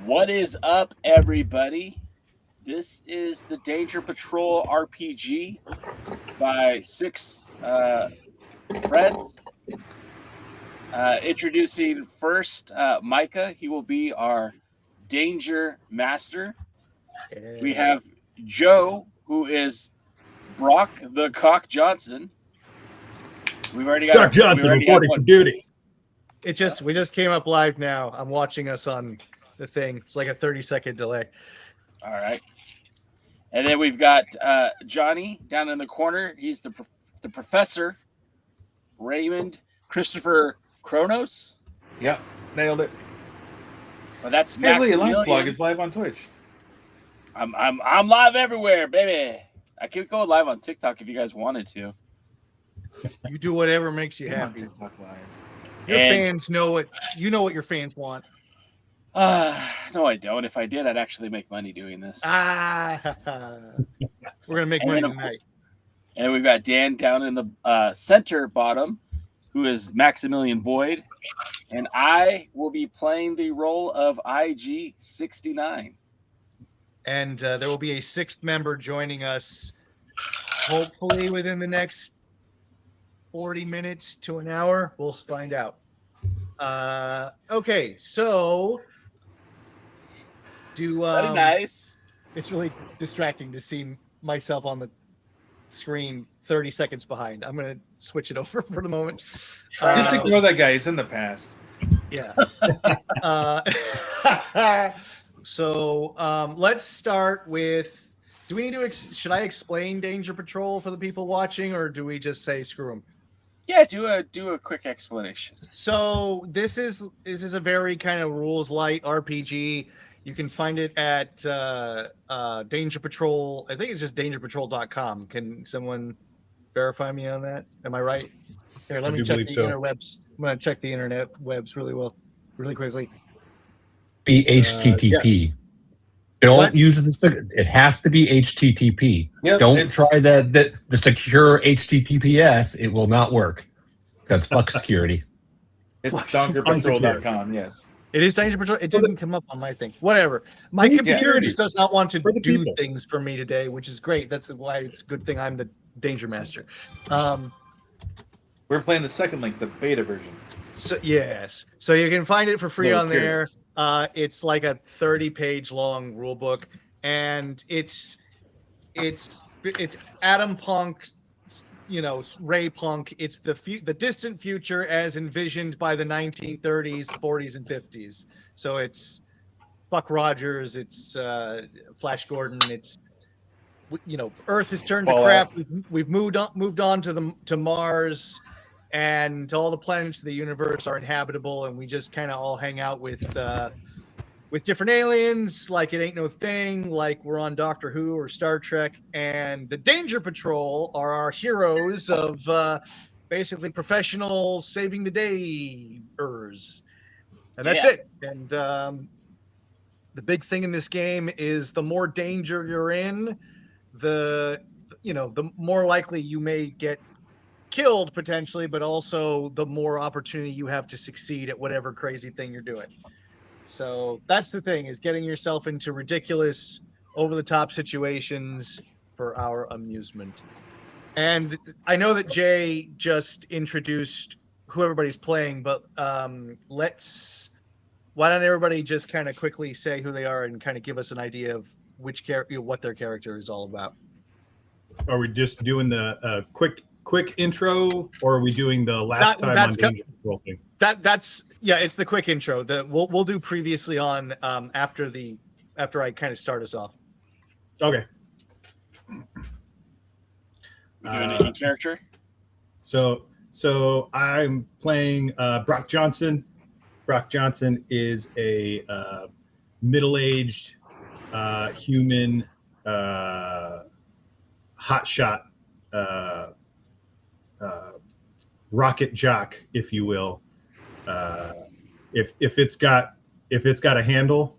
What is up, everybody? This is the Danger Patrol RPG by six friends. Introducing first Micah. He will be our Danger Master. We have Joe, who is Brock the Cock Johnson. We've already got Brock Johnson reporting for duty. We just came up live now. I'm watching us on the thing. It's like a 30-second delay. All right. And then we've got Johnny down in the corner. He's the professor, Raymond Christopher Kronos. Yeah, nailed it. Well, that's Hey, Lee, Maximilian. Lunchblog is live on Twitch. I'm live everywhere, baby. I could go live on TikTok if you guys wanted to. You do whatever makes you happy. TikTok live. Your fans know what your fans want. No, I don't. If I did, I'd actually make money doing this. We're gonna make money tonight. And we've got Dan down in the center bottom, who is Maximilian Void, and I will be playing the role of IG-69. And there will be a sixth member joining us, hopefully within the next 40 minutes to an hour. We'll find out. Okay, so Very nice. It's really distracting to see myself on the screen 30 seconds behind. I'm gonna switch it over for the moment. Just ignore that guy. He's in the past. Yeah. So let's start with. Do we need to? Should I explain Danger Patrol for the people watching, or do we just say screw them? Yeah, do a quick explanation. So this is a very kind of rules light RPG. You can find it at Danger Patrol. I think it's just dangerpatrol.com. Can someone verify me on that? Am I right? Here, let me check the interwebs. I'm going to check the internet webs really quickly. Be HTTP. Don't use this. It has to be HTTP. Yep, Don't try the secure HTTPS. It will not work because fuck security. It's dangerpatrol.com. Yes. It is Danger Patrol. It didn't come up on my thing. Whatever. My computer just does not want to do things for me today, which is great. That's why it's a good thing I'm the Danger Master. We're playing the second link, the beta version. So yes. So you can find it for free on there. It's like a 30-page long rule book, and it's Atom Punk, Ray Punk. It's the distant future as envisioned by the 1930s, 40s, and 50s. So it's Buck Rogers, it's Flash Gordon, it's Earth has turned to crap. We've moved on to Mars, and all the planets of the universe are inhabitable, and we just kind of all hang out with different aliens, like it ain't no thing, like we're on Doctor Who or Star Trek. And the Danger Patrol are our heroes of basically professional saving the day-ers. And that's it. And the big thing in this game is the more danger you're in, the more likely you may get killed potentially, but also the more opportunity you have to succeed at whatever crazy thing you're doing. So that's the thing, is getting yourself into ridiculous, over-the-top situations for our amusement. And I know that Jay just introduced who everybody's playing, but why don't everybody just kind of quickly say who they are and kind of give us an idea of what their character is all about. Are we just doing the quick intro, or are we doing the last time on Danger Patrol thing? It's the quick intro. We'll do previously on after I kind of start us off. We Okay. doing a character. So I'm playing Brock Johnson. Brock Johnson is a middle-aged human hotshot rocket jock, if you will. If it's got a handle,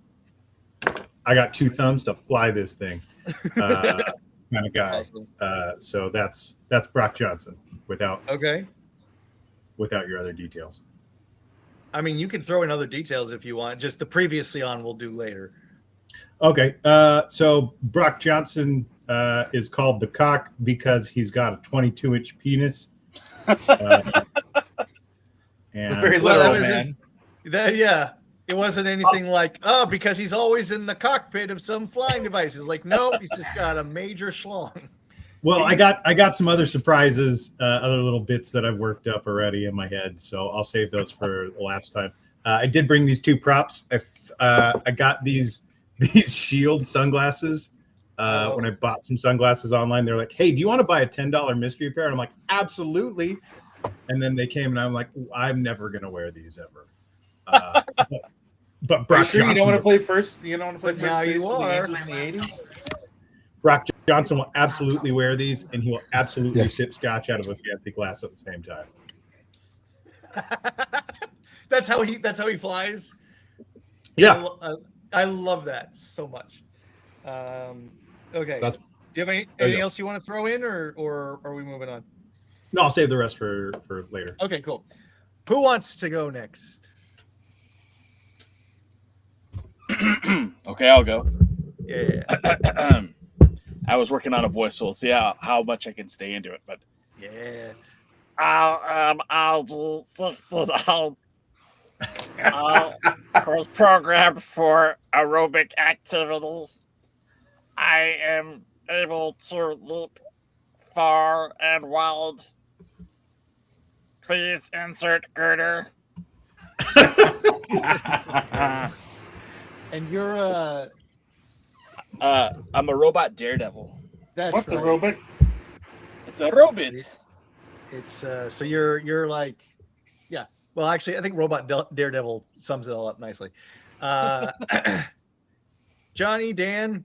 I got two thumbs to fly this thing. Kind of guy. Awesome. So that's Brock Johnson without Okay. your other details. I mean, you can throw in other details if you want. Just the previously on we'll do later. Okay. So Brock Johnson is called the Cock because he's got a 22-inch penis. And Very literal, man. Yeah. It wasn't anything like, because he's always in the cockpit of some flying device. It's like, no, he's just got a major schlong. Well, I got some other surprises, other little bits that I've worked up already in my head, so I'll save those for the last time. I did bring these two props. I got these Shield sunglasses when I bought some sunglasses online. They're like, "Hey, do you want to buy a $10 mystery pair?" And I'm like, "Absolutely!" And then they came, and I'm like, "I'm never gonna wear these ever." But Brock Johnson, you don't want to play first. You don't want to play But first now base you for the are. Angels in the '80s. Brock Johnson will absolutely wear these, and he will absolutely sip scotch out of a fancy glass at the same time. That's how he flies. Yeah. I love that so much. Okay. So do you have anything else you want to throw in, or are we moving on? No, I'll save the rest for later. Okay, cool. Who wants to go next? Okay, I'll go. Yeah. I was working on a voice, so we'll see how much I can stay into it. But Yeah. I'll do 69. Was programmed for aerobic activity. I am able to leap far and wide. Please insert girder. And you're I'm a robot daredevil. that's What's right. the robot? It's a robot. It's so you're like, yeah. Well, actually, I think Robot Daredevil sums it all up nicely. Johnny, Dan.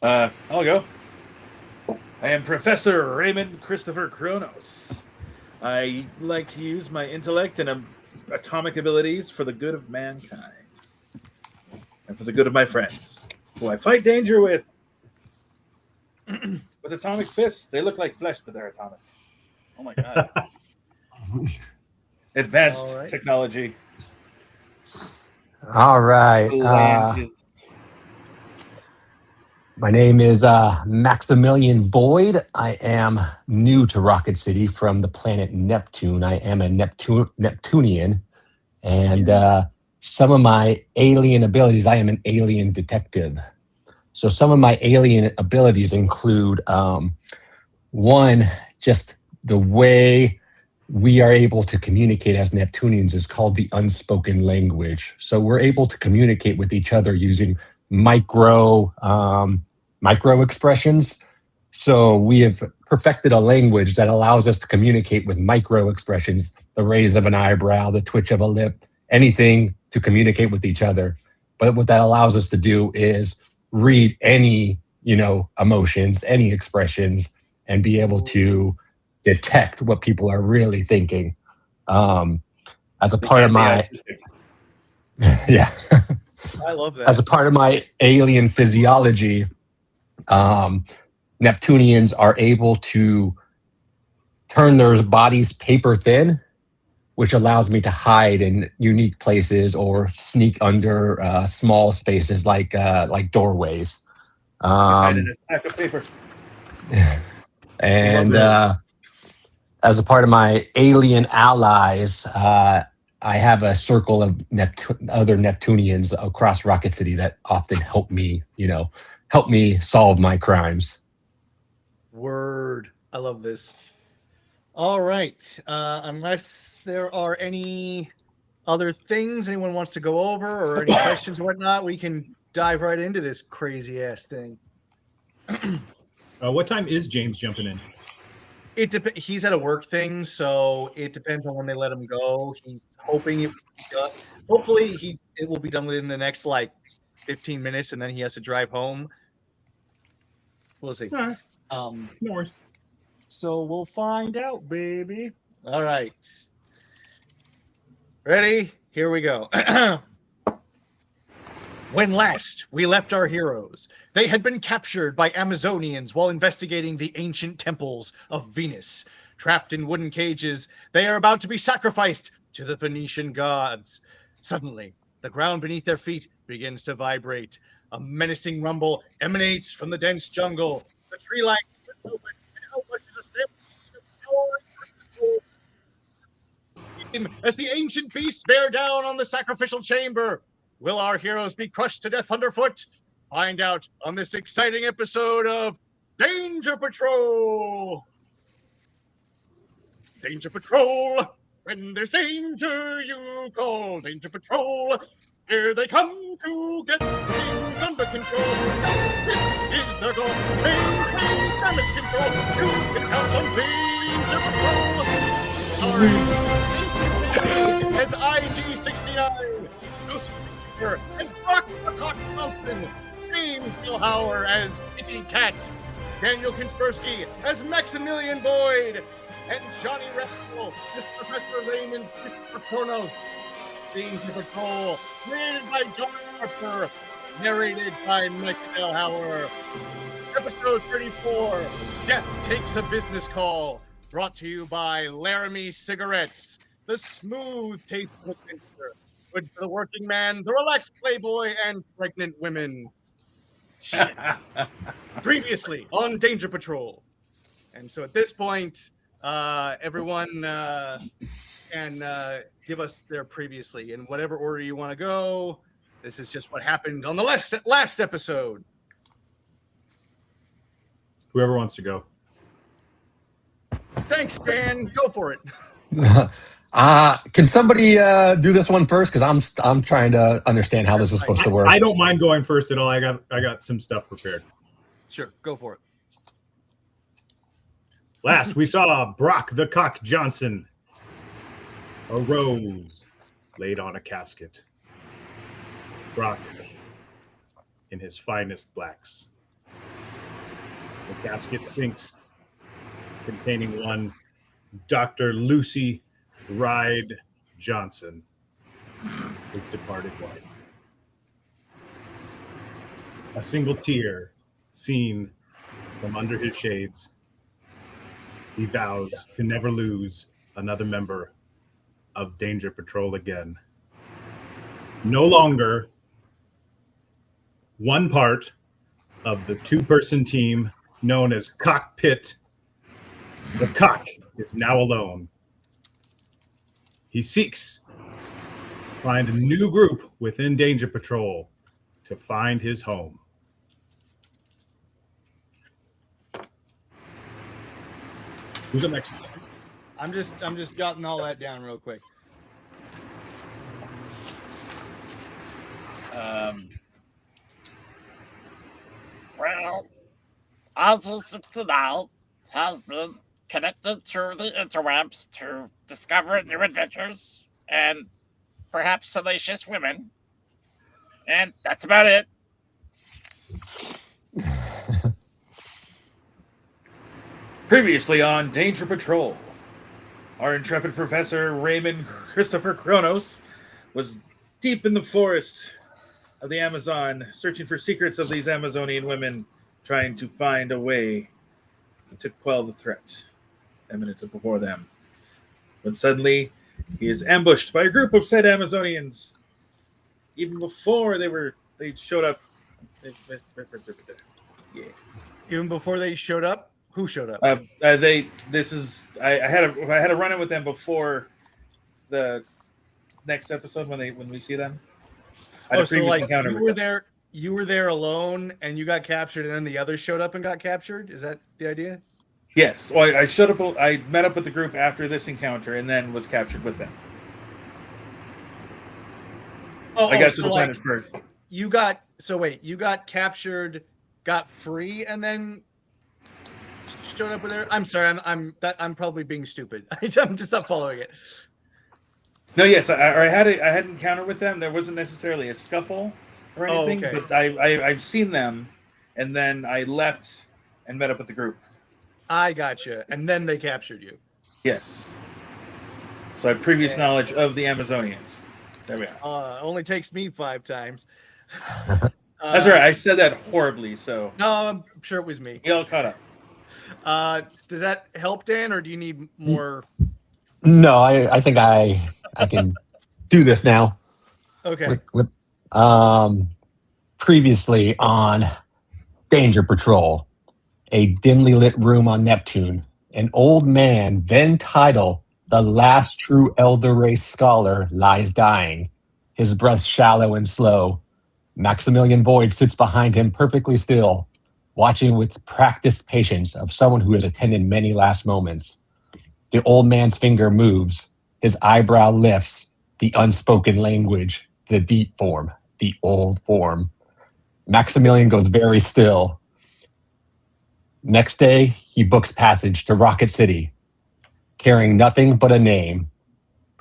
I'll go. I am Professor Raymond Christopher Kronos. I like to use my intellect and atomic abilities for the good of mankind and for the good of my friends, who I fight danger with. With atomic fists, they look like flesh, but they're atomic. Oh my god. Advanced All right. technology. All right. My name is Maximilian Void. I am new to Rocket City from the planet Neptune. I am a Neptunian. And some of my alien abilities, I am an alien detective. So some of my alien abilities include, one, just the way we are able to communicate as Neptunians is called the unspoken language. So we're able to communicate with each other using micro expressions. So we have perfected a language that allows us to communicate with micro expressions, the raise of an eyebrow, the twitch of a lip, anything to communicate with each other. But what that allows us to do is read any, emotions, any expressions, and be able to detect what people are really thinking. As a part of my, yeah. I love that. As a part of my alien physiology, Neptunians are able to turn their bodies paper thin, which allows me to hide in unique places or sneak under small spaces like doorways. Hide in a stack of paper. And as a part of my alien allies, I have a circle of other Neptunians across Rocket City that often help me solve my crimes. Word. I love this. All right. Unless there are any other things anyone wants to go over or any questions or whatnot, we can dive right into this crazy ass thing. What time is James jumping in? He's at a work thing, so it depends on when they let him go. He's hoping hopefully it will be done within the next 15 minutes, and then he has to drive home. We'll see. All right. No worries. So we'll find out, baby. All right. Ready? Here we go. When last we left our heroes, they had been captured by Amazonians while investigating the ancient temples of Venus. Trapped in wooden cages, they are about to be sacrificed to the Phoenician gods. Suddenly, the ground beneath their feet begins to vibrate. A menacing rumble emanates from the dense jungle. The tree line splits open, and out rushes a stampede as the ancient beasts bear down on the sacrificial chamber. Will our heroes be crushed to death underfoot? Find out on this exciting episode of Danger Patrol! Danger Patrol! When there's danger, you call Danger Patrol! Here they come to get things under control! This is their goal! Maintain damage control! You can count on Danger Patrol! Sorry. As IG-69, Joseph Cooper as Brock the Cock Johnson, James Gilhauer as Kitty Cat, Daniel Kaspersky as Maximilian Boyd, and Johnny Rascal as Professor Raymond Christopher Kronos. Danger Patrol, created by John Harper, narrated by Michael Gilhauer. Episode 34, Death Takes a Business Call, brought to you by Laramie Cigarettes, the smooth taste of adventure, good for the working man, the relaxed playboy, and pregnant women. Previously on Danger Patrol. And so at this point, everyone can give us their previously in whatever order you want to go. This is just what happened on the last episode. Whoever wants to go. Thanks, Dan. Go for it. Can somebody do this one first? Because I'm trying to understand how this is supposed to work. I don't mind going first at all. I got some stuff prepared. Sure, go for it. Last we saw Brock the Cock Johnson. A rose laid on a casket. Brock in his finest blacks. The casket sinks, containing one Dr. Lucy Ride Johnson, his departed wife. A single tear seen from under his shades. He vows to never lose another member of Danger Patrol again. No longer one part of the two-person team known as Cockpit. The Cock is now alone. He seeks to find a new group within Danger Patrol to find his home. Who's up next? I'm just jotting all that down real quick. Well, IG-69 has been connected through the interwebs to discover new adventures and perhaps salacious women. And that's about it. Previously on Danger Patrol, our intrepid professor Raymond Christopher Kronos was deep in the forest of the Amazon, searching for secrets of these Amazonian women, trying to find a way to quell the threat imminent before them. When suddenly he is ambushed by a group of said Amazonians. Even before they showed up. Yeah. Even before they showed up? Who showed up? I had a run-in with them before the next episode when we see them. So like you were there alone and you got captured, and then the others showed up and got captured. Is that the idea? Yes. Well, I showed up. I met up with the group after this encounter, and then was captured with them. I got to the planet first. You got captured, got free, and then showed up with there. I'm sorry, I'm probably being stupid. I'm just not following it. No, yes, I had an encounter with them. There wasn't necessarily a scuffle or anything, but I've seen them, and then I left and met up with the group. I gotcha, and then they captured you. Yes. So I have previous knowledge of the Amazonians. There we are. Only takes me 5 times. That's right. I said that horribly. So no, I'm sure it was me. We all caught up. Does that help, Dan, or do you need more? No, I think I I can do this now. Okay. Previously on Danger Patrol, a dimly lit room on Neptune, an old man, Ven Tidal, the last true Elder Race scholar, lies dying, his breath shallow and slow. Maximilian Void sits behind him perfectly still, watching with practiced patience of someone who has attended many last moments. The old man's finger moves, his eyebrow lifts, the unspoken language, the deep form, the old form. Maximilian goes very still. Next day, he books passage to Rocket City, carrying nothing but a name,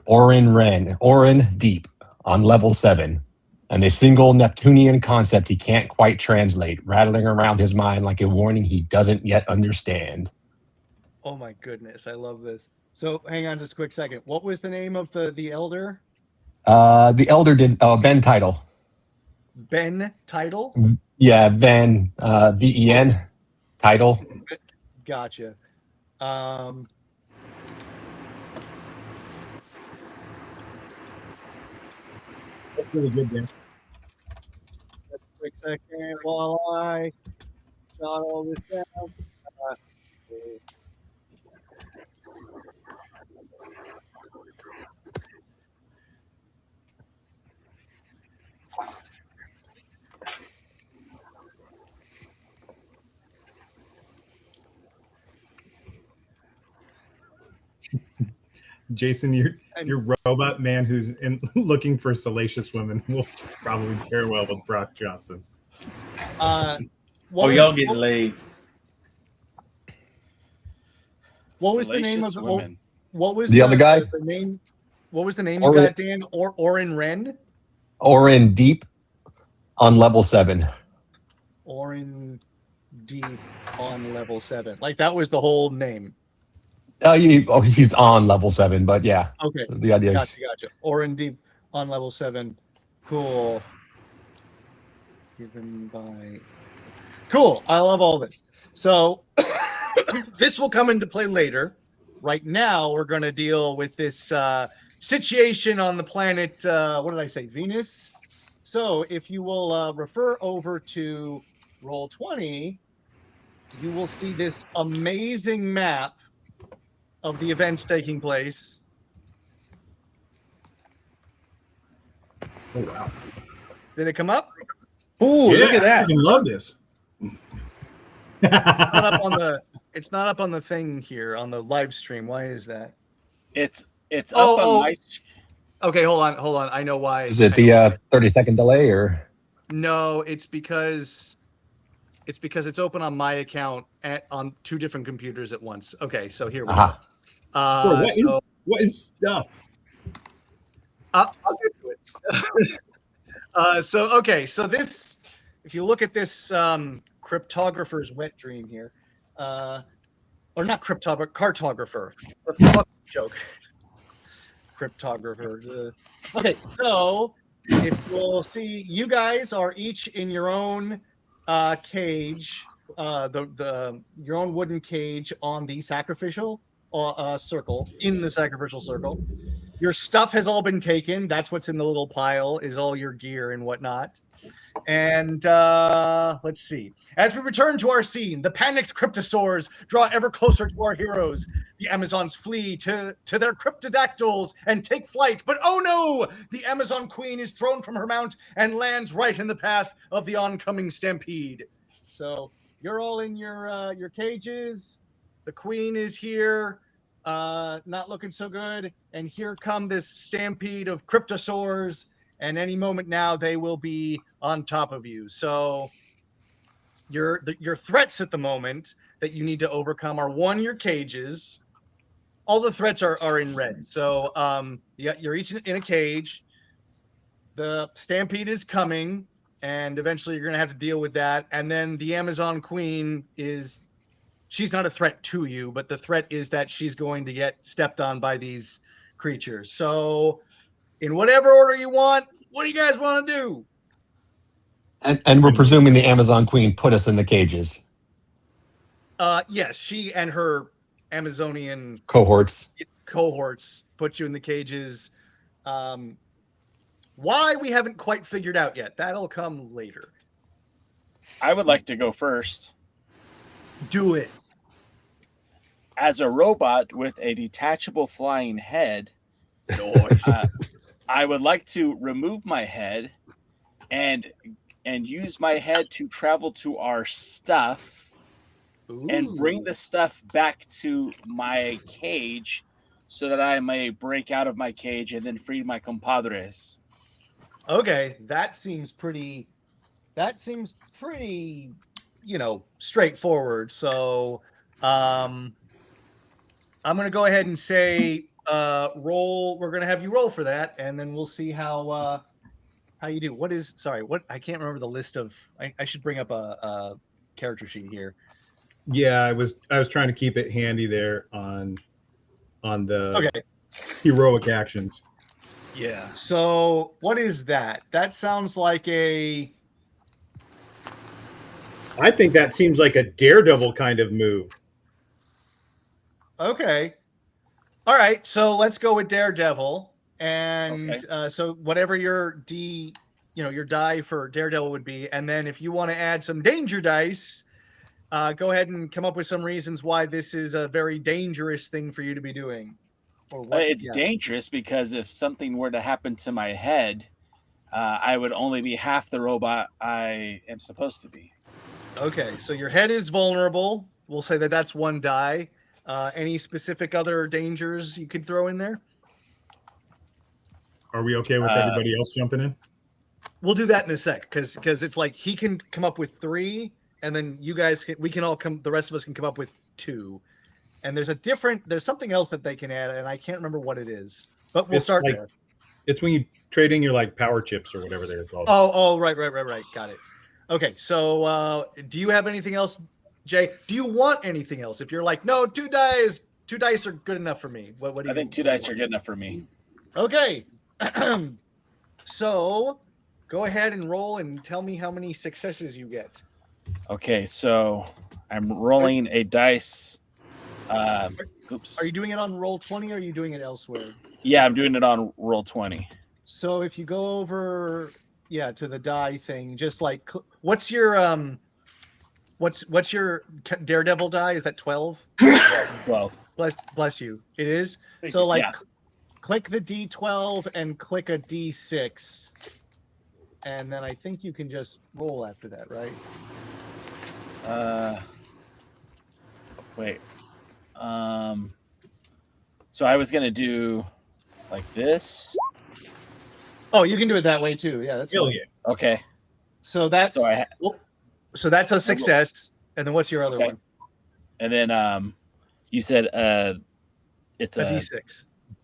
Orin Deep, on level 7, and a single Neptunian concept he can't quite translate, rattling around his mind like a warning he doesn't yet understand. Oh my goodness, I love this. So hang on just a quick second. What was the name of the elder? The elder did Ben Tidal. Ben Tidal? Yeah, Ven, V-E-N, Tidal. Gotcha. That's really good, Dan. Just a quick second while I jot all this down. Jason, your robot man who's looking for salacious women will probably pair well with Brock Johnson. Y'all getting laid. What was the name of women. what was the other guy? The name? What was the name Orin, you got, Dan? Orin Ren? Orin Deep on level 7. Orin Deep on level 7. Like that was the whole name. He's on level 7, but yeah. Okay. The idea is Gotcha. Orin Deep on level 7. Cool. Given by. Cool. I love all this. So this will come into play later. Right now, we're going to deal with this situation on the planet. What did I say? Venus. So if you will refer over to Roll20, you will see this amazing map of the events taking place. Oh wow! Did it come up? Ooh, Yeah, look at that! I love this. It's not up on the thing here on the live stream. Why is that? It's up on my. Okay, hold on. I know why. Is it the 30-second delay or? No, it's because it's open on my account on 2 different computers at once. Okay, so here we go. Bro, what is stuff? I'll get to it. So this, if you look at this cryptographer's wet dream here, or not cryptographer, cartographer. Joke. Cryptographer. Okay, so if you'll see, you guys are each in your own cage, your own wooden cage on the sacrificial circle, in the sacrificial circle. Your stuff has all been taken. That's what's in the little pile, is all your gear and whatnot. And let's see. As we return to our scene, the panicked cryptosaurs draw ever closer to our heroes. The Amazons flee to their cryptodactyls and take flight. But oh no! The Amazon Queen is thrown from her mount and lands right in the path of the oncoming stampede. So you're all in your cages. The Queen is here. Not looking so good. And here come this stampede of cryptosaurs. And any moment now, they will be on top of you. So your threats at the moment that you need to overcome are 1, your cages. All the threats are in red. So you're each in a cage. The stampede is coming, and eventually you're going to have to deal with that. And then the Amazon Queen she's not a threat to you, but the threat is that she's going to get stepped on by these creatures. So in whatever order you want, what do you guys want to do? And we're presuming the Amazon Queen put us in the cages. Yes, she and her Amazonian cohorts put you in the cages. Why we haven't quite figured out yet. That'll come later. I would like to go first. Do it. As a robot with a detachable flying head, I would like to remove my head and use my head to travel to our stuff and bring the stuff back to my cage so that I may break out of my cage and then free my compadres. Okay, that seems pretty, straightforward. So, I'm going to go ahead and say roll. We're going to have you roll for that, and then we'll see how you do. What I can't remember the list of. I should bring up a character sheet here. Yeah, I was trying to keep it handy there on the heroic actions. Yeah. So what is that? That sounds like a. I think that seems like a Daredevil kind of move. Okay. All right. So let's go with Daredevil, and so whatever your your die for Daredevil would be, and then if you want to add some danger dice, go ahead and come up with some reasons why this is a very dangerous thing for you to be doing. Or what, it's dangerous because if something were to happen to my head, I would only be half the robot I am supposed to be. Okay, so your head is vulnerable. We'll say that that's one die. Any specific other dangers you could throw in there? Are we okay with everybody else jumping in? We'll do that in a sec, because it's like he can come up with 3, and then you guys the rest of us can come up with 2. And there's something else that they can add, and I can't remember what it is. But we'll start there. It's when you trade in your power chips or whatever they're called. Oh, right. Got it. Okay, so do you have anything else, Jay? Do you want anything else? If you're like, no, 2 dice are good enough for me. What do you? I think 2 dice are good enough for me. Okay. So go ahead and roll and tell me how many successes you get. Okay, so I'm rolling a dice. Oops. Are you doing it on Roll20 or are you doing it elsewhere? Yeah, I'm doing it on Roll20. So if you go over, to the die thing, just like, what's your Daredevil die? Is that 12? 12. Bless you. It is. Click the D12 and click a D6, and then I think you can just roll after that, right? Wait. So I was gonna do like this. Oh, you can do it that way too. Yeah, that's yeah. Okay. So that's so that's a success. And then what's your other one? And then you said it's a D6.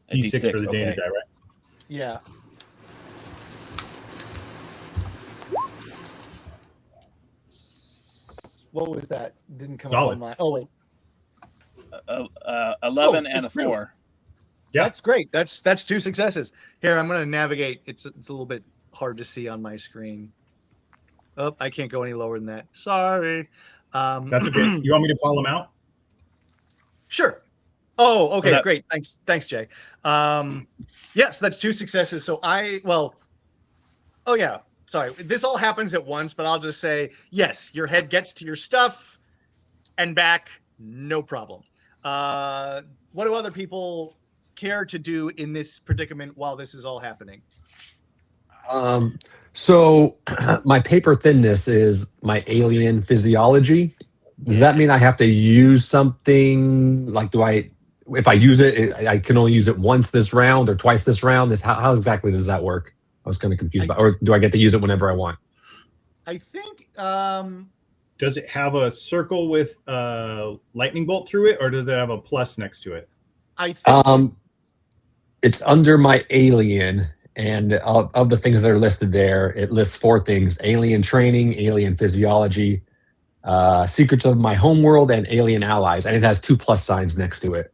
D6 for the danger die, right? Yeah. What was that? Didn't come up on my. Oh wait. 11 and a 4. Yeah, that's great. That's 2 successes. Here, I'm going to navigate. It's a little bit hard to see on my screen. Oh, I can't go any lower than that. Sorry. That's okay. You want me to call them out? Sure. Oh, okay, great. Thanks, Jay. So that's 2 successes. So sorry. This all happens at once, but I'll just say, yes, your head gets to your stuff and back, no problem. What do other people care to do in this predicament while this is all happening? So my paper thinness is my alien physiology. Does that mean I have to use something? Like, if I use it, I can only use it once this round or twice this round? How exactly does that work? I was kind of confused or do I get to use it whenever I want? I think. Does it have a circle with a lightning bolt through it, or does it have a plus next to it? I think it's under my alien, and of the things that are listed there, it lists 4 things: alien training, alien physiology, secrets of my homeworld, and alien allies. And it has 2 plus signs next to it.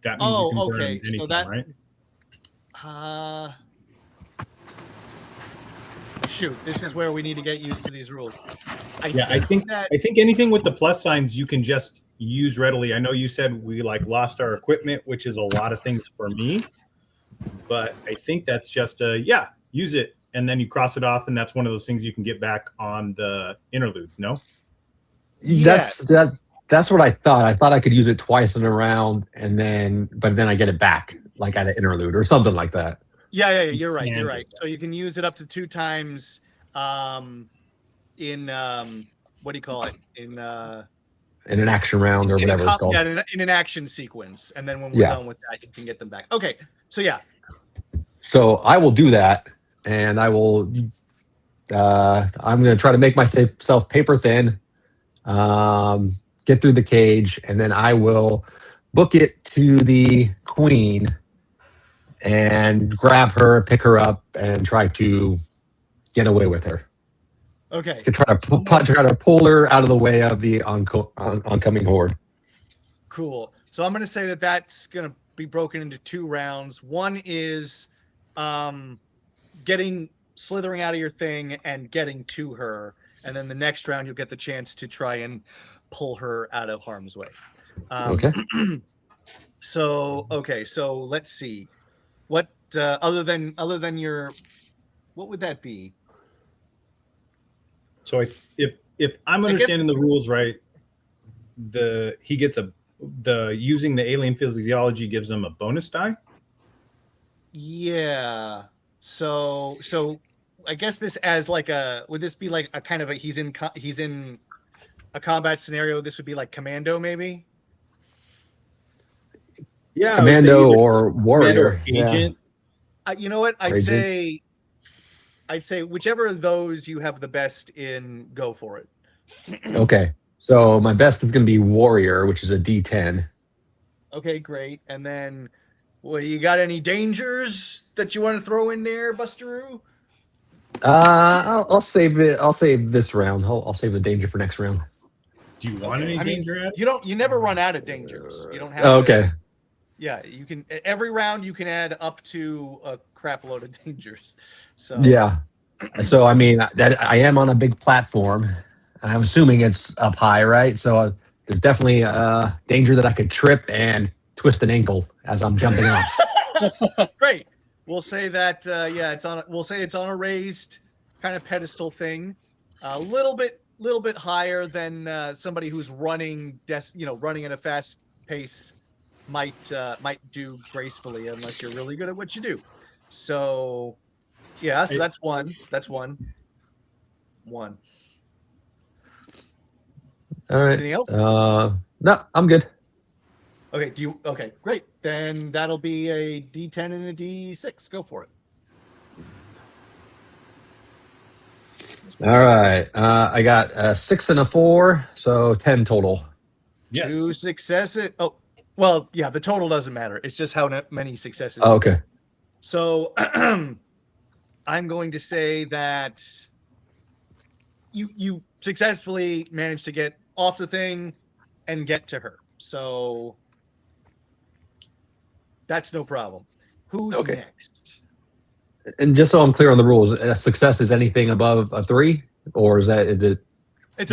That means you can burn okay. anytime, So that, right? Shoot, this is where we need to get used to these rules. I think anything with the plus signs you can just use readily. I know you said we lost our equipment, which is a lot of things for me. but I think that's just use it, and then you cross it off, and that's one of those things you can get back on the interludes. No, That's what I thought. I thought I could use it twice in a round, but then I get it back, like at an interlude or something like that. Yeah, you're right. You're right. So you can use it up to 2 times in what do you call it? In an action round or whatever it's called. Yeah, in an action sequence. And then when we're done with that, you can get them back. Okay. So yeah. So I will do that, and I will I'm going to try to make myself paper thin, get through the cage, and then I will book it to the queen and grab her, pick her up, and try to get away with her. Okay. To try to pull her out of the way of the oncoming horde. Cool. So I'm going to say that that's going to be broken into 2 rounds. One is slithering out of your thing and getting to her, and then the next round you'll get the chance to try and pull her out of harm's way. Okay. So let's see. What other than your, what would that be? So if I'm understanding the rules right, using the alien physiology gives them a bonus die. Yeah. So I guess this as like would this be like a kind of he's in a combat scenario? This would be like commando, maybe. Yeah, commando or warrior, agent. You know what? I'd say whichever of those you have the best in, go for it. Okay. So my best is going to be warrior, which is a D10. Okay, great. And then, well, you got any dangers that you want to throw in there, Busteroo? I'll save it. I'll save this round. I'll save the danger for next round. Do you want any danger? You never run out of dangers. You don't have. Okay. Yeah, you can. Every round you can add up to a crap load of dangers. So yeah. So I mean that I am on a big platform. I'm assuming it's up high, right? So there's definitely a danger that I could trip and twist an ankle as I'm jumping off. Great. We'll say that. We'll say it's on a raised kind of pedestal thing, a little bit higher than somebody who's running at a fast pace might do gracefully, unless you're really good at what you do. So yeah, so that's one. One. All right. Anything else? No, I'm good. Okay. Okay, great. Then that'll be a D10 and a D6. Go for it. All right. I got a 6 and a 4, so 10 total. Yes. 2 successes. Oh, well, yeah. The total doesn't matter. It's just how many successes. Oh, okay. So I'm going to say that you successfully managed to get off the thing and get to her. So that's no problem. Who's next? And just so I'm clear on the rules, a success is anything above a 3, or is it? It's it's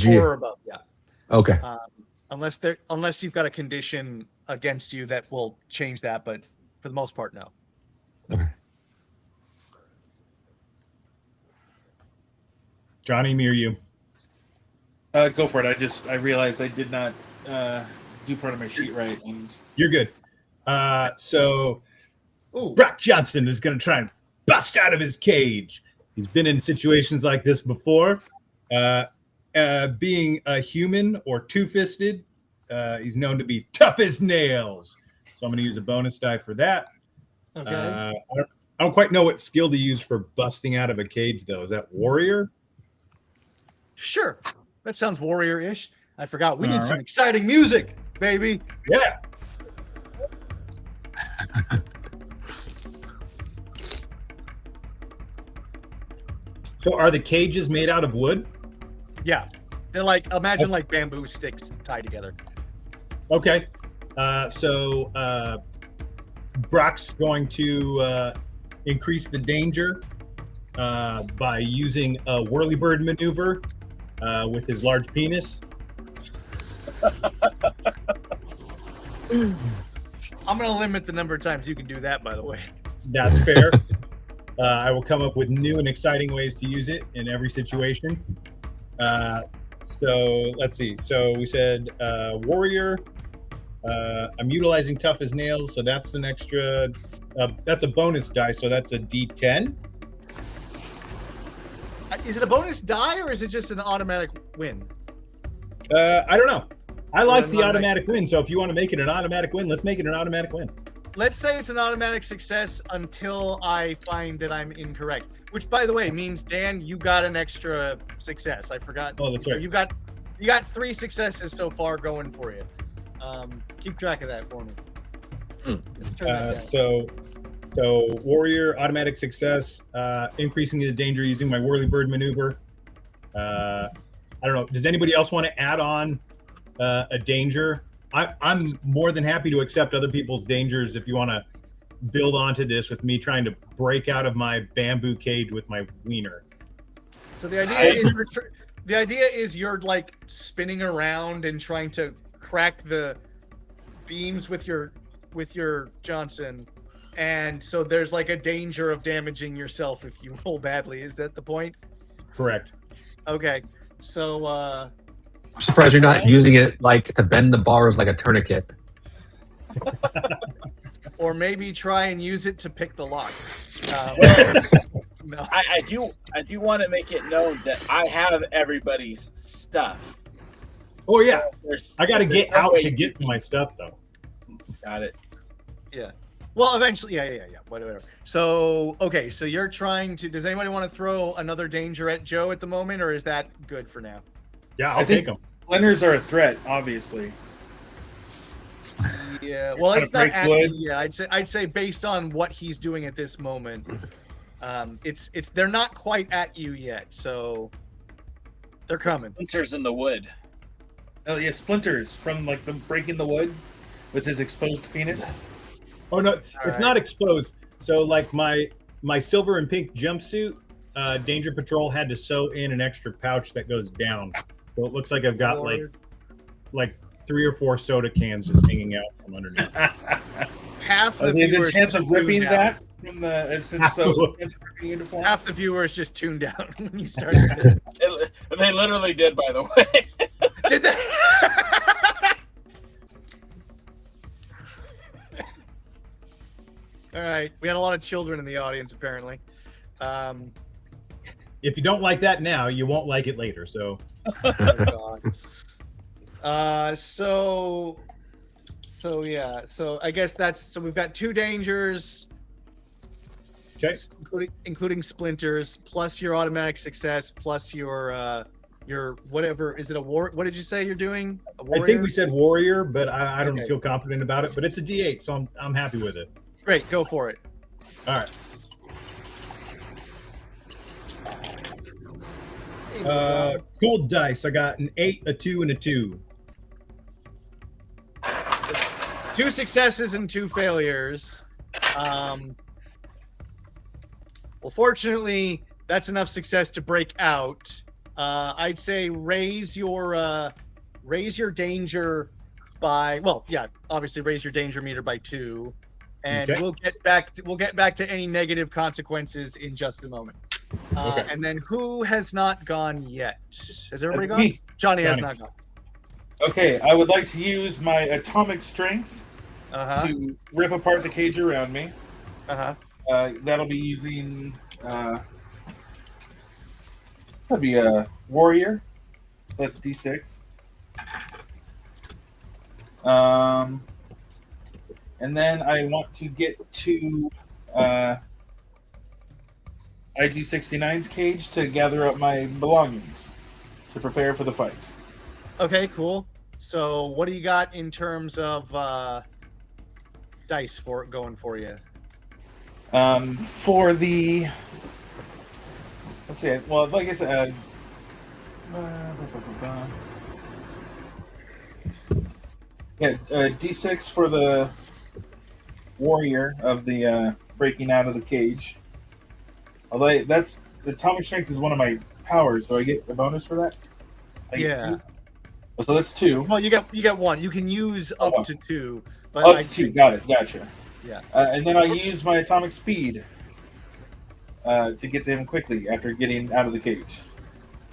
4 or above. Yeah. Okay. Unless you've got a condition against you that will change that, but for the most part, no. Okay. Johnny, me or you? Go for it. I realized I did not do part of my sheet right, and You're good. So Brock Johnson is going to try and bust out of his cage. He's been in situations like this before. Being a human or two-fisted, he's known to be tough as nails. So I'm going to use a bonus die for that. Okay. I don't quite know what skill to use for busting out of a cage, though. Is that warrior? Sure. That sounds warrior-ish. I forgot. We need some exciting music, baby. Yeah. So are the cages made out of wood? Yeah. They're like, imagine like bamboo sticks tied together. Okay. So Brock's going to increase the danger by using a whirlybird maneuver with his large penis. I'm gonna limit the number of times you can do that. By the way. That's fair. I will come up with new and exciting ways to use it in every situation. So let's see. So we said warrior. I'm utilizing tough as nails, so that's an extra. That's a bonus die, so that's a D10. Is it a bonus die or is it just an automatic win? I don't know. I like the automatic win, so if you want to make it an automatic win, let's make it an automatic win. Let's say it's an automatic success until I find that I'm incorrect. Which, by the way, means Dan, you got an extra success. I forgot. Oh, that's right. You got 3 successes so far going for you. Keep track of that for me. Let's turn that down. So warrior automatic success, increasing the danger using my whirlybird maneuver. I don't know. Does anybody else want to add on a danger? I'm more than happy to accept other people's dangers if you want to build onto this with me trying to break out of my bamboo cage with my wiener. So the idea is you're like spinning around and trying to crack the beams with your Johnson, and so there's like a danger of damaging yourself if you roll badly. Is that the point? Correct. Okay. So I'm surprised you're not using it like to bend the bars like a tourniquet. or maybe try and use it to pick the lock. No. I do want to make it known that I have everybody's stuff. Oh yeah, I got to there's get no out way to you get can- my stuff though. Got it. Yeah. Well, eventually, yeah. Whatever. So, okay. So you're trying to. Does anybody want to throw another danger at Joe at the moment, or is that good for now? Yeah, I I'll think- take them. Splinters are a threat, obviously. Yeah. Well, Trying it's to not. break wood. Yeah. I'd say based on what he's doing at this moment, it's they're not quite at you yet, so they're coming. Splinters in the wood. Oh yeah, splinters from like them breaking the wood with his exposed penis. Oh no, it's right. not exposed. So like my silver and pink jumpsuit, Danger Patrol had to sew in an extra pouch that goes down. So it looks like I've got like 3 or 4 soda cans just hanging out from underneath. Half the There's a viewers chance of tuned ripping out. that from the since so ripping uniform. Half the viewers just tuned out when you started. They literally did, by the way. Did they? All right, we had a lot of children in the audience apparently. If you don't like that now, you won't like it later. So Oh, God. So yeah. So I guess so. We've got 2 dangers, okay. including splinters, plus your automatic success, plus your whatever. Is it a war? What did you say you're doing? A warrior? I think we said warrior, but I don't Okay. feel confident about it. But it's a D8, so I'm happy with it. Great, go for it. All right. Cold dice. I got an 8, a 2, and a 2. 2 successes and 2 failures. Well, fortunately, that's enough success to break out. I'd say raise your danger by obviously raise your danger meter by 2, and Okay. we'll get back to any negative consequences in just a moment. Okay. And then who has not gone yet? Has everybody gone? Me. Johnny has Johnny. not gone. Okay, I would like to use my atomic strength Uh-huh. to rip apart the cage around me. Uh-huh. That'll be using. That'd be a warrior. So that's D6. And then I want to get to IG-69's cage to gather up my belongings to prepare for the fight. Okay, cool. So what do you got in terms of dice going for you? For the, let's see. Well, like I said, D6 for the warrior of the breaking out of the cage. Although that's the atomic strength is one of my powers. Do I get a bonus for that? I get Yeah. 2? So that's 2. Well, you get 1. You can use up Oh. to 2, But Up to 2. Got it. Gotcha. Yeah. And then I use my atomic speed to get to him quickly after getting out of the cage.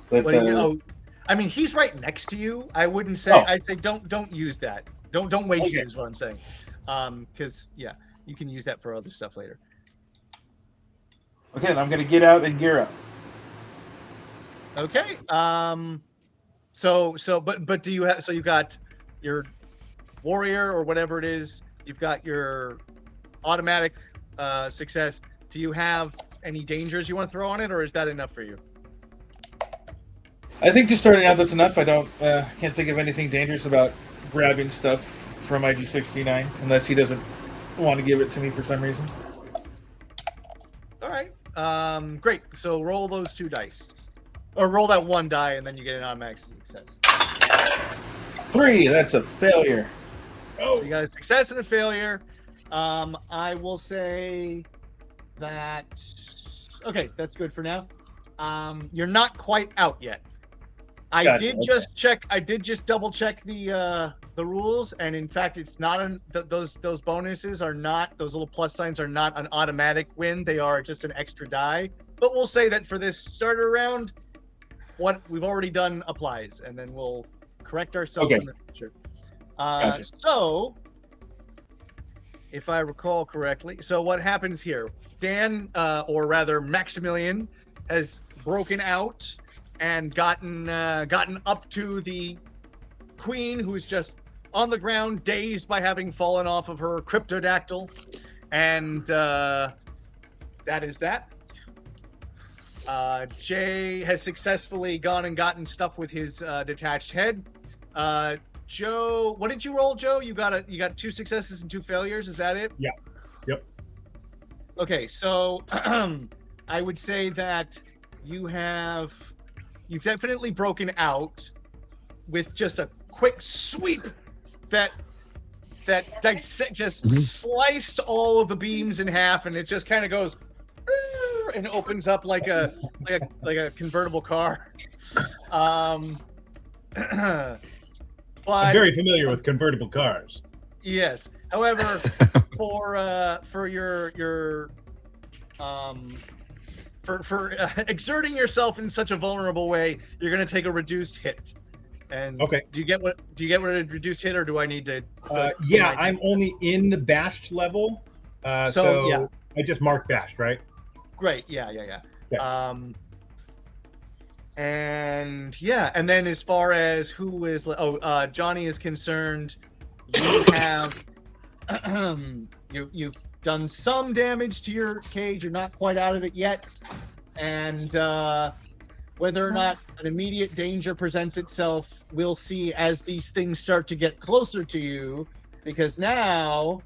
So that's I mean, he's right next to you. I wouldn't say. Oh. I'd say don't use that. Don't waste Okay. it. Is what I'm saying. Because you can use that for other stuff later. okay. Then I'm gonna get out and gear up. Okay. But do you have? So you got your warrior or whatever it is. You've got your automatic success. Do you have any dangers you want to throw on it, or is that enough for you? I think just starting out, that's enough. I can't think of anything dangerous about grabbing stuff from IG-69 unless he doesn't want to give it to me for some reason. All right. Great. So roll those 2 dice, or roll that 1 die, and then you get an automatic success. 3. That's a failure. So you got a success and a failure. I will say that. Okay, that's good for now. You're not quite out yet. I Gotcha, did okay. just check. I did just double check the rules, and in fact, it's not those bonuses are not, those little plus signs are not an automatic win. They are just an extra die. But we'll say that for this starter round, what we've already done applies, and then we'll correct ourselves Okay. in the future. Gotcha. So, if I recall correctly, so what happens here? Dan, or rather Maximilian, has broken out and gotten up to the queen, who's just on the ground, dazed by having fallen off of her cryptodactyl, and that is that. Jay has successfully gone and gotten stuff with his detached head. Joe, what did you roll, Joe? You got 2 successes and 2 failures. Is that it? Yeah. Yep. Okay, so I would say that you've definitely broken out with just a quick sweep that just sliced all of the beams in half, and it just kind of goes and opens up like a convertible car. But I'm very familiar with convertible cars. yes. However, for your for exerting yourself in such a vulnerable way, you're going to take a reduced hit. And Okay. do you get what a reduced hit, or do I need to? Yeah, I'm only in the bashed level. So yeah. I just marked bashed, right? Great. Yeah. Yeah. And then as far as who is Johnny is concerned, you have you've done some damage to your cage. You're not quite out of it yet, and whether or not an immediate danger presents itself, we'll see as these things start to get closer to you, because now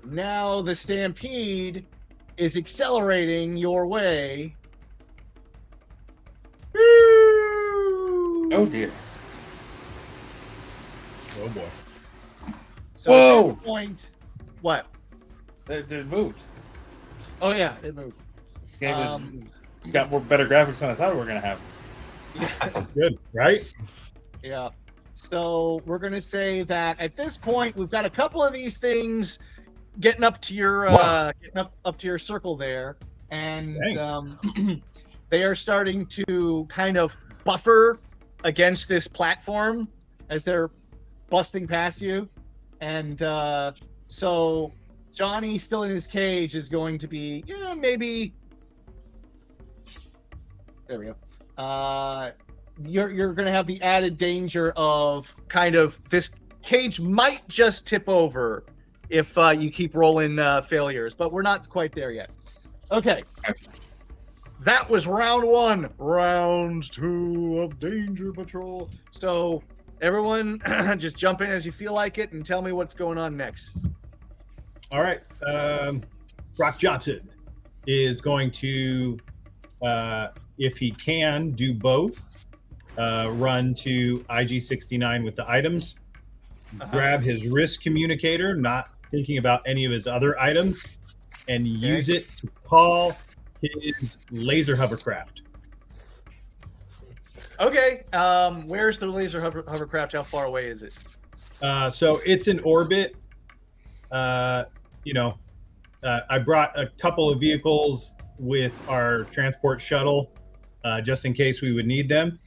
the stampede is accelerating your way. Oh dear. Oh boy. So Whoa! at this point, what? It moved. Oh yeah, it moved. Game got better graphics than I thought we were gonna have. Good, right? Yeah. So we're gonna say that at this point we've got a couple of these things getting up to your up to your circle there, and they are starting to kind of buffer against this platform as they're busting past you, and so Johnny, still in his cage, is going to be maybe. There we go. You're going to have the added danger of kind of this cage might just tip over if you keep rolling failures, but we're not quite there yet. Okay. That was round 1. Round 2 of Danger Patrol. So everyone just jump in as you feel like it and tell me what's going on next. All right. Brock Johnson is going to, if he can, do both. Run to IG-69 with the items. Grab his wrist communicator, not thinking about any of his other items, and use it to call his laser hovercraft. Okay. Where's the laser hovercraft? How far away is it? So it's in orbit I brought a couple of vehicles with our transport shuttle, just in case we would need them.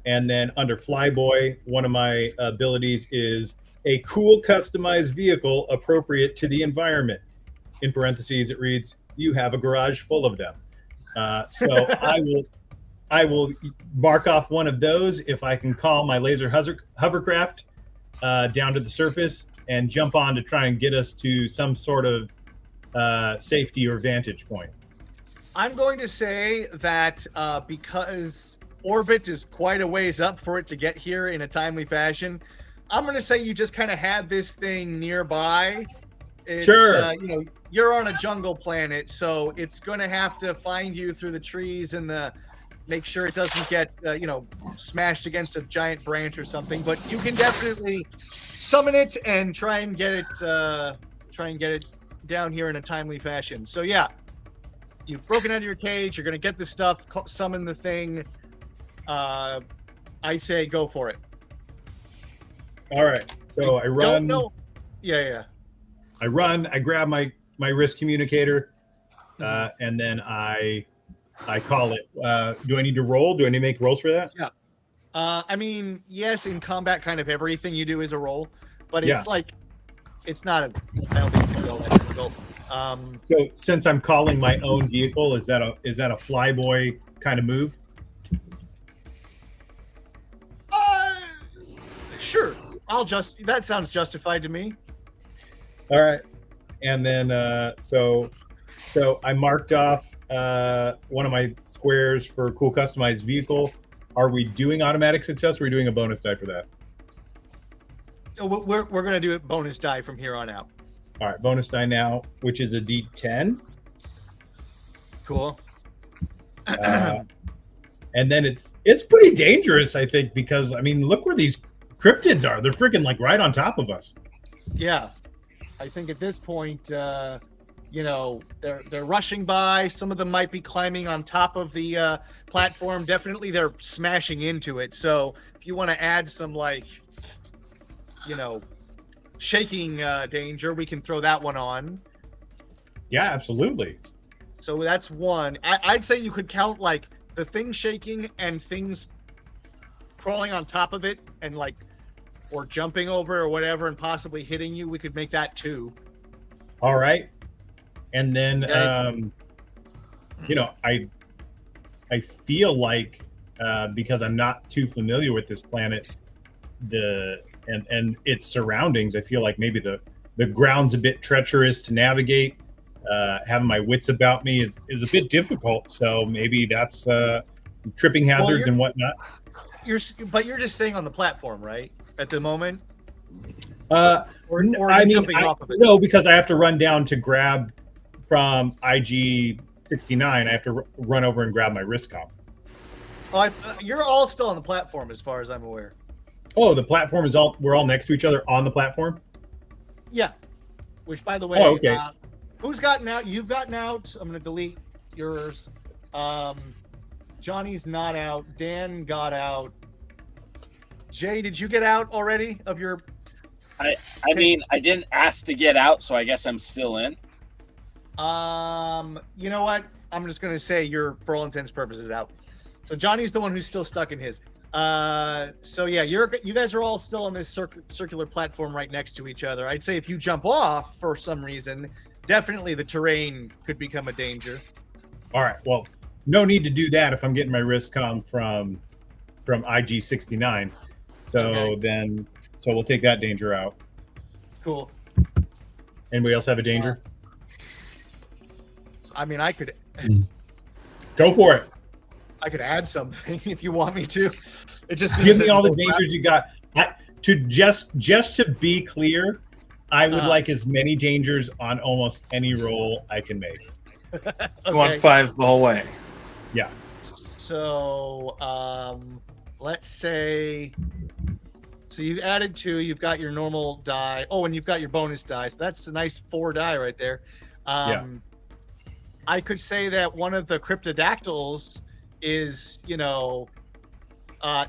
And then under Flyboy, one of my abilities is a cool customized vehicle appropriate to the environment. In parentheses, it reads, "You have a garage full of them." So I will mark off one of those if I can call my laser hovercraft down to the surface and jump on to try and get us to some sort of safety or vantage point. I'm going to say that because orbit is quite a ways up for it to get here in a timely fashion, I'm going to say you just kind of had this thing nearby. Sure. You're on a jungle planet, so it's going to have to find you through the trees and make sure it doesn't get smashed against a giant branch or something. But you can definitely summon it and try and get it down here in a timely fashion. So yeah, you've broken out of your cage. You're going to get the stuff, summon the thing. I'd say go for it. All right. So I run. Yeah. I run. I grab my wrist communicator, and then I call it. Do I need to roll? Do I need to make rolls for that? Yeah. I mean, yes, in combat, kind of everything you do is a roll, but it's it's not I don't think it's that difficult. So since I'm calling my own vehicle, is that a Flyboy kind of move? Sure. That sounds justified to me. All right. And then so I marked off one of my squares for cool customized vehicle. Are we doing automatic success, or are we doing a bonus die for that? We're going to do a bonus die from here on out. All right, bonus die now, which is a D10. Cool. And then it's pretty dangerous, I think, because I mean, look where these cryptids are. They're freaking like right on top of us. Yeah. I think at this point, they're rushing by. Some of them might be climbing on top of the platform. Definitely, they're smashing into it. So if you want to add some shaking danger, we can throw that one on. Yeah, absolutely. So that's one. I'd say you could count like the thing shaking and things crawling on top of it and or jumping over or whatever and possibly hitting you. We could make that 2. All right. And then, I feel like because I'm not too familiar with this planet, and its surroundings, I feel like maybe the ground's a bit treacherous to navigate. Having my wits about me is a bit difficult. So maybe that's tripping hazards and whatnot. But you're just staying on the platform, right? At the moment? Or jumping off of it? No, because I have to run down to grab from IG-69. I have to run over and grab my wrist comp. You're all still on the platform as far as I'm aware. Oh, the platform we're all next to each other on the platform? Yeah. Which, by the way, okay. Who's gotten out? You've gotten out. I'm going to delete yours. Johnny's not out. Dan got out. Jay, did you get out already of your... I mean, I didn't ask to get out, so I guess I'm still in. You know what? I'm just going to say you're, for all intents and purposes, out. So Johnny's the one who's still stuck in his. So yeah, you guys are all still on this circular platform right next to each other. I'd say if you jump off for some reason, definitely the terrain could become a danger. All right. Well, no need to do that if I'm getting my wrist comm from IG-69. So so we'll take that danger out. Cool. Anybody else have a danger? I mean, I could go for it. I could add something if you want me to. It just give me all the dangers you got. Just to be clear, I would like as many dangers on almost any roll I can make. Okay. You want 5s the whole way. Yeah. So let's say. So you added 2. You've got your normal die. Oh, and you've got your bonus die. So that's a nice 4 die right there. Yeah. I could say that one of the cryptodactyls is,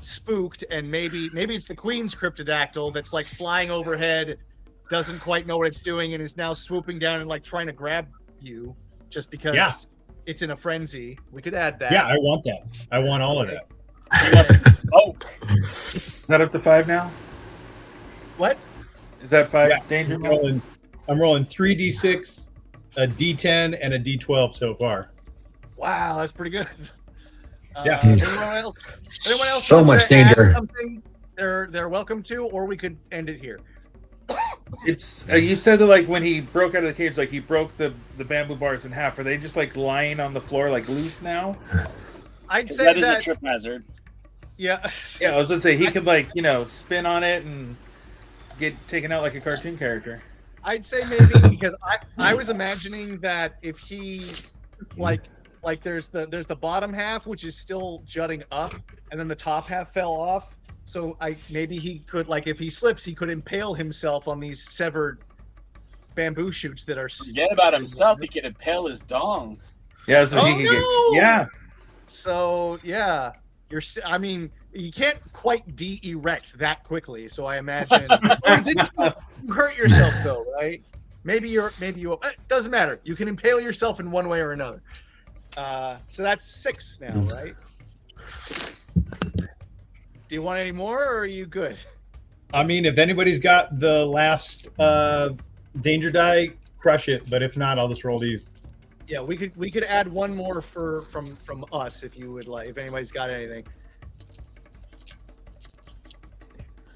spooked, and maybe it's the Queen's cryptodactyl that's like flying overhead, doesn't quite know what it's doing and is now swooping down and like trying to grab you just because it's in a frenzy. We could add that. Yeah, I want that. I want all of that. Oh, Is that up to 5 now? What? Is that 5 Yeah, danger? I'm rolling 3d6, a d10, and a d12 so far. Wow, that's pretty good. Yeah. Anyone else So want much to add danger. something they're welcome to, or we could end it here. It's you said that like when he broke out of the cage, like he broke the bamboo bars in half. Are they just like lying on the floor like loose now? I'd say that is that a trip hazard. yeah. Yeah, I was gonna say he could like spin on it and get taken out like a cartoon character. I'd say maybe because I was imagining that if he like there's the bottom half which is still jutting up and then the top half fell off. So maybe he could like if he slips he could impale himself on these severed bamboo shoots that are. Forget about himself. He can impale his dong. Yeah, so Oh, he could no! get yeah. So yeah, I mean, you can't quite de-erect that quickly. So I imagine. You hurt yourself though, right? Maybe you. It doesn't matter. You can impale yourself in one way or another. So that's 6 now, right? Do you want any more, or are you good? I mean, if anybody's got the last danger die, crush it. But if not, I'll just roll these. Yeah, we could add one more from us if you would like. If anybody's got anything.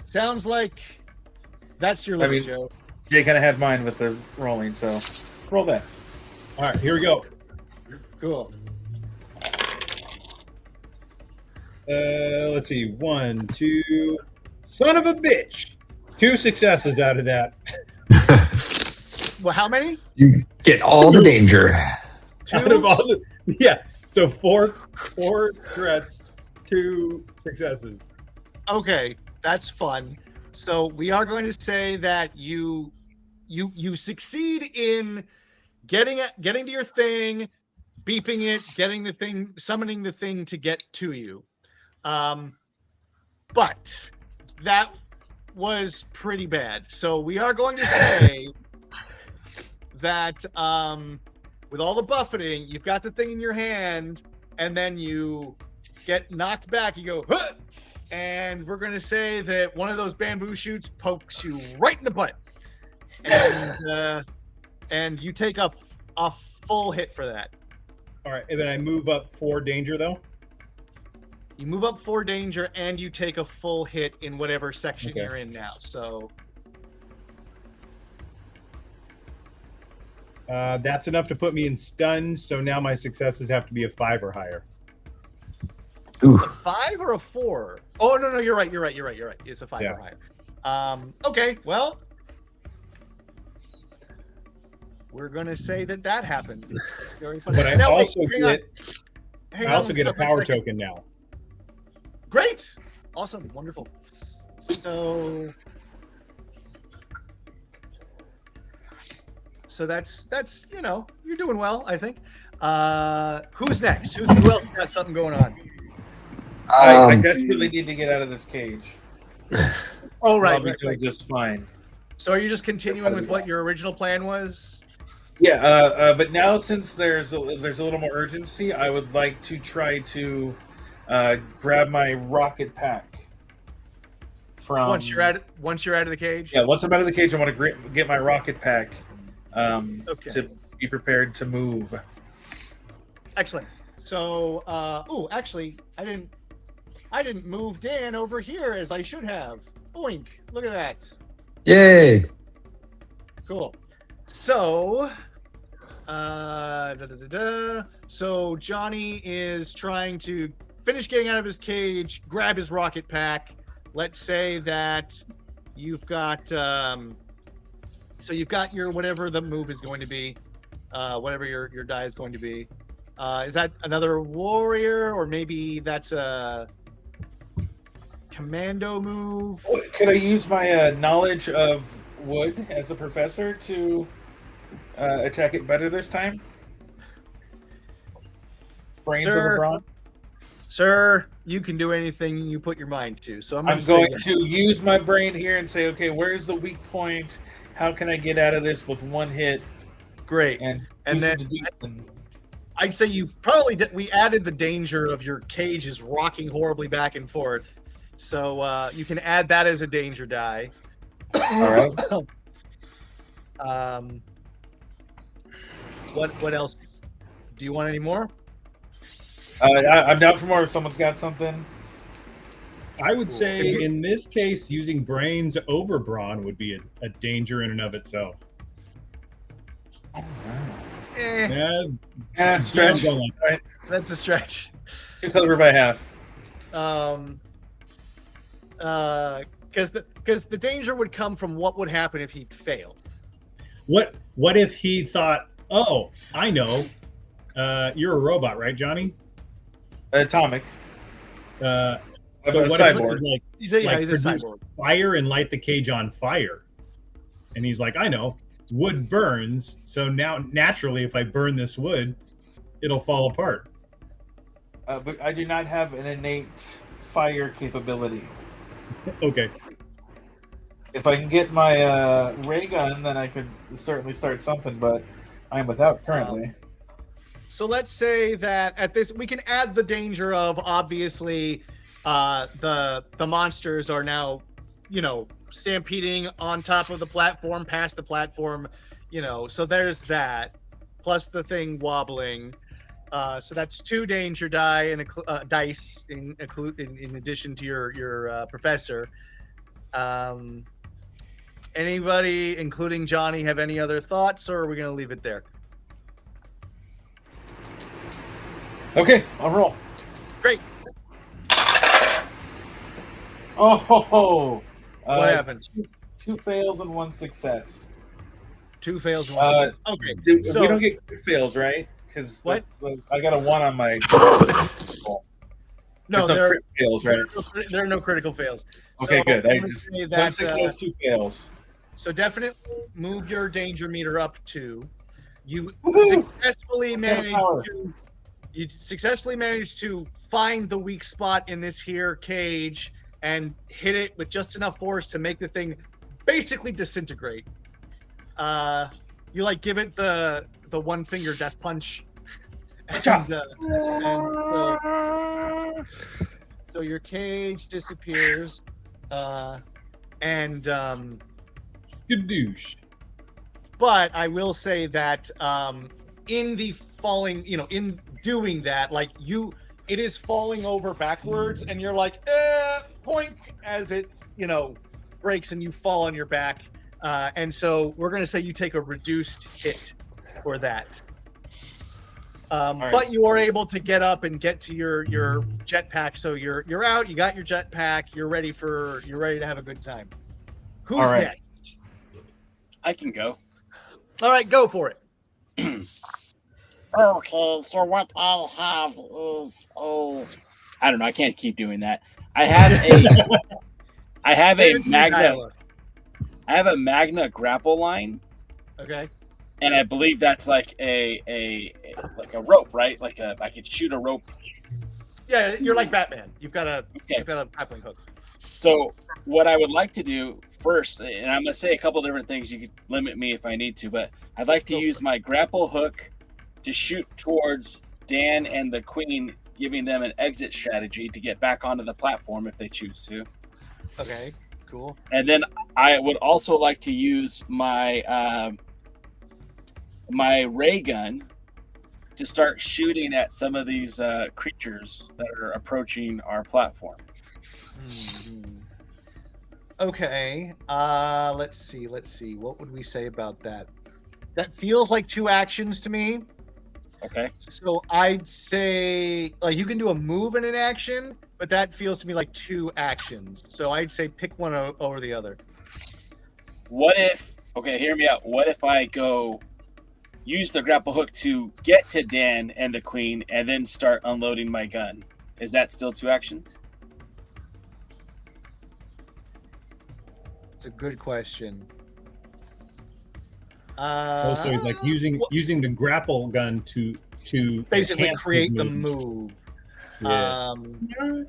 Sounds like that's your limit, Joe. Jay kind of had mine with the rolling, so roll that. All right, here we go. Cool. Let's see. 1, 2. Son of a bitch. 2 successes out of that. Well, how many? You get all the danger. Out of all the, yeah. So 4 threats, 2 successes. Okay, that's fun. So we are going to say that you succeed in getting to your thing, beeping it, getting the thing, summoning the thing to get to you. But that was pretty bad. So we are going to say that with all the buffeting, you've got the thing in your hand, and then you get knocked back. You go, huh! And we're going to say that one of those bamboo shoots pokes you right in the butt, and you take a full hit for that. All right, and then I move up 4 danger though. You move up 4 danger, and you take a full hit in whatever section Okay. you're in now. So That's enough to put me in stun. So now my successes have to be a 5 or higher. Ooh. 5 or a 4? Oh no, you're right. It's a 5 Yeah. or higher. Okay, well, we're gonna say that happened. It's very funny. But I Now, wait, also hang I also on get a one power second. token now. Great, awesome, wonderful. So that's you're doing well, I think. Who's next? Who else got something going on? I desperately need to get out of this cage. Oh right, Probably right, go right. just fine. So are you just continuing with what your original plan was? Yeah, but now since there's a little more urgency, I would like to try to grab my rocket pack. From Once you're out of the cage. Yeah, once I'm out of the cage, I want to get my rocket pack Okay. to be prepared to move. Excellent. So, actually, I didn't move Dan over here as I should have. Boink! Look at that. Yay. Cool. So, so Johnny is trying to finish getting out of his cage, grab his rocket pack. Let's say that you've got, so you've got your whatever the move is going to be, whatever your die is going to be. Is that another warrior, or maybe that's a commando move? Could I use my knowledge of wood as a professor to attack it better this time? Brains of Sir, LeBron? Sir, you can do anything you put your mind to. So I'm I'm going going to use my brain here and say, okay, where's the weak point? how can I get out of this with one hit? Great. And then I'd say you probably did. We added the danger of your cage is rocking horribly back and forth, so you can add that as a danger die. All right. What else? Do you want any more? I'm down for more if someone's got something. I would say in this case, using brains over brawn would be a danger in and of itself. Stretch. Right? That's a stretch. It's over by half. Because the danger would come from what would happen if he failed. What if he thought, oh, I know, you're a robot, right, Johnny? Atomic. So a what cyborg. if He's a produce cyborg. fire and light the cage on fire? And he's like, I know, wood burns, so now naturally if I burn this wood, it'll fall apart. But I do not have an innate fire capability. Okay. If I can get my ray gun, then I could certainly start something, but I'm without currently. So let's say that at this, we can add the danger of obviously the monsters are now, stampeding on top of the platform, past the platform, so there's that, plus the thing wobbling. So that's 2 danger dice in addition to your professor. Anybody, including Johnny, have any other thoughts, or are we going to leave it there? Okay, I'll roll. Great. Oh, What happened? Two fails and 1 success. 2 fails, 1 success. Okay. So we don't get quick fails, right? Because what? I got a 1 on my. No, there are no fails, right? There are no critical fails. Okay, So good. I'm I gonna just say 1 success, 2 fails. So definitely move your danger meter up 2. You Woo-hoo! successfully managed to find the weak spot in this here cage and hit it with just enough force to make the thing basically disintegrate. You give it the 1 finger death punch, and so your cage disappears, and Skadoosh. but I will say that in the falling, in doing that, it is falling over backwards, and you're like, poink, as it, breaks and you fall on your back. And so we're going to say you take a reduced hit for that. Right. But you are able to get up and get to your jetpack. So you're out, you got your jetpack, you're ready to have a good time. Who's All right. next? I can go. All right, go for it. Okay, so what I have is I don't know. I can't keep doing that. I have a Magna. I have a Magna grapple line. Okay. And I believe that's like a rope, right? I could shoot a rope. Yeah, you're like Batman. You've got a grappling hook. So what I would like to do first, and I'm going to say a couple different things. You could limit me if I need to, but I'd like to use my grapple hook to shoot towards Dan and the Queen, giving them an exit strategy to get back onto the platform if they choose to. Okay, cool. And then I would also like to use my my ray gun to start shooting at some of these creatures that are approaching our platform. Okay. Let's see. What would we say about that? That feels like 2 actions to me. Okay. So I'd say you can do a move and an action, but that feels to me like 2 actions. So I'd say pick one over the other. What if? Okay, hear me out. What if I go use the grapple hook to get to Dan and the Queen, and then start unloading my gun? Is that still 2 actions? It's a good question. Also, he's using the grapple gun to basically enhance create his the movement. move.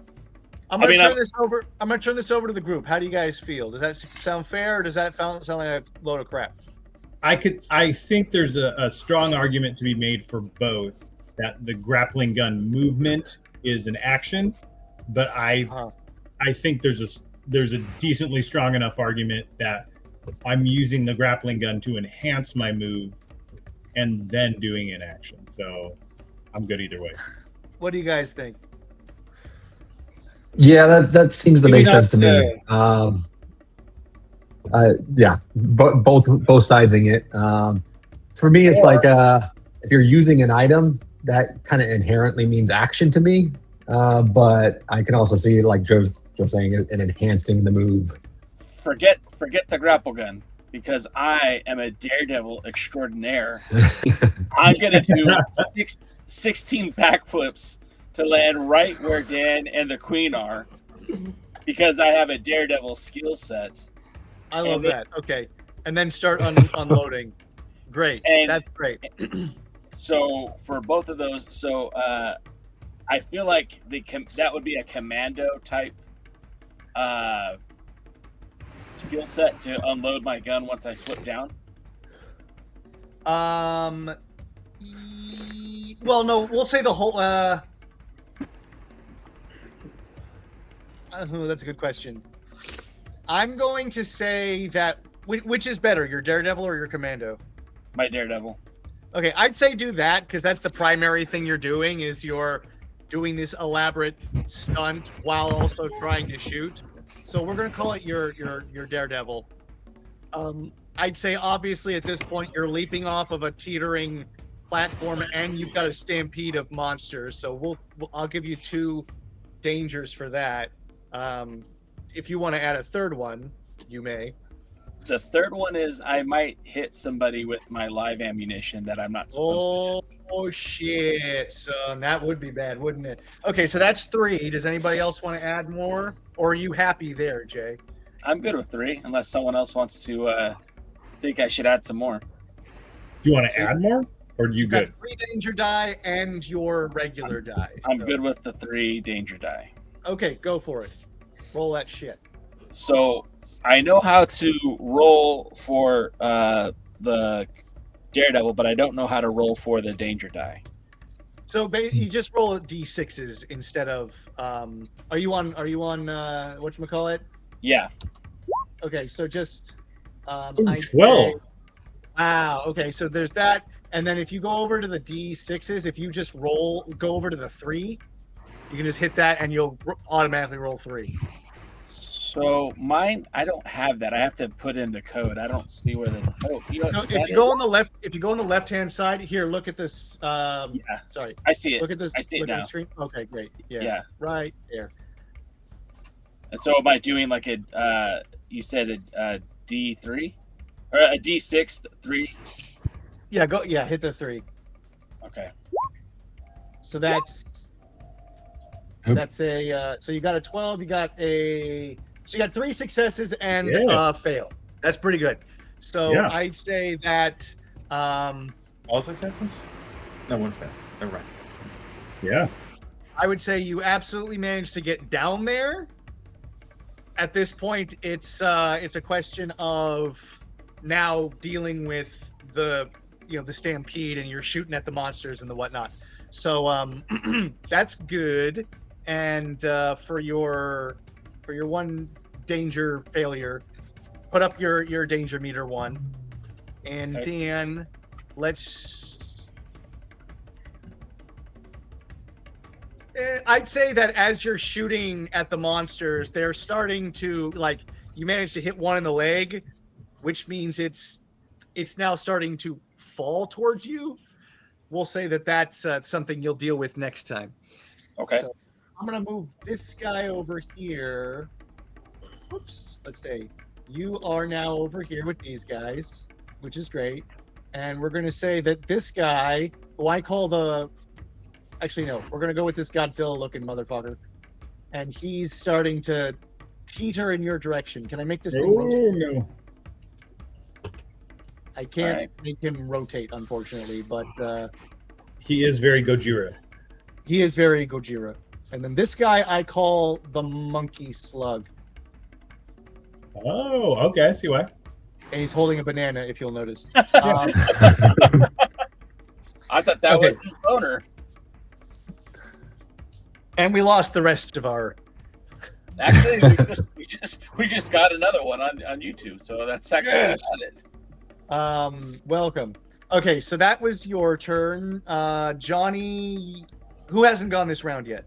Yeah. I'm gonna turn this over. I'm gonna turn this over to the group. How do you guys feel? Does that sound fair, or does that sound like a load of crap? I think there's a strong argument to be made for both. That the grappling gun movement is an action, but I think there's a decently strong enough argument that I'm using the grappling gun to enhance my move and then doing an action. So I'm good either way. What do you guys think? Yeah, that seems to make sense to me. Yeah, both sidesing it. For me, it's like if you're using an item, that kind of inherently means action to me. But I can also see, like Joe's saying, it enhancing the move. Forget the grapple gun, because I am a daredevil extraordinaire. I'm gonna do 16 backflips to land right where Dan and the Queen are, because I have a daredevil skill set. I love that. Okay, and then start unloading. Great, that's great. So for both of those, I feel like that would be a commando type skill set to unload my gun once I flip down. Well, no, we'll say the whole. That's a good question. I'm going to say that which is better, your daredevil or your commando? My daredevil. Okay, I'd say do that, because that's the primary thing you're doing, is you're doing this elaborate stunt while also trying to shoot. So we're gonna call it your daredevil. I'd say obviously at this point you're leaping off of a teetering platform and you've got a stampede of monsters. So I'll give you 2 dangers for that. If you want to add a third one, you may. The third one is I might hit somebody with my live ammunition that I'm not supposed to. Oh shit, son, that would be bad, wouldn't it? Okay, so that's 3. Does anybody else want to add more, or are you happy there, Jay? I'm good with 3, unless someone else wants to think I should add some more. Do you want to add more, or are you good? Got 3 danger die and your regular die. I'm good with the 3 danger die. Okay, go for it. Roll that shit. So I know how to roll for the daredevil, but I don't know how to roll for the danger die. So you just roll d6s instead of. Are you on whatchamacallit? Yeah. Okay, so just. 12. Wow. Okay, so there's that, and then if you go over to the d6s, if you just go over to the 3, you can just hit that, and you'll automatically roll 3. So mine, I don't have that. I have to put in the code. I don't see where the code. If you go on the left-hand side here, look at this. Yeah. Sorry. I see it. Look at this. I see it now. Screen. Okay, great. Yeah. Right there. And so am I doing like a? You said a D3 or a D6 3? Yeah. Go. Yeah. Hit the 3. Okay. So that's a. So you got a 12. So you got 3 successes and a fail. That's pretty good. So I'd say that. All successes? No, 1 fail. Never mind. Yeah. I would say you absolutely managed to get down there. At this point, it's a question of now dealing with the stampede, and you're shooting at the monsters and the whatnot. So that's good. And for your 1 danger failure, put up your danger meter 1, and then let's. I'd say that as you're shooting at the monsters, they're starting to you managed to hit one in the leg, which means it's now starting to fall towards you. We'll say that's something you'll deal with next time. Okay. So I'm gonna move this guy over here. Oops. Let's say you are now over here with these guys, which is great. And we're gonna say that this guy, who I call actually no, we're gonna go with this Godzilla-looking motherfucker, and he's starting to teeter in your direction. Can I make this thing rotate? No. I can't make him rotate, unfortunately, but he is very Gojira. He is very Gojira. And then this guy I call the monkey slug. Oh, okay. I see why. And he's holding a banana, if you'll notice. I thought that Okay. was his owner. And we lost the rest of our. Actually, we just got another one on YouTube, so that's actually Yes. not it. Welcome. Okay, so that was your turn. Johnny, who hasn't gone this round yet?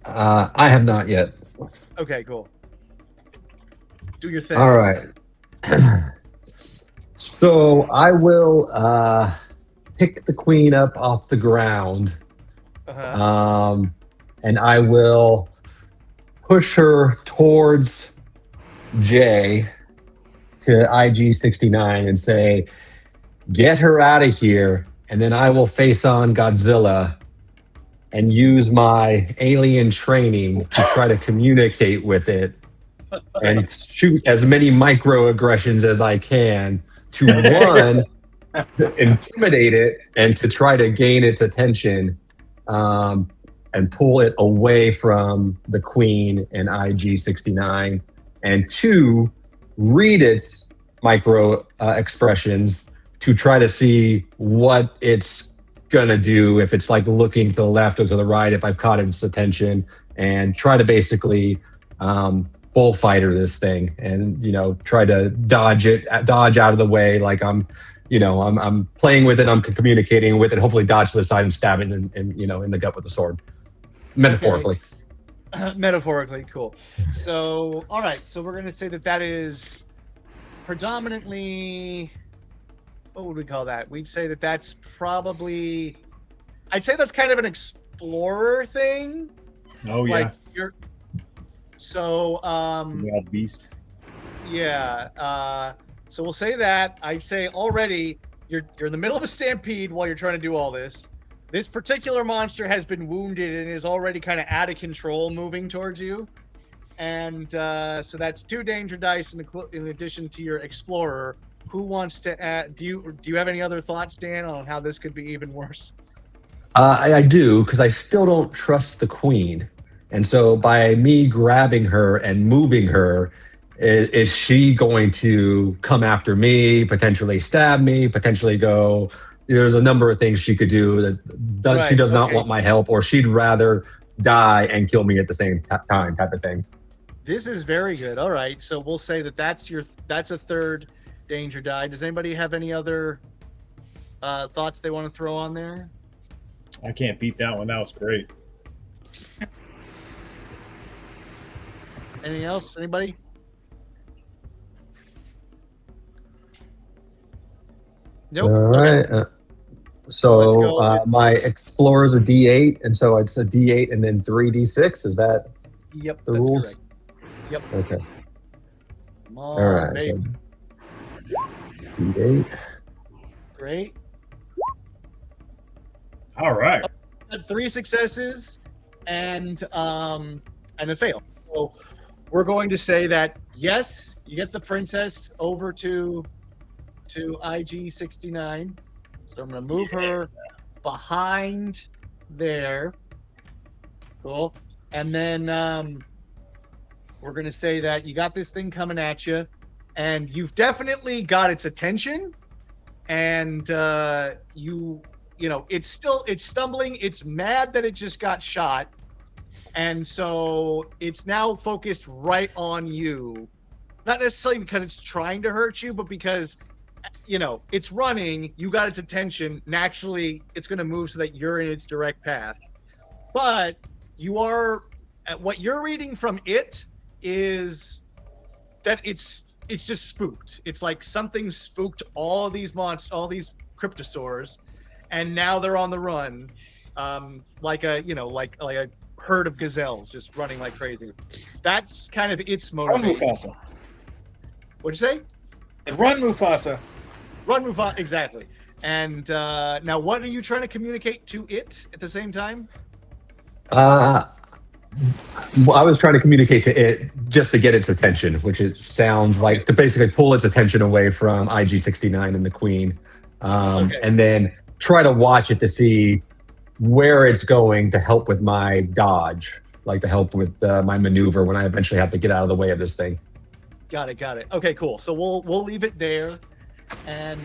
I have not yet. Okay, cool. Do your thing. All right. So I will pick the queen up off the ground, Uh-huh. and I will push her towards Jay to IG-69 and say, "Get her out of here," and then I will face on Godzilla and use my alien training to try to communicate with it and shoot as many microaggressions as I can to one, intimidate it and to try to gain its attention, and pull it away from the queen and IG-69, and two, read its micro expressions to try to see what it's gonna do, if it's like looking to the left or to the right, if I've caught its attention, and try to basically bullfighter this thing, and try to dodge out of the way, like I'm playing with it, I'm communicating with it, hopefully dodge to the side and stab it in the gut with the sword, metaphorically. Metaphorically, cool. So, all right. So we're going to say that is predominantly, what would we call that? We'd say that that's probably, I'd say that's kind of an explorer thing. Oh, Like yeah. you're, so, Wild beast. yeah. So we'll say that. I'd say already you're in the middle of a stampede while you're trying to do all this. This particular monster has been wounded and is already kind of out of control, moving towards you. And so that's 2 danger dice in addition to your explorer. Who wants to add? Do you have any other thoughts, Dan, on how this could be even worse? I do, because I still don't trust the queen. And so by me grabbing her and moving her, is she going to come after me, potentially stab me, potentially go... There's a number of things she could do. She does not want my help, or she'd rather die and kill me at the same time, type of thing. This is very good. All right, so we'll say that's a 3rd danger die. Does anybody have any other thoughts they want to throw on there? I can't beat that one. That was great. Anything else? Anybody? Nope. All Okay. right. Let's So go. my explorer is a D8, and so it's a D8 and then 3D6. Is that Yep. the that's rules? correct. Yep. Okay. Come All on, right. babe. So D8. Great. All right. Had 3 successes and a fail. So we're going to say that yes, you get the princess over to IG-69. So I'm going to move her behind there. Cool. And then we're going to say that you got this thing coming at you, and you've definitely got its attention, and it's stumbling. It's mad that it just got shot, and so it's now focused right on you. Not necessarily because it's trying to hurt you, but because it's running. You got its attention. Naturally, it's going to move so that you're in its direct path. But what you're reading from it is that it's just spooked. It's like something spooked all these monsters, all these cryptosaurs, and now they're on the run, like a herd of gazelles just running like crazy. That's kind of its Run, motivation. Mufasa. What'd you say? Run, Mufasa. Run, move on. Exactly. And now, what are you trying to communicate to it at the same time? Well, I was trying to communicate to it just to get its attention, which it sounds like to basically pull its attention away from IG-69 and the Queen, Okay. and then try to watch it to see where it's going to help with my dodge, like to help with my maneuver when I eventually have to get out of the way of this thing. Got it. Okay, cool. So we'll leave it there, and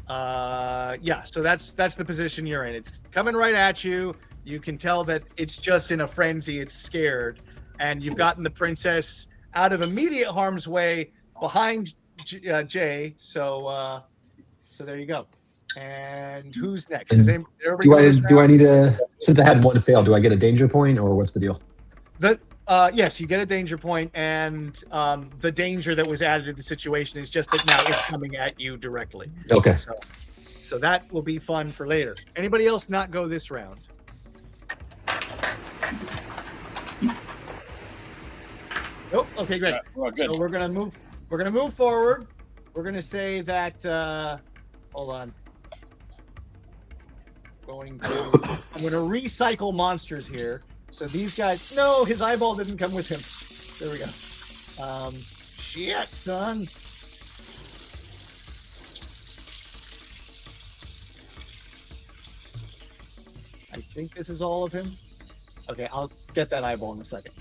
yeah. So that's the position you're in. It's coming right at you. You can tell that it's just in a frenzy. It's scared, and you've gotten the princess out of immediate harm's way behind Jay. So there you go. And who's next? Is everybody do I need to, since I had one fail, do I get a danger point or what's the deal? Yes, you get a danger point, and the danger that was added to the situation is just that now it's coming at you directly. Okay. So that will be fun for later. Anybody else not go this round? Nope. Okay, great. Well, good. So we're gonna move forward. We're gonna say that. Hold on. I'm gonna recycle monsters here. So these guys. No, his eyeball didn't come with him. There we go. Shit, son. I think this is all of him. Okay, I'll get that eyeball in a second.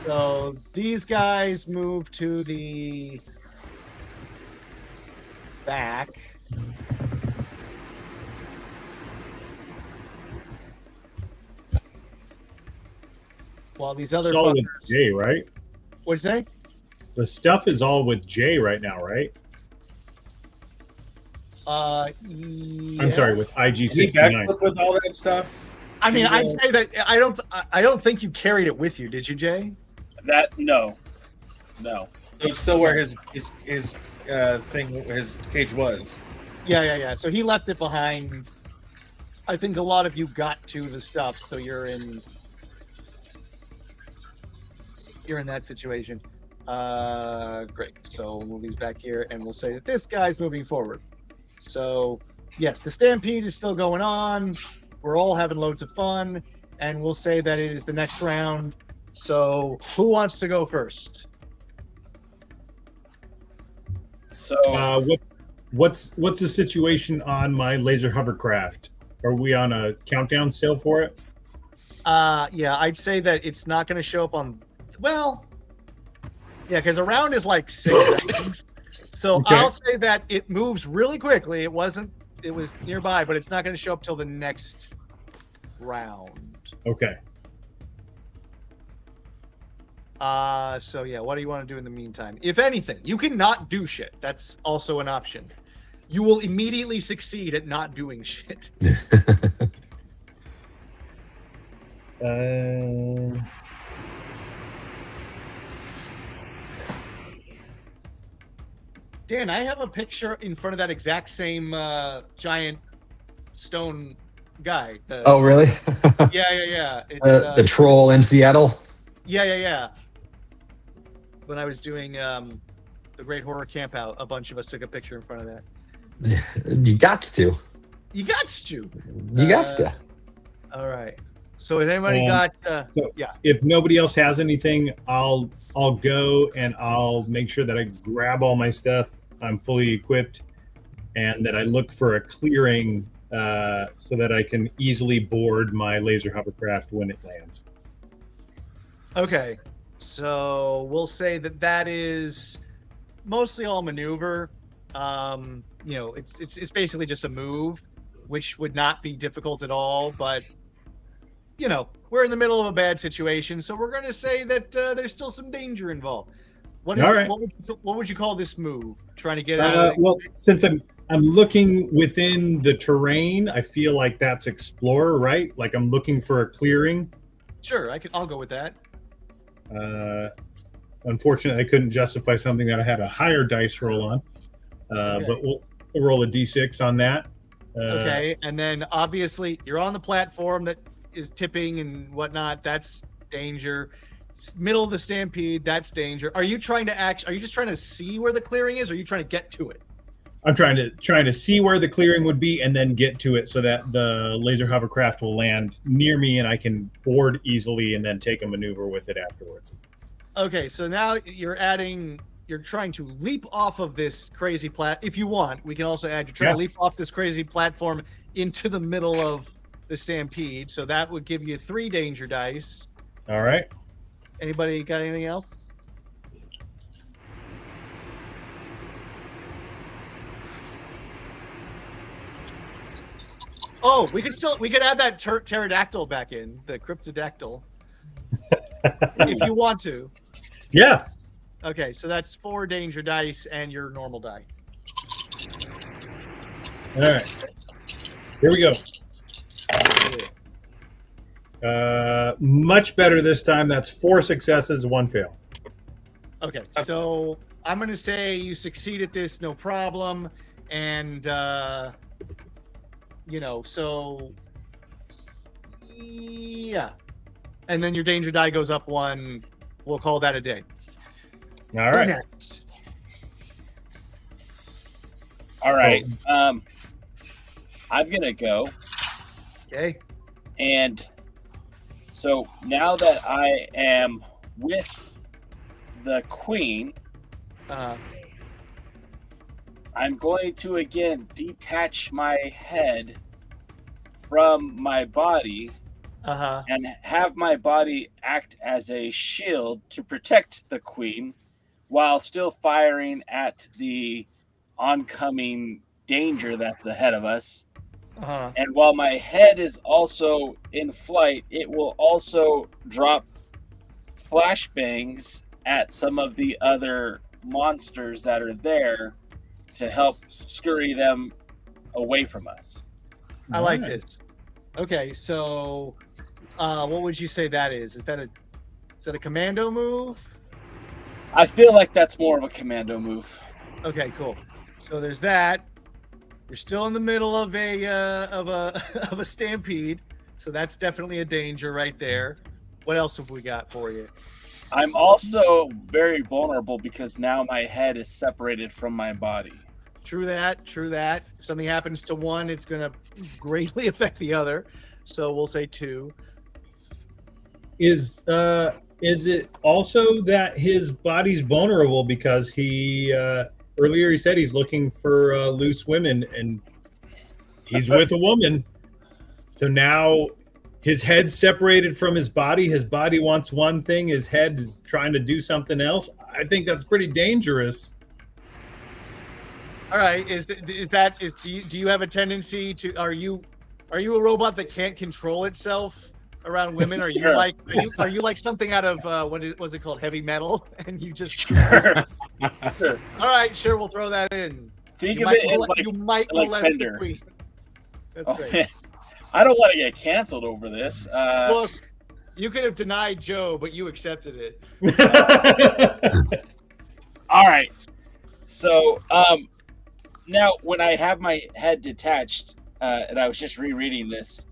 So these guys move to the back. While these other It's all with fuckers... Jay, right? What'd you say? The stuff is all with Jay right now, right? I'm sorry, with IG69. With all that stuff. I mean, I'd say that I don't think you carried it with you, did you, Jay? No. So it's still where his thing, his cage was. Yeah. So he left it behind. I think a lot of you got to the stuff, so you're in that situation. Great. So we'll move these back here, and we'll say that this guy's moving forward. So yes, the stampede is still going on. We're all having loads of fun, and we'll say that it is the next round. So who wants to go first? So what's the situation on my laser hovercraft? Are we on a countdown still for it? Yeah, I'd say that it's not going to show up on. Well, yeah, because a round is like 6 seconds. So Okay. I'll say that it moves really quickly. It was nearby, but it's not going to show up till the next round. Okay. So yeah, what do you want to do in the meantime? If anything, you can not do shit. That's also an option. You will immediately succeed at not doing shit. Dan, I have a picture in front of that exact same giant stone guy. Oh, really? Yeah. It's, the troll in Seattle? Yeah. When I was doing the Great Horror Camp Out, a bunch of us took a picture in front of that. You got to. You got to. You got to. All right. So has anybody got? Yeah. If nobody else has anything, I'll go and I'll make sure that I grab all my stuff. I'm fully equipped, and that I look for a clearing so that I can easily board my laser hovercraft when it lands. Okay. So we'll say that is mostly all maneuver. It's basically just a move, which would not be difficult at all. But we're in the middle of a bad situation, so we're going to say that there's still some danger involved. What would you call this move? Trying to get out. Well, since I'm looking within the terrain, I feel like that's explorer, right? Like I'm looking for a clearing. Sure, I'll go with that. Unfortunately, I couldn't justify something that I had a higher dice roll on. Okay. But we'll roll a d6 on that. Okay, and then obviously you're on the platform that is tipping and whatnot. That's danger. Middle of the stampede, that's danger. Are you just trying to see where the clearing is, or are you trying to get to it? I'm trying to see where the clearing would be and then get to it so that the laser hovercraft will land near me and I can board easily and then take a maneuver with it afterwards. Okay, so now you're you're trying to leap off of this crazy if you want, we can also add you're trying to leap off this crazy platform into the middle of the stampede. So that would give you 3 danger dice. All right. Anybody got anything else? Oh, we could add that pterodactyl back in, the cryptodactyl, if you want to. Yeah. Okay, so that's 4 danger dice and your normal die. All right. Here we go. Much better this time. That's 4 successes, 1 fail. Okay, so I'm gonna say you succeed at this, no problem, and so yeah, and then your danger die goes up 1. We'll call that a day. All right. Next. All right. I'm gonna go. Okay. And so now that I am with the queen, I'm going to again detach my head from my body and have my body act as a shield to protect the queen while still firing at the oncoming danger that's ahead of us. And while my head is also in flight, it will also drop flashbangs at some of the other monsters that are there to help scurry them away from us. I like this. Okay, so what would you say that is? Is that a commando move? I feel like that's more of a commando move. Okay, cool. So there's that. You're still in the middle of a stampede, so that's definitely a danger right there. What else have we got for you? I'm also very vulnerable because now my head is separated from my body. True that. If something happens to one, it's going to greatly affect the other. So we'll say 2. Is it also that his body's vulnerable because he earlier he said he's looking for loose women and he's with a woman, so now his head's separated from his body wants one thing, his head is trying to do something else? I think that's pretty dangerous. All right, do you have a tendency to are you a robot that can't control itself around women? Are you Sure. are you like something out of what's it called, Heavy Metal, and you just Sure. All right, sure, we'll throw that in. Think You of it as like, you might like molest the Bender. queen. That's Oh, great. man. I don't want to get canceled over this. Look, you could have denied Joe, but you accepted it. All right. So now when I have my head detached, and I was just rereading this,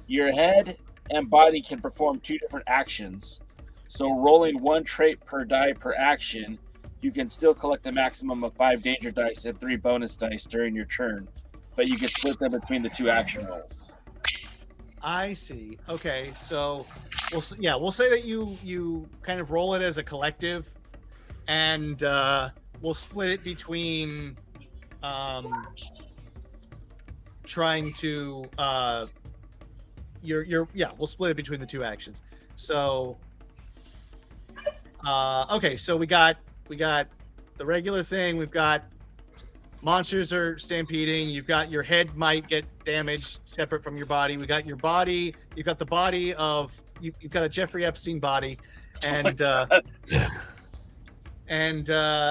your head and body can perform 2 different actions. So rolling 1 trait per die per action, you can still collect a maximum of 5 danger dice and 3 bonus dice during your turn, but you can split them between the 2 action rolls. I see. Okay, so we'll say that you kind of roll it as a collective, and we'll split it between trying to we'll split it between the 2 actions. So okay, so we got the regular thing, we've got monsters are stampeding, you've got your head might get damaged separate from your body, we got your body, you've got the body of you've got a Jeffrey Epstein body, and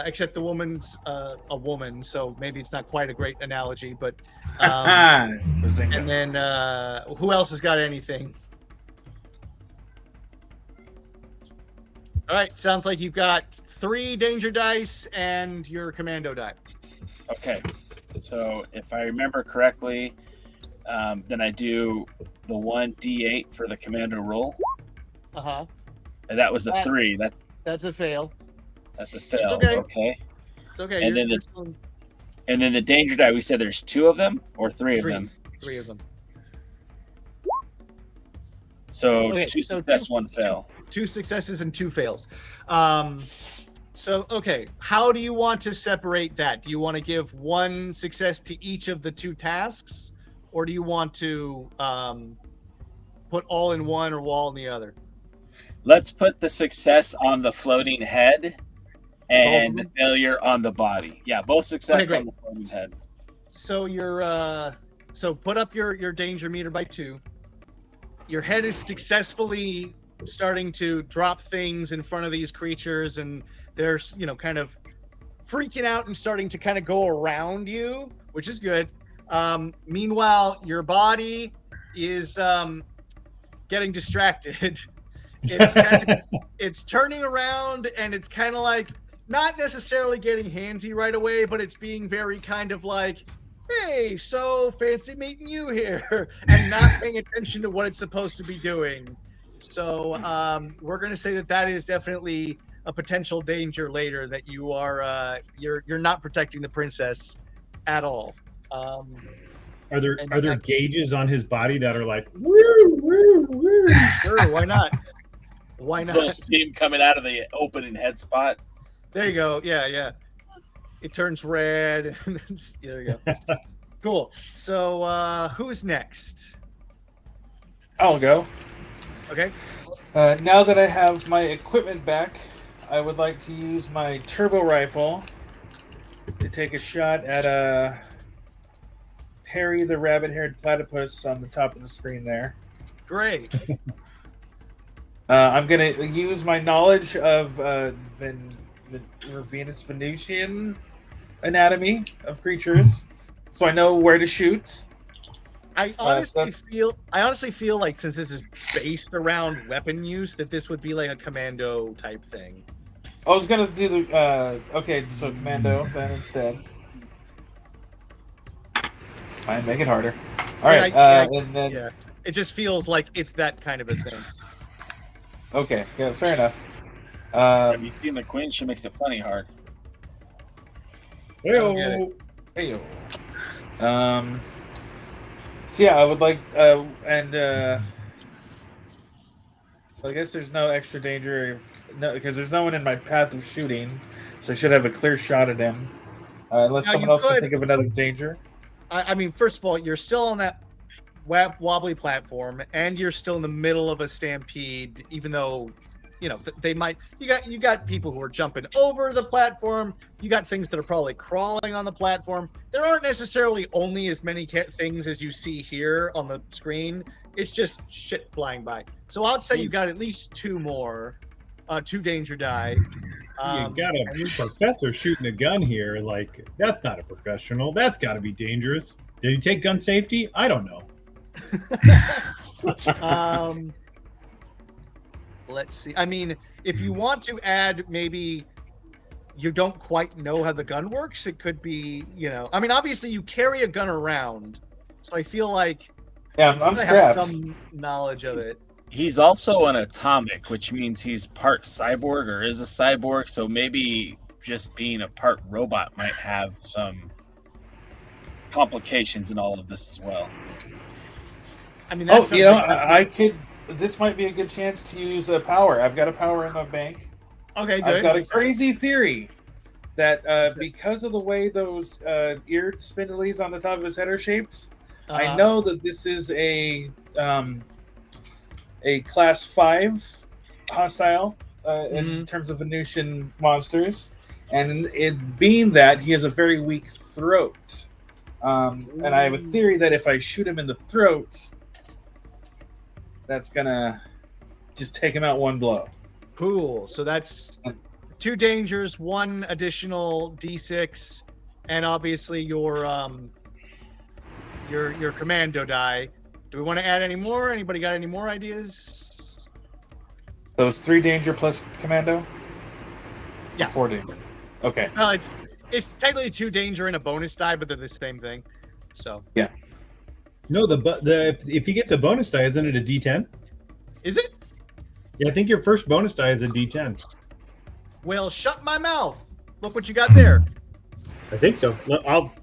except the woman's a woman, so maybe it's not quite a great analogy, but and then who else has got anything? All right, sounds like you've got 3 danger dice and your commando die. Okay, so if I remember correctly, then I do the 1d8 for the commando roll, and that was a 3. That's a fail. That's a fail. okay. Okay. It's okay. And then the danger die. We said there's 2 of them or 3 of them. 3 of them. So Okay, 2 so success, 1 fail. 2 successes and 2 fails. So, okay, how do you want to separate that? Do you want to give 1 success to each of the 2 tasks, or do you want to put all in one or all in the other? Let's put the success on the floating head and the failure on the body. Yeah, both success on the floating head. So you're so put up your danger meter by 2. Your head is successfully starting to drop things in front of these creatures, and they're, you know, kind of freaking out and starting to kind of go around you, which is good. Meanwhile, your body is getting distracted. It's turning around, and it's kind of like not necessarily getting handsy right away, but it's being very kind of like, hey, so fancy meeting you here, and not paying attention to what it's supposed to be doing. So we're going to say that is definitely a potential danger later, that you are you're not protecting the princess at all. Are there gauges on his body that are like woo woo woo? Sure, why not? Why There's not? a little steam coming out of the opening head spot. There you go. Yeah. It turns red. There you go. Cool. So who's next? I'll go. Okay. Now that I have my equipment back, I would like to use my turbo rifle to take a shot at Perry the rabbit-haired platypus on the top of the screen there. Great. I'm going to use my knowledge of Venus Venusian anatomy of creatures, so I know where to shoot. I honestly feel like, since this is based around weapon use, that this would be like a commando type thing. I was gonna do the okay, so commando then instead. Fine, make it harder. All right, and then yeah, it just feels like it's that kind of a thing. Okay, yeah, fair enough. Have you seen the Queen? She makes it plenty hard. Hey-o. Hey. So yeah, I would like, I guess there's no extra danger because there's no one in my path of shooting, so I should have a clear shot at him. Unless someone else can think of another danger. I mean, first of all, you're still on that wobbly platform, and you're still in the middle of a stampede, even though, you know, they might. You got people who are jumping over the platform. You got things that are probably crawling on the platform. There aren't necessarily only as many things as you see here on the screen. It's just shit flying by. So I'd say you got at least 2 more, 2 danger die. You got a professor shooting a gun here. Like, that's not a professional. That's got to be dangerous. Did he take gun safety? I don't know. Let's see. I mean, if you want to add, maybe you don't quite know how the gun works, it could be, you know, I mean, obviously you carry a gun around, so I feel like I'm have some knowledge of it. He's also an atomic, which means he's part cyborg or is a cyborg, so maybe just being a part robot might have some complications in all of this as well. I mean, that's I could. This might be a good chance to use a power. I've got a power in my bank. Okay, good. I've got a crazy theory that because of the way those ear spindlies on the top of his head are shaped, I know that this is a class 5 hostile in terms of Venusian monsters, and it being that he has a very weak throat, and I have a theory that if I shoot him in the throat, that's gonna just take him out one blow. Cool. So that's 2 dangers, 1 additional D6, and obviously your commando die. Do we want to add any more? Anybody got any more ideas? Those 3 danger plus commando? Yeah. 4 danger. Okay. Well, it's technically 2 danger and a bonus die, but they're the same thing. So. Yeah. No, if he gets a bonus die, isn't it a D10? Is it? Yeah, I think your first bonus die is a D10. Well, shut my mouth. Look what you got there. I think so.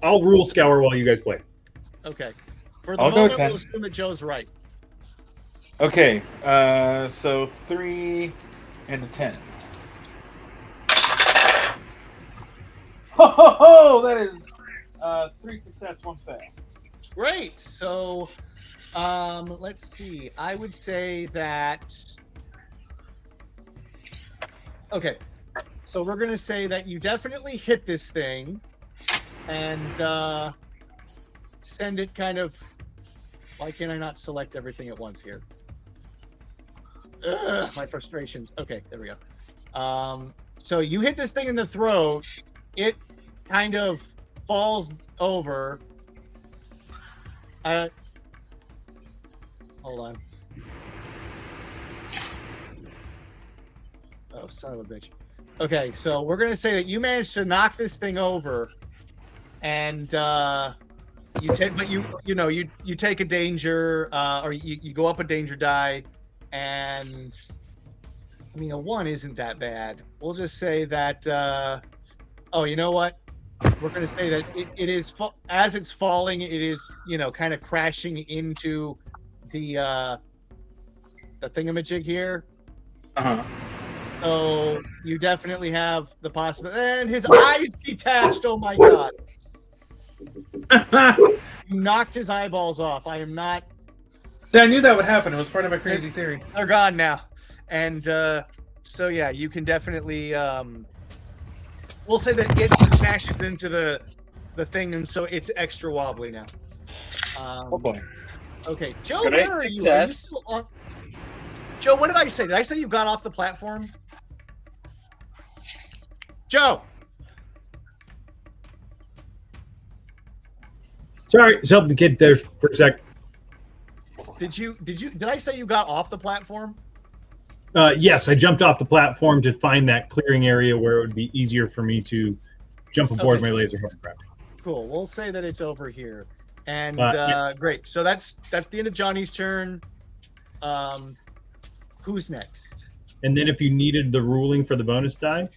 I'll rule scour while you guys play. Okay. For the I'll go moment, 10. we'll assume that Joe's right. Okay, so 3 and a 10. Ho ho ho! That is 3 success, 1 fail. Great. So, let's see. I would say that. Okay. So we're gonna say that you definitely hit this thing, and send it kind of. Why can't I not select everything at once here? Ugh, my frustrations. Okay, there we go. So you hit this thing in the throat. It kind of falls over. Hold on. Oh, son of a bitch. Okay, so we're gonna say that you managed to knock this thing over, and you take, but you take a danger, or you go up a danger die, and I mean a 1 isn't that bad. We'll just say that. Oh, you know what? We're going to say that it is, as it's falling, it is, kind of crashing into the thingamajig here. Uh-huh. So you definitely have the possibility. And his eyes detached. Oh my god! You knocked his eyeballs off. I am not. I knew that would happen. It was part of my crazy theory. They're gone now, and so yeah, you can definitely. We'll say that it smashes into the thing, and so it's extra wobbly now. Oh boy. Okay, Joe, Great where are you? success. Joe, what did I say? Did I say you got off the platform? Joe. Sorry, just help the kid there for a sec. Did I say you got off the platform? Yes, I jumped off the platform to find that clearing area where it would be easier for me to jump aboard my laser hovercraft. Cool. We'll say that it's over here. And Yeah. great. So that's the end of Johnny's turn. Who's next? And then if you needed the ruling for the bonus die,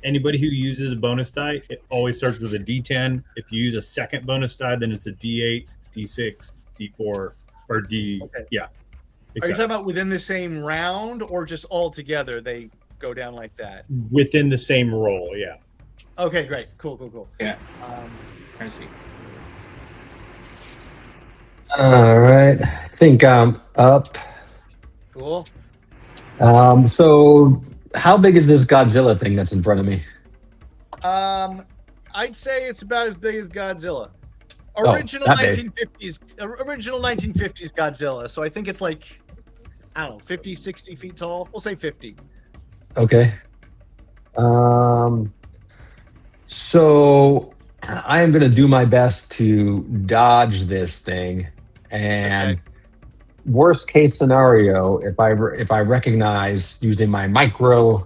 anybody who uses a bonus die, it always starts with a D10. If you use a second bonus die, then it's a D8, D6, D4, or D. Okay. Yeah. Are you talking about within the same round, or just all together they go down like that? Within the same roll, yeah. Okay, great. Cool. Yeah. I see. All right. I think I'm up. Cool. So how big is this Godzilla thing that's in front of me? I'd say it's about as big as Godzilla. Oh, Original that big. 1950s Godzilla. So I think it's like, I don't know, 50, 60 feet tall. We'll say 50. Okay. So I am going to do my best to dodge this thing. And worst case scenario, if I recognize using my micro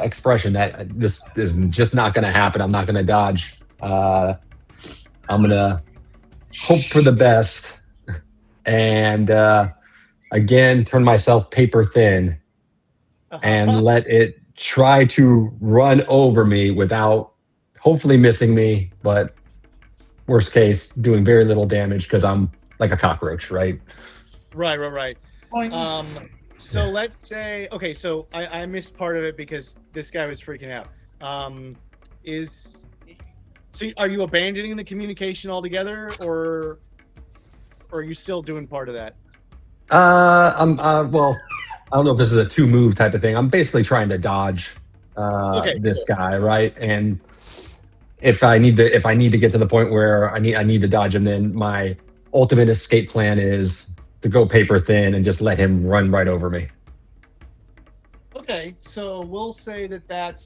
expression that this is just not going to happen, I'm not going to dodge. I'm going to hope for the best. And again, turn myself paper thin and let it try to run over me without hopefully missing me, but worst case, doing very little damage because I'm like a cockroach, right? Right. So let's say, okay, so I missed part of it because this guy was freaking out. So are you abandoning the communication altogether, or are you still doing part of that? Well, I don't know if this is a 2-move type of thing. I'm basically trying to dodge this guy, right? And if I need to get to the point where I need to dodge him, then my ultimate escape plan is to go paper thin and just let him run right over me. Okay, so we'll say that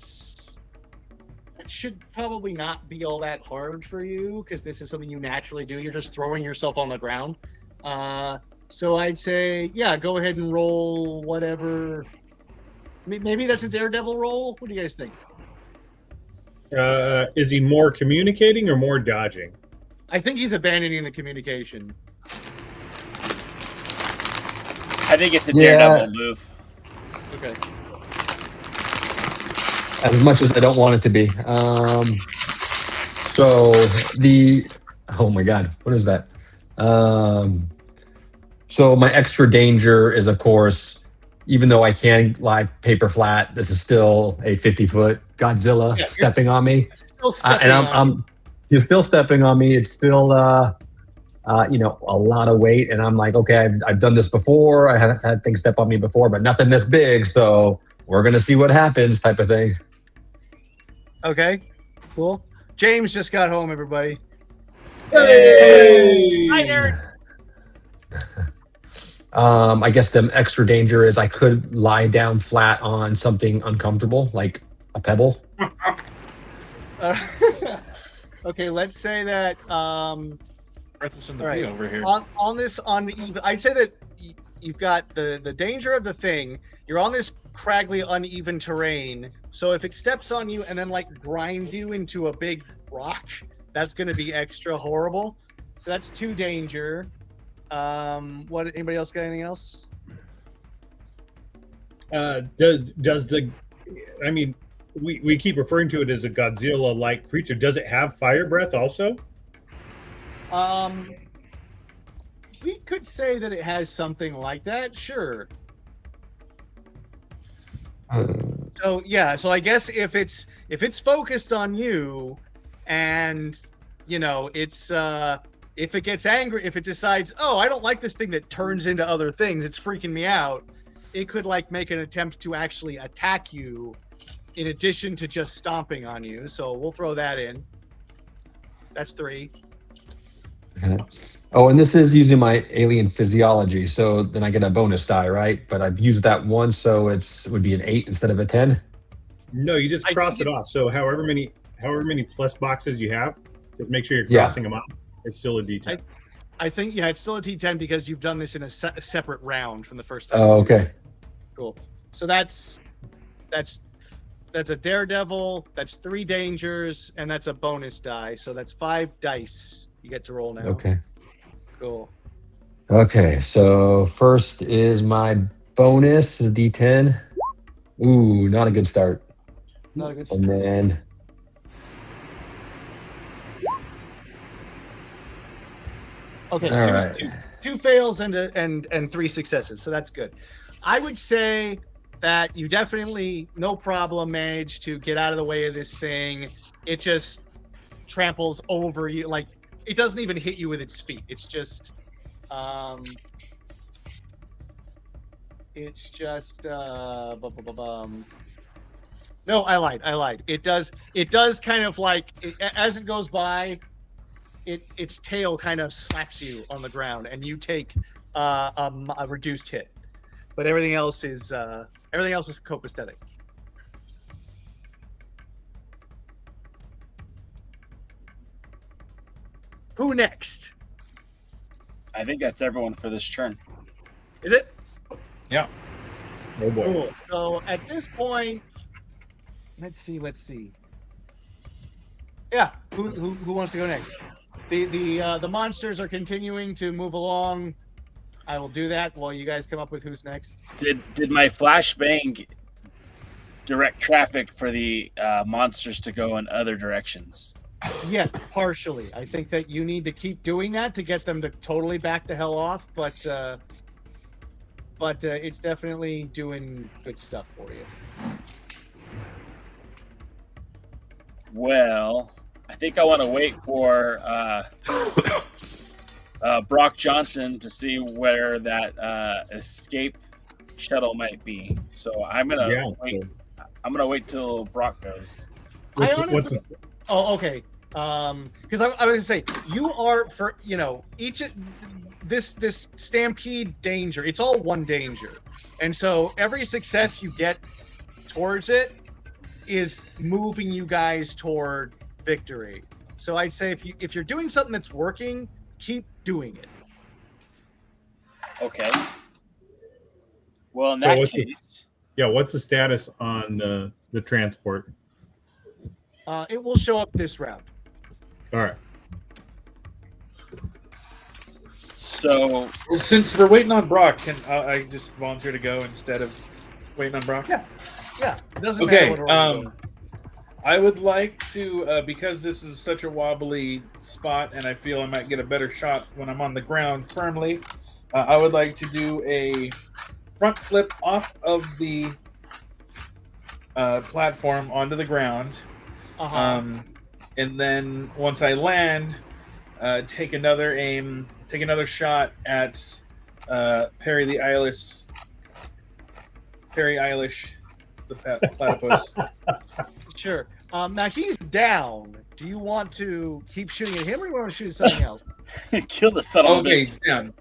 should probably not be all that hard for you because this is something you naturally do. You're just throwing yourself on the ground. So I'd say, yeah, go ahead and roll whatever. Maybe that's a daredevil roll. What do you guys think? Is he more communicating or more dodging? I think he's abandoning the communication. I think it's a daredevil move. Okay. As much as I don't want it to be. Oh my God, what is that? So my extra danger is, of course, even though I can lie paper flat, this is still a 50-foot Godzilla stepping on me. Still stepping and I'm you're still stepping on me. It's still, you know, a lot of weight. And I'm like, okay, I've done this before. I have had things step on me before, but nothing this big. So we're going to see what happens type of thing. Okay, cool. James just got home, everybody. Hey! Hi, nerd. I guess the extra danger is I could lie down flat on something uncomfortable, like a pebble. Okay, let's say that Breakfast in the all right. bee over here. on this uneven, I'd say that you've got the danger of the thing. You're on this craggly, uneven terrain. So if it steps on you and then like grinds you into a big rock, that's going to be extra horrible. So that's 2 danger. What? Anybody else got anything else? Does the? I mean, we keep referring to it as a Godzilla-like creature. Does it have fire breath also? We could say that it has something like that. Sure. So yeah, so I guess if it's focused on you, and you know it's if it gets angry, if it decides, oh, I don't like this thing that turns into other things, it's freaking me out, it could like make an attempt to actually attack you in addition to just stomping on you. So we'll throw that in. That's 3. Okay. Oh, and this is using my alien physiology, so then I get a bonus die, right? But I've used that once, so it would be an 8 instead of a 10. No, you just cross it off. So however many plus boxes you have, just make sure you're crossing them off. It's still a D10. I think it's still a T10 because you've done this in a separate round from the first time. Oh, okay. Cool. So that's a daredevil. That's 3 dangers, and that's a bonus die. So that's 5 dice you get to roll now. Okay. Cool. Okay, so first is my bonus, the D10. Ooh, not a good start. Not a good And then Okay, all right. two fails and 3 successes, so that's good. I would say that you definitely, no problem, managed to get out of the way of this thing. It just tramples over you, like it doesn't even hit you with its feet. It's just, no, I lied. It does kind of like as it goes by. Its tail kind of slaps you on the ground, and you take a reduced hit. But everything else is copacetic. Who next? I think that's everyone for this turn. Is it? Yeah. Oh boy. Cool. So at this point, let's see. Yeah. Who wants to go next? The monsters are continuing to move along. I will do that while you guys come up with who's next. Did my flashbang direct traffic for the monsters to go in other directions? Yeah, partially. I think that you need to keep doing that to get them to totally back the hell off, but it's definitely doing good stuff for you. Well, I think I want to wait for Brock Johnson to see where that escape shuttle might be. So I'm gonna wait. I'm gonna wait till Brock goes. Oh, okay. Because I was gonna say you are for each this stampede danger. It's all 1 danger, and so every success you get towards it is moving you guys toward victory. So I'd say if you're doing something that's working, keep doing it. Okay. Well, in that case, what's the status on the transport? It will show up this round. All right. So since we're waiting on Brock, can I just volunteer to go instead of waiting on Brock? Yeah. It doesn't matter what order you go. I would like to, because this is such a wobbly spot, and I feel I might get a better shot when I'm on the ground firmly. I would like to do a front flip off of the platform onto the ground, and then once I land, take another aim, take another shot at Perry Eilish, the platypus. Sure. Now he's down. Do you want to keep shooting at him, or do you want to shoot at something else? Kill the son of a Okay, bitch. down.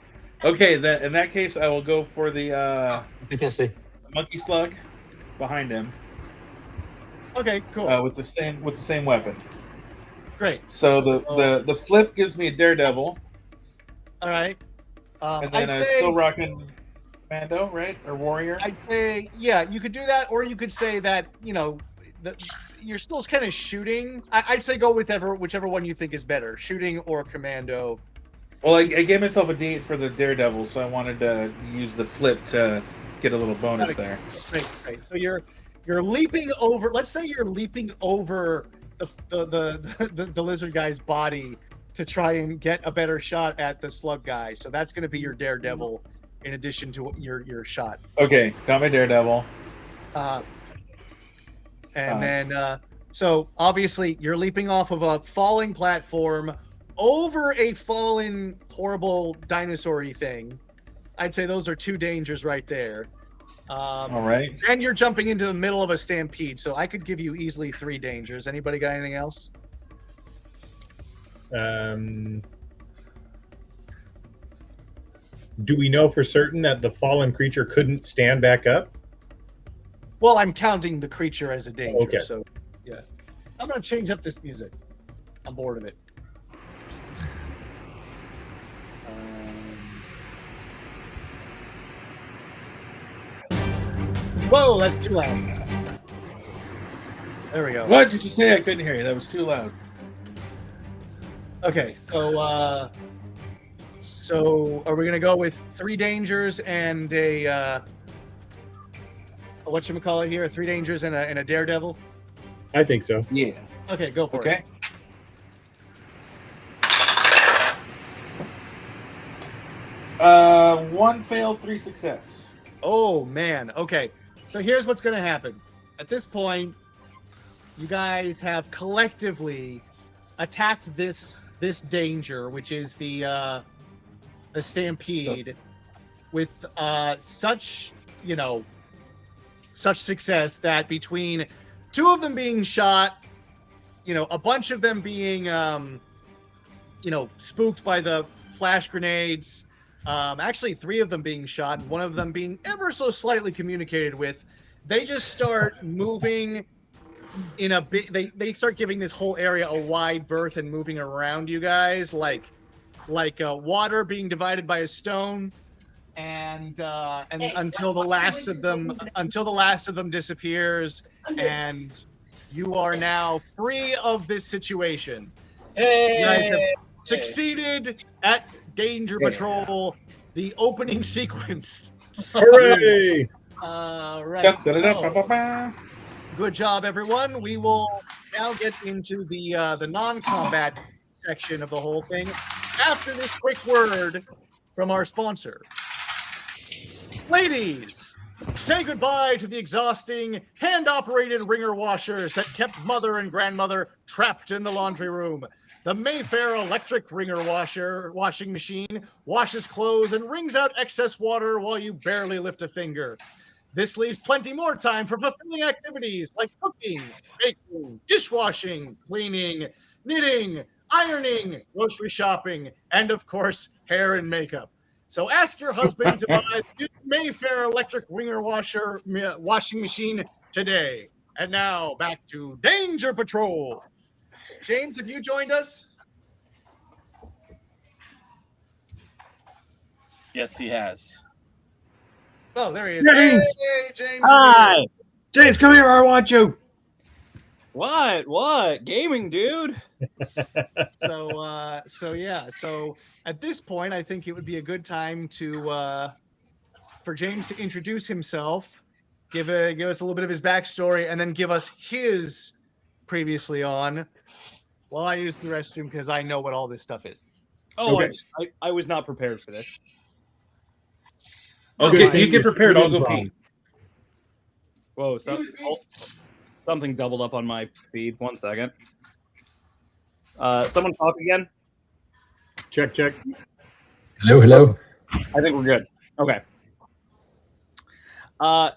Okay, then in that case, I will go for the I can't see. monkey slug behind him Okay, cool. with the same weapon. Great. So the flip gives me a daredevil, All right. and then I'm still rocking Commando, right, or warrior. I'd say, yeah, you could do that, or you could say that, you're still kind of shooting. I'd say go with whichever one you think is better, shooting or commando. Well, I gave myself a D8 for the daredevil, so I wanted to use the flip to get a little bonus there. Great. So you're leaping over. Let's say you're leaping over the lizard guy's body to try and get a better shot at the slug guy. So that's going to be your daredevil, in addition to your shot. Okay, got my daredevil. So obviously you're leaping off of a falling platform over a fallen, horrible dinosaur-y thing. I'd say those are 2 dangers right there. All right. And you're jumping into the middle of a stampede, so I could give you easily 3 dangers. Anybody got anything else? Do we know for certain that the fallen creature couldn't stand back up? Well, I'm counting the creature as a danger, Okay. so yeah. I'm gonna change up this music. I'm bored of it. Whoa, that's too loud. There we go. What did you say? I couldn't hear you. That was too loud. Okay, so are we gonna go with 3 dangers and a whatchamacallit here? 3 dangers and a daredevil? I think so. Yeah. Okay, go for it. Okay. One failed, 3 success. Oh man. Okay. So here's what's gonna happen. At this point, you guys have collectively attacked this danger, which is the stampede, with such success that between 2 of them being shot, a bunch of them being spooked by the flash grenades, actually 3 of them being shot, and 1 of them being ever so slightly communicated with, they just start moving in a bit. They start giving this whole area a wide berth and moving around you guys like water being divided by a stone, and until the last of them disappears, and you are now free of this situation. You guys have succeeded at Danger Patrol, the opening sequence. Hooray! Right. So, good job, everyone. We will now get into the non-combat section of the whole thing after this quick word from our sponsor. Ladies, say goodbye to the exhausting hand-operated wringer washers that kept mother and grandmother trapped in the laundry room. The Mayfair electric wringer washing machine washes clothes and wrings out excess water while you barely lift a finger. This leaves plenty more time for fulfilling activities like cooking, baking, dishwashing, cleaning, knitting, ironing, grocery shopping, and of course, hair and makeup. So ask your husband to buy the Mayfair electric wringer washing machine today. And now back to Danger Patrol. James, have you joined us? Yes, he has. Oh, there he is. James! Hey, James. Hi. James, come here. I want you. What? Gaming, dude. So at this point, I think it would be a good time to for James to introduce himself, give us a little bit of his backstory, and then give us his previously on while I use the restroom because I know what all this stuff is. Oh, Okay. I was not prepared for this. Okay, you get prepared. I'll go pee. Whoa, something doubled up on my feed. 1 second. Someone talk again? Check. Hello. I think we're good. Okay. Ow!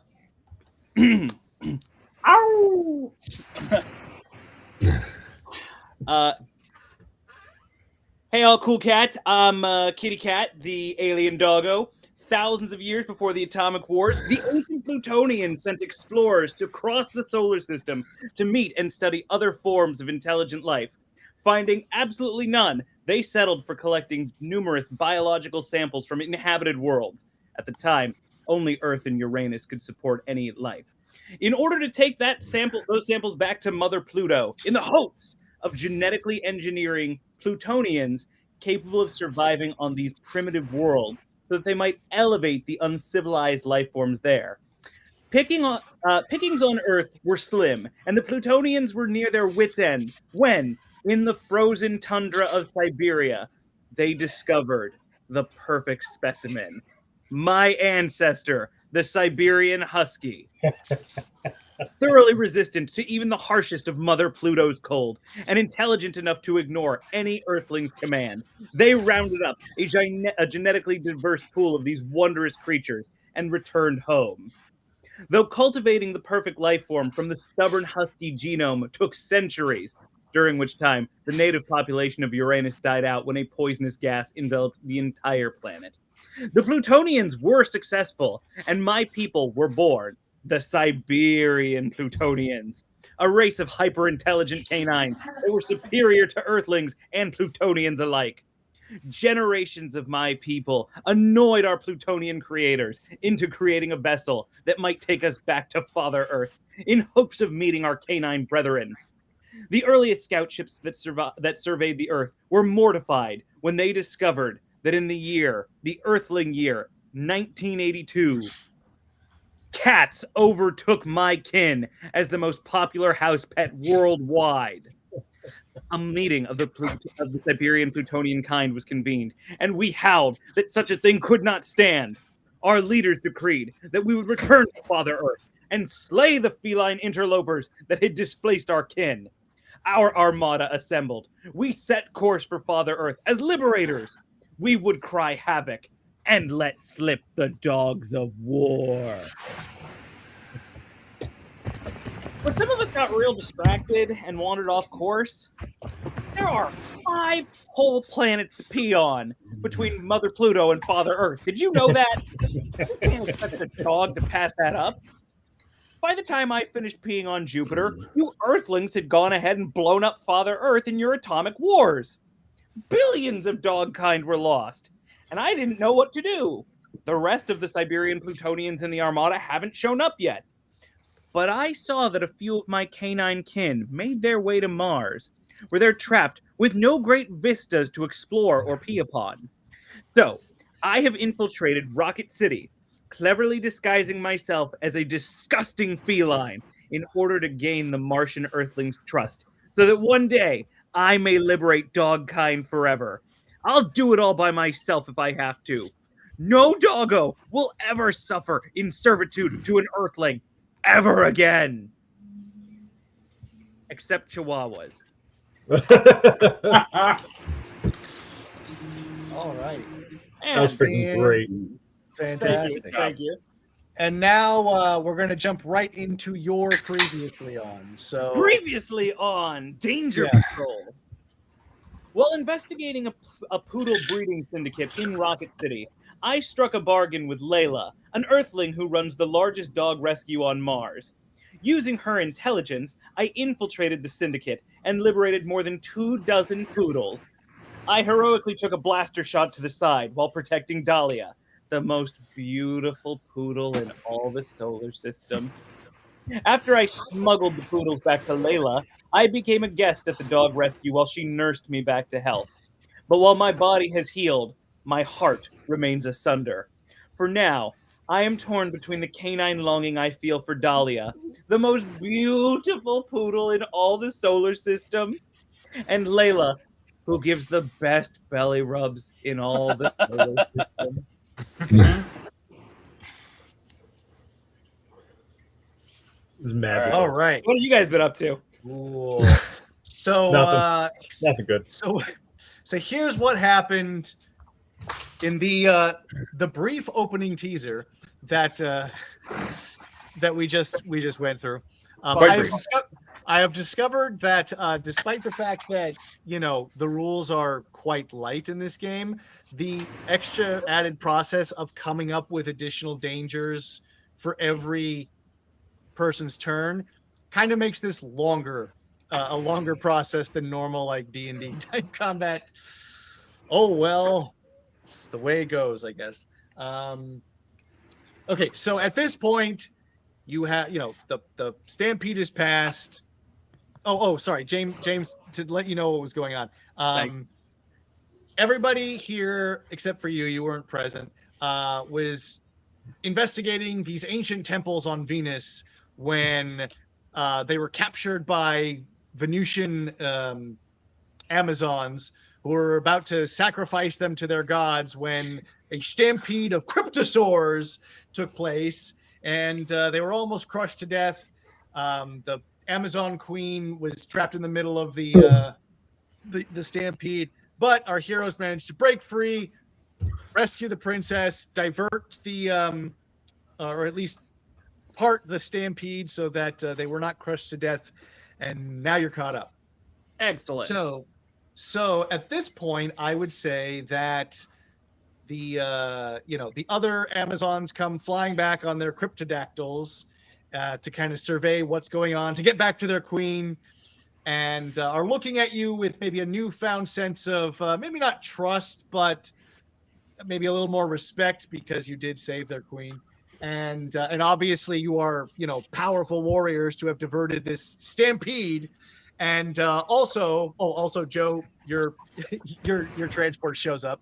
Hey, all cool cats. I'm Kitty Cat, the alien doggo. Thousands of years before the atomic wars, the ancient Plutonians sent explorers to cross the solar system to meet and study other forms of intelligent life. Finding absolutely none, they settled for collecting numerous biological samples from inhabited worlds. At the time, only Earth and Uranus could support any life. In order to take those samples back to Mother Pluto, in the hopes of genetically engineering Plutonians capable of surviving on these primitive worlds, so that they might elevate the uncivilized life forms there. Pickings on Earth were slim, and the Plutonians were near their wits' end when, in the frozen tundra of Siberia, they discovered the perfect specimen. My ancestor, the Siberian Husky. Thoroughly resistant to even the harshest of Mother Pluto's cold, and intelligent enough to ignore any Earthling's command, they rounded up a genetically diverse pool of these wondrous creatures and returned home. Though cultivating the perfect life form from the stubborn Husky genome took centuries, during which time the native population of Uranus died out when a poisonous gas enveloped the entire planet. The Plutonians were successful, and my people were born. The Siberian Plutonians, a race of hyper-intelligent canines that were superior to Earthlings and Plutonians alike. Generations of my people annoyed our Plutonian creators into creating a vessel that might take us back to Father Earth in hopes of meeting our canine brethren. The earliest scout ships that surveyed the Earth were mortified when they discovered that in the Earthling year, 1982, cats overtook my kin as the most popular house pet worldwide. A meeting of the Siberian Plutonian kind was convened, and we howled that such a thing could not stand. Our leaders decreed that we would return to Father Earth and slay the feline interlopers that had displaced our kin. Our armada assembled. We set course for Father Earth as liberators. We would cry havoc and let slip the dogs of war. But some of us got real distracted and wandered off course. There are 5 whole planets to pee on between Mother Pluto and Father Earth. Did you know that? You can't expect a dog to pass that up. By the time I finished peeing on Jupiter, you Earthlings had gone ahead and blown up Father Earth in your atomic wars. Billions of dog kind were lost, and I didn't know what to do. The rest of the Siberian Plutonians in the Armada haven't shown up yet. But I saw that a few of my canine kin made their way to Mars, where they're trapped with no great vistas to explore or pee upon. So, I have infiltrated Rocket City, cleverly disguising myself as a disgusting feline in order to gain the Martian Earthlings' trust, so that one day I may liberate dog kind forever. I'll do it all by myself if I have to. No doggo will ever suffer in servitude to an Earthling ever again. Except Chihuahuas. All right. That's freaking great. Fantastic. Thank you. And now we're going to jump right into your previously on. So Previously on Danger Patrol. While investigating a poodle breeding syndicate in Rocket City, I struck a bargain with Layla, an Earthling who runs the largest dog rescue on Mars. Using her intelligence, I infiltrated the syndicate and liberated more than 24 poodles. I heroically took a blaster shot to the side while protecting Dahlia, the most beautiful poodle in all the solar system. After I smuggled the poodles back to Layla, I became a guest at the dog rescue while she nursed me back to health. But while my body has healed, my heart remains asunder. For now, I am torn between the canine longing I feel for Dahlia, the most beautiful poodle in all the solar system, and Layla, who gives the best belly rubs in all the solar system. It's magic. All right. What have you guys been up to? Cool. So, Nothing good. So here's what happened in the brief opening teaser that that we just went through. I have discovered that despite the fact that the rules are quite light in this game, the extra added process of coming up with additional dangers for every person's turn kind of makes this longer, a longer process than normal like D&D type combat. Oh well, it's the way it goes, I guess. Okay, so at this point, you have the stampede is passed. Oh, sorry, James. To let you know what was going on. Everybody here except for you weren't present. Was investigating these ancient temples on Venus when they were captured by Venusian Amazons who were about to sacrifice them to their gods when a stampede of cryptosaurs took place, and they were almost crushed to death. The Amazon Queen was trapped in the middle of the stampede, but our heroes managed to break free, rescue the princess, divert the or at least part the stampede so that they were not crushed to death, and now you're caught up. Excellent. So at this point, I would say that the the other Amazons come flying back on their cryptodactyls to kind of survey what's going on, to get back to their queen, and are looking at you with maybe a newfound sense of maybe not trust, but maybe a little more respect because you did save their queen. And obviously you are, powerful warriors to have diverted this stampede. And also Joe, your transport shows up.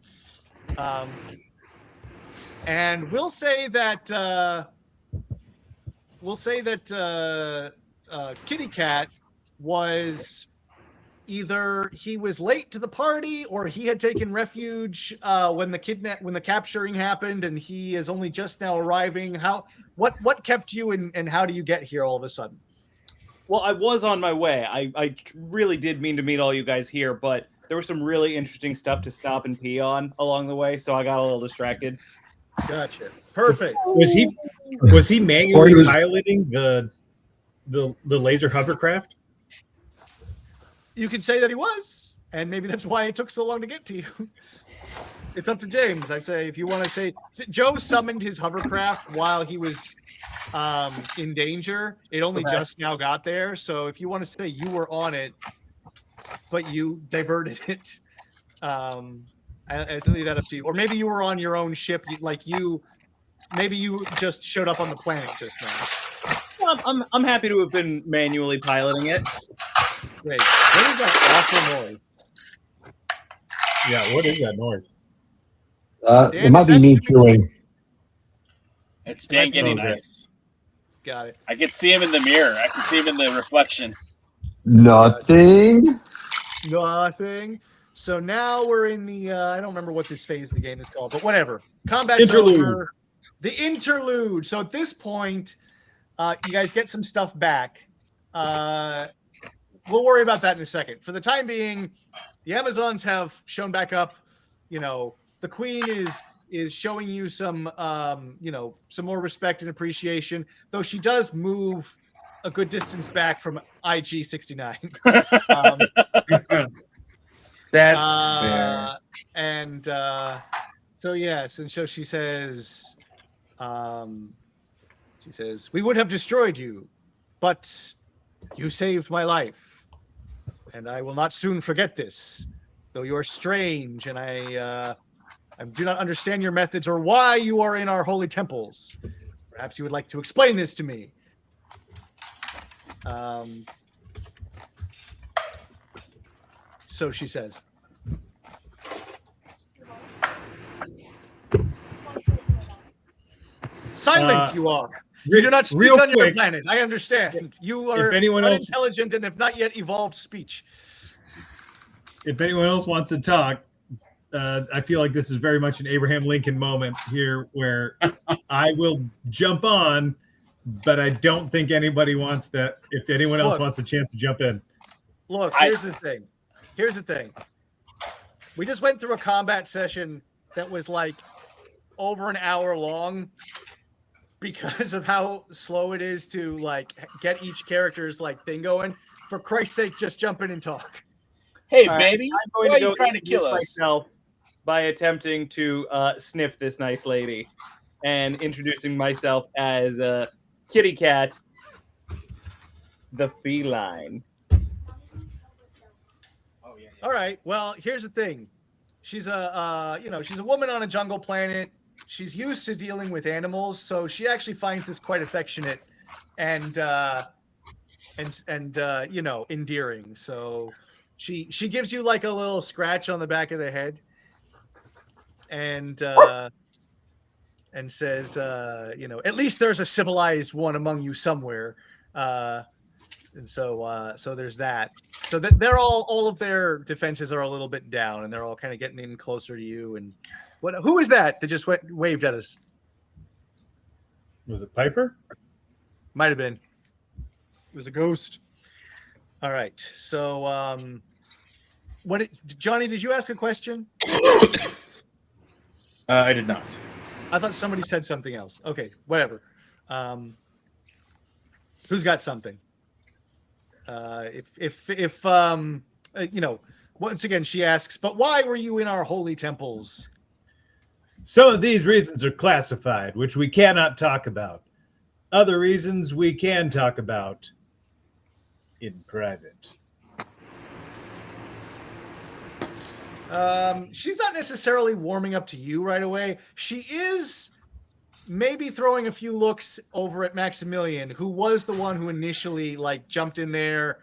And we'll say that Kitty Cat was either he was late to the party or he had taken refuge when the capturing happened, and he is only just now arriving. What kept you, and how do you get here all of a sudden? Well, I was on my way. I really did mean to meet all you guys here, but there was some really interesting stuff to stop and pee on along the way, so I got a little distracted. Gotcha. Perfect. Was he manually piloting the laser hovercraft? You could say that he was, and maybe that's why it took so long to get to you. It's up to James. I say, if you want to say, Joe summoned his hovercraft while he was in danger. It only just now got there. So if you want to say you were on it, but you diverted it, I leave that up to you. Or maybe you were on your own ship, maybe you just showed up on the planet just now. Well, I'm happy to have been manually piloting it. Great. What is that awful noise? Yeah, what is that noise? It might be me chewing. It's Dan getting nice. Got it. I can see him in the mirror. I can see him in the reflection. Nothing. So now we're in the I don't remember what this phase of the game is called, but whatever. Combat's Interlude. over. The interlude. So at this point, you guys get some stuff back. We'll worry about that in a second. For the time being, the Amazons have shown back up. The Queen is showing you some some more respect and appreciation, though she does move a good distance back from IG-69. That's fair. And so yes, and so she says, we would have destroyed you, but you saved my life, and I will not soon forget this, though you are strange, and I do not understand your methods or why you are in our holy temples. Perhaps you would like to explain this to me. So she says. Silent you are. You do not speak on your planet. I understand. You are unintelligent and have not yet evolved speech. If anyone else wants to talk, I feel like this is very much an Abraham Lincoln moment here where I will jump on, but I don't think anybody wants that. If anyone else wants a chance to jump in. Look, here's the thing. Here's the thing. We just went through a combat session that was like over an hour long because of how slow it is to like get each character's like thing going. For Christ's sake, just jump in and talk. Hey, All baby, I'm going why to are you trying to kill us? myself by attempting to sniff this nice lady and introducing myself as Kitty Cat, the feline. All right. Well, here's the thing. She's a she's a woman on a jungle planet. She's used to dealing with animals, so she actually finds this quite affectionate and endearing. So she gives you like a little scratch on the back of the head and says, at least there's a civilized one among you somewhere. And so there's that. So that they're all of their defenses are a little bit down, and they're all kind of getting in closer to you. And who is that just waved at us? Was it Piper? Might have been. It was a ghost. All right. So Johnny, did you ask a question? I did not. I thought somebody said something else. Okay, whatever. Who's got something? Once again, she asks, but why were you in our holy temples? Some of these reasons are classified, which we cannot talk about. Other reasons we can talk about in private. She's not necessarily warming up to you right away. She is maybe throwing a few looks over at Maximilian, who was the one who initially like jumped in there,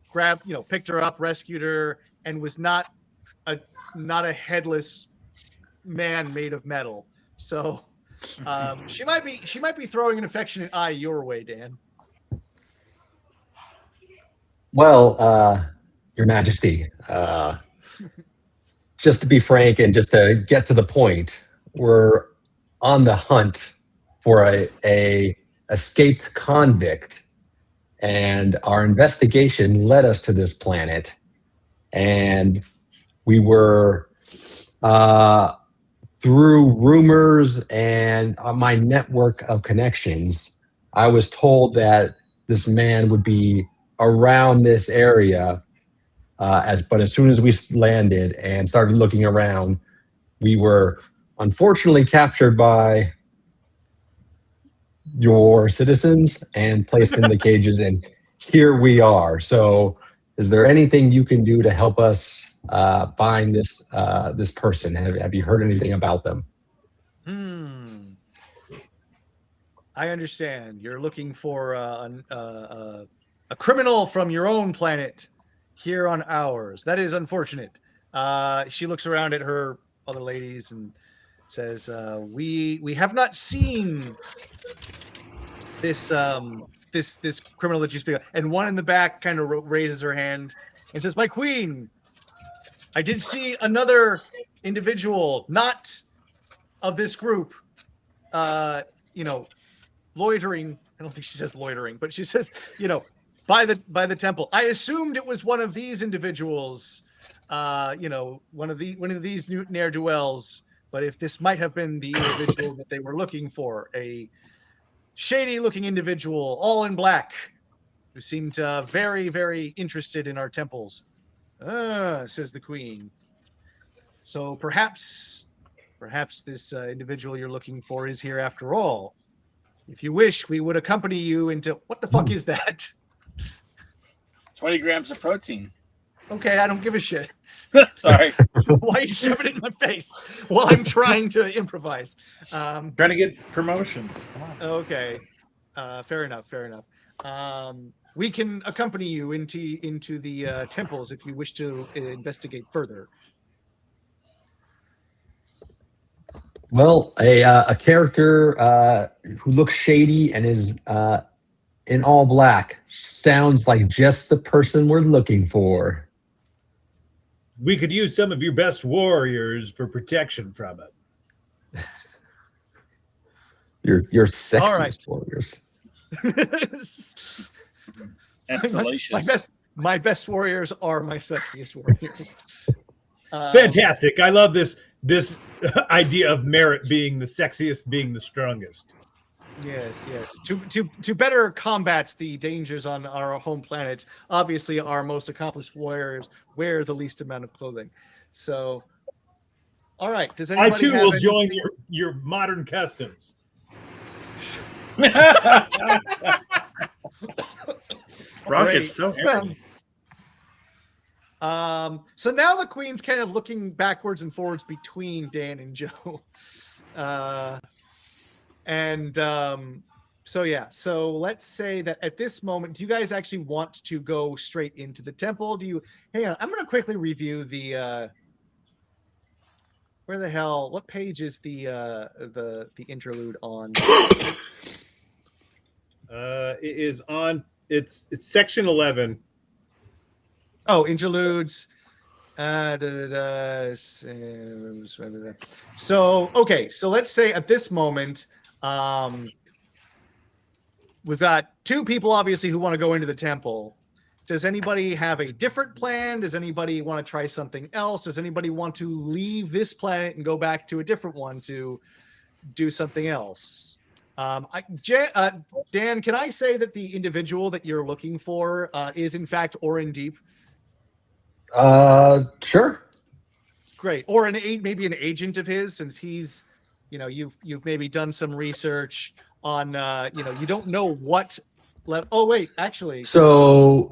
grabbed, picked her up, rescued her, and was not a headless man made of metal. So she might be throwing an affectionate eye your way, Dan. Well, Your Majesty, just to be frank and just to get to the point, we're on the hunt for a escaped convict, and our investigation led us to this planet, and we were through rumors and my network of connections, I was told that this man would be around this area, but as soon as we landed and started looking around, we were unfortunately captured by your citizens and placed in the cages, and here we are. So is there anything you can do to help us find this person? Have you heard anything about them? I understand. You're looking for a criminal from your own planet here on ours. That is unfortunate. She looks around at her other ladies and says, we have not seen this this criminal that you speak of. And one in the back kind of raises her hand and says, my queen, I did see another individual, not of this group, loitering. I don't think she says loitering, but she says, by the temple. I assumed it was one of these individuals, one of these ne'er-do-wells. But if this might have been the individual that they were looking for, a shady-looking individual, all in black, who seemed very, very interested in our temples, says the queen. So perhaps this individual you're looking for is here after all. If you wish, we would accompany you into... What the fuck is that? 20 grams of protein. Okay, I don't give a shit. Sorry. Why are you shoving it in my face while I'm trying to improvise? Trying to get promotions. Come on. Okay. Fair enough. We can accompany you into the temples if you wish to investigate further. Well, a character who looks shady and is in all black sounds like just the person we're looking for. We could use some of your best warriors for protection from it. Your sexiest All right. warriors. And salacious. My best warriors are my sexiest warriors. Fantastic. I love this idea of merit being the sexiest, being the strongest. Yes. To better combat the dangers on our home planet, obviously our most accomplished warriors wear the least amount of clothing. So, all right. Does anybody I too have will any- join your modern customs. Brock Great. is so happy. So now the queen's kind of looking backwards and forwards between Dan and Joe. So let's say that at this moment, do you guys actually want to go straight into the temple? Hang on, I'm going to quickly review the what page is the interlude on? It is on. It's section 11. Oh, interludes. So, okay. So let's say at this moment, we've got two people obviously who want to go into the temple. Does anybody have a different plan? Does anybody want to try something else? Does anybody want to leave this planet and go back to a different one to do something else? Dan, can I say that the individual that you're looking for is in fact Orin Deep? Sure. Great. Or maybe an agent of his, since he's, you've maybe done some research on, you don't know what level. Oh wait, actually. So,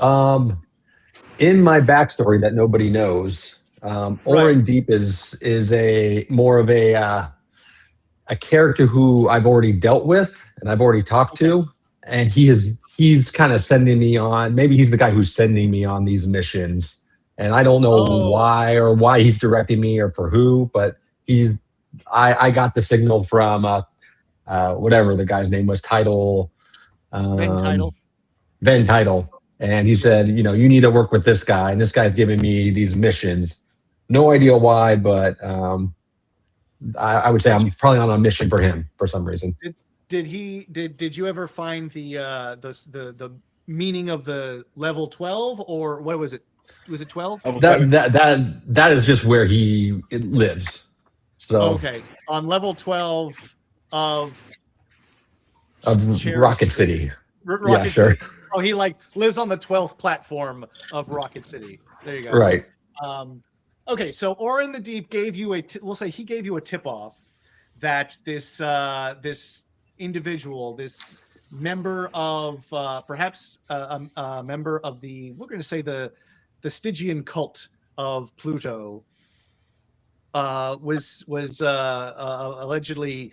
in my backstory that nobody knows, Orin Deep is a more of a character who I've already dealt with and I've already talked to, and he's kind of sending me on. Maybe he's the guy who's sending me on these missions. And I don't know why he's directing me or for who, but I got the signal from whatever the guy's name was, Title. Ven Title. And he said, you need to work with this guy, and this guy's giving me these missions. No idea why, but I would say I'm probably on a mission for him for some reason. Did you ever find the meaning of the level 12, or what was it? Was it 12? That is just where he lives. So okay, on level 12 of Rocket City. Rocket Sure. City. Oh, he lives on the 12th platform of Rocket City. There you go. Right. Okay, so Orin the Deep gave you we'll say he gave you a tip off that this individual, this member of perhaps a member of we're going to say the Stygian cult of Pluto was allegedly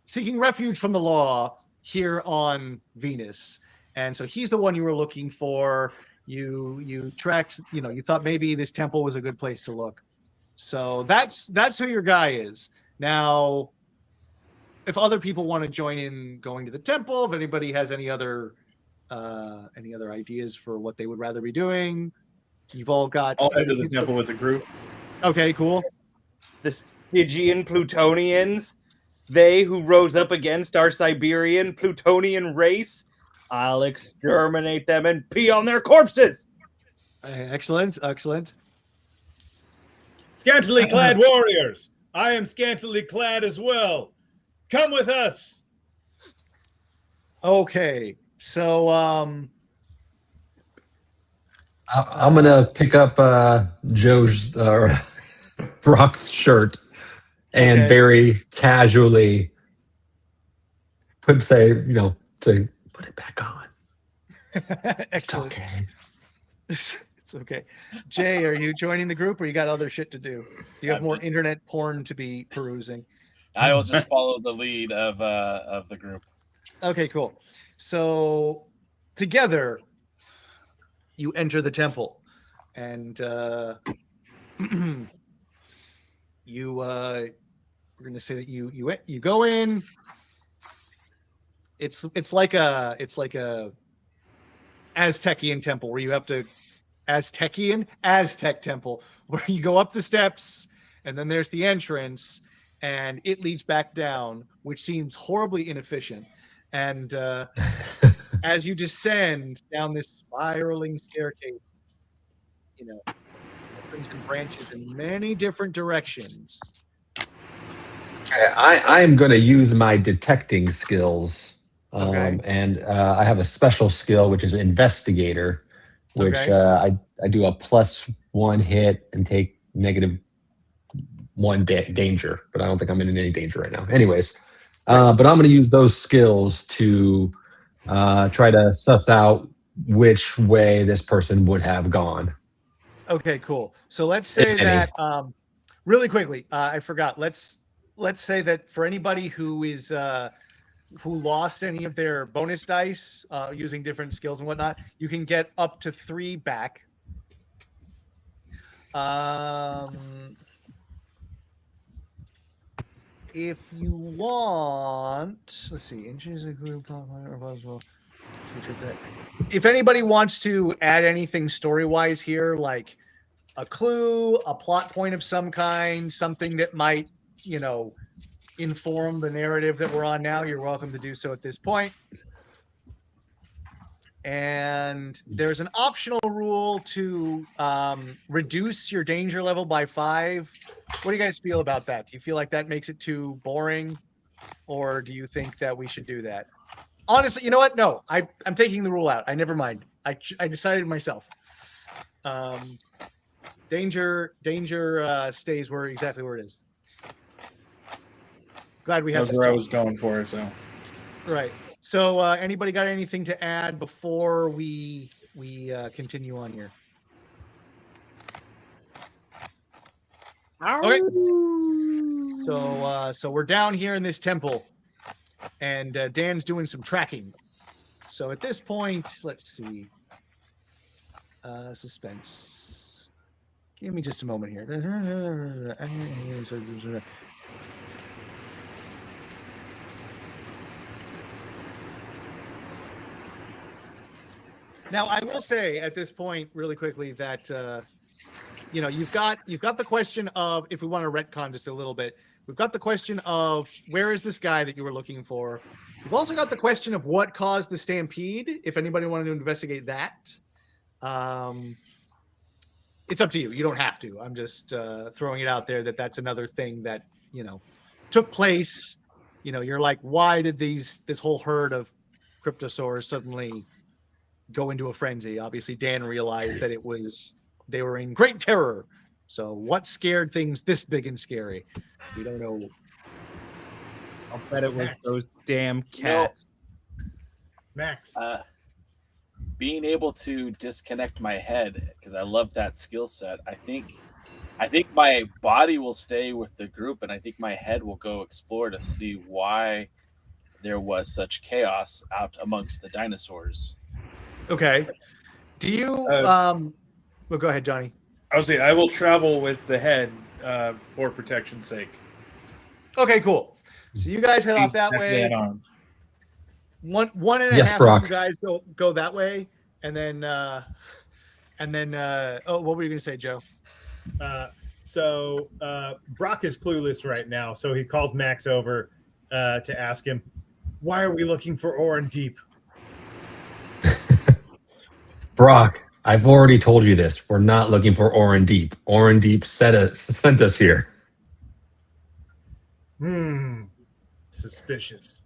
seeking refuge from the law here on Venus, and so he's the one you were looking for. You tracked, you thought maybe this temple was a good place to look. So that's who your guy is. Now, if other people want to join in going to the temple, if anybody has any other ideas for what they would rather be doing, you've all got. I'll head to the temple with the group. Okay, cool. The Stygian Plutonians, they who rose up against our Siberian Plutonian race, I'll exterminate them and pee on their corpses. Excellent. Scantily clad warriors. I am scantily clad as well. Come with us. Okay, so I'm gonna pick up Joe's Brock's shirt and very casually say put it back on. excellent. It's okay. It's okay. Jay, are you joining the group, or you got other shit to do? Do you have more internet porn to be perusing? I will just follow the lead of the group. Okay, cool. So together, you enter the temple, and we're going to say that you go in. It's like a Aztecian temple where you have to Aztec temple where you go up the steps and then there's the entrance and it leads back down, which seems horribly inefficient. And as you descend down this spiraling staircase, brings in branches in many different directions. I am going to use my detecting skills. Okay. And I have a special skill, which is investigator, which I do a +1 hit and take -1 danger, but I don't think I'm in any danger right now. Anyways, but I'm going to use those skills to try to suss out which way this person would have gone. Okay, cool. So let's say that really quickly, I forgot. Let's say that for anybody who is who lost any of their bonus dice using different skills and whatnot, you can get up to 3 back. If you want, let's see. If anybody wants to add anything story-wise here, like a clue, a plot point of some kind, something that might, inform the narrative that we're on now, you're welcome to do so at this point. And there's an optional rule to reduce your danger level by 5. What do you guys feel about that? Do you feel like that makes it too boring? Or do you think that we should do that? Honestly, you know what? No, I'm taking the rule out. Never mind. I decided myself. Danger stays exactly where it is. Glad we have That's where I was going for. So right. So anybody got anything to add before we continue on here? Okay. So we're down here in this temple, and Dan's doing some tracking. So at this point, let's see. Suspense. Give me just a moment here. Now, I will say at this point, really quickly, that you've got the question of, if we want to retcon just a little bit, we've got the question of where is this guy that you were looking for. We've also got the question of what caused the stampede. If anybody wanted to investigate that, it's up to you. You don't have to. I'm just throwing it out there that's another thing that took place. You're like, why did this whole herd of cryptosaurs suddenly go into a frenzy? Obviously, Dan realized that they were in great terror. So what scared things this big and scary? We don't know. I'll bet it was those damn cats. Max. Being able to disconnect my head, because I love that skill set. I think my body will stay with the group, and I think my head will go explore to see why there was such chaos out amongst the dinosaurs. Okay. Do you well, go ahead, Johnny. I was saying I will travel with the head for protection's sake. Okay, cool. So you guys head off that way. One and a half Brock. of you guys go that way, and then what were you gonna say, Joe? So Brock is clueless right now, so he calls Max over to ask him, why are we looking for Orin Deep? Brock, I've already told you this. We're not looking for Orin Deep. Orin Deep sent us here. Suspicious.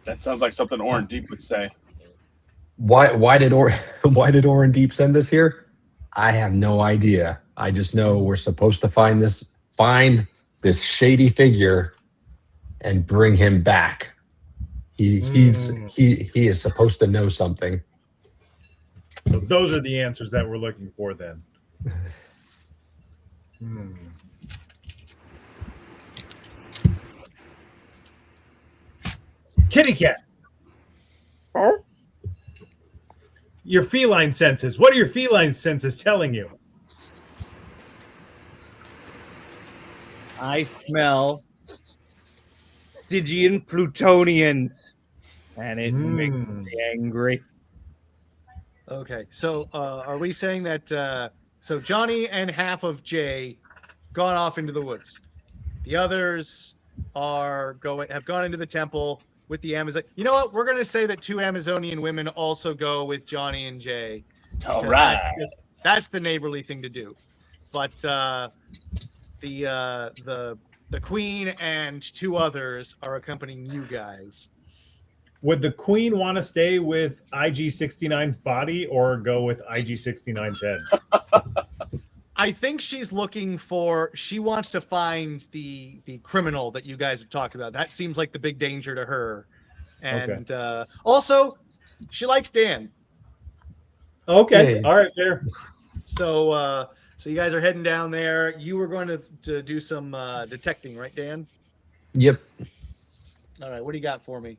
That sounds like something Orin Deep would say. Why did Orin Deep send us here? I have no idea. I just know we're supposed to find this shady figure and bring him back. He is supposed to know something. So those are the answers that we're looking for then. Kitty cat. your feline senses. What are your feline senses telling you? I smell Stygian plutonians, and it makes me angry. Okay, so are we saying that so Johnny and half of Jay gone off into the woods? The others have gone into the temple with the Amazon. You know what? We're going to say that 2 Amazonian women also go with Johnny and Jay. All right. That's the neighborly thing to do. But the queen and 2 others are accompanying you guys. Would the queen want to stay with IG-69's body or go with IG-69's head? I think she wants to find the criminal that you guys have talked about. That seems like the big danger to her. And also, she likes Dan. Okay. Hey. All right, fair. So you guys are heading down there. You were going to do some detecting, right, Dan? Yep. All right. What do you got for me?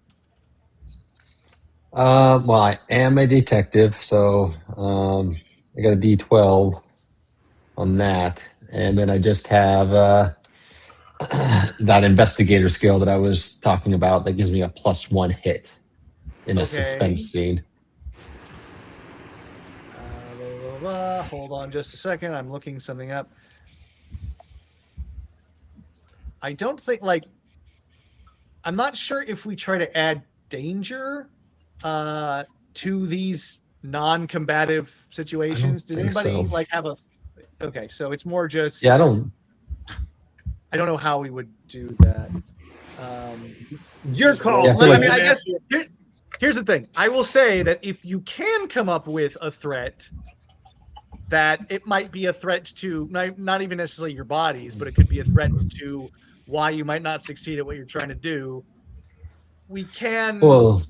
Well, I am a detective, so I got a D12 on that, and then I just have that investigator skill that I was talking about that gives me a +1 hit in a suspense scene. Hold on just a second. I'm looking something up. I don't think I'm not sure if we try to add danger to these non-combative situations. Did anybody so. have a? Okay, so it's more just. Yeah, I don't know how we would do that. Your call. Yeah, I guess here's the thing. I will say that if you can come up with a threat, that it might be a threat to not even necessarily your bodies, but it could be a threat to why you might not succeed at what you're trying to do. We can. Well,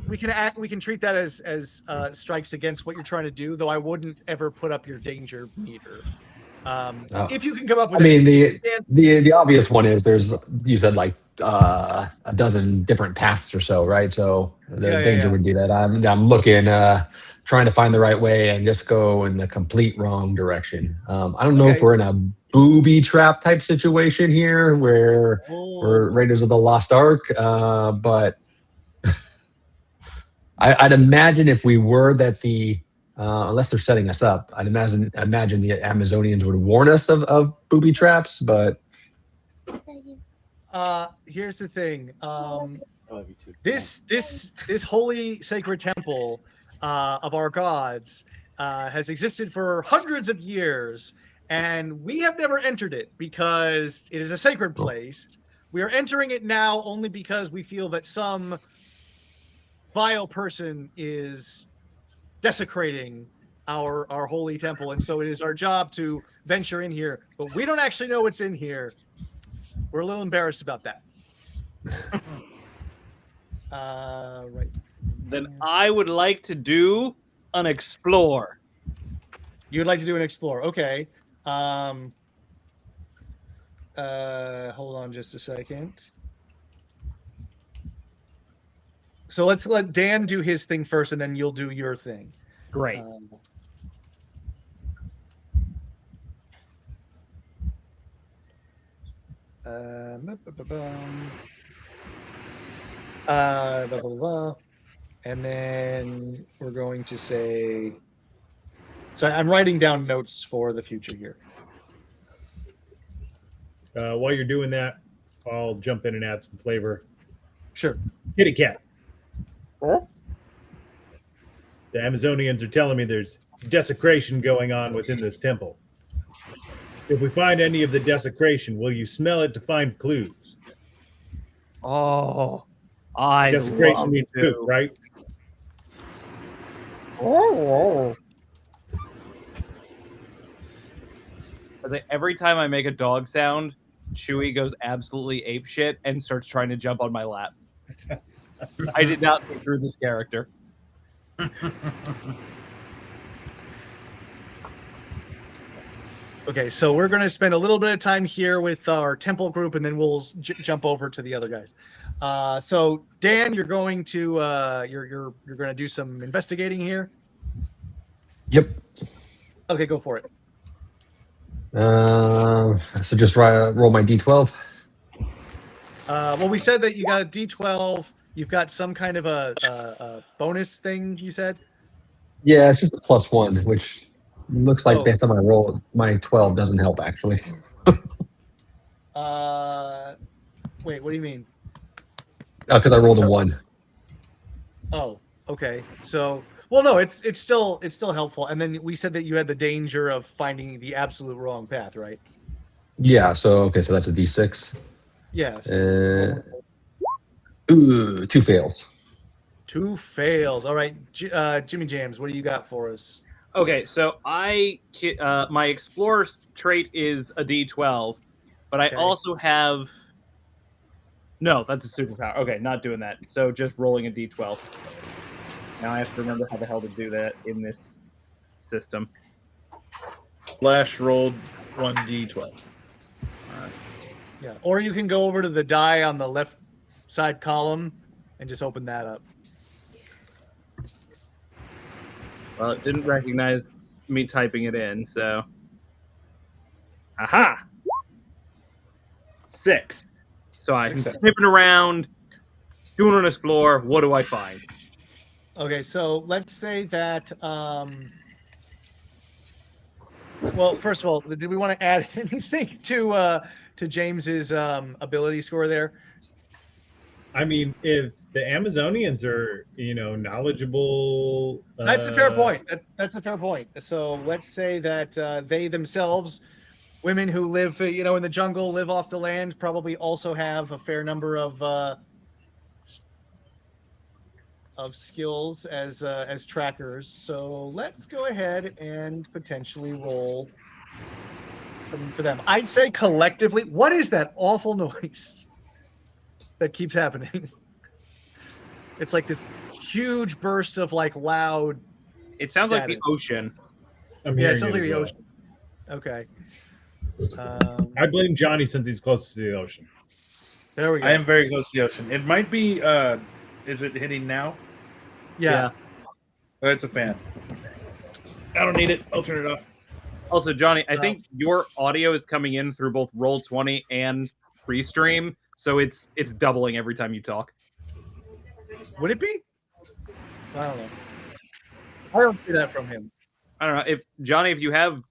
we can treat that as strikes against what you're trying to do, though I wouldn't ever put up your danger meter. If you can come up with the obvious one is you said a dozen different paths or so, right? So the danger would be that I'm looking, trying to find the right way and just go in the complete wrong direction. I don't know if we're in a booby trap type situation here where we're Raiders of the Lost Ark, but I'd imagine if we were that unless they're setting us up, I'd imagine the Amazonians would warn us of booby traps. But here's the thing: this holy sacred temple of our gods has existed for hundreds of years, and we have never entered it because it is a sacred place. We are entering it now only because we feel that some vile person is desecrating our holy temple, and so it is our job to venture in here, but we don't actually know what's in here. We're a little embarrassed about that. Right. Then I would like to do an explore. You'd like to do an explore, okay. Hold on just a second. So let's let Dan do his thing first, and then you'll do your thing. Great. And then we're going to say. So I'm writing down notes for the future here. While you're doing that, I'll jump in and add some flavor. Sure. Kitty cat. Huh? The Amazonians are telling me there's desecration going on within this temple. If we find any of the desecration, will you smell it to find clues? Oh, desecration means poop, right? Oh. Every time I make a dog sound, Chewie goes absolutely apeshit and starts trying to jump on my lap. I did not think through this character. Okay, so we're going to spend a little bit of time here with our temple group, and then we'll jump over to the other guys. So Dan, you're going to you're going to do some investigating here. Yep. Okay, go for it. So just roll my d12. Well, we said that you got a D12. You've got some kind of a bonus thing. You said. Yeah, it's just a +1, which looks like Oh. based on my roll, my 12 doesn't help actually. Wait, what do you mean? Because I rolled a 1. Oh, okay. So, well, no, it's still helpful. And then we said that you had the danger of finding the absolute wrong path, right? Yeah. So so that's a d6. Yeah. Ooh, 2 fails. 2 fails. All right, Jimmy James, what do you got for us? Okay, so my explorer trait is a D12, but I Okay. also have. No, that's a superpower. Okay, not doing that. So just rolling a D12. Now I have to remember how the hell to do that in this system. Flash rolled 1d12. Yeah. Or you can go over to the die on the left side column and just open that up. Well, it didn't recognize me typing it in, so. Aha! 6. So I'm sniffing around, doing an explore. What do I find? Okay, so let's say that. Well, first of all, did we want to add anything to James's ability score there? I mean, if the Amazonians are, knowledgeable. That's a fair point. That's a fair point. So let's say that they themselves, women who live, in the jungle, live off the land, probably also have a fair number of skills as trackers. So let's go ahead and potentially roll something for them. I'd say collectively, what is that awful noise that keeps happening? It's like this huge burst of loud. It sounds like static. the ocean. Yeah, it sounds like the ocean. Okay. I blame Johnny since he's closest to the ocean. There we go. I am very close to the ocean. It might be. Is it hitting now? Yeah. Oh, it's a fan. I don't need it. I'll turn it off. Also, Johnny, I think your audio is coming in through both Roll20 and pre-stream, so it's doubling every time you talk. Would it be? I don't know. I don't see that from him. I don't know if Johnny, if you have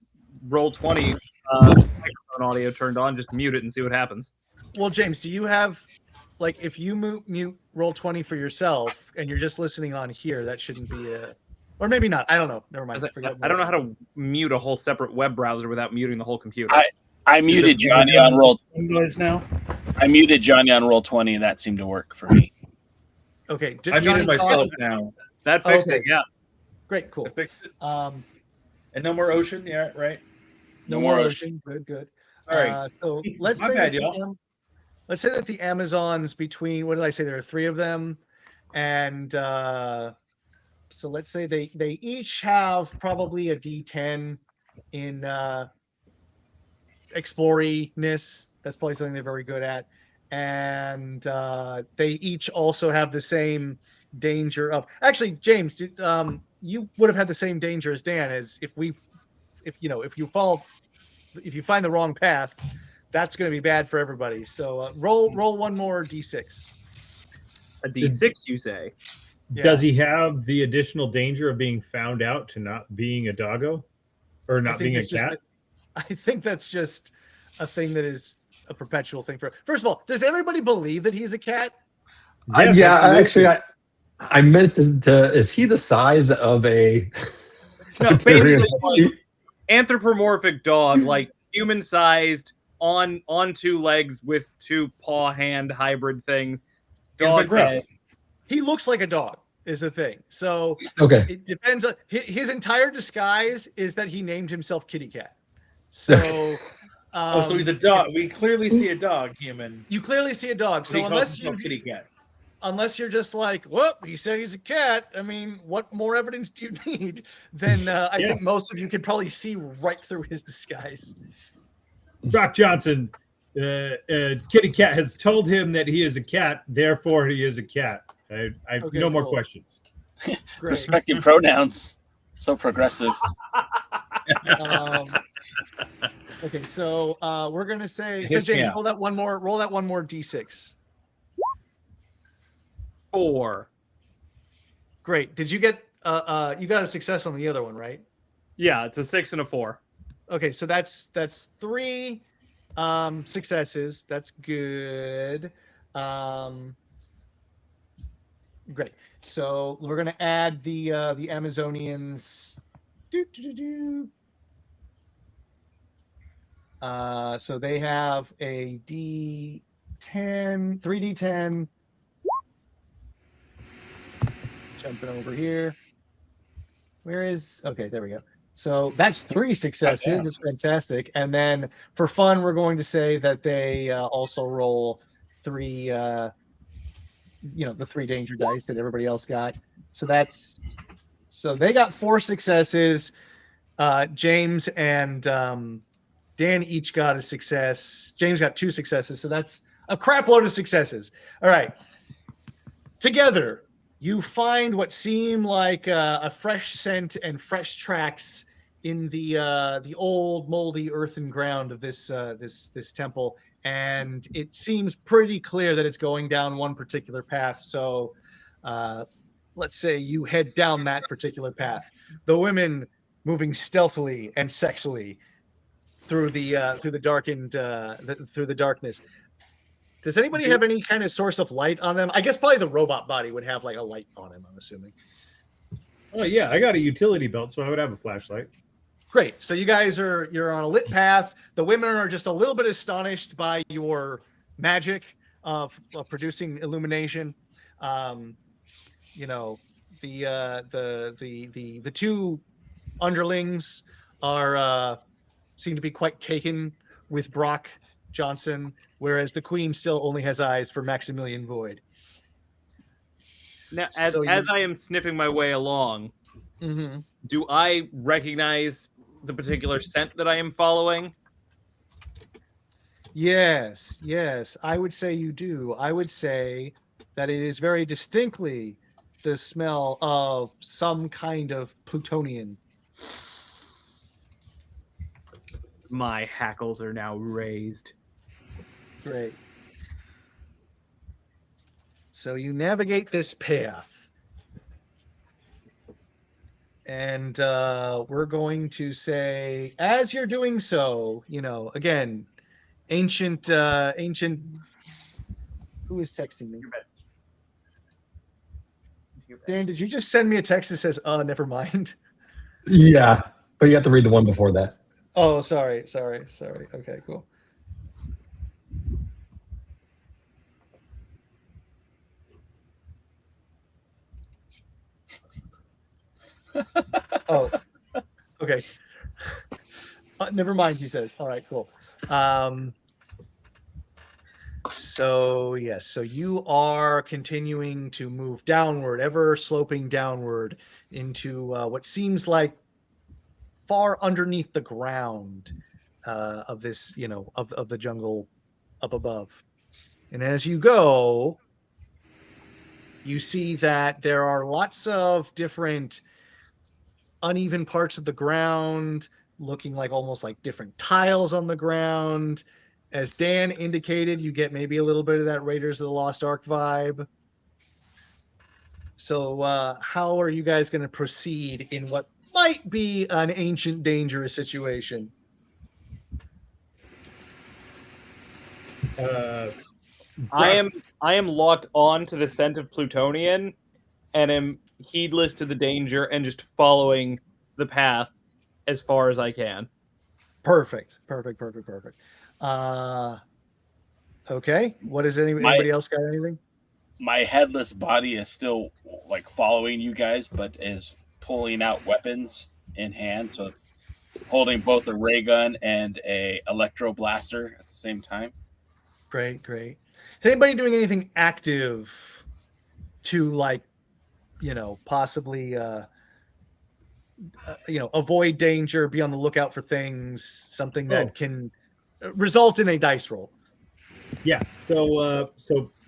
Roll20 microphone audio turned on, just mute it and see what happens. Well, James, do you have if you mute Roll20 for yourself and you're just listening on here, that shouldn't be or maybe not. I don't know. Never mind. I don't know how to mute a whole separate web browser without muting the whole computer. I muted Johnny on Roll. Noise now. I muted Johnny on Roll20, and that seemed to work for me. Okay. I Johnny muted myself talk? now. That fixed Okay. it, yeah. Great, cool. I fixed it. Um, And no more ocean. Yeah, right. no more ocean. Good. All right. So let's My say bad, that y'all. let's say that the Amazons, between, what did I say? There are 3 of them, and so let's say they each have probably a D10 in exploriness. That's probably something they're very good at, and they each also have the same danger of. Actually, James, you would have had the same danger as Dan, as if you find the wrong path, that's going to be bad for everybody. So roll one more D6. A D6, you say? Yeah. Does he have the additional danger of being found out to not being a doggo or not being a cat? I think that's just a thing that is a perpetual thing for. First of all, does everybody believe that he's a cat? Yes, absolutely. Actually, I meant to. Is he the size of a? No, basically, anthropomorphic dog, like human-sized, on 2 legs with 2 paw-hand hybrid things. Dog head. He looks like a dog, is the thing. So Okay. it depends on his entire disguise is that he named himself Kitty Cat. So So he's a dog. We clearly see a dog, human. you clearly see a dog. So He calls himself kitty cat. unless you're just like, whoop, he said he's a cat. I mean, what more evidence do you need? Then I think most of you could probably see right through his disguise. Brock Johnson, Kitty Cat has told him that he is a cat, therefore he is a cat. I Okay, no more cool. questions. Great. Respecting pronouns. So progressive. Okay, so we're gonna say. So Hiss me James, out. roll that one more. Roll that one more d6. 4. Great. Did you get? You got a success on the other one, right? Yeah, it's a 6 and a 4. Okay, so that's 3 successes. That's good. Great. So we're gonna add the Amazonians. So they have a D10, 3D10. Jumping over here. Where is? Okay, there we go. So that's 3 successes. It's fantastic. And then for fun, we're going to say that they also roll 3, the 3 danger dice that everybody else got. So they got 4 successes. James and Dan each got a success. James got 2 successes. So that's a crap load of successes. All right. Together, you find what seem like a fresh scent and fresh tracks in the old moldy earthen ground of this temple, and it seems pretty clear that it's going down one particular path. So, let's say you head down that particular path. The women moving stealthily and sexually through the darkened through the darkness. Does anybody have any kind of source of light on them? I guess probably the robot body would have like a light on him, I'm assuming. Oh yeah, I got a utility belt, so I would have a flashlight. Great. So you guys you're on a lit path. The women are just a little bit astonished by your magic of producing illumination. The 2 underlings seem to be quite taken with Brock Johnson, whereas the queen still only has eyes for Maximilian Void. Now, as I am sniffing my way along, do I recognize the particular scent that I am following? Yes, I would say you do. I would say that it is very distinctly the smell of some kind of plutonian. My hackles are now raised. Great. So you navigate this path. And we're going to say, as you're doing so, again, ancient, who is texting me? Dan, did you just send me a text that says, never mind? Yeah, but you have to read the one before that. Oh, sorry. Okay, cool. Oh, okay. Never mind, he says. All right, cool. So yes, so you are continuing to move downward, ever sloping downward into what seems like far underneath the ground of this, of the jungle up above. And as you go, you see that there are lots of different uneven parts of the ground, looking like almost like different tiles on the ground. As Dan indicated, you get maybe a little bit of that Raiders of the Lost Ark vibe. So how are you guys going to proceed in what might be an ancient, dangerous situation? I am locked on to the scent of plutonian and am heedless to the danger and just following the path as far as I can. Perfect. Okay. What is anybody else got anything? My headless body is still like following you guys, but is pulling out weapons in hand. So it's holding both a ray gun and a electro blaster at the same time. Great. Is anybody doing anything active to possibly avoid danger, be on the lookout for things, something that can result in a dice roll? Yeah. So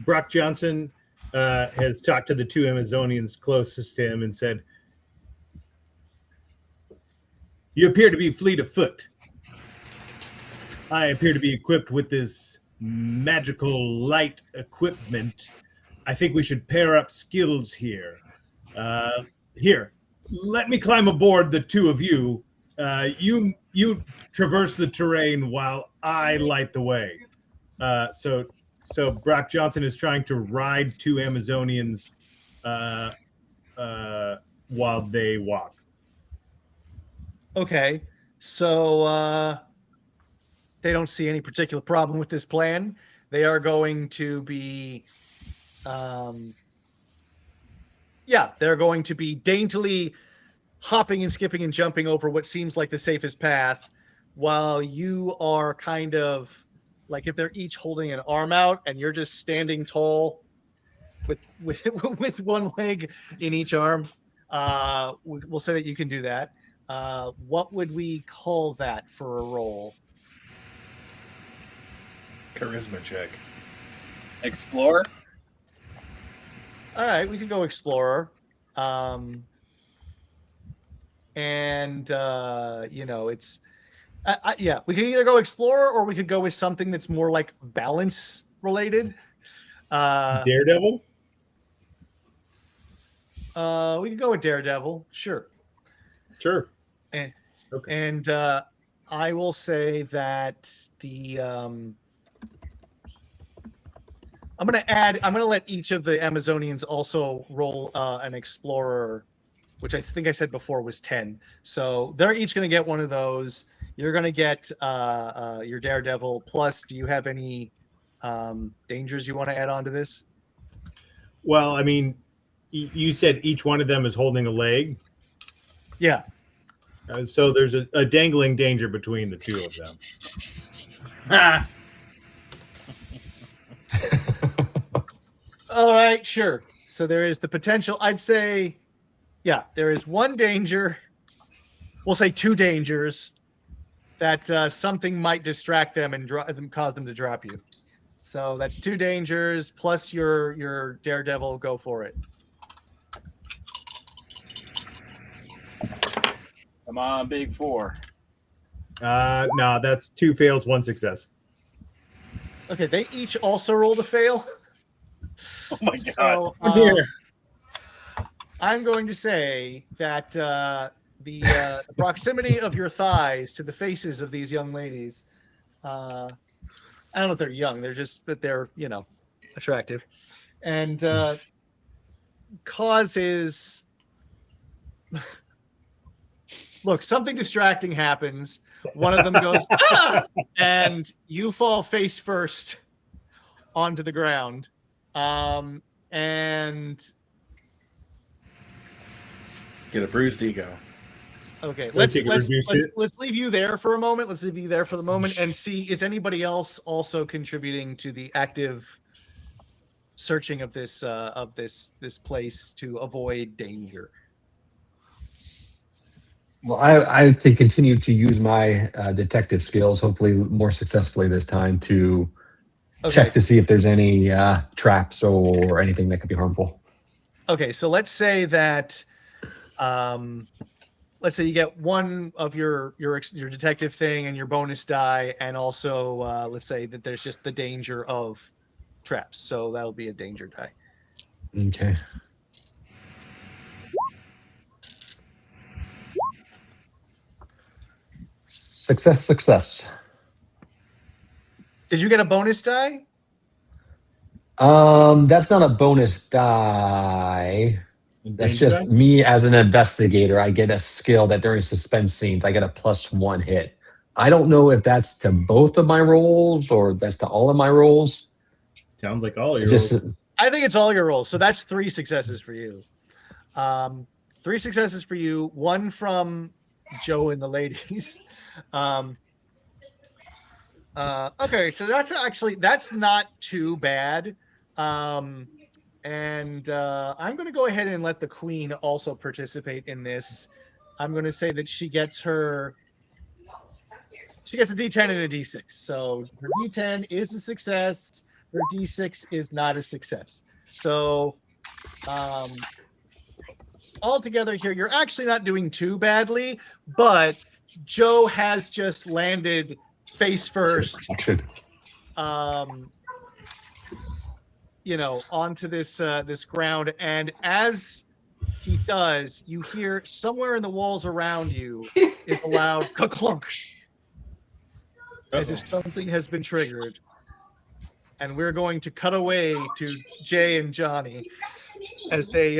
Brock Johnson has talked to the 2 Amazonians closest to him and said, You appear to be fleet of foot. I appear to be equipped with this magical light equipment. I think we should pair up skills here. Here, let me climb aboard the two of you. You traverse the terrain while I light the way. So Brock Johnson is trying to ride two Amazonians while they walk. Okay, so they don't see any particular problem with this plan. They are going to be, they're going to be daintily hopping and skipping and jumping over what seems like the safest path, while you are kind of like, if they're each holding an arm out and you're just standing tall with one leg in each arm. We'll say that you can do that. What would we call that for a roll? Charisma check. Explorer. All right, we could go explorer. It's we could either go explorer or we could go with something that's more like balance related. Daredevil. We could go with daredevil. Sure. And I will say that I'm going to let each of the Amazonians also roll an explorer, which I think I said before was 10. So they're each going to get one of those. You're going to get your daredevil. Plus, do you have any dangers you want to add on to this? Well, I mean, you said each one of them is holding a leg. Yeah. So there's a dangling danger between the two of them. All right, sure. So there is the potential. I'd say, there is one danger. We'll say two dangers that something might distract them and cause them to drop you. So that's two dangers plus your daredevil. Go for it. Come on, big four. No, that's 2 fails, 1 success. Okay, they each also rolled a fail. Oh my god! So, I'm going to say that the proximity of your thighs to the faces of these young ladies, I don't know if they're young, but they're attractive, and causes. Look, something distracting happens. One of them goes, ah! And you fall face first onto the ground. And Get a bruised ego. okay, let's leave you there for a moment. Let's leave you there for the moment and see, is anybody else also contributing to the active searching of this place to avoid danger? Well, I can continue to use my detective skills, hopefully more successfully this time, to check to see if there's any traps or anything that could be harmful. Okay, so let's say that, let's say you get one of your detective thing and your bonus die, and also let's say that there's just the danger of traps. So that'll be a danger die. Okay. Success. Did you get a bonus die? That's not a bonus die. That's just me as an investigator. I get a skill that during suspense scenes, I get a +1 hit. I don't know if that's to both of my rolls or that's to all of my rolls. Sounds like all your rolls. I think it's all your rolls. So that's 3 successes for you. 3 successes for you. 1 from Joe and the ladies. Okay, so that's not too bad. And I'm going to go ahead and let the queen also participate in this. I'm going to say that she gets a D10 and a D6. So her D10 is a success. Her D6 is not a success. So altogether here, you're actually not doing too badly, but Joe has just landed face first, onto this ground, and as he does, you hear somewhere in the walls around you is a loud clunk, as if something has been triggered. And we're going to cut away to Jay and Johnny as they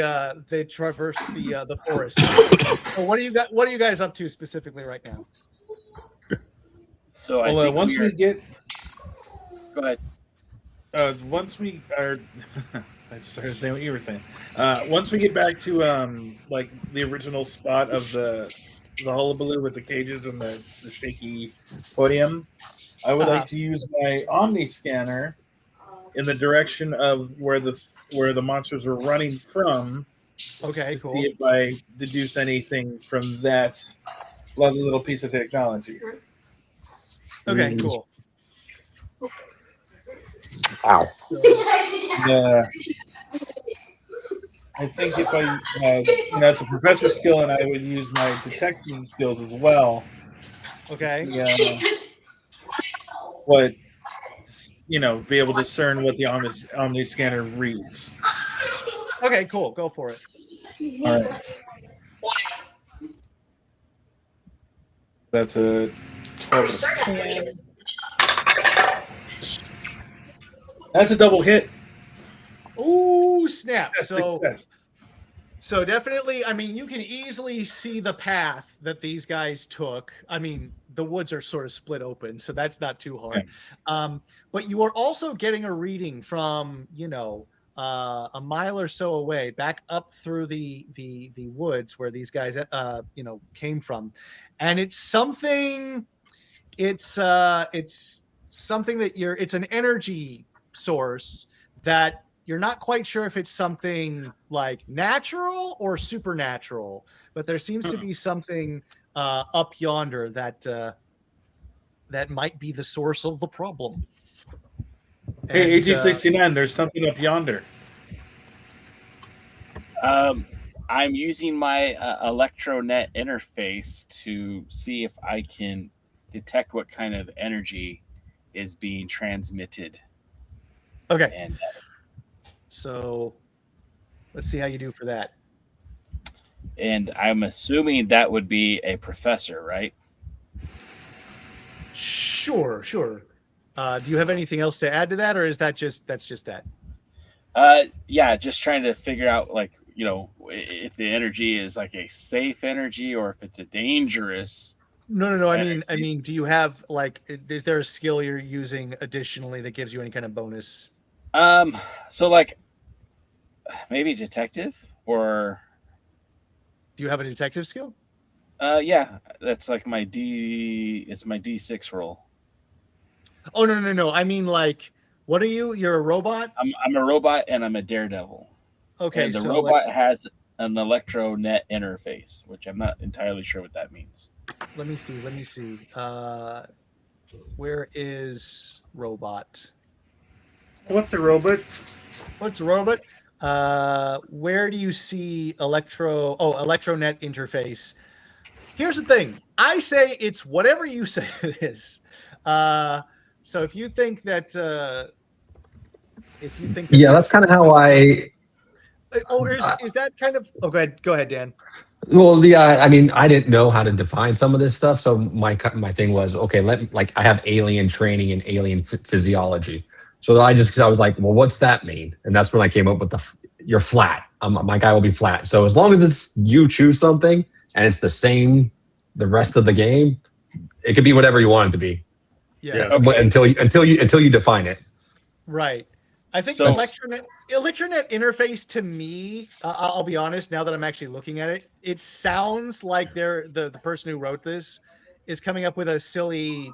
traverse the forest. So what are you guys up to specifically right now? So once we get, go ahead. Once we are, I started saying what you were saying. Once we get back to like the original spot of the hullabaloo with the cages and the shaky podium, I would like to use my Omni scanner in the direction of where the monsters are running from. Okay, cool. See if I deduce anything from that lovely little piece of technology. Okay, cool. Ow. I think if I, it's a professor skill, and I would use my detecting skills as well. Okay. Yeah. What, be able to discern what the Omni scanner reads. Okay, cool. Go for it. All right. That's a 12. That's a double hit. Ooh, snap. Success. So definitely, you can easily see the path that these guys took. The woods are sort of split open, so that's not too hard. Okay. But you are also getting a reading from, a mile or so away, back up through the woods where these guys, came from. And it's something, it's something that it's an energy source that you're not quite sure if it's something like natural or supernatural, but there seems to be something up yonder that might be the source of the problem. Hey, AG69, there's something up yonder. I'm using my ElectroNet interface to see if I can detect what kind of energy is being transmitted. Okay. And so let's see how you do for that. And I'm assuming that would be a professor, right? Sure. Do you have anything else to add to that, or is that's just that? Yeah, just trying to figure out, if the energy is like a safe energy or if it's a dangerous. No. I mean, do you have is there a skill you're using additionally that gives you any kind of bonus? So maybe detective, or do you have a detective skill? Yeah, that's like my it's my D6 roll. Oh, no. I mean, what are you? You're a robot? I'm a robot and I'm a daredevil. Okay. And the robot has an ElectroNet interface, which I'm not entirely sure what that means. Let me see. Where is robot? What's a robot? Where do you see ElectroNet interface? Here's the thing. I say it's whatever you say it is. So if you think that, that's kind of how I. Oh, is that kind of? Oh, go ahead, Dan. Well, yeah, I didn't know how to define some of this stuff, so my thing was okay. I have alien training and alien physiology, so I was like, well, what's that mean? And that's when I came up with you're flat. My guy will be flat. So as long as you choose something and it's the same the rest of the game, it could be whatever you want it to be. Yeah. Okay. But until you define it. Right. I think ElectroNet interface to me, I'll be honest, now that I'm actually looking at it, it sounds like the person who wrote this is coming up with a silly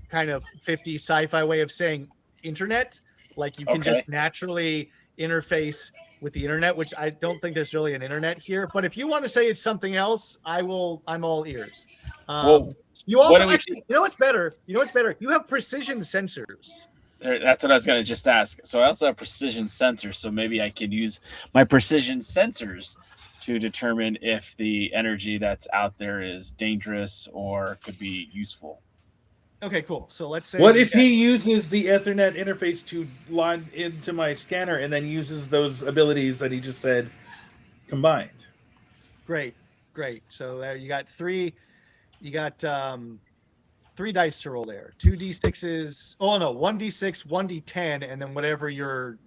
kind of 50s sci-fi way of saying internet. Like you can just naturally interface with the internet, which I don't think there's really an internet here. But if you want to say it's something else, I'm all ears. You also actually, you know what's better? You have precision sensors. That's what I was going to just ask. So I also have precision sensors, so maybe I can use my precision sensors to determine if the energy that's out there is dangerous or could be useful. Okay, cool. So let's say. What if he uses the Ethernet interface to line into my scanner and then uses those abilities that he just said combined? Great. So there you got three. You got 3 dice to roll there. 2d6s. Oh no, 1d6, 1d10, and then whatever your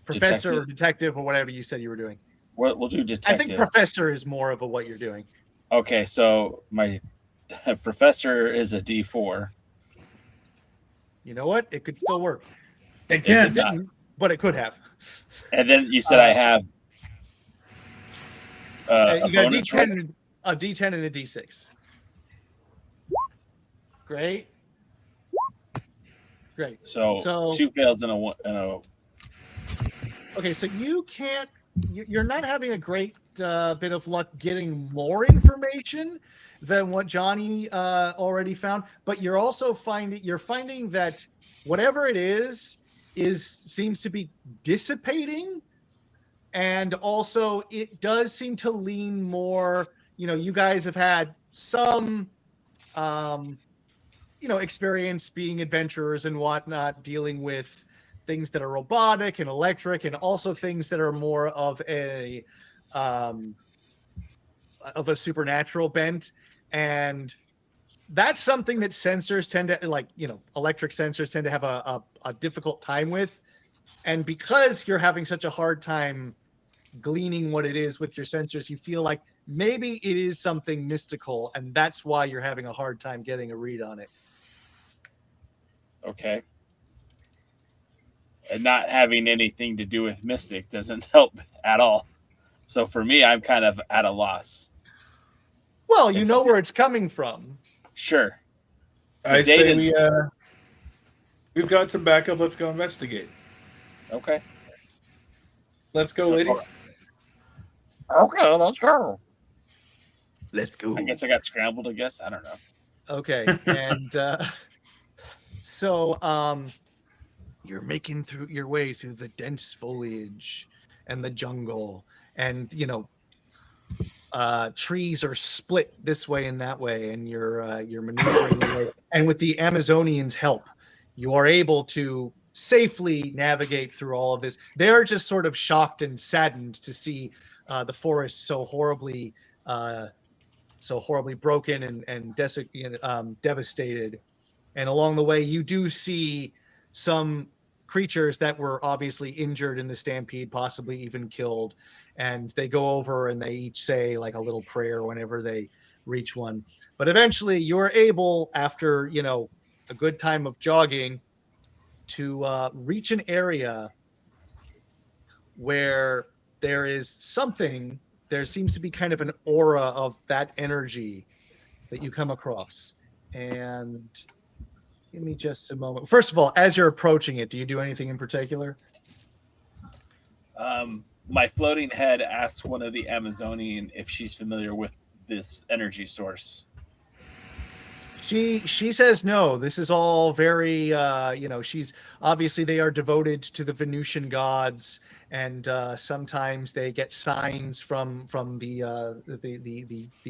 professor or detective or whatever you said you were doing. We'll do detective. I think professor is more of what you're doing. Okay, so my professor is a D4. You know what? It could still work. It can. It didn't, but it could have. And then you said I have you got a bonus D10, roll? a D10 and a D6. Great. So 2 fails and a 1 and a. Okay, so you're not having a great bit of luck getting more information than what Johnny already found, but you're also finding that whatever it is seems to be dissipating, and also it does seem to lean more. You guys have had some experience being adventurers and whatnot, dealing with things that are robotic and electric, and also things that are more of a supernatural bent. And that's something that sensors tend to electric sensors tend to have a difficult time with. And because you're having such a hard time gleaning what it is with your sensors, you feel like maybe it is something mystical, and that's why you're having a hard time getting a read on it. Okay. And not having anything to do with mystic doesn't help at all. So for me, I'm kind of at a loss. Well, you know where it's coming from. Sure. I say we've got some backup. Let's go investigate. Okay. Let's go, ladies. Okay, let's go. Let's go. I guess I got scrambled, I don't know. Okay. And so you're making your way through the dense foliage and the jungle, and trees are split this way and that way, and you're maneuvering away. And with the Amazonians' help, you are able to safely navigate through all of this. They're just sort of shocked and saddened to see the forest so horribly broken and devastated. And along the way, you do see some creatures that were obviously injured in the stampede, possibly even killed. And they go over and they each say like a little prayer whenever they reach one. But eventually you are able, after, a good time of jogging, to reach an area where there seems to be kind of an aura of that energy that you come across. And give me just a moment. First of all, as you're approaching it, do you do anything in particular? My floating head asks one of the Amazonian if she's familiar with this energy source. She says no. This is all very she's obviously, they are devoted to the Venusian gods, and sometimes they get signs from the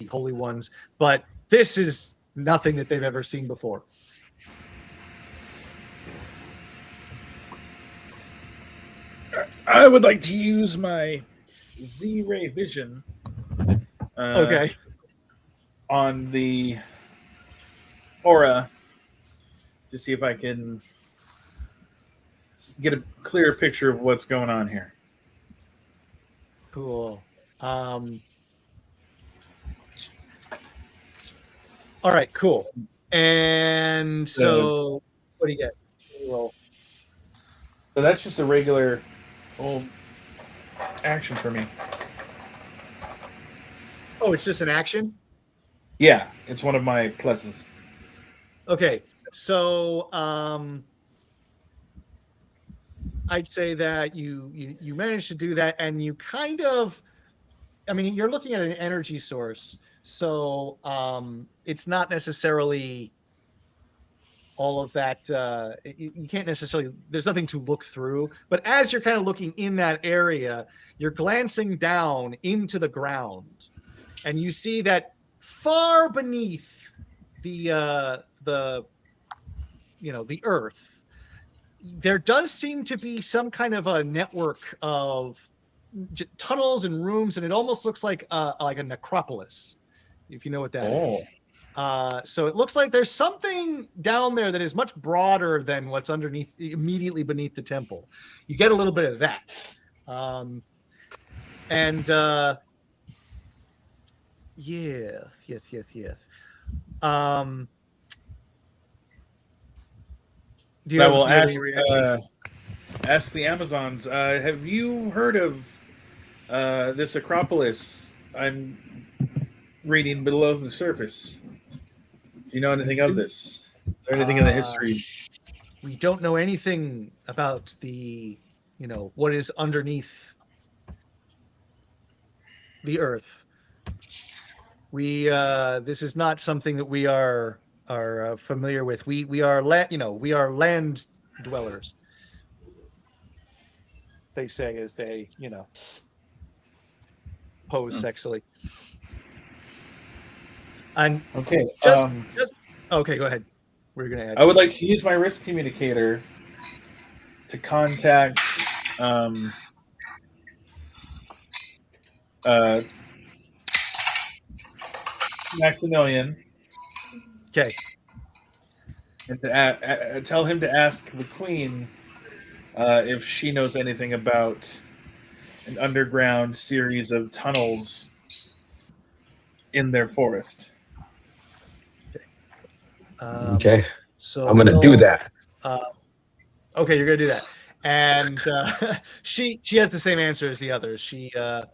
holy ones, but this is nothing that they've ever seen before. I would like to use my Z-ray vision on the aura to see if I can get a clearer picture of what's going on here. Cool. All right, cool. And so what do you get? Roll. So that's just a regular old action for me. Oh, it's just an action? Yeah, it's one of my pluses. Okay, so I'd say that you managed to do that, and you kind of, you're looking at an energy source, so it's not necessarily all of that. You can't necessarily, there's nothing to look through, but as you're kind of looking in that area, you're glancing down into the ground, and you see that far beneath the earth, there does seem to be some kind of a network of tunnels and rooms, and it almost looks like a necropolis, if you know what that is. So it looks like there's something down there that is much broader than what's immediately beneath the temple. You get a little bit of that. Yes. I will ask the Amazons. Have you heard of this Acropolis I'm reading below the surface? Do you know anything of this? Is there anything in the history? We don't know anything about what is underneath the earth. This is not something that we are familiar with. We are land dwellers. They say as they pose sexily. And okay, okay, go ahead. We're gonna add. I would like to use my risk communicator to contact Maximilian. Okay. And to tell him to ask the Queen if she knows anything about an underground series of tunnels in their forest. Okay. So I'm gonna do that. Okay, you're gonna do that, and she has the same answer as the others. She says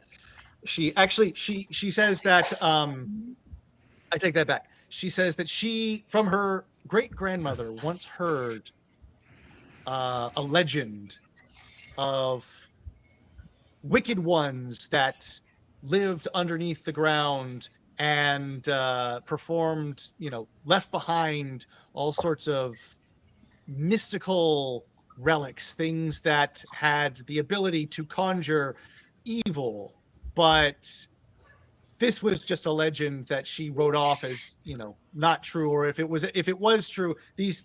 that I take that back. She says that she, from her great grandmother, once heard a legend of wicked ones that lived underneath the ground and performed, left behind all sorts of mystical relics, things that had the ability to conjure evil. But this was just a legend that she wrote off as, not true. Or if it was true, these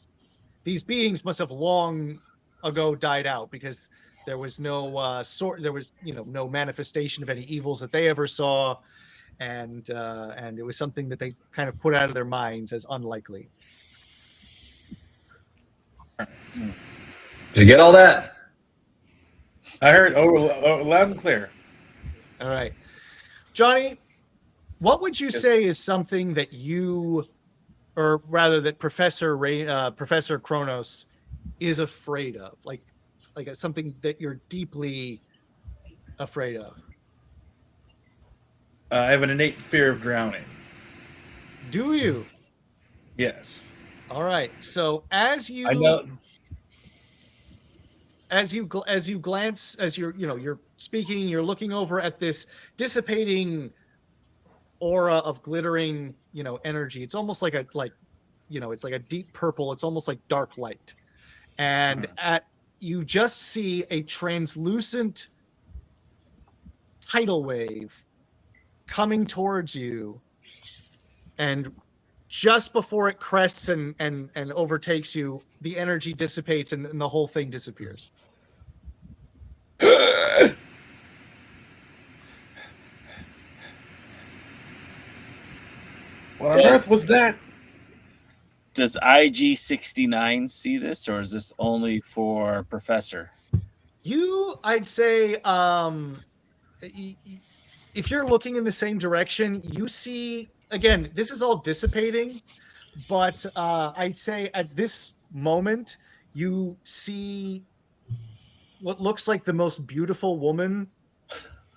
beings must have long ago died out, because there was no no manifestation of any evils that they ever saw. And it was something that they kind of put out of their minds as unlikely. Did you get all that? I heard loud and clear. All right, Johnny, what would you say is something that you, or rather that Professor Kronos is afraid of, like something that you're deeply afraid of? I have an innate fear of drowning. Do you? Yes. All right. So as you glance, as you're speaking, you're looking over at this dissipating aura of glittering, energy. It's almost like it's like a deep purple. It's almost like dark light. And you just see a translucent tidal wave coming towards you, and just before it crests and overtakes you, the energy dissipates and the whole thing disappears. What on earth was that? Does IG-69 see this, or is this only for Professor? I'd say, if you're looking in the same direction, you see, again, this is all dissipating, but I'd say at this moment, you see what looks like the most beautiful woman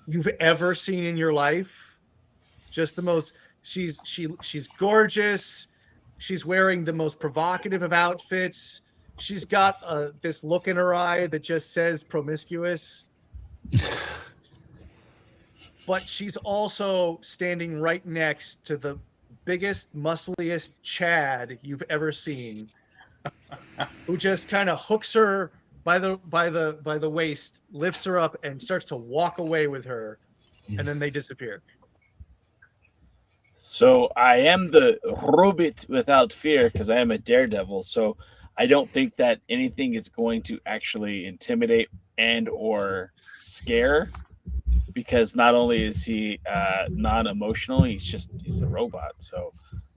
you've ever seen in your life. Just the most, she's gorgeous. She's wearing the most provocative of outfits. She's got this look in her eye that just says promiscuous. But she's also standing right next to the biggest, muscliest Chad you've ever seen. who just kind of hooks her by the waist, lifts her up, and starts to walk away with her, and then they disappear. So I am the Robot without fear because I am a daredevil. So I don't think that anything is going to actually intimidate and or scare, because not only is he non-emotional, he's a robot. So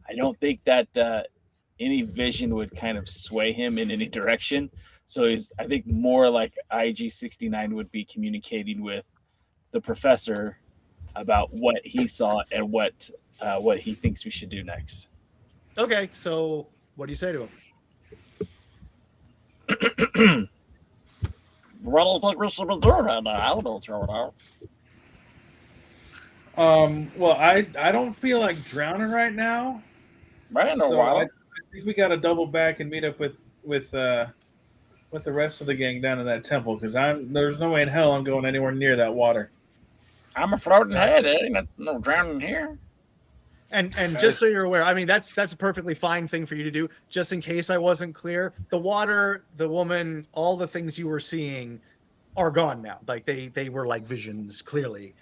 I don't think that any vision would kind of sway him in any direction. So I think more like IG-69 would be communicating with the professor about what he saw and what he thinks we should do next. Okay, so what do you say to him? What do you think we should be doing right now? I don't throw it out. Well, I don't feel like drowning right now. Man, So while. I think we got to double back and meet up with the rest of the gang down in that temple, because there's no way in hell I'm going anywhere near that water. I'm a floating head. It ain't no drowning here. And just so you're aware, I mean that's a perfectly fine thing for you to do. Just in case I wasn't clear, the water, the woman, all the things you were seeing are gone now. Like they were like visions, clearly.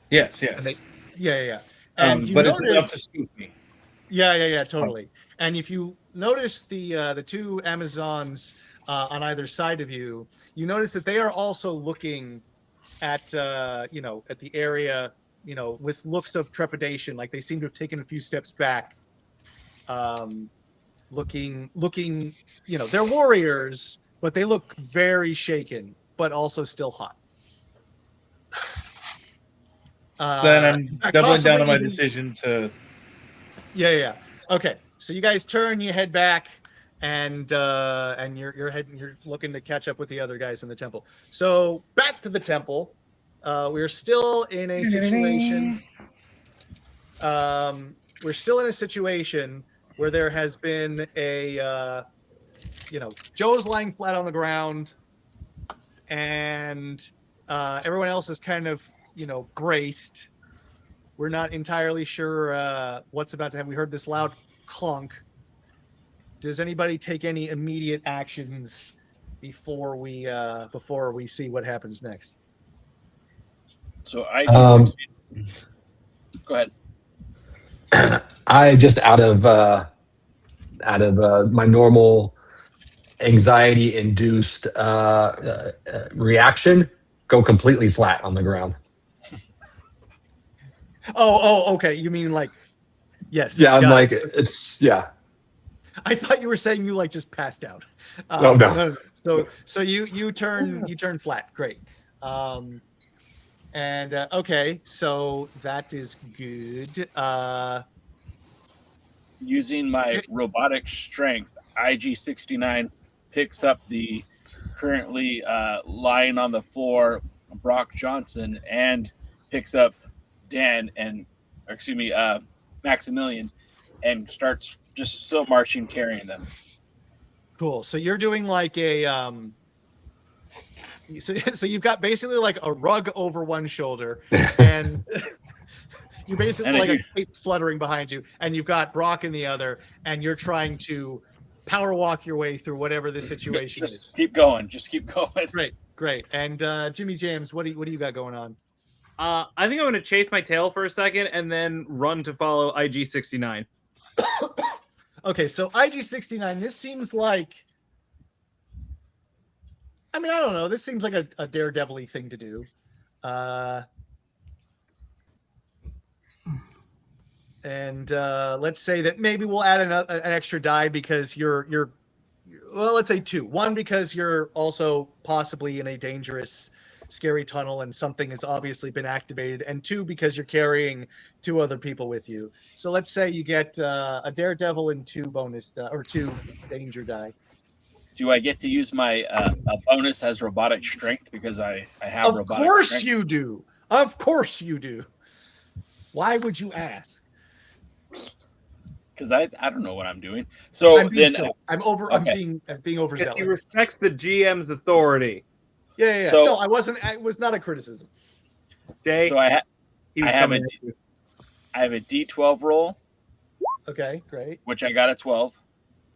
Yes. And yeah. And you but noticed, it's enough to spook me. Yeah, totally. And if you notice the two Amazons on either side of you, you notice that they are also looking at at the area, with looks of trepidation, like they seem to have taken a few steps back. Looking, they're warriors, but they look very shaken, but also still hot. Then I'm doubling down on my even- decision to. Yeah. Okay, so you guys turn, you head back, and you're looking to catch up with the other guys in the temple. So back to the temple. We're still in a situation. We're still in a situation where there has been a, Joe's lying flat on the ground, and everyone else is kind of, braced. We're not entirely sure what's about to happen. We heard this loud clunk. Does anybody take any immediate actions before we see what happens next? So I go ahead. I just out of my normal anxiety-induced reaction, go completely flat on the ground. Oh, okay. You mean like, yes. Yeah, I'm got like, it. it's yeah. I thought you were saying you like just passed out. No. So you turn flat. Great. Okay, so that is good. Using my robotic strength, IG-69 picks up the currently lying on the floor Brock Johnson and picks up Maximilian, and starts just still marching, carrying them. Cool. So you're doing like a so you've got basically like a rug over one shoulder, and you basically And like a cape fluttering behind you, and you've got Brock in the other, and you're trying to power walk your way through whatever the situation is. Just keep going. Great. And Jimmy James, what do you got going on? I think I'm going to chase my tail for a second and then run to follow IG-69. Okay, so IG-69, this seems like, I mean, I don't know. This seems like a daredevil-y thing to do. And let's say that maybe we'll add an extra die because you're well, let's say two. One, because you're also possibly in a dangerous, scary tunnel and something has obviously been activated. And two, because you're carrying two other people with you. So let's say you get a daredevil and two danger die. Do I get to use my a bonus as robotic strength because I have Of robotic course strength? you do. Of course you do. Why would you ask? Because I don't know what I'm doing. So I'm being then silly. I'm being He overzealous. respects the GM's authority. Yeah. So- No, I wasn't. It was not a criticism. Jay, so I he was have coming a- at you. have a D12 roll, Okay, great, which I got a 12.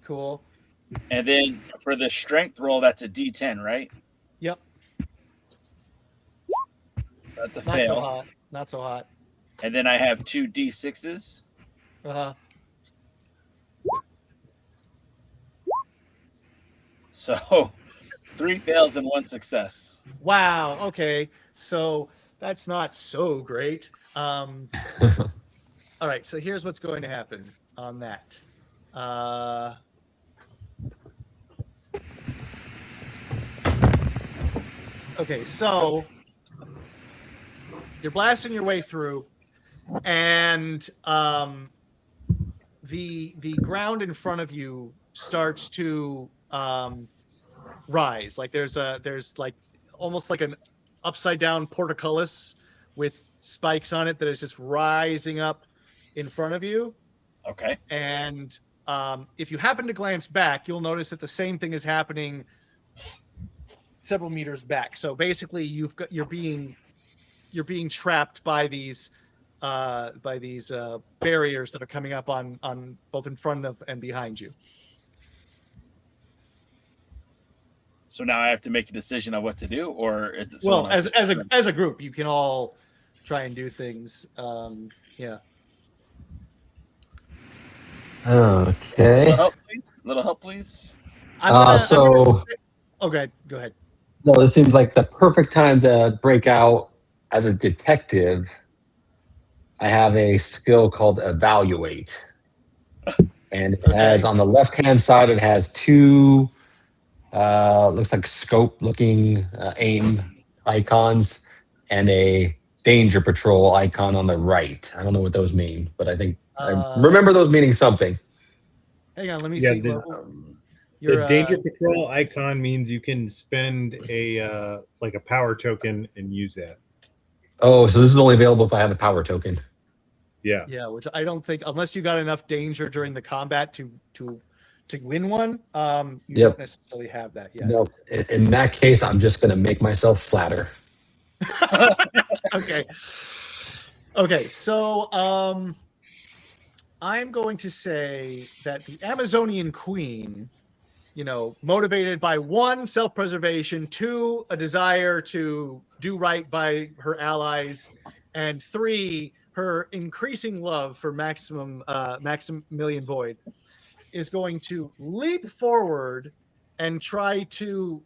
cool. And then for the strength roll, that's a D10, right? Yep. So that's a Not fail. so hot. Not so hot. And then I have 2 D6s. Uh-huh. So 3 fails and 1 success. Wow. Okay. So that's not so great. All right. So here's what's going to happen on that. Okay. So you're blasting your way through, and the ground in front of you starts to rise. Like there's like almost like an upside down portcullis with spikes on it that is just rising up in front of you. Okay. And if you happen to glance back, you'll notice that the same thing is happening several meters back. So basically, you're being trapped by these barriers that are coming up on both in front of and behind you. So now I have to make a decision on what to do, or is it Well, as a group, you can all try and do things. Yeah. Okay. Little help, please. Okay, go ahead. No, this seems like the perfect time to break out as a detective. I have a skill called Evaluate. And it has on the left-hand side, it has 2, looks like scope-looking aim icons and a danger patrol icon on the right. I don't know what those mean, but I think I remember those meaning something. Hang on, let me see. The danger patrol icon means you can spend a like a power token and use that. Oh, so this is only available if I have a power token. Yeah. Yeah, which I don't think, unless you got enough danger during the combat to win one, you don't necessarily have that yet. No, in that case, I'm just going to make myself flatter. Okay. Okay, so I'm going to say that the Amazonian queen, motivated by 1, self-preservation, 2, a desire to do right by her allies, and 3, her increasing love for Maximilian Void, is going to leap forward and try to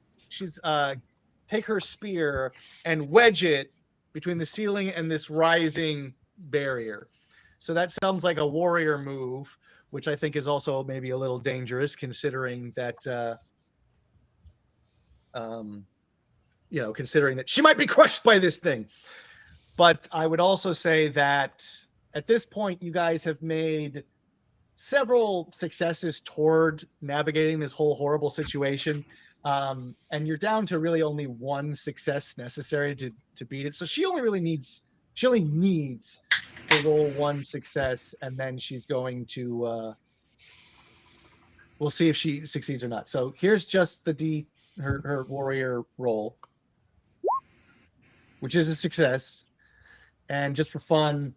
take her spear and wedge it between the ceiling and this rising barrier. So that sounds like a warrior move, which I think is also maybe a little dangerous, considering that considering that she might be crushed by this thing. But I would also say that at this point, you guys have made several successes toward navigating this whole horrible situation. And you're down to really only 1 success necessary to beat it. So she only needs to roll 1 success, and then she's going to we'll see if she succeeds or not. So here's just her warrior roll, which is a success. And just for fun,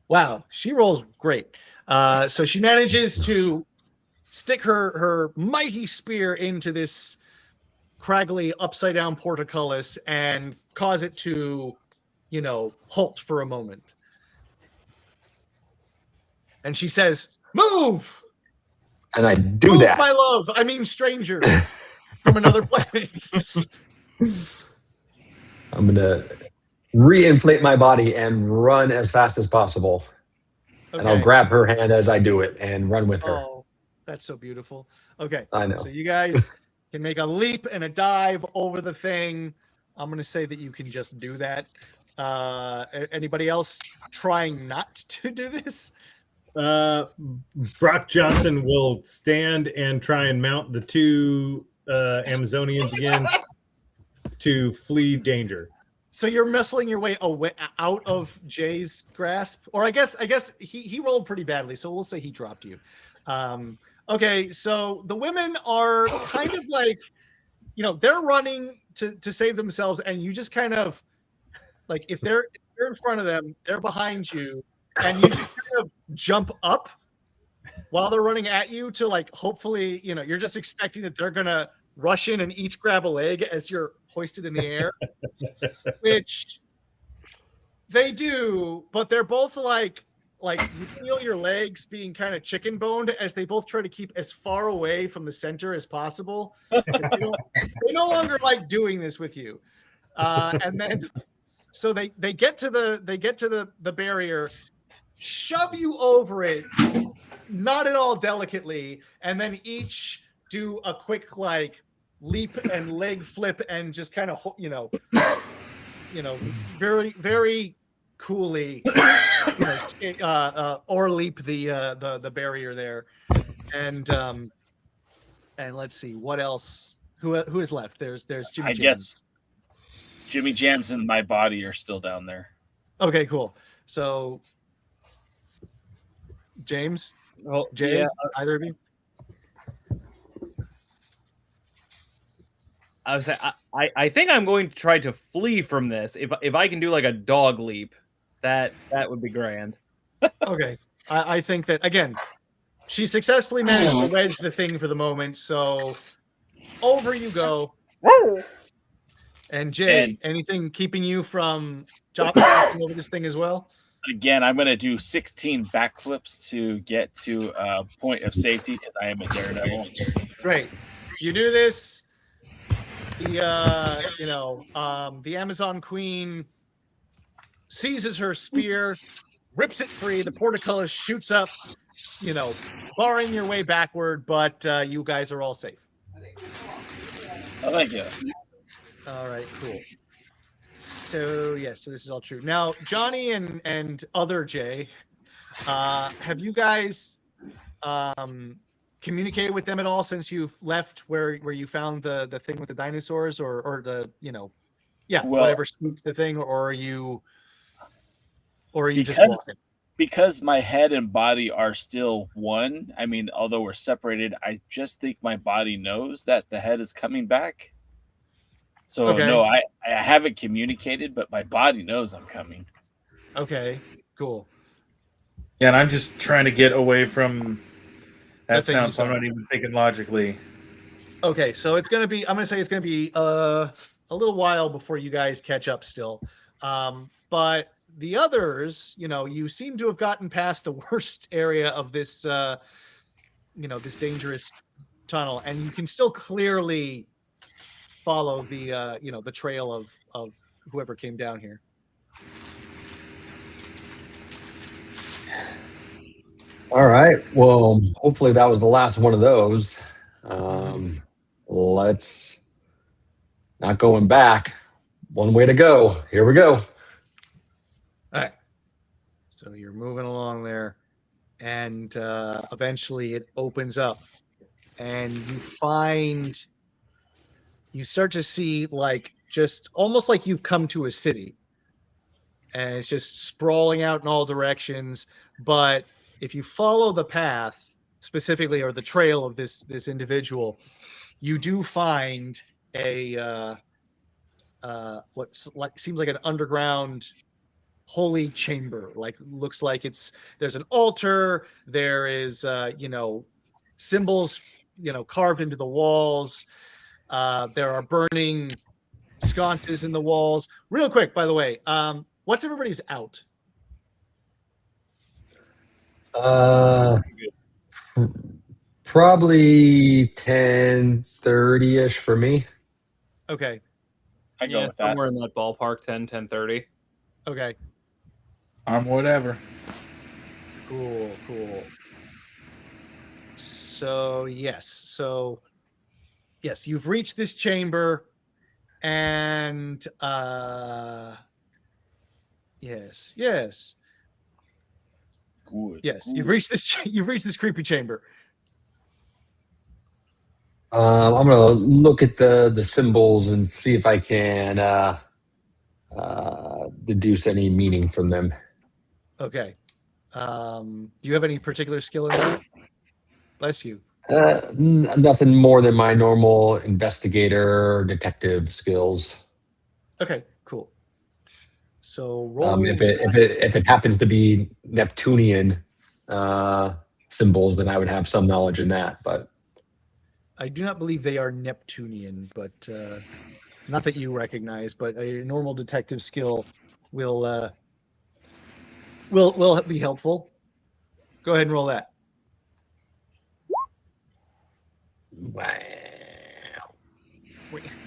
wow, she rolls great. So she manages to stick her mighty spear into this craggly upside down portcullis and cause it to, halt for a moment. And she says, "Move!" And I do Move, that. my love. I mean, stranger from another place. I'm going to re-inflate my body and run as fast as possible. Okay. And I'll grab her hand as I do it and run with her. Oh, that's so beautiful. Okay. I know. So you guys can make a leap and a dive over the thing. I'm going to say that you can just do that. Anybody else trying not to do this? Brock Johnson will stand and try and mount the 2 Amazonians again to flee danger. So you're muscling your way away out of Jay's grasp, or I guess he rolled pretty badly, so we'll say he dropped you. Okay, so the women are kind of like, they're running to save themselves, and you just kind of like, if you're in front of them, they're behind you, and you just kind of jump up while they're running at you to like hopefully, you're just expecting that they're gonna rush in and each grab a leg as you're hoisted in the air, which they do, but they're both like you feel your legs being kind of chicken boned as they both try to keep as far away from the center as possible. They no longer like doing this with you. And then so they get to the barrier, shove you over it, not at all delicately, and then each do a quick like leap and leg flip and just kind of very very coolly or leap the barrier there. And let's see what else, who is left. There's Jimmy Jams. Guess Jimmy Jams and my body are still down there. Okay, cool. So James, Jay, either of you? I think I'm going to try to flee from this. If I can do like a dog leap, that would be grand. Okay. I think that, again, she successfully managed to wedge the thing for the moment, so over you go. And Jay, anything keeping you from dropping over this thing as well? Again, I'm going to do 16 backflips to get to a point of safety because I am a daredevil. Great. You do this. The Amazon Queen seizes her spear, rips it free. The portcullis shoots up, barring your way backward, but you guys are all safe. I like it. All right, cool. So, yes, so this is all true. Now, Johnny and other Jay, have you guys communicated with them at all since you've left where you found the thing with the dinosaurs or the, whatever spooked the thing, or are you just walking? Because my head and body are still one. I mean, although we're separated, I just think my body knows that the head is coming back. So Okay. no, I haven't communicated, but my body knows I'm coming. Okay, cool. Yeah, and I'm just trying to get away from that thing you sound, so I'm saw. not even thinking logically. Okay, so I'm gonna say it's gonna be a little while before you guys catch up still. But the others, you seem to have gotten past the worst area of this this dangerous tunnel, and you can still clearly follow the trail of whoever came down here. All right. Well, hopefully that was the last one of those. Let's not going back. One way to go. Here we go. All right. So you're moving along there, and eventually it opens up, and you start to see like just almost like you've come to a city, and it's just sprawling out in all directions. But if you follow the path specifically, or the trail of this individual, you do find a what seems like an underground holy chamber. Like, looks like there's an altar, there is symbols carved into the walls, there are burning sconces in the walls. Real quick, by the way, what's everybody's out? Probably 10:30ish for me. Okay. I go with that. Somewhere in that ballpark, 10:30. Okay. Whatever. Cool. So yes, you've reached this chamber, and yes, Good. you've reached this creepy chamber. I'm gonna look at the symbols and see if I can deduce any meaning from them. Okay. Do you have any particular skill in that? Bless you. Nothing more than my normal investigator, detective skills. Okay, cool. So roll. If it happens to be Neptunian, symbols, then I would have some knowledge in that. But I do not believe they are Neptunian, but not that you recognize. But a normal detective skill will be helpful. Go ahead and roll that. wow.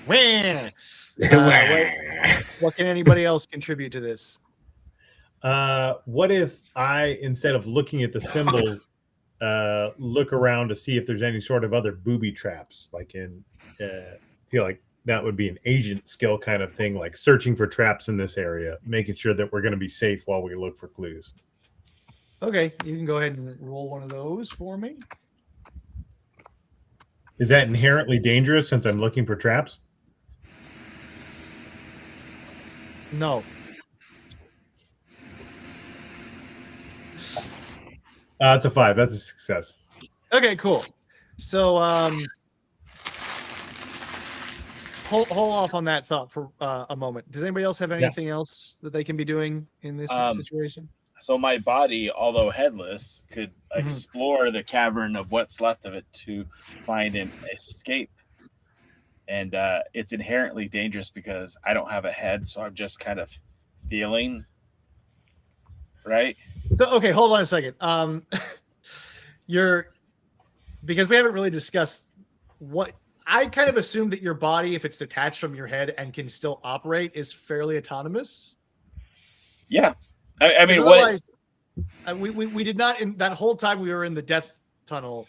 Wah! What can anybody else contribute to this? What if I, instead of looking at the symbols, look around to see if there's any sort of other booby traps? Like feel like that would be an agent skill kind of thing, like searching for traps in this area, making sure that we're going to be safe while we look for clues. Okay, you can go ahead and roll one of those for me. Is that inherently dangerous since I'm looking for traps? No. It's a 5. That's a success. Okay, cool. So hold off on that thought for a moment. Does anybody else have anything else that they can be doing in this situation? So my body, although headless, could explore the cavern of what's left of it to find an escape. And it's inherently dangerous because I don't have a head, so I'm just kind of feeling, right? So, okay, hold on a second. Because we haven't really discussed what I kind of assume that your body, if it's detached from your head and can still operate, is fairly autonomous. Yeah. I mean, what we did not, in that whole time we were in the death tunnel,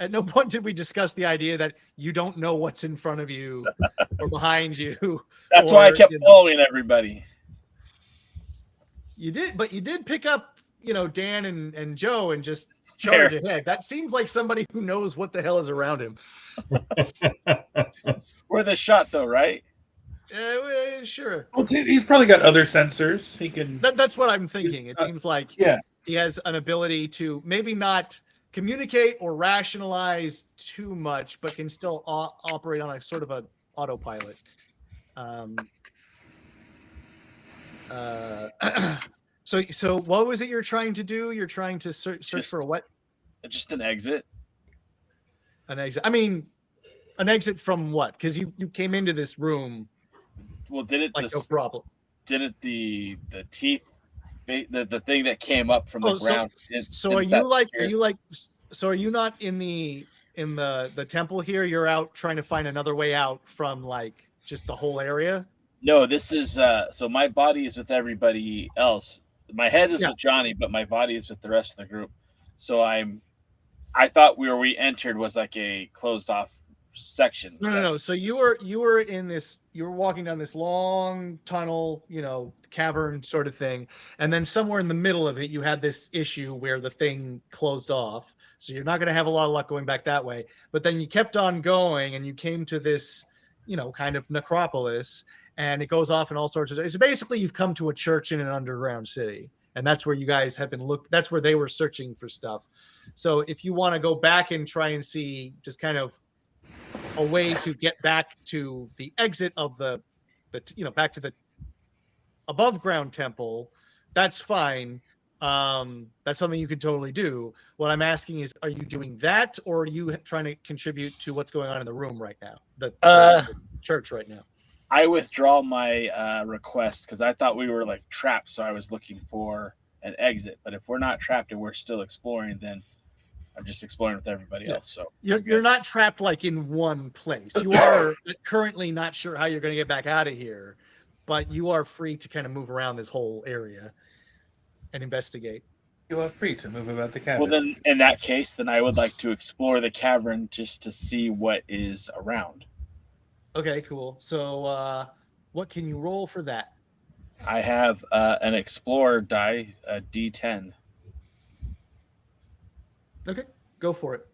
at no point did we discuss the idea that you don't know what's in front of you or behind you. That's why I kept following everybody. You did, but you did pick up, Dan and Joe and just charge ahead. That seems like somebody who knows what the hell is around him. Worth a shot, though, right? Sure. Well, he's probably got other sensors. He can. That's what I'm thinking. It seems like he has an ability to maybe not communicate or rationalize too much, but can still operate on a sort of an autopilot. So what was it you're trying to do? You're trying to search for a what? Just an exit. An exit. I mean, an exit from what? Because you came into this room. Well, did it like no problem? Didn't the teeth, the thing that came up from the ground? So are you not in the temple here? You're out trying to find another way out from like just the whole area? No, this is so my body is with everybody else. My head is with Johnny, but my body is with the rest of the group. So I thought where we entered was like a closed off section. No. So you were in this. You were walking down this long tunnel, cavern sort of thing, and then somewhere in the middle of it, you had this issue where the thing closed off. So you're not going to have a lot of luck going back that way. But then you kept on going, and you came to this, kind of necropolis, and it goes off in all sorts of. So basically, you've come to a church in an underground city, and that's where you guys have been that's where they were searching for stuff. So if you want to go back and try and see, just kind of a way to get back to the exit of the back to the above ground temple, that's fine. That's something you could totally do. What I'm asking is, are you doing that, or are you trying to contribute to what's going on in the room right now, the church right now? I withdraw my request because I thought we were like trapped, so I was looking for an exit. But if we're not trapped and we're still exploring, then I'm just exploring with everybody else. So you're not trapped like in one place. You are currently not sure how you're going to get back out of here, but you are free to kind of move around this whole area and investigate. You are free to move about the cavern. Well, then in that case, then I would like to explore the cavern just to see what is around. Okay, cool. So what can you roll for that? I have an explorer die, a D10. Okay, go for it.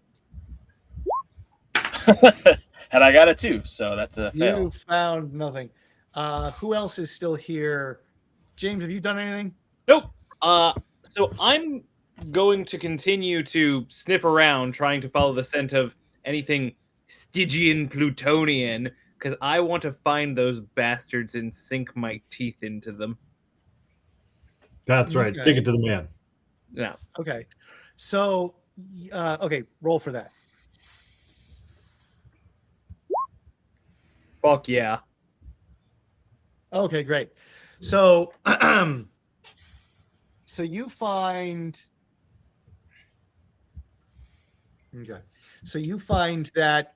And I got a 2, so that's a fail. You found nothing. Who else is still here? James, have you done anything? Nope. So I'm going to continue to sniff around, trying to follow the scent of anything Stygian Plutonian, because I want to find those bastards and sink my teeth into them. That's right. Stick it to the man. Yeah. Okay. So Okay, roll for that. Fuck yeah. Okay, great. So, so you find. Okay, so you find that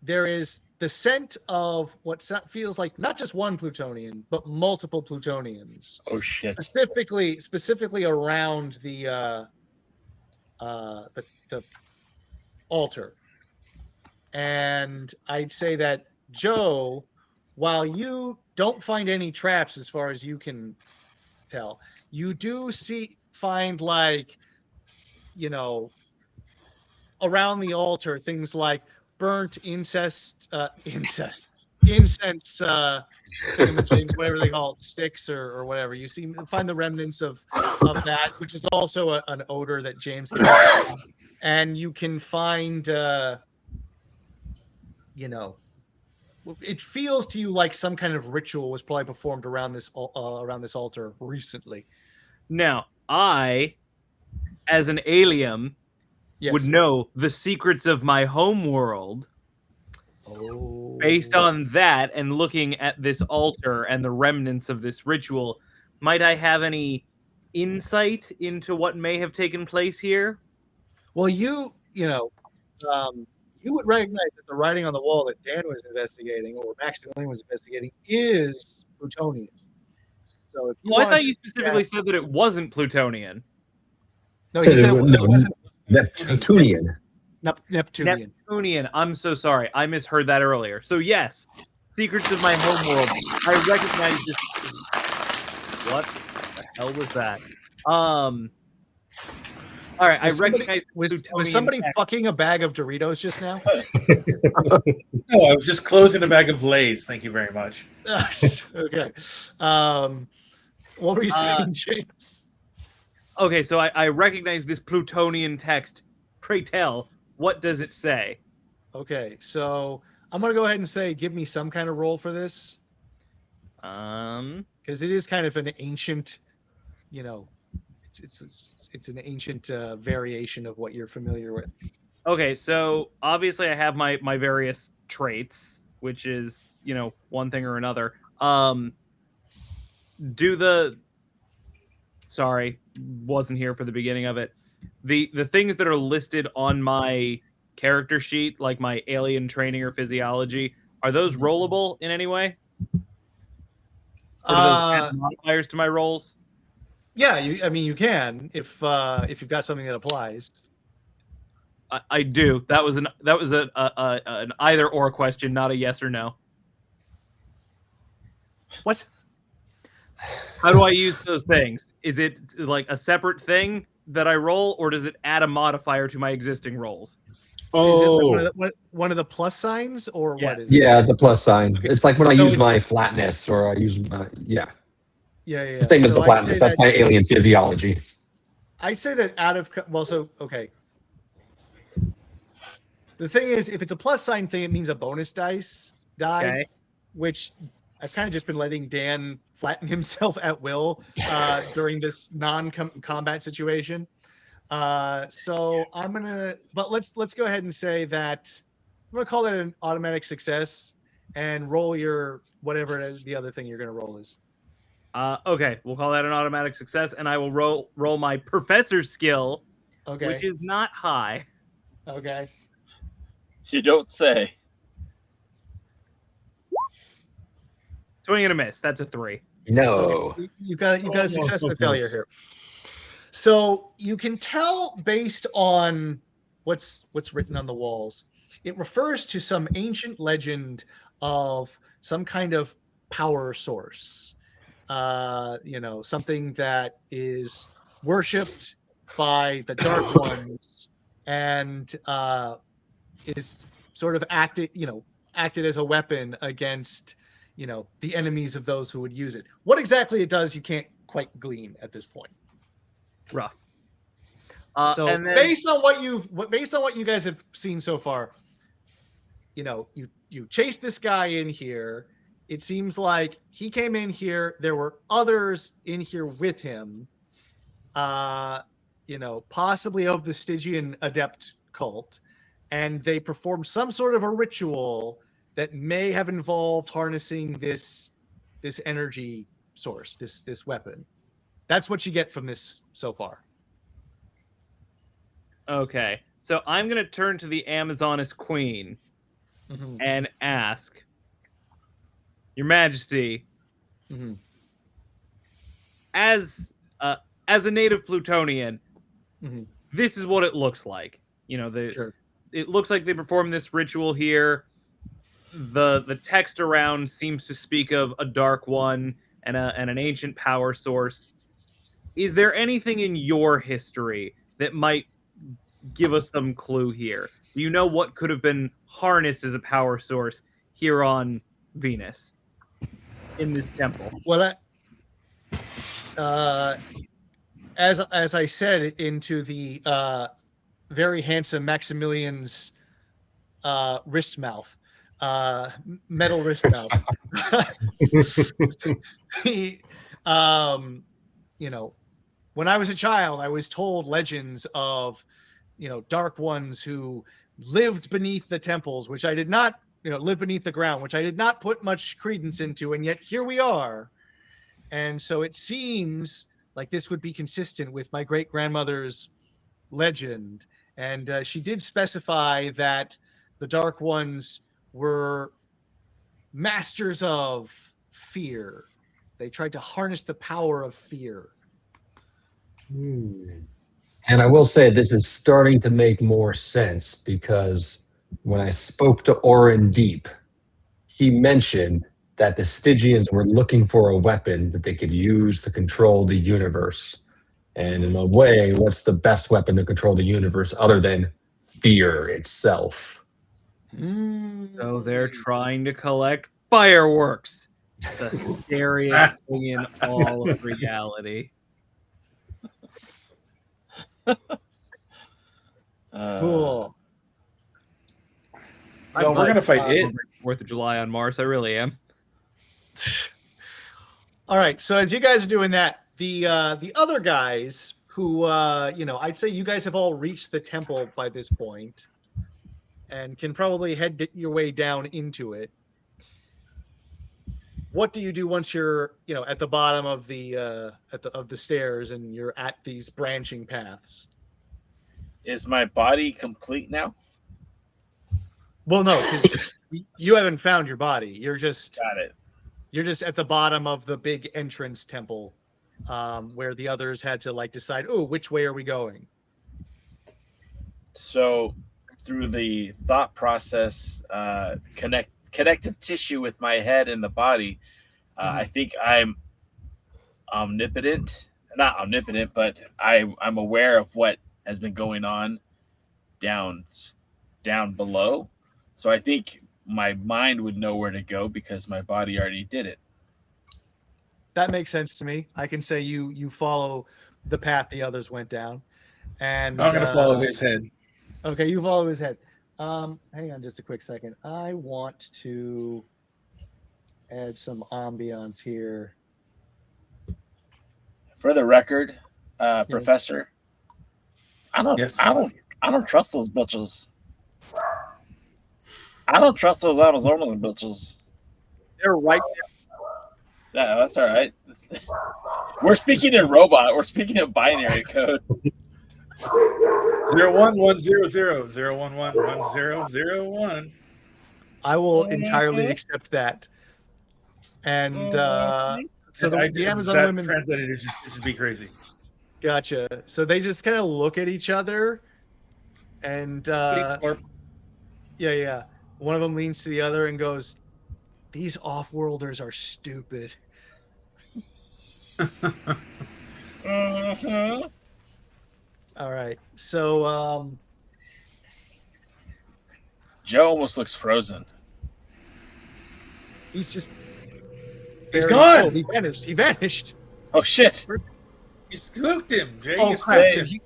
there is the scent of what feels like not just one plutonian, but multiple plutonians. Oh shit! Specifically around the altar. And I'd say that Joe, while you don't find any traps as far as you can tell, you do find like, around the altar things like burnt incense, whatever they call it, sticks or whatever. You find the remnants of that, which is also an odor that James gets. And you can find, it feels to you like some kind of ritual was probably performed around this altar recently. Now, I, as an alien, would know the secrets of my home world. Oh. Based on that and looking at this altar and the remnants of this ritual, might I have any insight into what may have taken place here? Well, you would recognize that the writing on the wall that Dan was investigating, or Maximilian was investigating, is plutonian. So if I thought you specifically said that it wasn't plutonian. No, you said it wasn't Neptunian. Neptunian. Neptunian. I'm so sorry. I misheard that earlier. So yes, Secrets of My Homeworld. I recognize this. What the hell was that? All right, I recognize. Was somebody fucking a bag of Doritos just now? No, I was just closing a bag of Lay's. Thank you very much. Okay. What were you saying, James? Okay, so I recognize this plutonian text. Pray tell, what does it say? Okay, so I'm gonna go ahead and say, give me some kind of roll for this. Because it is kind of an ancient, it's an ancient variation of what you're familiar with. Okay, so obviously I have my various traits, which is one thing or another. Sorry, wasn't here for the beginning of it. The things that are listed on my character sheet, like my alien training or physiology, are those rollable in any way? Or do those add modifiers to my rolls? Yeah, you can if you've got something that applies. I do. That was an either or question, not a yes or no. What? How do I use those things? Is it like a separate thing that I roll, or does it add a modifier to my existing rolls? Oh, is it one of the plus signs, or what is it? Yeah, it's a plus sign. It's like when I use my flatness, or I use my Yeah. It's the same as the flatness. That's my alien physiology. I'd say that okay. The thing is, if it's a plus sign thing, it means a bonus die, which I've kind of just been letting Dan flatten himself at will during this non-combat situation. So I'm gonna, but let's go ahead and say that I'm gonna call it an automatic success and roll your whatever the other thing you're gonna roll is. Okay, we'll call that an automatic success, and I will roll my professor skill, which is not high. Okay. You don't say. Swing and a miss. That's a 3. No. Okay. You got a success and a failure here. So you can tell based on what's written on the walls. It refers to some ancient legend of some kind of power source. Something that is worshipped by the Dark Ones and is sort of acted as a weapon against the enemies of those who would use it. What exactly it does, you can't quite glean at this point. Rough. So and then, based on what you guys have seen so far, you chased this guy in here. It seems like he came in here. There were others in here with him. possibly of the Stygian adept cult, and they performed some sort of a ritual that may have involved harnessing this energy source, this weapon. That's what you get from this so far. Okay, so I'm gonna turn to the Amazoness Queen and ask, Your Majesty, as a native Plutonian, this is what it looks like. It looks like they perform this ritual here. The text around seems to speak of a dark one and an ancient power source. Is there anything in your history that might give us some clue here? Do you know what could have been harnessed as a power source here on Venus in this temple? What as I said into the very handsome Maximilian's wrist mouth, metal wrist mouth. When I was a child, I was told legends of, dark ones who lived beneath the temples, which I did not, live beneath the ground, which I did not put much credence into, and yet here we are. And so it seems like this would be consistent with my great-grandmother's legend. And she did specify that the Dark Ones were masters of fear. They tried to harness the power of fear. And I will say this is starting to make more sense, because when I spoke to Orin Deep, he mentioned that the Stygians were looking for a weapon that they could use to control the universe. And in a way, what's the best weapon to control the universe other than fear itself? So they're trying to collect fireworks, the scariest thing in all of reality. Cool. No, we're gonna fight it. 4th of July on Mars. I really am. All right. So as you guys are doing that, the other guys who I'd say you guys have all reached the temple by this point, and can probably head your way down into it. What do you do once you're at the bottom of the stairs and you're at these branching paths? Is my body complete now? Well, no, because you haven't found your body. You're just Got it. You're just at the bottom of the big entrance temple, where the others had to decide, oh, which way are we going? So through the thought process, connective tissue with my head and the body, I think I'm omnipotent. Not omnipotent, but I'm aware of what has been going on down below. So I think my mind would know where to go because my body already did it. That makes sense to me. I can say you follow the path the others went down, and I'm gonna follow his head. Okay, you follow his head. Hang on just a quick second. I want to add some ambiance here. For the record, Professor, I don't trust those bitches. I don't trust those Amazonian bitches. They're right there. Yeah, that's all right. We're speaking in robot. We're speaking in binary code. 01100 0111001. I will entirely accept that. And so the Amazon women translated it should be crazy. Gotcha. So they just kind of look at each other, and yeah. One of them leans to the other and goes, "These off-worlders are stupid." All right. So Joe almost looks frozen. he's just He's gone. He vanished. Oh shit! You spooked him, Jay. Oh You crap! spooked him.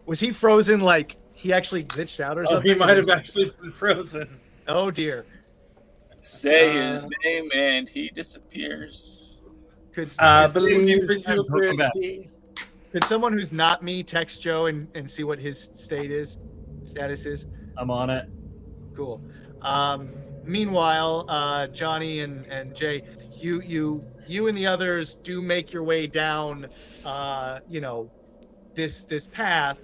Was he frozen? Like he actually glitched out or something? He might have actually been frozen. Oh dear. Say his name and he disappears. Could I believe in you, Christy. Could someone who's not me text Joe and see what his status is? I'm on it. Cool. Meanwhile, Johnny and Jay, you and the others do make your way down, this path,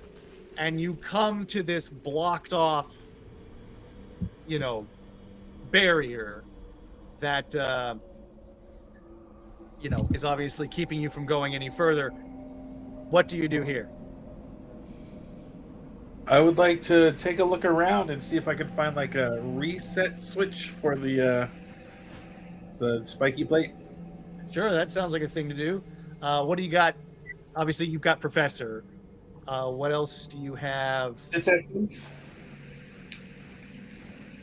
and you come to this blocked off, barrier that is obviously keeping you from going any further. What do you do here? I would like to take a look around and see if I can find like a reset switch for the spiky plate. Sure, that sounds like a thing to do. What do you got? Obviously, you've got Professor. What else do you have? Detective.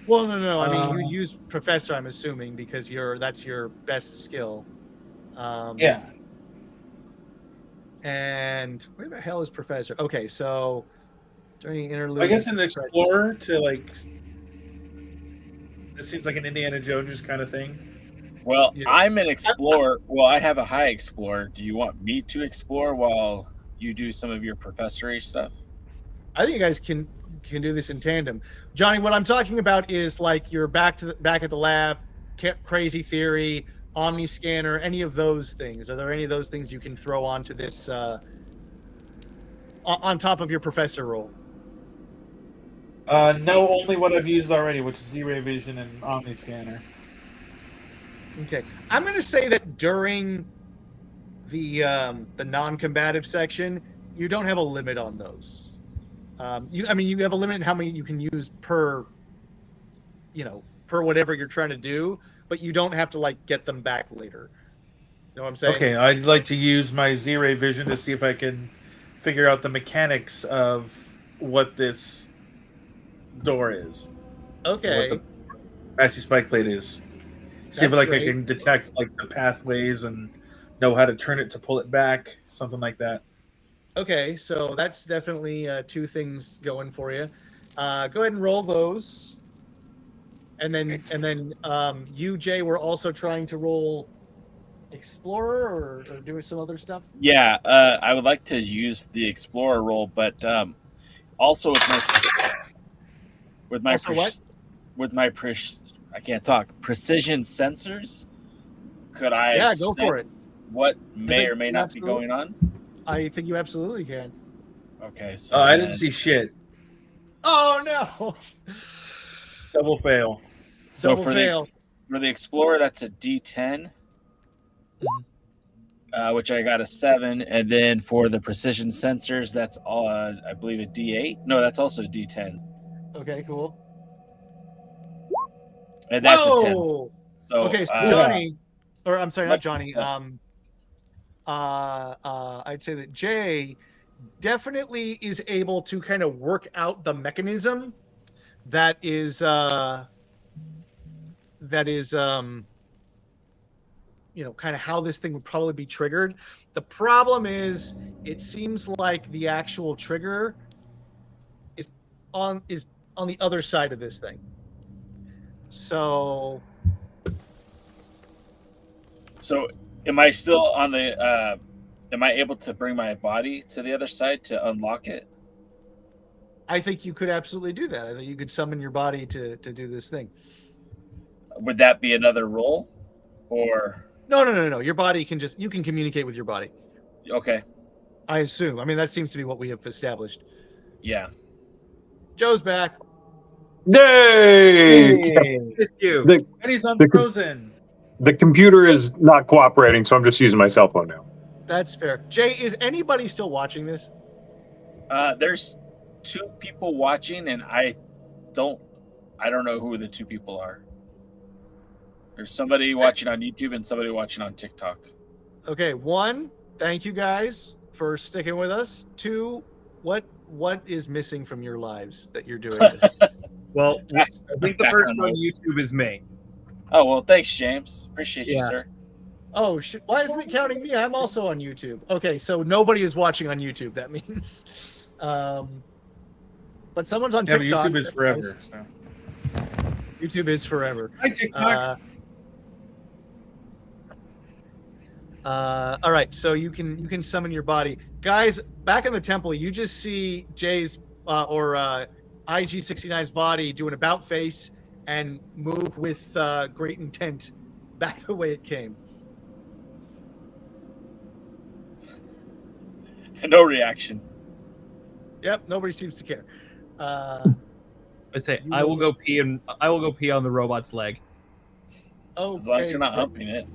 Well, no. I mean, you use Professor, I'm assuming, because that's your best skill. Yeah. And where the hell is Professor? Okay, so during interlude, I guess an explorer to like. This seems like an Indiana Jones kind of thing. Well, Yeah. I'm an explorer. Well, I have a high explorer. Do you want me to explore while you do some of your professory stuff? I think you guys can do this in tandem. Johnny, what I'm talking about is like you're back at the lab, crazy theory, Omni scanner, any of those things. Are there any of those things you can throw onto this on top of your professor role? No, only what I've used already, which is Z-ray vision and Omni scanner. Okay, I'm going to say that during the non-combative section, you don't have a limit on those. You have a limit in how many you can use per whatever you're trying to do, but you don't have to like get them back later. You know what I'm saying? Okay, I'd like to use my Z-ray vision to see if I can figure out the mechanics of what this door is. Okay. What the Massey spike plate is. See if That's like great. I can detect like the pathways and know how to turn it to pull it back, something like that. Okay, so that's definitely two things going for you. Go ahead and roll those. And then you, Jay, were also trying to roll Explorer or doing some other stuff? Yeah, I would like to use the explorer role, but also with my I can't talk, precision sensors. Could I go for it. What may or may not be absolutely. going on? I think you absolutely can. Okay, so I didn't see shit. Oh no! Double fail. So Double for fail. the explorer, that's a D10, which I got a 7, and then for the precision sensors, that's I believe a D8. No, that's also a D10, Okay, cool. and that's a 10. Whoa! So Okay, so Johnny, or I'm sorry, not much Johnny. success. I'd say that Jay definitely is able to kind of work out the mechanism that is kind of how this thing would probably be triggered. The problem is it seems like the actual trigger is on the other side of this thing. So am I still on the am I able to bring my body to the other side to unlock it? I think you could absolutely do that. I think you could summon your body to do this thing. Would that be another roll, or No. Your body you can communicate with your body. okay? I assume. I mean, that seems to be what we have established. Yeah. Joe's back. Yay! Missed you. The, And he's unfrozen. the computer is not cooperating, so I'm just using my cell phone now. That's fair. Jay, is anybody still watching this? There's 2 people watching, and I don't know who the 2 people are. There's somebody watching on YouTube and somebody watching on TikTok. Okay, 1, thank you guys for sticking with us. 2, what is missing from your lives that you're doing this? Well, I think the person Background on YouTube is me. Oh well, thanks, James. Appreciate you, Yeah. sir. Oh, why isn't it counting me? I'm also on YouTube. Okay, so nobody is watching on YouTube. That means, but someone's on Yeah, but TikTok. YouTube is That's forever. nice. So. YouTube is forever. Hi, TikTok. All right, so you can summon your body. guys, back in the temple, you just see Jay's IG-69's body do an about face and move with great intent back the way it came. No reaction. Yep, nobody seems to care. I say I will go pee on the robot's leg. Oh, As long as you're not humping it.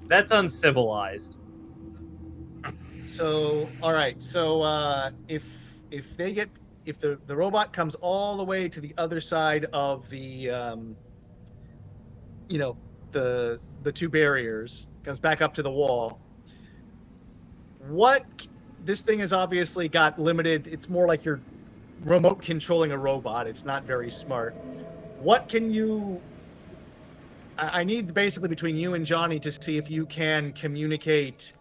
That's uncivilized. So, all right. So, if the robot comes all the way to the other side of the the two barriers, comes back up to the wall. This thing has obviously got limited. It's more like you're remote controlling a robot. It's not very smart. What can you? I need basically between you and Johnny to see if you can communicate.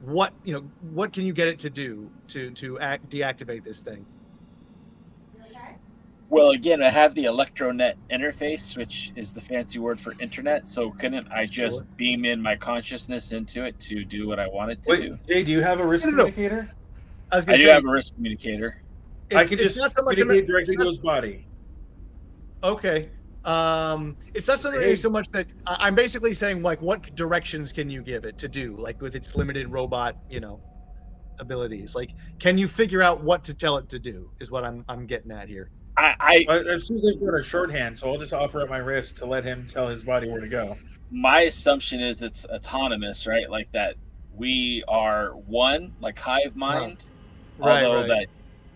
What can you get it to do to deactivate this thing? Well, again, I have the ElectroNet interface, which is the fancy word for internet. So couldn't I just beam in my consciousness into it to do what I wanted to do? Jay, do you have a risk communicator? I do have a risk communicator. I can just communicate directly to his body. Okay. It's not something so much that I'm basically saying, like, what directions can you give it to do, like with its limited robot, abilities? Like, can you figure out what to tell it to do? Is what I'm getting at here. I assume they've got a shorthand, so I'll just offer up my wrist to let him tell his body where to go. My assumption is it's autonomous, right? Like that we are one, like hive mind. Right, although right. that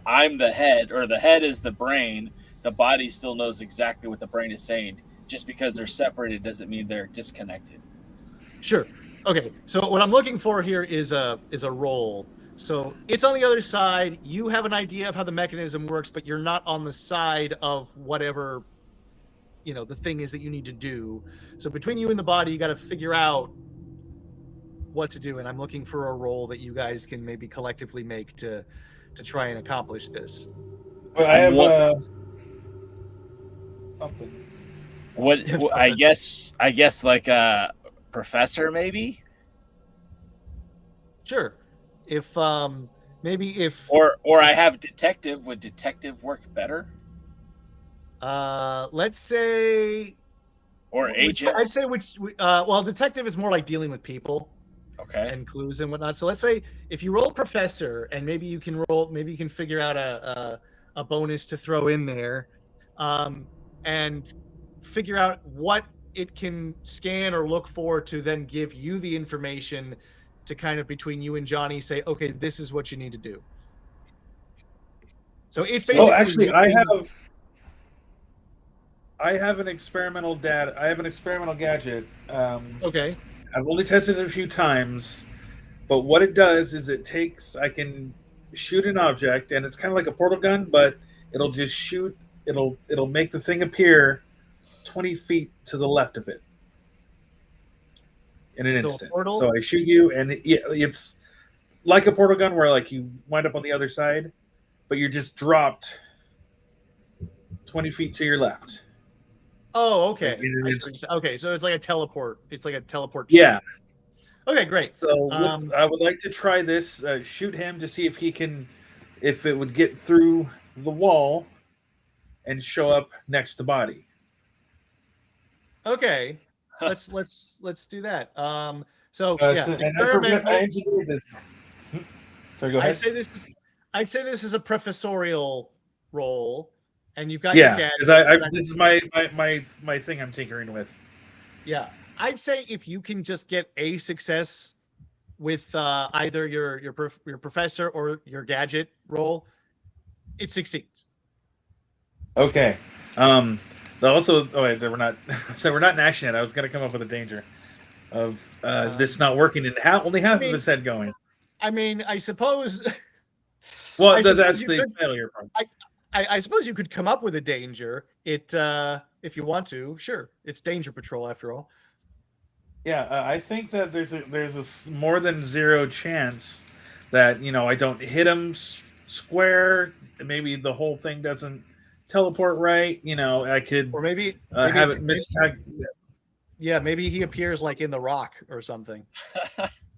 I'm the head, or the head is the brain. The body still knows exactly what the brain is saying. Just because they're separated doesn't mean they're disconnected. Sure. Okay. So what I'm looking for here is a roll. So it's on the other side. You have an idea of how the mechanism works, but you're not on the side of whatever, the thing is that you need to do. So between you and the body, you got to figure out what to do. And I'm looking for a roll that you guys can maybe collectively make to try and accomplish this. Well, I have something. What I guess like a professor maybe. Sure. If or I have detective. Would detective work better? Let's say. Or agent. I'd say detective is more like dealing with people. Okay. And clues and whatnot. So let's say if you roll professor, and maybe you can figure out a bonus to throw in there, and figure out what it can scan or look for to then give you the information to kind of between you and Johnny say, okay, this is what you need to do. So it's basically. Oh, actually, I have an experimental gadget. Okay. I've only tested it a few times, but what it does is I can shoot an object, and it's kind of like a portal gun, but it'll just shoot. It'll make the thing appear 20 feet to the left of it in an instant. So I shoot you, and it's like a portal gun where like you wind up on the other side, but you're just dropped 20 feet to your left. Oh, okay. Okay, so it's like a teleport. It's like a teleport. Yeah. Okay, great. So I would like to try this. Shoot him to see if it would get through the wall and show up next to body. Okay, let's do that. I engineered this. Sorry, go ahead. I'd say this is a professorial role, and you've got your gadgets. This is my thing I'm tinkering with. Yeah, I'd say if you can just get a success with either your professor or your gadget role, it succeeds. Okay. Also, we're not. So we're not in action yet. I was going to come up with a danger of this not working, and only half of his head going. I mean, I suppose. Well, that's the failure part. I suppose you could come up with a danger. If you want to, sure. It's Danger Patrol after all. Yeah, I think that there's a more than zero chance that I don't hit him square. Maybe the whole thing doesn't teleport right. I could or maybe have it miss. Yeah, maybe he appears like in the Rock or something.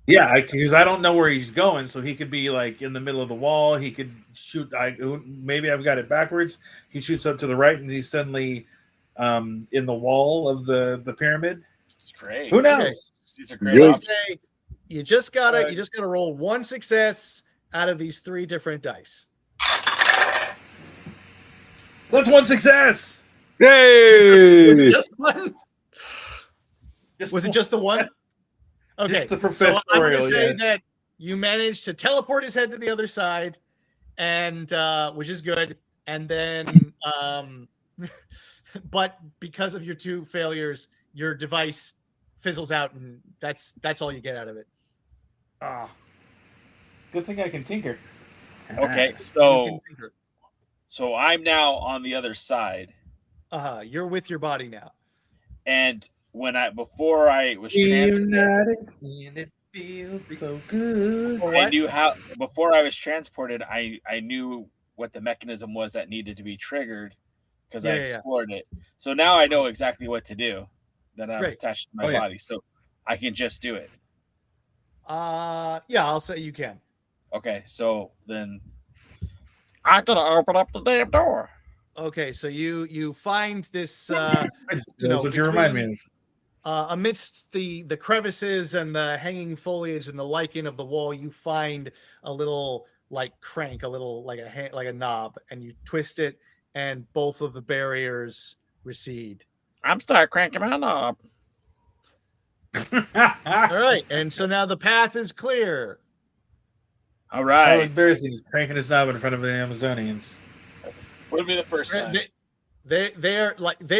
Yeah, because I don't know where he's going, so he could be like in the middle of the wall. He could shoot. Maybe I've got it backwards. He shoots up to the right, and he's suddenly in the wall of the pyramid. It's great. Who knows? Okay. These are great options. You just gotta roll one success out of these 3 different dice. That's one success. Yay! Was it just one? Just Was it just the one? Okay, Just the so I'm professorial, going to say yes. that you managed to teleport his head to the other side, and which is good. And then, but because of your 2 failures, your device fizzles out, and that's all you get out of it. Ah, good thing I can tinker. Okay, so I'm now on the other side, You're with your body now. and before I was transported, and it feels so good. I knew how. Before I was transported, I knew what the mechanism was that needed to be triggered because I explored it. So now I know exactly what to do. That I'm attached to my body, so I can just do it. Yeah, I'll say you can. Okay, so then I'm gonna open up the damn door. Okay, so you find this. That's what you remind me of. Amidst the crevices and the hanging foliage and the lichen of the wall, you find a little like crank, a little like a knob, and you twist it, and both of the barriers recede. I'm start cranking my knob. All right, and so now the path is clear. All How right, embarrassing is cranking his knob in front of the Amazonians. would be the first time. They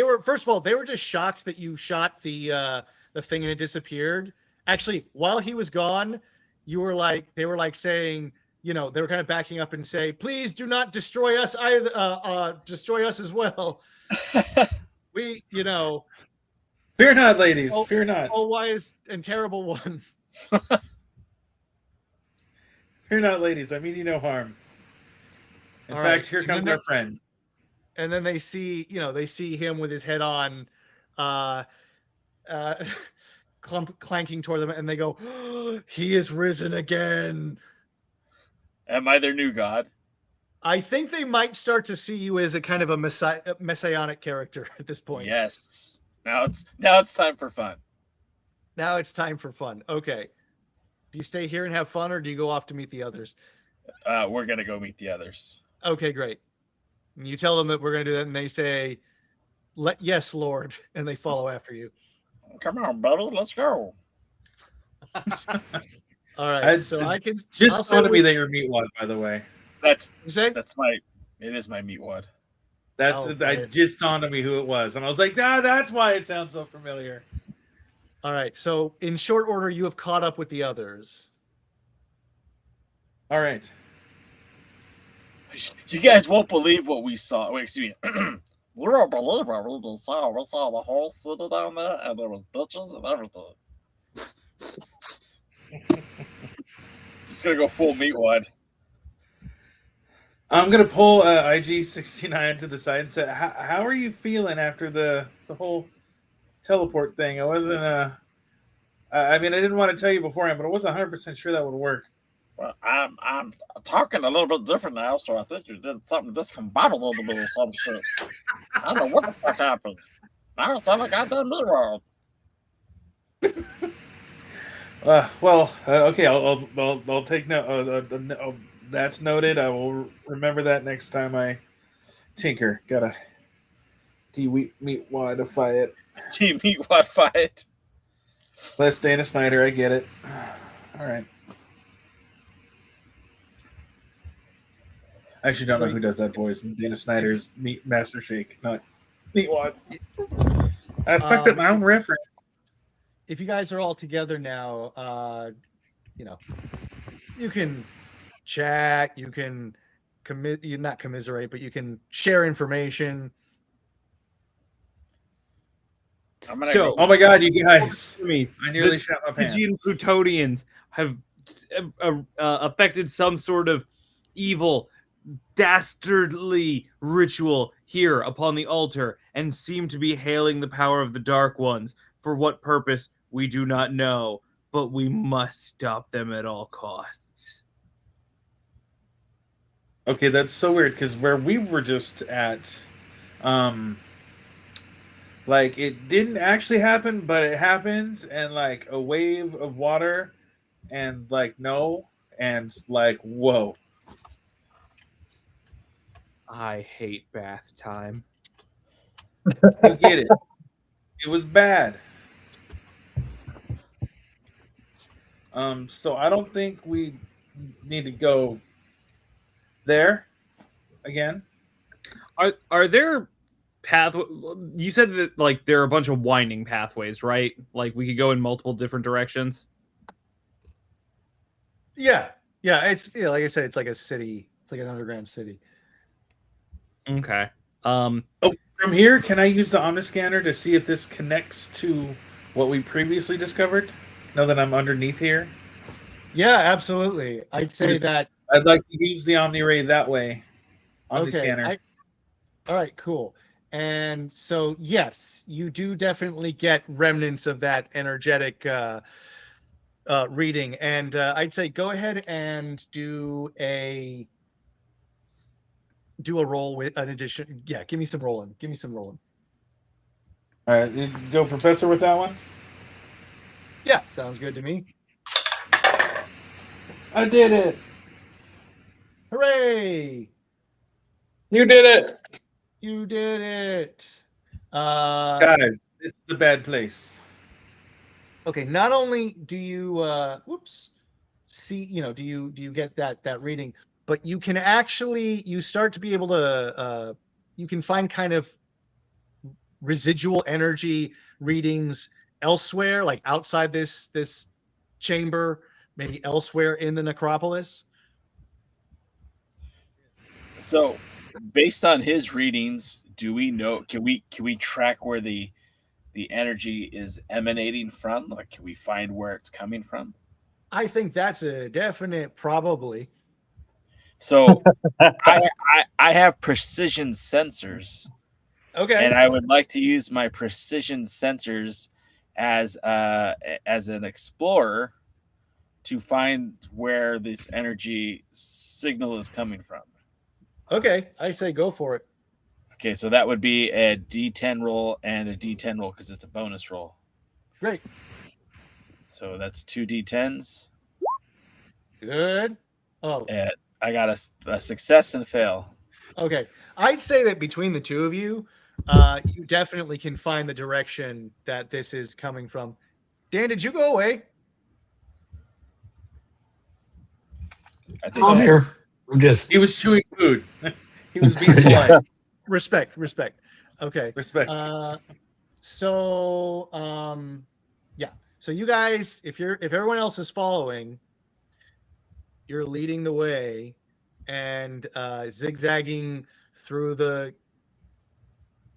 were first of all, they were just shocked that you shot the thing and it disappeared. Actually, while he was gone, they were like saying, they were kind of backing up and say, please do not destroy us either, destroy us as well. We, Fear not, ladies. Fear not. all wise and terrible one. Fear not, ladies. I mean you no harm. In All fact, right. here And comes then our friend. And then they see him with his head on, clanking toward them, and they go, oh, he is risen again. Am I their new god? I think they might start to see you as a kind of a messianic character at this point. Yes. Now it's time for fun. Now it's time for fun. Okay. Do you stay here and have fun, or do you go off to meet the others? We're gonna go meet the others. Okay, great. And you tell them that we're going to do that, and they say, yes, Lord, and they follow after you. Come on, buddy, let's go. All right, so I can just want to be there meatwad, by the way. It is my meatwad. I just dawned on me who it was, and I was like, that's why it sounds so familiar. All right, so in short order, you have caught up with the others. All right. You guys won't believe what we saw. Wait, excuse me. You don't believe what we just saw. We saw the whole city down there, and there was bitches and everything. Just gonna go full meatwad. I'm gonna pull IG-69 to the side and say, "How are you feeling after the whole teleport thing? I wasn't. I mean, I didn't want to tell you beforehand, but I wasn't 100% sure that would work." Well, I'm talking a little bit different now, so I think you did something discombobulated to me or some shit. I don't know what the fuck happened. Now it sounds like I done me wrong. Okay. I'll take note. That's noted. I will remember that next time I tinker. Gotta de-meatwadify it. De-meatwadify it. Less Dana Snyder. I get it. All right. I actually don't know who does that voice. Dana Snyder's Meat Master Shake, not Meatwad. I affected my own reference. If you guys are all together now, you can chat, you can not commiserate, but you can share information. Oh my God, you guys! I nearly shot my pants. Fijian Plutonians have affected some sort of evil, dastardly ritual here upon the altar and seem to be hailing the power of the Dark Ones For what purpose, we do not know, but we must stop them at all costs. Okay, that's so weird because where we were just at, like it didn't actually happen, but it happened, and like a wave of water, and like no, and like whoa. I hate bath time. You get it. It was bad. So I don't think we need to go there again. Are there you said that like there are a bunch of winding pathways, right? Like we could go in multiple different directions. Yeah. It's like I said, it's like a city. It's like an underground city. Okay. Oh, from here, can I use the Omniscanner to see if this connects to what we previously discovered? Now that I'm underneath here? Yeah, absolutely. I'd say that. I'd like to use the OmniRay that way. Omniscanner. Okay. All right, cool. And so, yes, you do definitely get remnants of that energetic reading. And I'd say go ahead and do a roll with an addition. Yeah, give me some rolling. All right, go Professor with that one. Yeah, sounds good to me. I did it. Hooray! You did it. You did it. Guys, this is the bad place. Okay, not only do you see, do you get that reading, but you can actually you start to be able to you can find kind of residual energy readings elsewhere, like outside this chamber, maybe elsewhere in the necropolis. So, based on his readings, do we know? Can we track where the energy is emanating from? Like, can we find where it's coming from? I think that's a definite probably. So, I have precision sensors. Okay. And I would like to use my precision sensors as an explorer to find where this energy signal is coming from. Okay, I say go for it. Okay, so that would be a D10 roll and a D10 roll because it's a bonus roll. Great. So that's 2 D10s. Good. Oh. And I got a success and a fail. Okay. I'd say that between the two of you, you definitely can find the direction that this is coming from. Dan, did you go away? I'm here. I'm just. He was chewing food. He was being polite. Respect. Okay. Respect. So you guys, if everyone else is following, you're leading the way and zigzagging through the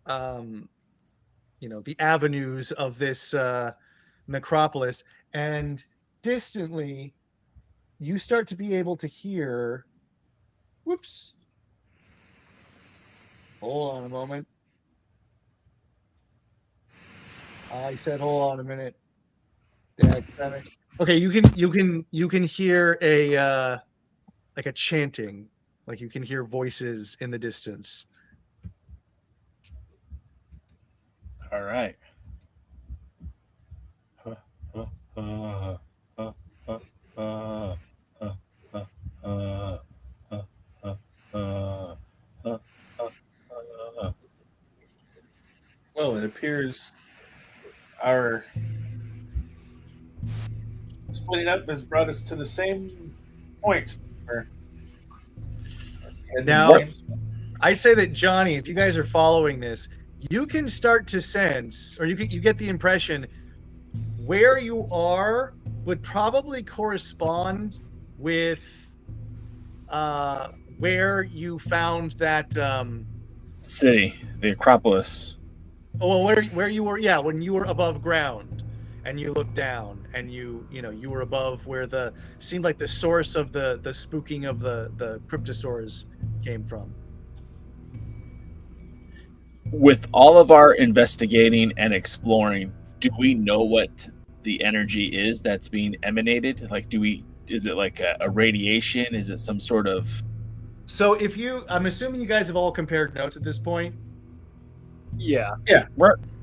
the avenues of this necropolis, and distantly you start to be able to hear. Whoops. Hold on a moment. I said hold on a minute. Okay, you can hear a like a chanting, like you can hear voices in the distance. All right. Well, it appears our splitting up has brought us to the same point. Now, I'd say that Johnny, if you guys are following this, you can start to sense, or you get the impression, where you are would probably correspond with where you found that city, the Acropolis. Oh, well, where you were, yeah, when you were above ground and you looked down and you were above where seemed like the source of the spooking of the cryptosaurs came from. With all of our investigating and exploring, do we know what the energy is that's being emanated? Like, is it like a radiation? Is it some sort of... So I'm assuming you guys have all compared notes at this point. Yeah.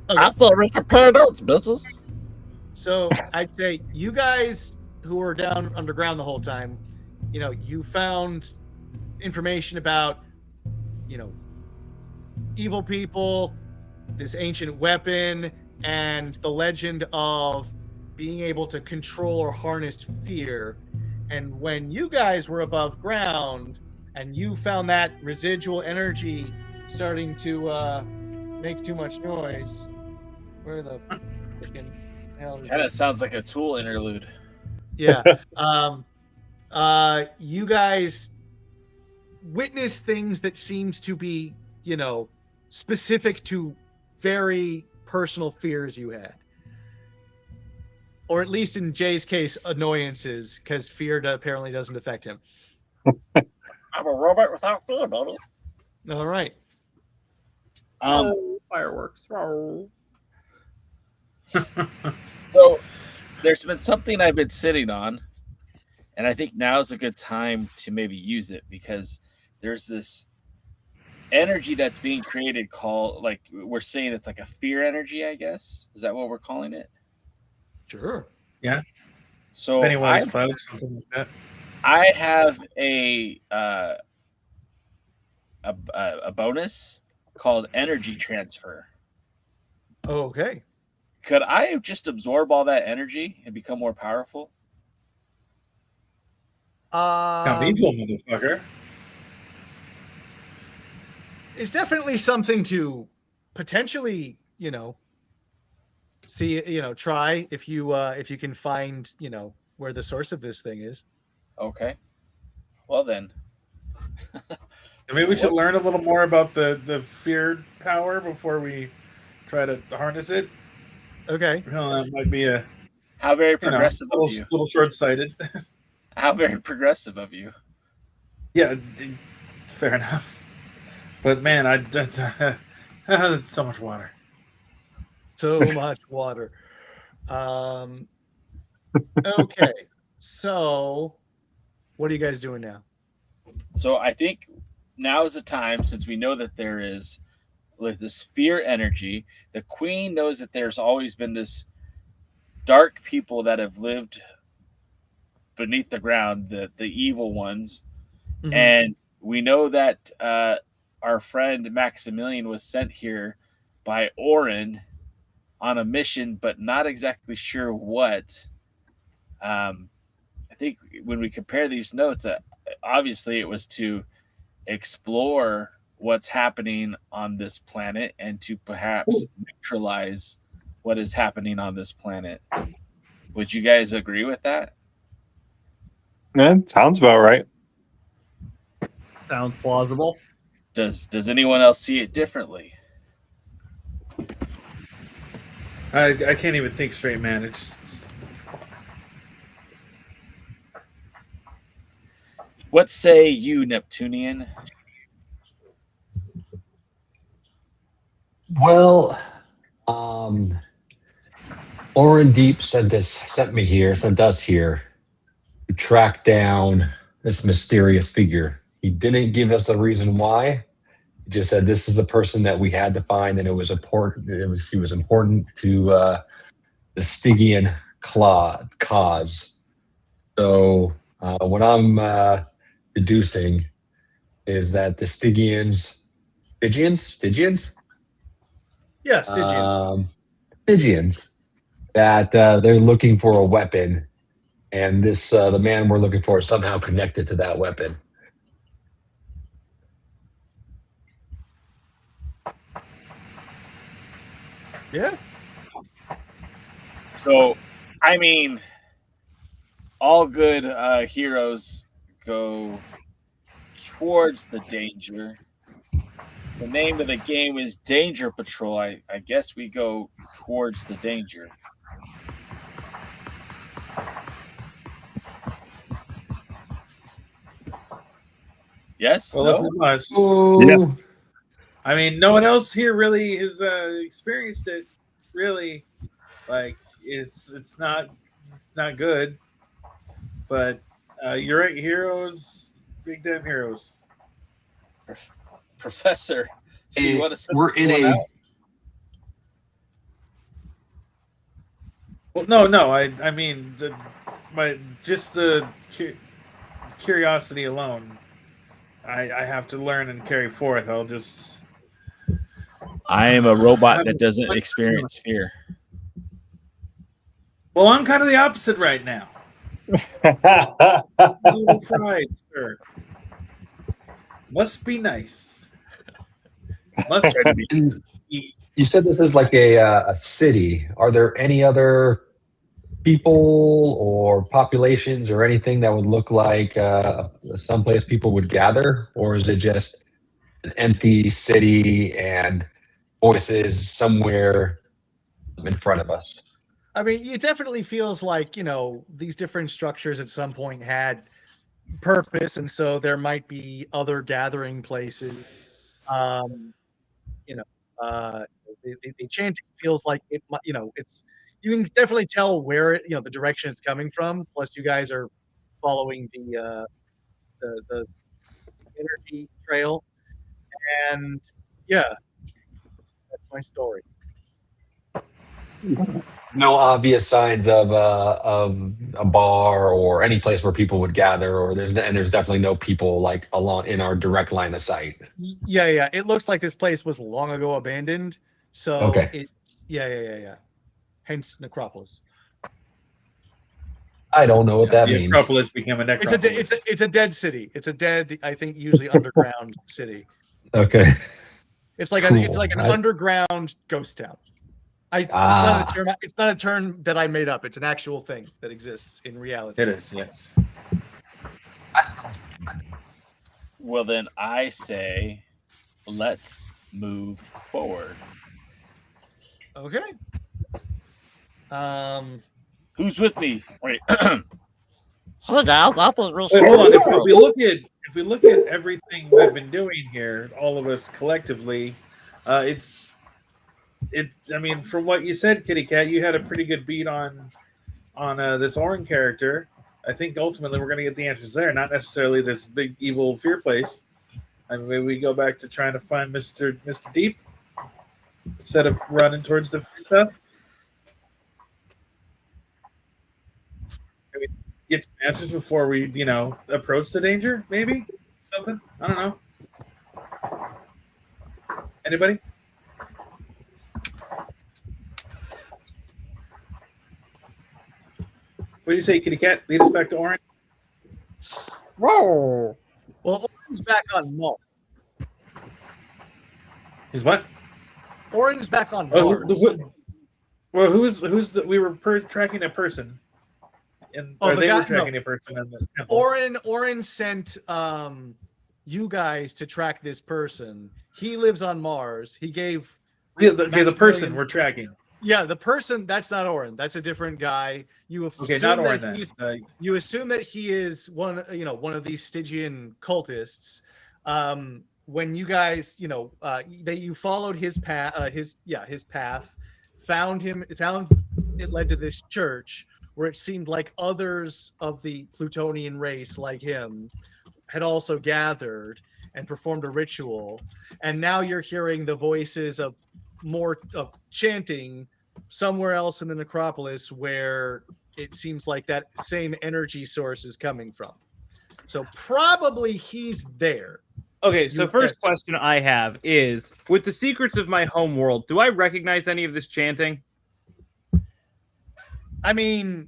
I saw we compare notes, bitches. So I'd say you guys who were down underground the whole time, you found information about, evil people, this ancient weapon, and the legend of being able to control or harness fear. And when you guys were above ground and you found that residual energy starting to make too much noise, where the freaking hell is Kind of this? sounds like a Tool interlude. Yeah. You guys witnessed things that seemed to be, specific to very personal fears you had. Or at least in Jay's case, annoyances, because fear apparently doesn't affect him. I'm a robot without fear, baby. All right. Fireworks. So there's been something I've been sitting on, and I think now is a good time to maybe use it, because there's this energy that's being created called, like, we're saying it's like a fear energy, I guess. Is that what we're calling it? Sure. Yeah. So Pennywise, folks, something like that. I have a bonus called energy transfer. Okay. Could I just absorb all that energy and become more powerful? Sound evil, motherfucker. It's definitely something to potentially, see, try if you can find, where the source of this thing is. Okay. Well then. Maybe we should learn a little more about the feared power before we try to harness it. Okay. That might be How very progressive of you. A little short-sighted. How very progressive of you. Yeah, fair enough. But man, it's so much water. So much water. Okay. So what are you guys doing now? So I think now is the time, since we know that there is this fear energy. The queen knows that there's always been this dark people that have lived beneath the ground, the evil ones. Mm-hmm. And we know that our friend Maximilian was sent here by Orin on a mission, but not exactly sure what. I think when we compare these notes, obviously it was to explore what's happening on this planet and to perhaps neutralize what is happening on this planet. Would you guys agree with that? Yeah, sounds about right. Sounds plausible. Does anyone else see it differently? I can't even think straight, man. It's What say you, Neptunian? Well, Orin Deep sent us here to track down this mysterious figure. He didn't give us a reason why. He just said this is the person that we had to find, and it was important. He was important to the Stygian cause. So what I'm deducing is that the Stygians. Yeah, Stygians. Stygians. That they're looking for a weapon, and this the man we're looking for is somehow connected to that weapon. Yeah. So, I mean, all good heroes go towards the danger. The name of the game is Danger Patrol. I guess we go towards the danger. Yes? Well, No? Yes. I mean, no one else here really has experienced it. Really, Like it's not good. But you're right, heroes, big damn heroes. Professor, so you want to we're in a. out? Well, no. I mean, the curiosity alone. I have to learn and carry forth. I'll just. I am a robot that doesn't experience fear. Well, I'm kind of the opposite right now. A little fried, sir. Must be nice. Must be. You said this is like a city. Are there any other people or populations or anything that would look like someplace people would gather? Or is it just an empty city and voices somewhere in front of us? I mean, it definitely feels like, these different structures at some point had purpose, and so there might be other gathering places. The chanting feels like it. It's, you can definitely tell where it, the direction it's coming from. Plus, you guys are following the energy trail, and yeah, that's my story. No obvious signs of a bar or any place where people would gather, or there's definitely no people like along in our direct line of sight. Yeah. It looks like this place was long ago abandoned. So okay. It's yeah. Hence Necropolis. I don't know what that means. Necropolis became a necropolis. It's a dead city. It's a dead, I think, usually underground city. Okay. It's like an underground ghost town. It's not a term that I made up. It's an actual thing that exists in reality. It is, yes. Well, then I say, let's move forward. Okay. Who's with me? Wait. So guys, that was real. Wait, hold on. If we look at everything we've been doing here, all of us collectively, I mean, from what you said, Kitty Cat, you had a pretty good beat on this Orin character. I think ultimately we're going to get the answers there, not necessarily this big evil fear place. I mean, maybe we go back to trying to find Mr. Deep instead of running towards the stuff. Maybe get some answers before we, approach the danger. Maybe something. I don't know. Anybody? What do you say, Kitty Cat? Lead us back to Orin. Whoa. Well, Orin's back on Mars. He's what? Orin's back on Mars. Well, who's the? We were tracking a person, and they were tracking a person in the temple. Orin sent you guys to track this person. He lives on Mars. He gave the person we're tracking. Yeah, the person, that's not Orin. That's a different guy. You assume not Orin then. You assume that he is one of these Stygian cultists. When you guys, that you followed his path, his path, found it led to this church where it seemed like others of the Plutonian race like him had also gathered and performed a ritual. And now you're hearing the voices of more of chanting somewhere else in the necropolis where it seems like that same energy source is coming from. So probably he's there. Okay, so first question I have is, with the secrets of my home world, do I recognize any of this chanting? I mean,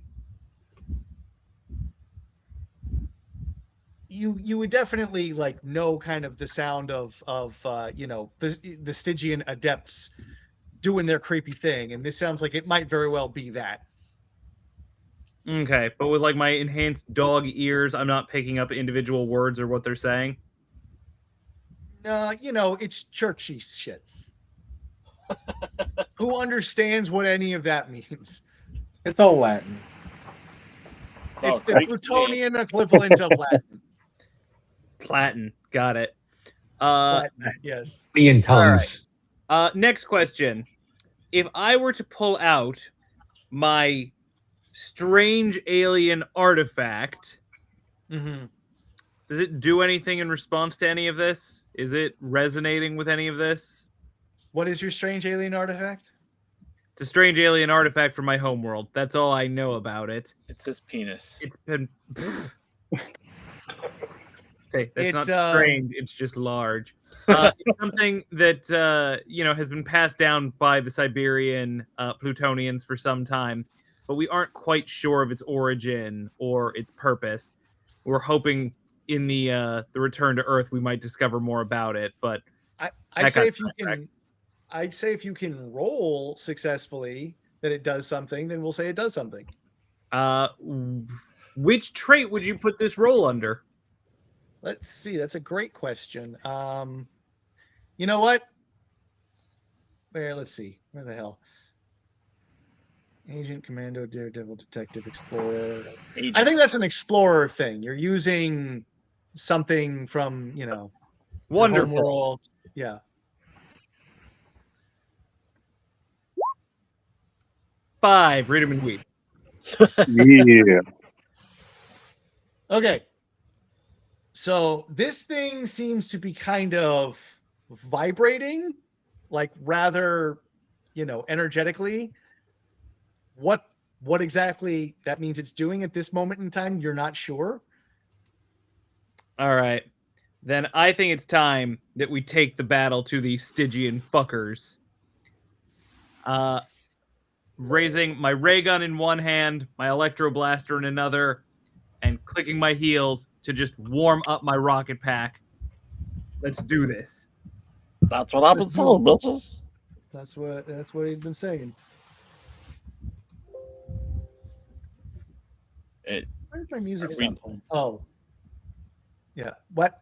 you would definitely know kind of the sound of the Stygian adepts doing their creepy thing, and this sounds like it might very well be that. Okay, but with my enhanced dog ears, I'm not picking up individual words or what they're saying. It's churchy shit. Who understands what any of that means? It's all Latin. It's the Plutonian equivalent of Latin. Platin, got it. Latin, yes. In tongues. Right. Next question. If I were to pull out my strange alien artifact. Mm-hmm. Does it do anything in response to any of this? Is it resonating with any of this? What is your strange alien artifact? It's a strange alien artifact from my homeworld. That's all I know about it. It's his penis. It's been. Hey, that's It, not strange. It's just large. It's something that has been passed down by the Siberian Plutonians for some time, but we aren't quite sure of its origin or its purpose. We're hoping in the return to Earth we might discover more about it. But I'd say if you can roll successfully that it does something, then we'll say it does something. Which trait would you put this roll under? Let's see. That's a great question. You know what? Let's see. Where the hell? Agent, Commando, Daredevil, Detective, Explorer. I think that's an Explorer thing. You're using something from, Wonderful. World. Yeah. 5. Read 'em and weep. Yeah. Okay. So this thing seems to be kind of vibrating, like rather, energetically. What exactly that means it's doing at this moment in time, you're not sure. All right. Then I think it's time that we take the battle to the Stygian fuckers. Raising my ray gun in one hand, my electro blaster in another, and clicking my heels to just warm up my rocket pack. Let's do this. That's what I've been saying, bitches. That's what he's been saying. Where's my music sound playing? Oh. Yeah. What?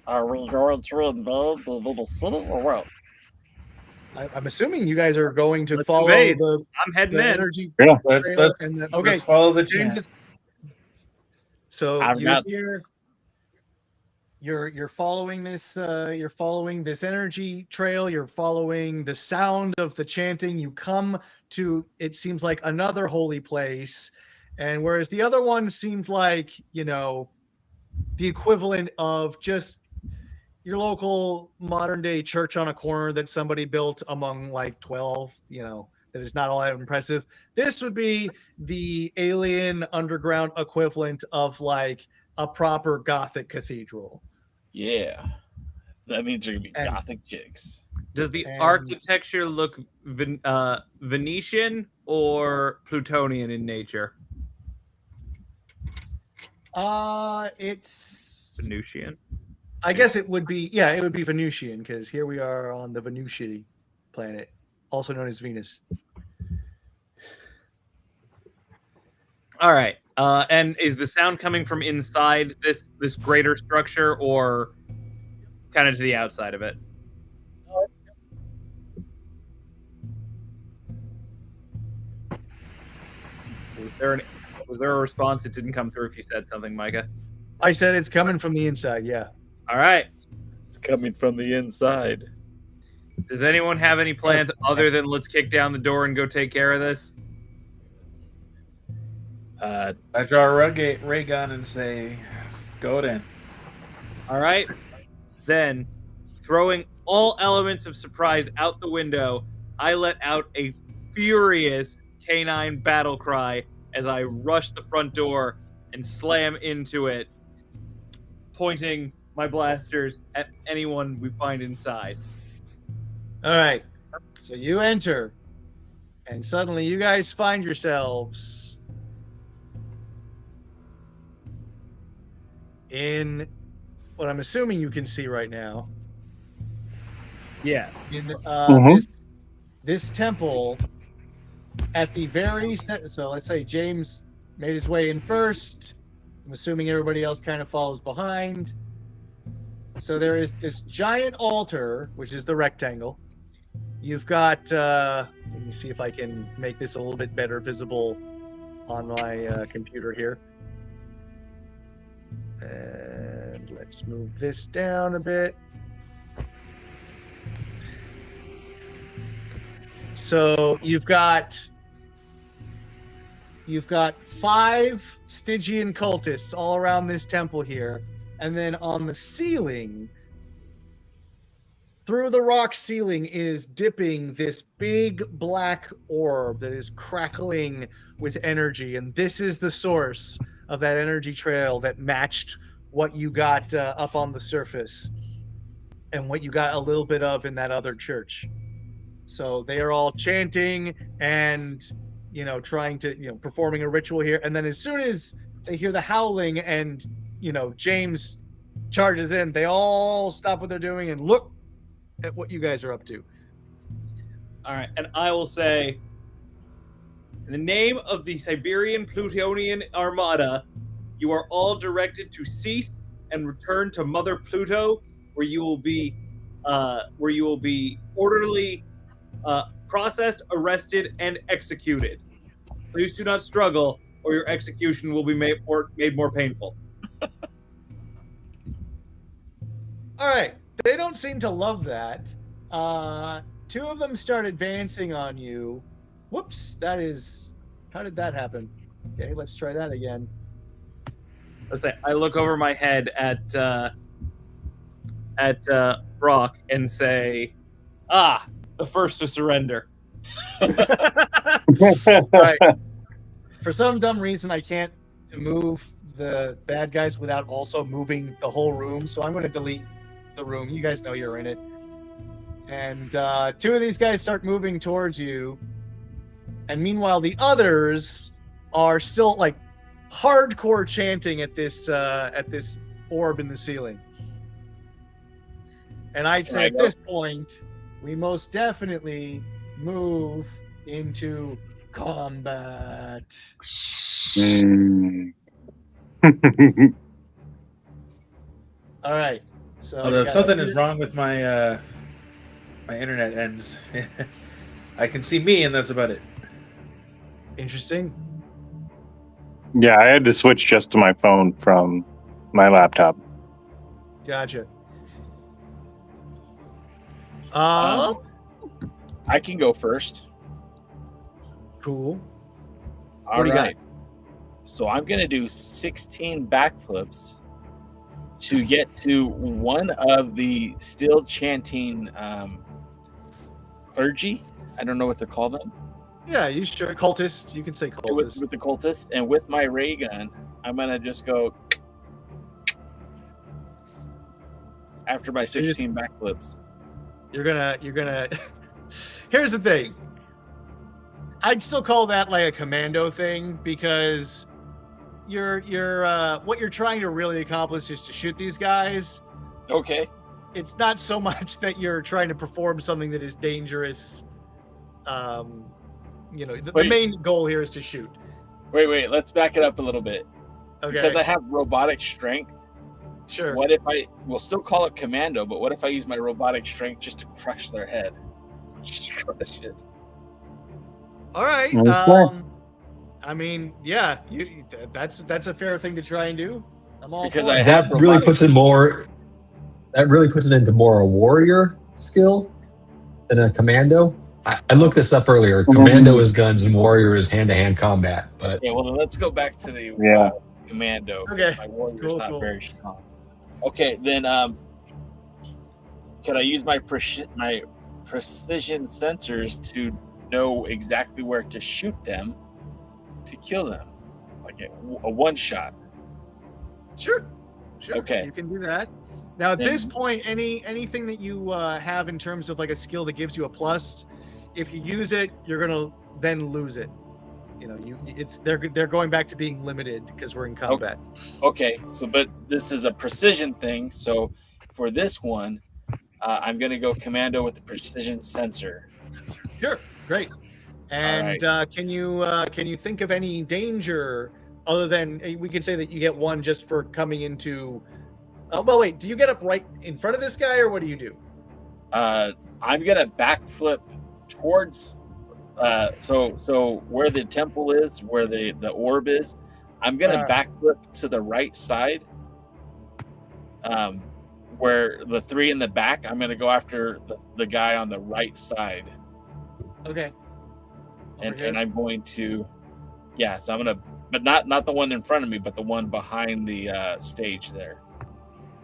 Are we going to invade the little city or what? I'm assuming you guys are going to Let's follow invade. the I'm heading the in. energy. Yeah, Let's Okay. follow the James chant. is, so I've got- you're following this energy trail, you're following the sound of the chanting, you come to, it seems like, another holy place, and whereas the other one seemed like the equivalent of just your local modern day church on a corner that somebody built among like 12, that is not all that impressive. This would be the alien underground equivalent of like a proper Gothic cathedral. Yeah. That means you're going to be And- Gothic chicks. Does the And- architecture look Venetian or Plutonian in nature? It's, Venusian. I guess it would be Venusian, because here we are on the Venusian planet, also known as Venus. All right. And is the sound coming from inside this greater structure or kind of to the outside of it? Was there a response? It didn't come through if you said something, Micah. I said it's coming from the inside, yeah. All right. It's coming from the inside. Does anyone have any plans other than let's kick down the door and go take care of this? I draw a ray gun and say, go in. All right. Then, throwing all elements of surprise out the window, I let out a furious canine battle cry as I rush the front door and slam into it, pointing my blasters at anyone we find inside. All right. So you enter, and suddenly you guys find yourselves in what I'm assuming you can see right now. Yes. In Mhm. this temple at the very so let's say James made his way in first. I'm assuming everybody else kind of follows behind. So there is this giant altar, which is the rectangle. You've got let me see if I can make this a little bit better visible on my computer here. And let's move this down a bit. So you've got You've got 5 Stygian cultists all around this temple here. And then on the ceiling, through the rock ceiling, is dipping this big black orb that is crackling with energy. And this is the source of that energy trail that matched what you got up on the surface and what you got a little bit of in that other church. So they are all chanting and, trying to, performing a ritual here. And then as soon as they hear the howling and, James charges in, they all stop what they're doing and look at what you guys are up to. All right, and I will say, in the name of the Siberian Plutonian Armada, you are all directed to cease and return to Mother Pluto, where you will be orderly processed, arrested, and executed. Please do not struggle, or your execution will be made more painful. All right. They don't seem to love that. 2 of them start advancing on you. Whoops, how did that happen? Okay, let's try that again. Let's say I look over my head at Brock and say, the first to surrender. Right. For some dumb reason, I can't move the bad guys without also moving the whole room, so I'm going to delete the room. You guys know you're in it. And 2 of these guys start moving towards you, and meanwhile the others are still like hardcore chanting at this orb in the ceiling. And I'd say at this point we most definitely move into combat. All right. So something is wrong with my my internet ends. I can see me, and that's about it. Interesting. Yeah, I had to switch just to my phone from my laptop. Gotcha. I can go first. Cool. All right. So I'm going to do 16 backflips to get to one of the still chanting clergy. I don't know what to call them. Yeah, you sure. Cultist. You can say cultist. With the cultist. And with my ray gun, I'm going to just go after my 16 backflips. You're gonna Here's the thing. I'd still call that like a commando thing, because you're what you're trying to really accomplish is to shoot these guys. Okay. It's not so much that you're trying to perform something that is dangerous. The main goal here is to shoot. Wait, let's back it up a little bit. Okay. Because I have robotic strength. Sure. What if we'll still call it commando, but what if I use my robotic strength just to crush their head? Just crush it. All right. Okay. I mean, yeah, that's a fair thing to try and do. I'm all Because for it. That really puts it into more a warrior skill than a commando. I looked this up earlier. Commando is guns and warrior is hand-to-hand combat. But yeah, well, then let's go back to the commando. Okay. My warrior's Cool. not very strong. Okay, then can I use my precision sensors to know exactly where to shoot them to kill them, like a one shot? Sure. Okay. You can do that. Now, at this point, anything that you have in terms of like a skill that gives you a plus, if you use it, you're gonna then lose it. They're going back to being limited because we're in combat. Okay. So, but this is a precision thing. So, for this one, I'm gonna go commando with the precision sensor. Sure. Great. And can you think of any danger other than we can say that you get one just for coming into? Well, wait. Do you get up right in front of this guy, or what do you do? I'm gonna backflip towards. So where the temple is, where the orb is, I'm gonna backflip to the right side. Where the 3 in the back, I'm gonna go after the guy on the right side. Okay. And I'm going to Yeah, so I'm gonna, but not the one in front of me, but the one behind the stage there.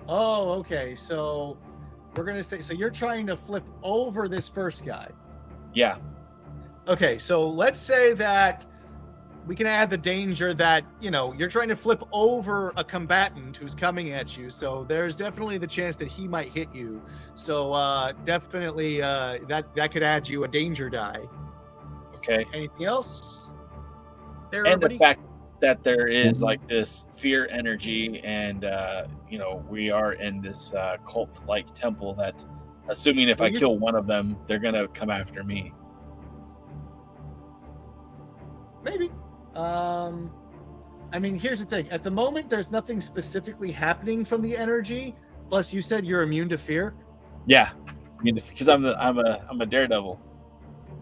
Oh, okay. So we're gonna say, so you're trying to flip over this first guy. Yeah. Okay, so let's say that we can add the danger that, you know, you're trying to flip over a combatant who's coming at you. So there's definitely the chance that he might hit you. So definitely that could add you a danger die. Okay. Anything else? There, And everybody? the fact that there is like this fear energy, and you know, we are in this cult-like temple that, assuming if I kill one of them, they're gonna come after me. Maybe. I mean, here's the thing. At the moment, there's nothing specifically happening from the energy. Plus, you said you're immune to fear. Yeah, I mean, because I'm a daredevil.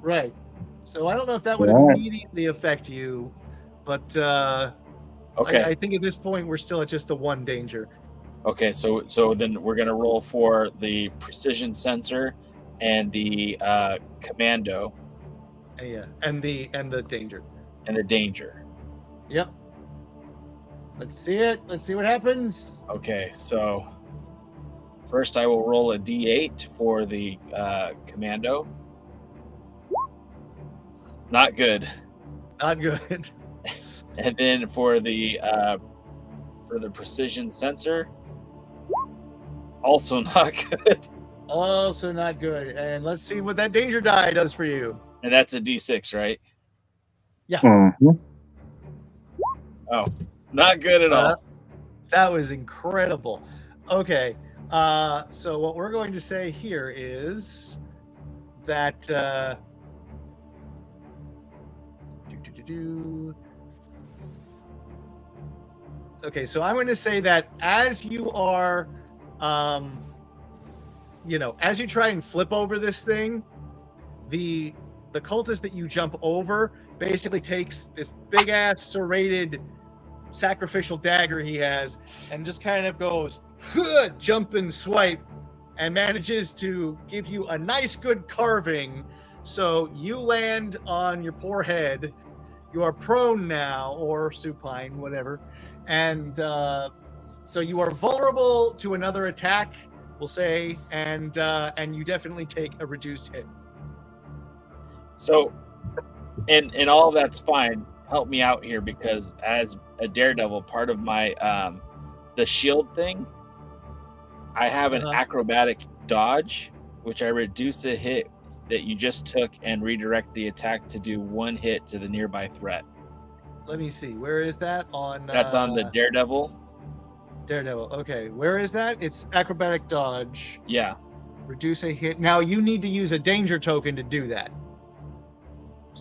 Right. So I don't know if that would immediately affect you, but Okay. I think at this point we're still at just the one danger. Okay, so then we're gonna roll for the precision sensor and the commando Yeah, and the danger. and the danger. Yep. Let's see it. Let's see what happens. Okay, so first I will roll a d8 for the commando. Not good. Not good. And then for the precision sensor, also not good. Also not good. And let's see what that danger die does for you. And that's a d6, right? Yeah. Mhm. Oh, not good at all. That was incredible. Okay. So what we're going to say here is that okay, so I'm going to say that as you are you know, as you try and flip over this thing, the cultist that you jump over basically takes this big ass serrated sacrificial dagger he has and just kind of goes jump and swipe and manages to give you a nice good carving. So you land on your poor head. You are prone now, or supine, whatever, and so you are vulnerable to another attack, we'll say, and you definitely take a reduced hit. So, and all of that's fine. Help me out here, because as a daredevil, part of my the shield thing, I have an acrobatic dodge, which I reduce a hit that you just took and redirect the attack to do one hit to the nearby threat. Let me see. Where is that on? That's on the daredevil. Daredevil. Okay, where is that? It's acrobatic dodge. Yeah. Reduce a hit. Now you need to use a danger token to do that.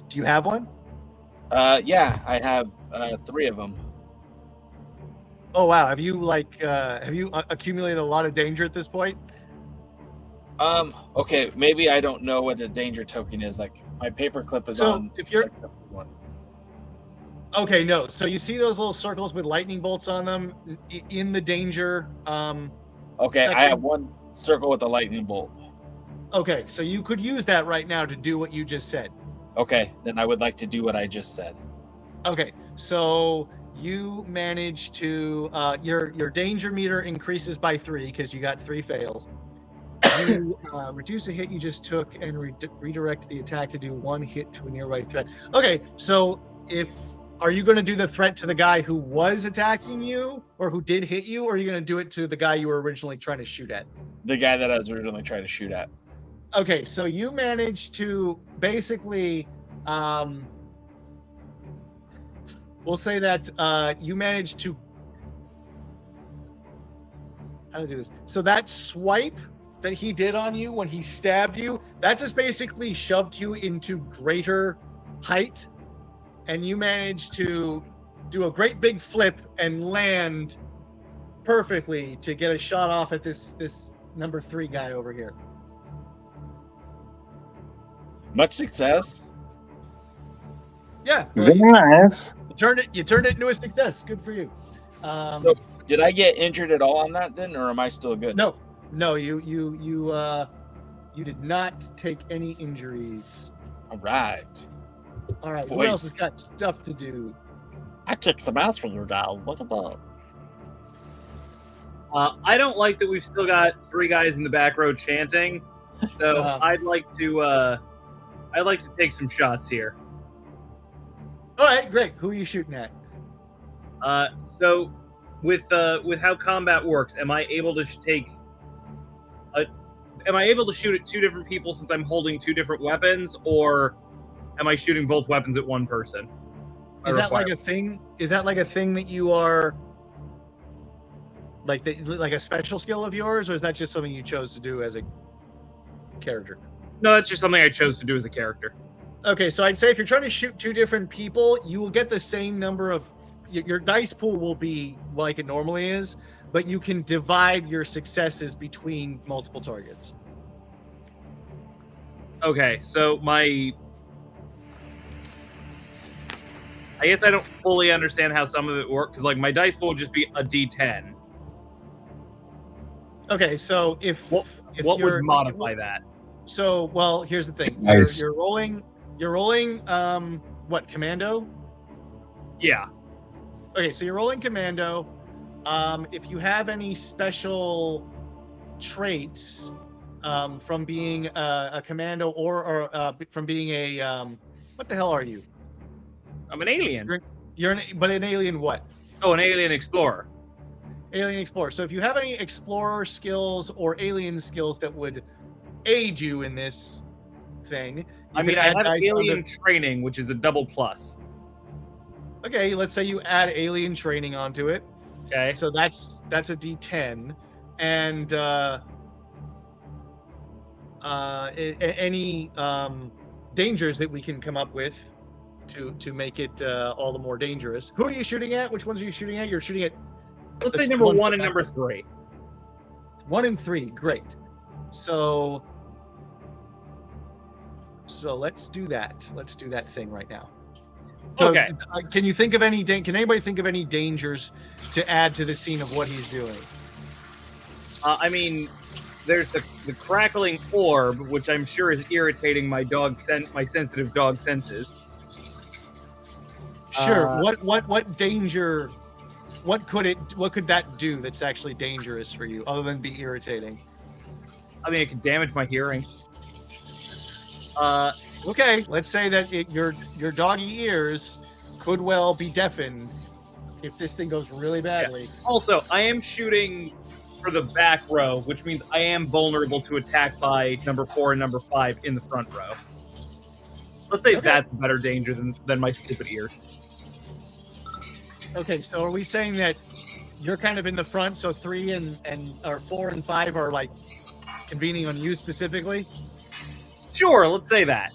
Do you have one? Yeah, I have 3 of them. Oh wow, have you accumulated a lot of danger at this point? Okay, maybe I don't know what the danger token is. Like, my paperclip is So, on. if you're- like, one. Okay, no. So you see those little circles with lightning bolts on them in the danger Okay, I section? have one circle with a lightning bolt. Okay, so you could use that right now to do what you just said. Okay, then I would like to do what I just said. Okay, so you manage to your danger meter increases by 3 because you got 3 fails. You reduce a hit you just took and redirect the attack to do 1 hit to a nearby threat. Okay, so are you going to do the threat to the guy who was attacking you or who did hit you, or are you going to do it to the guy you were originally trying to shoot at? The guy that I was originally trying to shoot at. Okay, so you managed to basically, we'll say that you managed to, how to do this? So that swipe that he did on you when he stabbed you, that just basically shoved you into greater height, and you managed to do a great big flip and land perfectly to get a shot off at this number 3 guy over here. Much success. Yeah, Very nice. you turned it into a success. Good for you. So, did I get injured at all on that then, or am I still good? No, you did not take any injuries. All right. All right. Who Wait. else has got stuff to do? I kicked some ass for you guys. Look at that. I don't like that we've still got 3 guys in the back row chanting, so I'd like to take some shots here. All right, great. Who are you shooting at? So with how combat works, am I able to shoot at 2 different people since I'm holding 2 different weapons, or am I shooting both weapons at one person? Is that like a thing? Is that like a thing that you are like like a special skill of yours, or is that just something you chose to do as a character? No, that's just something I chose to do as a character. Okay, so I'd say if you're trying to shoot 2 different people, you will get the same number of your dice pool will be like it normally is, but you can divide your successes between multiple targets. Okay, so I guess I don't fully understand how some of it works, because like my dice pool would just be a D10. Okay, so what would modify that? So, well, here's the thing. Nice. You're rolling what, commando? Yeah. Okay, so you're rolling commando. If you have any special traits from being a commando or from being a what the hell are you? I'm an alien. But an alien what? Oh, an alien explorer. Alien explorer. So if you have any explorer skills or alien skills that would aid you in this thing, I mean, I have alien training, which is a double plus. Okay, let's say you add alien training onto it. Okay. So that's a D10, and any dangers that we can come up with to make it all the more dangerous. Who are you shooting at? Which ones are you shooting at? You're shooting at. Let's say number 1 and number 3. 1 and 3, great. So let's do that. Let's do that thing right now. So, Okay. Can you think of any? Can anybody think of any dangers to add to the scene of what he's doing? I mean, there's the crackling orb, which I'm sure is irritating my sensitive dog senses. Sure. What danger? What could that do that's actually dangerous for you, other than be irritating? I mean, it could damage my hearing. Okay, let's say that your doggy ears could well be deafened if this thing goes really badly. Yeah. Also, I am shooting for the back row, which means I am vulnerable to attack by number 4 and number 5 in the front row. Let's say that's a better danger than my stupid ears. Okay, so are we saying that you're kind of in the front, so 3 or 4 and 5 are like convening on you specifically? Sure, let's say that.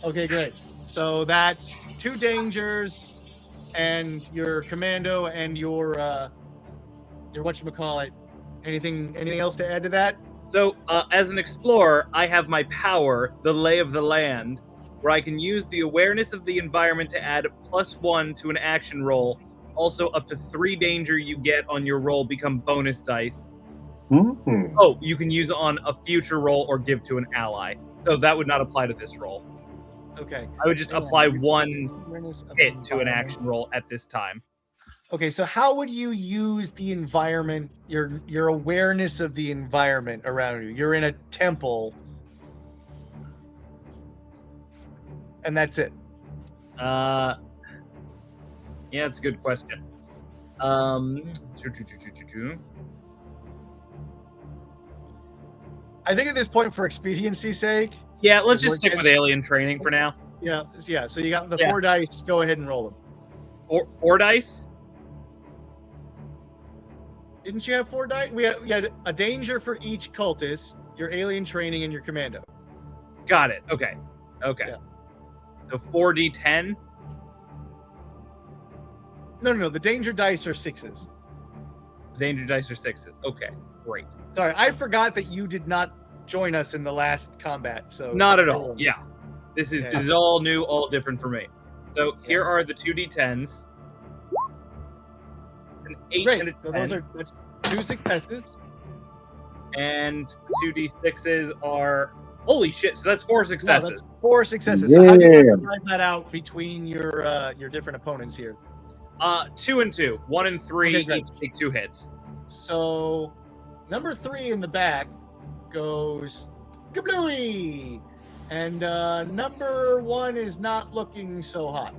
Okay, great. So that's 2 dangers, and your commando and your whatchamacallit. Anything else to add to that? So, as an explorer, I have my power, the lay of the land, where I can use the awareness of the environment to add +1 to an action roll. Also, up to 3 danger you get on your roll become bonus dice. Mm-hmm. Oh, you can use it on a future roll or give to an ally. So that would not apply to this roll. Okay. I would just apply 1 hit to an action roll at this time. Okay, so how would you use the environment, your awareness of the environment around you? You're in a temple, and that's it. Yeah, that's a good question. I think at this point, for expediency's sake. Yeah, let's just stick with alien training for now. Yeah. So you got the 4 dice. Go ahead and roll them. 4 dice? Didn't you have 4 dice? We had a danger for each cultist, your alien training, and your commando. Got it. Okay. Yeah. So 4d10? No. The danger dice are 6s. Danger dice are 6s. Okay, great. Sorry, I forgot that you did not join us in the last combat. So not at all. Yeah. This is all new, all different for me. So here are the 2d10s. An 8 Great. and a 10. So that's 2 successes. And 2d6s are Holy shit! So that's 4 No, successes. that's 4 successes. So how do you Yeah. divide that out between your different opponents here? 2 and 2, 1 and 3 Okay, great. each take 2 hits. So number 3 in the back goes kablooey, and number 1 is not looking so hot.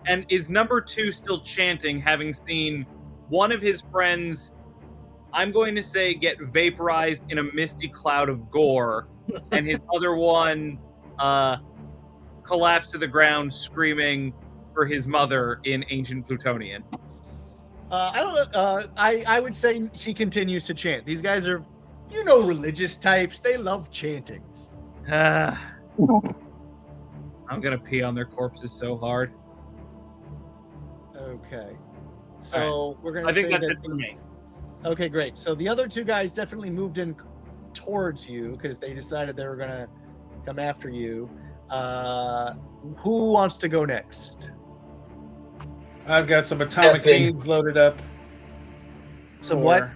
And is number 2 still chanting, having seen one of his friends, I'm going to say, get vaporized in a misty cloud of gore, and his other one collapse to the ground screaming for his mother in ancient Plutonian? I don't. I would say he continues to chant. These guys are, religious types. They love chanting. I'm gonna pee on their corpses so hard. Okay. So we're gonna. I think say that's that it for me. Okay, great. So the other 2 guys definitely moved in towards you because they decided they were gonna come after you. Who wants to go next? I've got some atomic Step in. beams loaded up. Some what?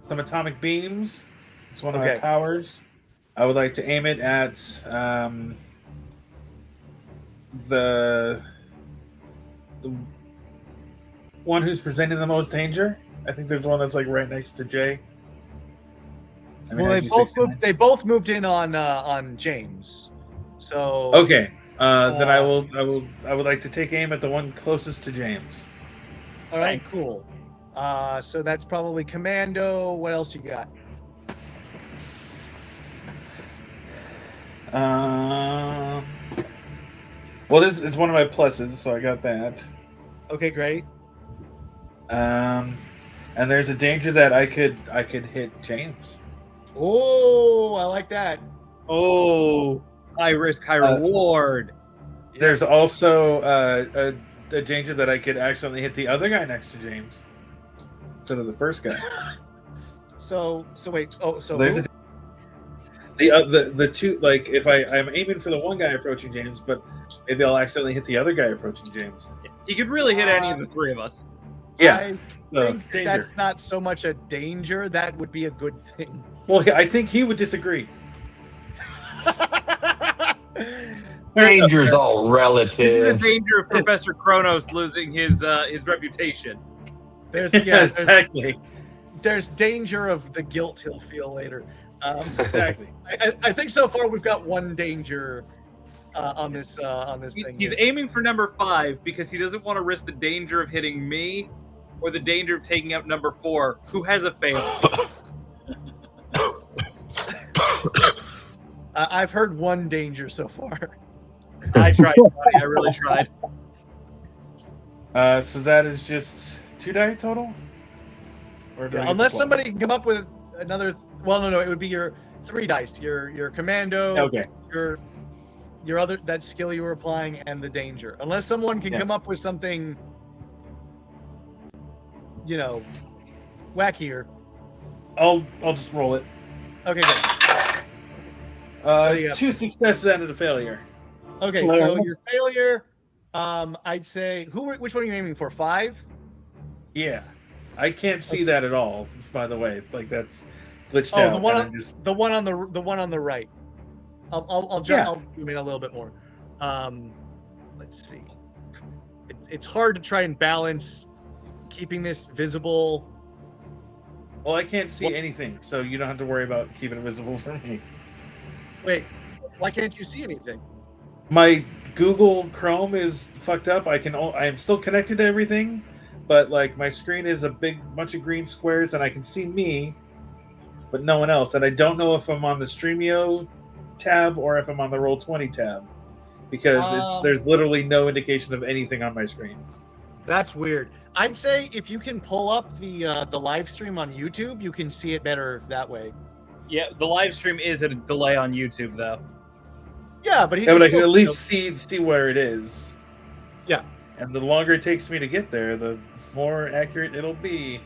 Some atomic beams. It's one of my Okay. powers. I would like to aim it at the one who's presenting the most danger. I think there's one that's like right next to Jay. I mean, Well, IG 69. they both moved in on James. So Okay. Then I would like to take aim at the one closest to James. All right, cool. So that's probably Commando. What else you got? Well, this is one of my pluses, so I got that. Okay, great. And there's a danger that I could hit James. Oh, I like that. Oh, high risk, high reward. There's also a danger that I could accidentally hit the other guy next to James instead of the first guy. So wait. Oh, so There's who? the two, like, if I'm aiming for the one guy approaching James, but maybe I'll accidentally hit the other guy approaching James. He could really hit any of the 3 of us. Yeah. I So, think danger. that's not so much a danger. That would be a good thing. Well, I think he would disagree. Danger's all This is the relative. danger of Professor Kronos losing his reputation. There's Exactly. there's danger of the guilt he'll feel later. Exactly. I think so far we've got one danger on this thing. He's here. aiming for number 5 because he doesn't want to risk the danger of hitting me or the danger of taking out number 4, who has a fail. I've heard one danger so far. I tried, buddy. I really tried. So that is just 2 die total? Or do I get Unless 12? somebody can come up with another. Well, no, it would be your 3 dice. Your commando. Okay. Your other that skill you were applying and the danger. Unless someone can Yeah. come up with something, wackier. I'll just roll it. Okay, good. do you got? 2 successes and a failure. Okay, so your failure. I'd say which one are you aiming for? 5? Yeah. I can't see that at all, by the way. Like, that's glitched Oh, out. the one and on I'm just- the one on the right. I'll Yeah. zoom in a little bit more. Let's see. It's hard to try and balance keeping this visible. Well, I can't see anything, so you don't have to worry about keeping it visible for me. Wait, why can't you see anything? My Google Chrome is fucked up. I am still connected to everything, but like my screen is a big bunch of green squares, and I can see me, but no one else. And I don't know if I'm on the Streamio tab or if I'm on the Roll20 tab, because there's literally no indication of anything on my screen. That's weird. I'd say if you can pull up the live stream on YouTube, you can see it better that way. Yeah, the live stream is at a delay on YouTube, though. Yeah, but Yeah, but I can at least see where it is. Yeah. And the longer it takes me to get there, the more accurate it'll be.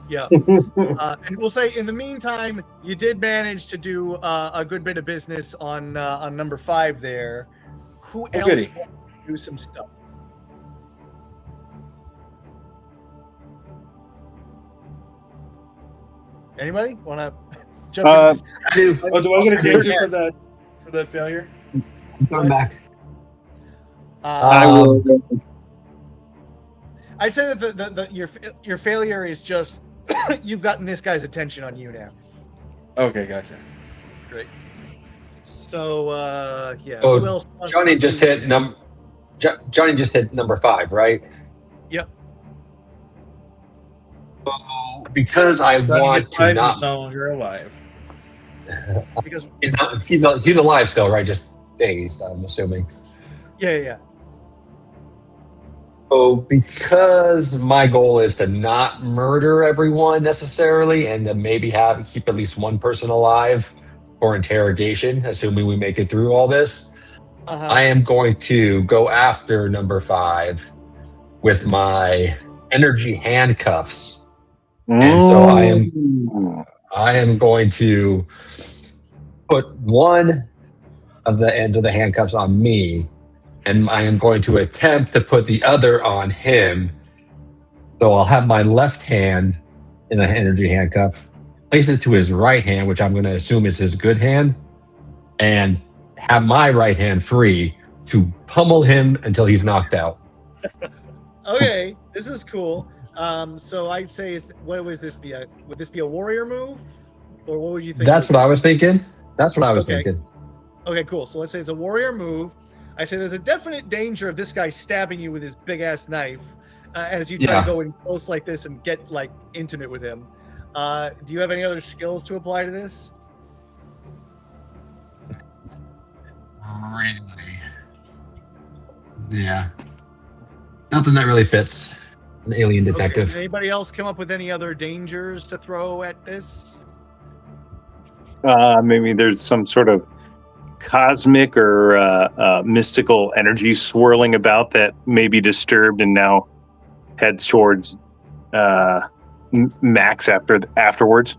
Yeah. And we'll say in the meantime, you did manage to do a good bit of business on number 5 there. Who else goody. wants to do some stuff? Anybody wanna? jump in. I do. Oh, do I get a danger for that failure? I'm coming back. I will. I'd say that your failure is just you've gotten this guy's attention on you now. Okay, gotcha. Great. So yeah. Oh, Who else wants Johnny to just do- hit Johnny just hit number 5, right? Yep. So because I want to He's not, no longer alive. Because he's alive still, right? Just dazed, I'm assuming. yeah. So because my goal is to not murder everyone necessarily, and to maybe keep at least one person alive for interrogation, assuming we make it through all this, I am going to go after number 5 with my energy handcuffs. And so I am going to put one of the ends of the handcuffs on me, and I am going to attempt to put the other on him. So I'll have my left hand in an energy handcuff, place it to his right hand, which I'm going to assume is his good hand, and have my right hand free to pummel him until he's knocked out. Okay, this is cool. So I'd say, would this be a warrior move, or what would you think? That's what I was thinking. Thinking. Okay, cool. So let's say it's a warrior move. I say there's a definite danger of this guy stabbing you with his big ass knife as you try to go in close like this and get like intimate with him. Do you have any other skills to apply to this? Really? Yeah. Nothing that really fits. An alien detective. Okay. Did anybody else come up with any other dangers to throw at this? Maybe there's some sort of cosmic or mystical energy swirling about that may be disturbed and now heads towards Max afterwards.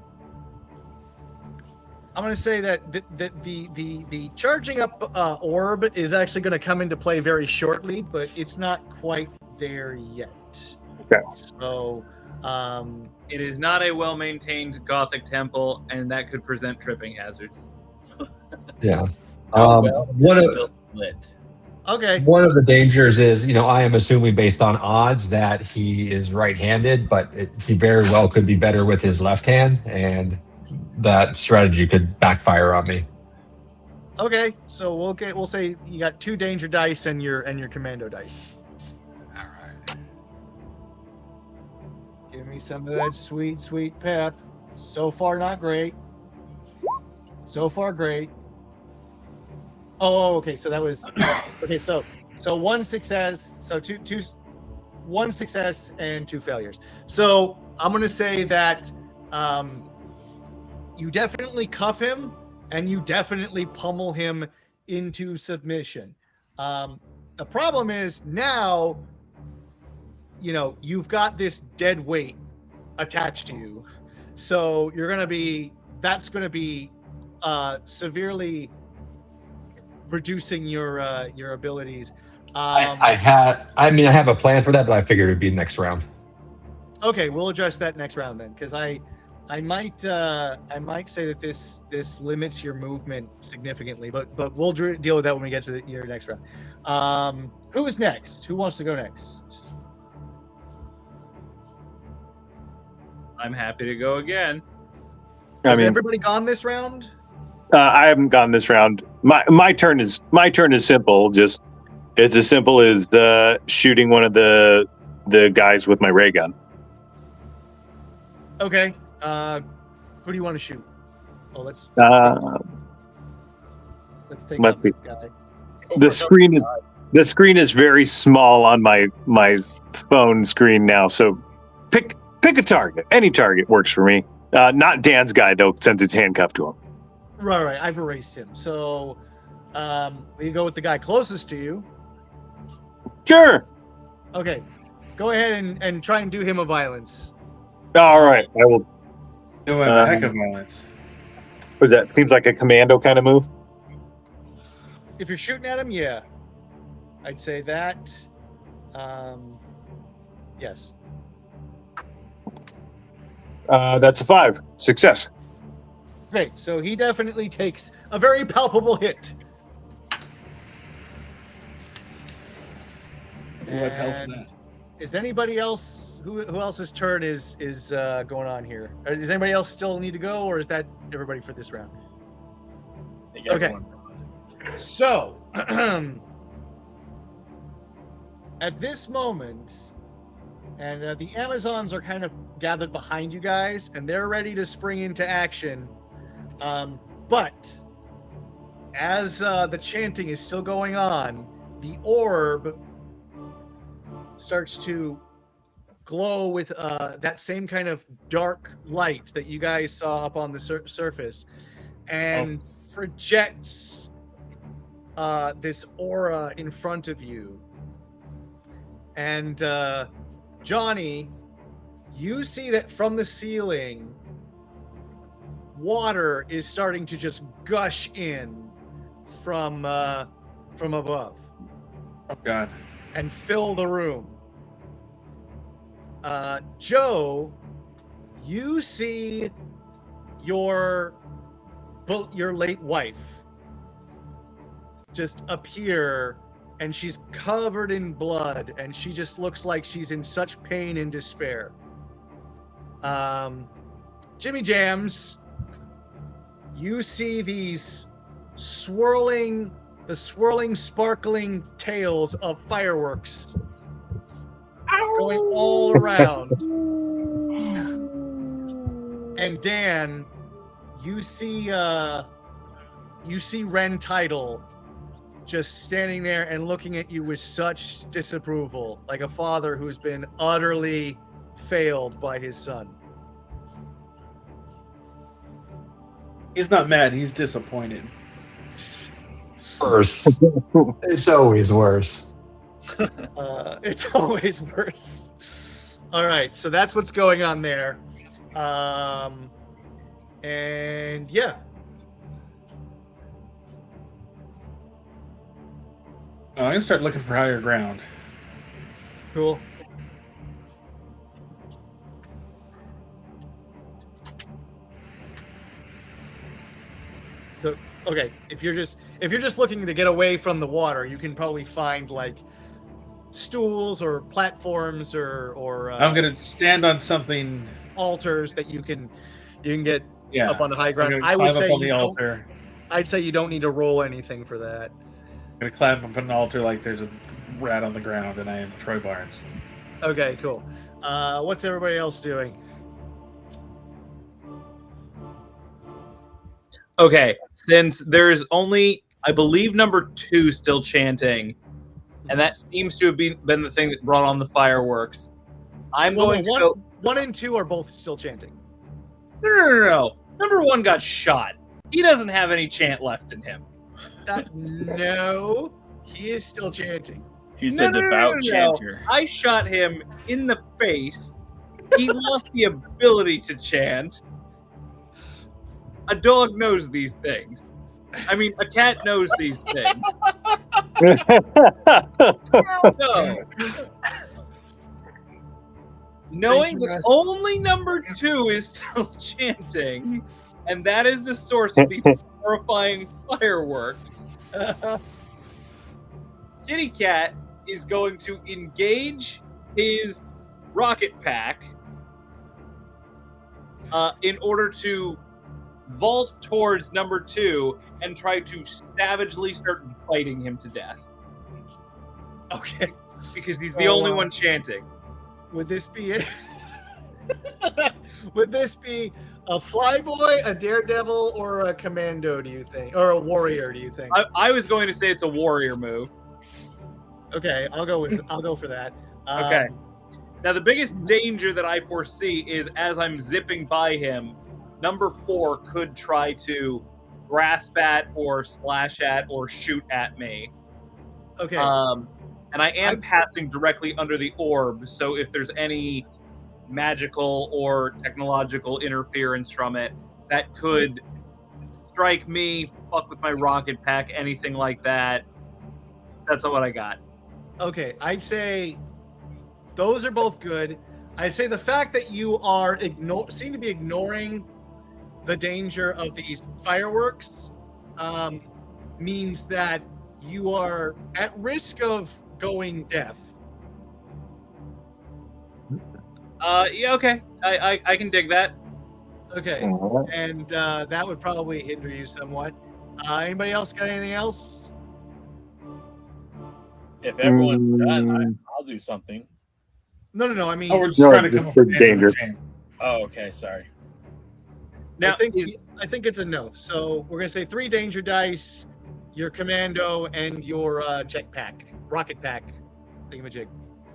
I'm going to say that the charging up orb is actually going to come into play very shortly, but it's not quite there yet. Okay. So, It is not a well-maintained Gothic temple, and that could present tripping hazards. Yeah. Well, one of lit. okay. One of the dangers is, I am assuming based on odds that he is right-handed, but he very well could be better with his left hand, and that strategy could backfire on me. Okay. So we'll say you got 2 danger dice and your commando dice. All right. Give me some of that sweet pep. So far, not great. So far, great. Oh, okay. So that was okay. So 1 success. So one success and 2 failures. So I'm gonna say that you definitely cuff him and you definitely pummel him into submission. The problem is now, you've got this dead weight attached to you, so that's going to be severely reducing your abilities. I have a plan for that, but I figured it'd be next round. Okay, we'll address that next round then, because I might say that this limits your movement significantly, but we'll deal with that when we get to your next round. Who is next? Who wants to go next? I'm happy to go again. Has everybody gone this round? I haven't gone this round. My turn is simple. It's as simple as shooting one of the guys with my ray gun. Okay. Who do you want to shoot? Oh, let's take let's see. this guy. The screen is very small on my phone screen now. So pick a target. Any target works for me. Not Dan's guy though, since it's handcuffed to him. Right. I've erased him. So we can go with the guy closest to you. Sure. Okay. Go ahead and try and do him a violence. All right. I will. Do a heck of violence. That seems like a commando kind of move. If you're shooting at him, yeah. I'd say that. Yes. That's a 5. Success. Great. So he definitely takes a very palpable hit. What helps And that? is anybody else who else's turn is going on here? Does anybody else still need to go, or is that everybody for this round? I think Okay. everyone- So, at this moment, and the Amazons are kind of gathered behind you guys, and they're ready to spring into action. But as the chanting is still going on, the orb starts to glow with that same kind of dark light that you guys saw up on the surface, and projects this aura in front of you. And Johnny, you see that from the ceiling, water is starting to just gush in from above Oh God. and fill the room. Joe, you see your late wife just appear, and she's covered in blood, and she just looks like she's in such pain and despair. Jimmy Jams, you see these swirling, sparkling tails of fireworks going all around. And Dan, you see Ren Tidal just standing there and looking at you with such disapproval, like a father who's been utterly failed by his son. He's not mad. He's disappointed. Worse. It's always worse. It's always worse. All right, so that's what's going on there. And yeah. I'm gonna start looking for higher ground. Cool. So okay, if you're just looking to get away from the water, you can probably find like stools or platforms or I'm gonna stand on something. altars that you can get Yeah. up on the high I'm ground. gonna I would climb say up on you the don't- altar. I'd say you don't need to roll anything for that. I'm gonna climb up an altar like there's a rat on the ground, and I am Troy Barnes. Okay, cool. What's everybody else doing? Okay, since there's only, I believe, number 2 still chanting, and that seems to have been the thing that brought on the fireworks, I'm going to go. 1 and 2 are both still chanting. No. Number 1 got shot. He doesn't have any chant left in him. No, he is still chanting. He's a devout chanter. I shot him in the face. He lost the ability to chant. A dog knows these things. I mean, a cat knows these things. No. Knowing that only number 2 is still chanting, and that is the source of these horrifying fireworks, Kitty Cat is going to engage his rocket pack in order to vault towards number 2 and try to savagely start biting him to death. Okay. Because he's the only one chanting. Would this be it? Would this be a flyboy, a daredevil, or a commando, do you think? Or a warrior, do you think? I was going to say it's a warrior move. Okay, I'll go for that. Okay. Now the biggest danger that I foresee is as I'm zipping by him, number 4 could try to grasp at or slash at or shoot at me. Okay. And I am passing directly under the orb, so if there's any magical or technological interference from it, that could strike me, fuck with my rocket pack, anything like that. That's what I got. Okay, I'd say those are both good. I'd say the fact that you are seem to be ignoring the danger of these fireworks means that you are at risk of going deaf. Yeah, okay. I can dig that. Okay, and that would probably hinder you somewhat. Anybody else got anything else? If everyone's done, I'll do something. No. I mean, Oh, we're just trying to come up with danger. Oh, okay. Sorry. Now, I think it's a no. So we're gonna say 3 danger dice, your commando, and your jetpack, rocket pack, thingamajig.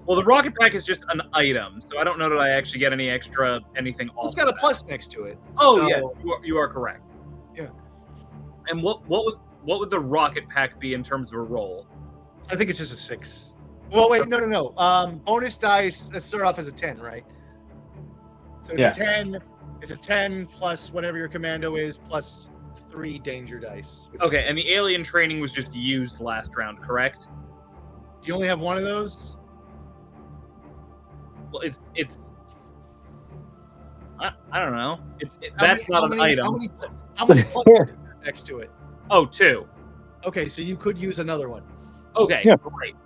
well, the rocket pack is just an item, so I don't know that I actually get anything off. It's got of a plus next to it. Oh, so- yes, you are correct. Yeah. And what would the rocket pack be in terms of a roll? I think it's just a 6. Well, wait, no. Bonus dice. Let's start off as a 10, right? So it's Yeah. a 10. It's a 10 plus whatever your commando is plus 3 danger dice. which is- Okay, and the alien training was just used last round, correct? Do you only have one of those? Well, it's. I don't know. How That's many- not how an many- item. How many pluses are next to it? Oh, 2. Okay, so you could use another one. Okay, Yeah. great.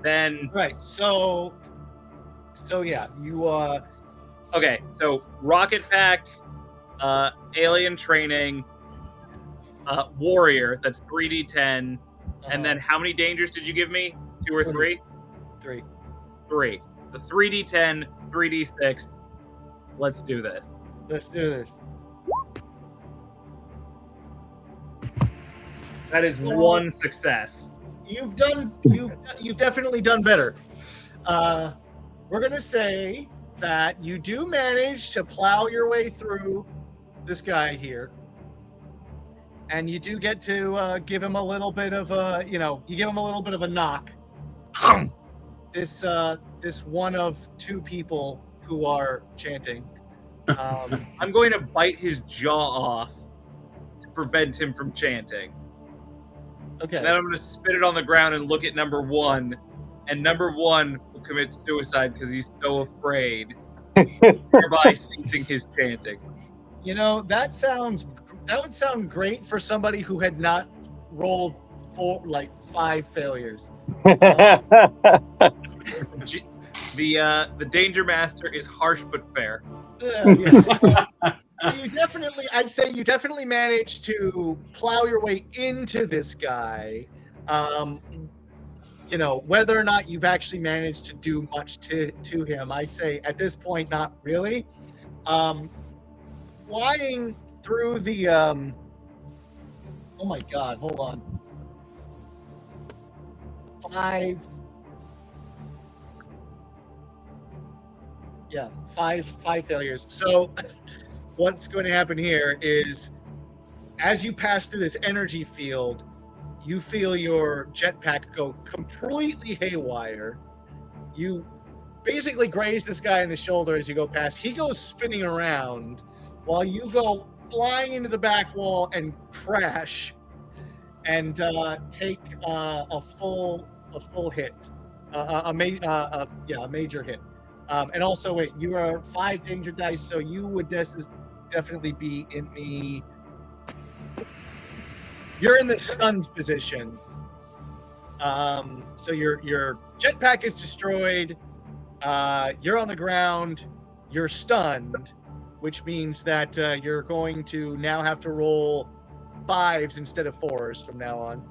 Then Right. So yeah, you okay, so rocket pack, alien training, warrior. That's 3d10, and then how many dangers did you give me? 2 or 3? 3. 3. The 3d10, 3d6. Let's do this. Let's do this. That is one success. You've definitely done better. We're gonna say that you do manage to plow your way through this guy here, and you do get to give him a little bit of a, you give him a little bit of a knock. This one of 2 people who are chanting. I'm going to bite his jaw off to prevent him from chanting. Okay. And then I'm going to spit it on the ground and look at number 1. And number 1 will commit suicide because he's so afraid, thereby ceasing his chanting. That would sound great for somebody who had not rolled 5 failures. The Danger Master is harsh but fair. Yeah. I'd say you definitely managed to plow your way into this guy. Whether or not you've actually managed to do much to him, I'd say at this point, not really. Flying through the, oh my God, hold on. 5 failures. So what's going to happen here is as you pass through this energy field, you feel your jetpack go completely haywire. You basically graze this guy in the shoulder as you go past. He goes spinning around while you go flying into the back wall and crash and take a full hit, a major hit. And also, wait, you are 5 danger dice, so you would definitely be in the. You're in the stunned position. So your jetpack is destroyed. You're on the ground. You're stunned, which means that you're going to now have to roll 5s instead of 4s from now on.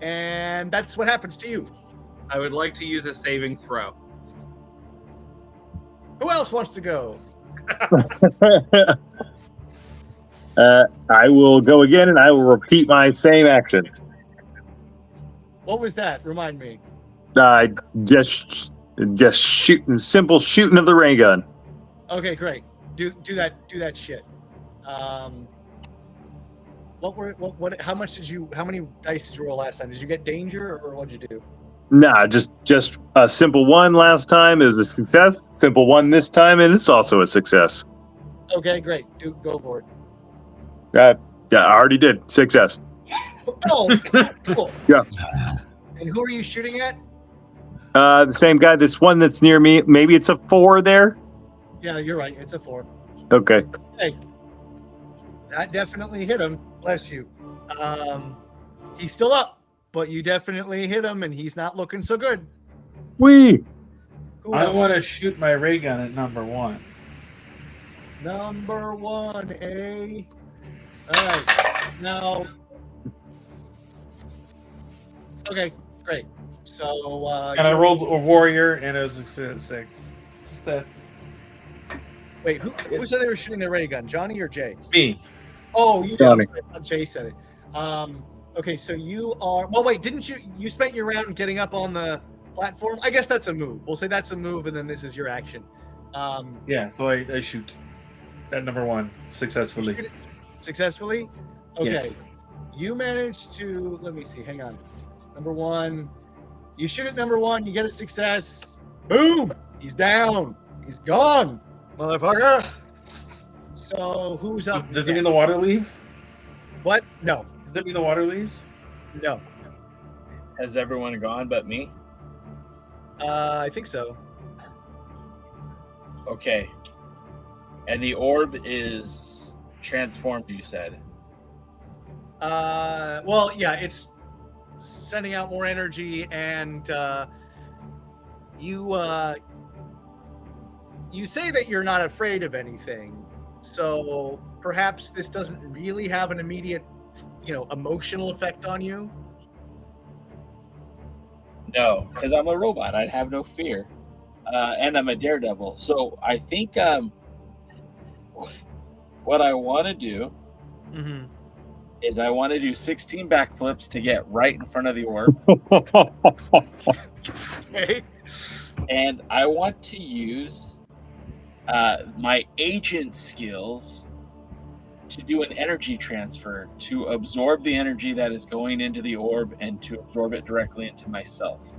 And that's what happens to you. I would like to use a saving throw. Who else wants to go? I will go again, and I will repeat my same action. What was that? Remind me. Just shooting, simple shooting of the ray gun. Okay, great. Do that shit. How many dice did you roll last time? Did you get danger or what'd you do? Nah, just a simple 1 last time is a success. Simple 1 this time, and it's also a success. Okay, great. Go for it. Yeah, I already did. Success. Oh, cool. Yeah. And who are you shooting at? The same guy. This one that's near me. Maybe it's a 4 there. Yeah, you're right. It's a 4. Okay. Hey, That definitely hit him. Bless you. He's still up, but you definitely hit him, and he's not looking so good. Wee. Who I else? want to shoot my ray gun at number 1. Number 1, eh? All right. Now. Okay, great. So. And I rolled a warrior, and it was a 6. That's Wait, who said they were shooting their ray gun? Johnny or Jay? me. Oh, you Johnny. did. I thought Jay said it. Okay, so you are. Well, wait, didn't you? You spent your round getting up on the platform. I guess that's a move. We'll say that's a move, and then this is your action. Yeah, so I shoot at number 1 successfully. Shoot it successfully. Okay, Yes. you managed to. Let me see. Hang on. Number 1. You shoot at number 1. You get a success. Boom. He's down. He's gone, motherfucker. So who's up? Does it mean the water leave? What? No. Does that mean the water leaves? No. Has everyone gone but me? I think so. Okay. And the orb is transformed, you said. Well, yeah, it's sending out more energy, and you say that you're not afraid of anything. So perhaps this doesn't really have an immediate, emotional effect on you. No, because I'm a robot. I'd have no fear. And I'm a daredevil. So I think what I want to do Mm-hmm. is I want to do 16 backflips to get right in front of the orb. Okay. And I want to use my agent skills to do an energy transfer to absorb the energy that is going into the orb and to absorb it directly into myself.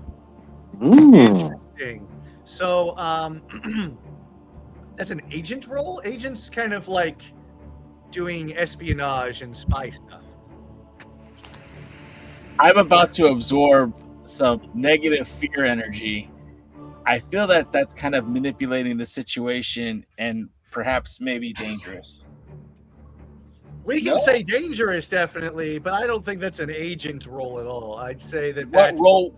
Interesting. So that's an agent role. Agent's kind of like doing espionage and spy stuff. I'm about to absorb some negative fear energy. I feel that that's kind of manipulating the situation and perhaps maybe dangerous. We can No. say dangerous, definitely, but I don't think that's an agent role at all. I'd say that What that's. role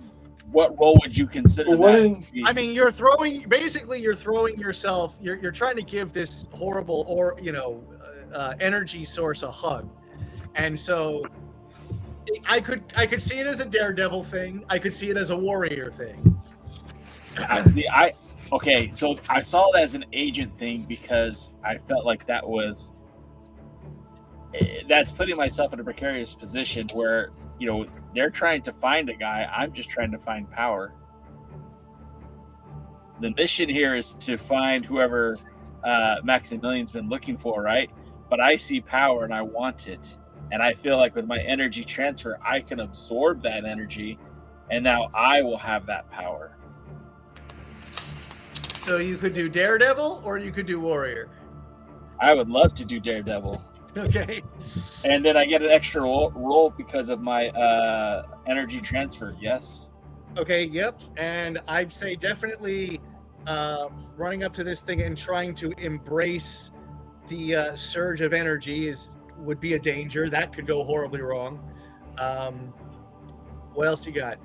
would you consider Well, what that? is- I mean, you're throwing yourself. You're trying to give this horrible energy source a hug, and so I could see it as a daredevil thing. I could see it as a warrior thing. Okay, so I saw it as an agent thing because I felt like that's putting myself in a precarious position where, they're trying to find a guy. I'm just trying to find power. The mission here is to find whoever Maximilian's been looking for, right? But I see power and I want it. And I feel like with my energy transfer, I can absorb that energy and now I will have that power. So you could do daredevil or you could do warrior. I would love to do Daredevil. Okay. And then I get an extra roll because of my energy transfer. Yes. Okay. Yep. And I'd say definitely running up to this thing and trying to embrace the surge of energy would be a danger. That could go horribly wrong. What else you got?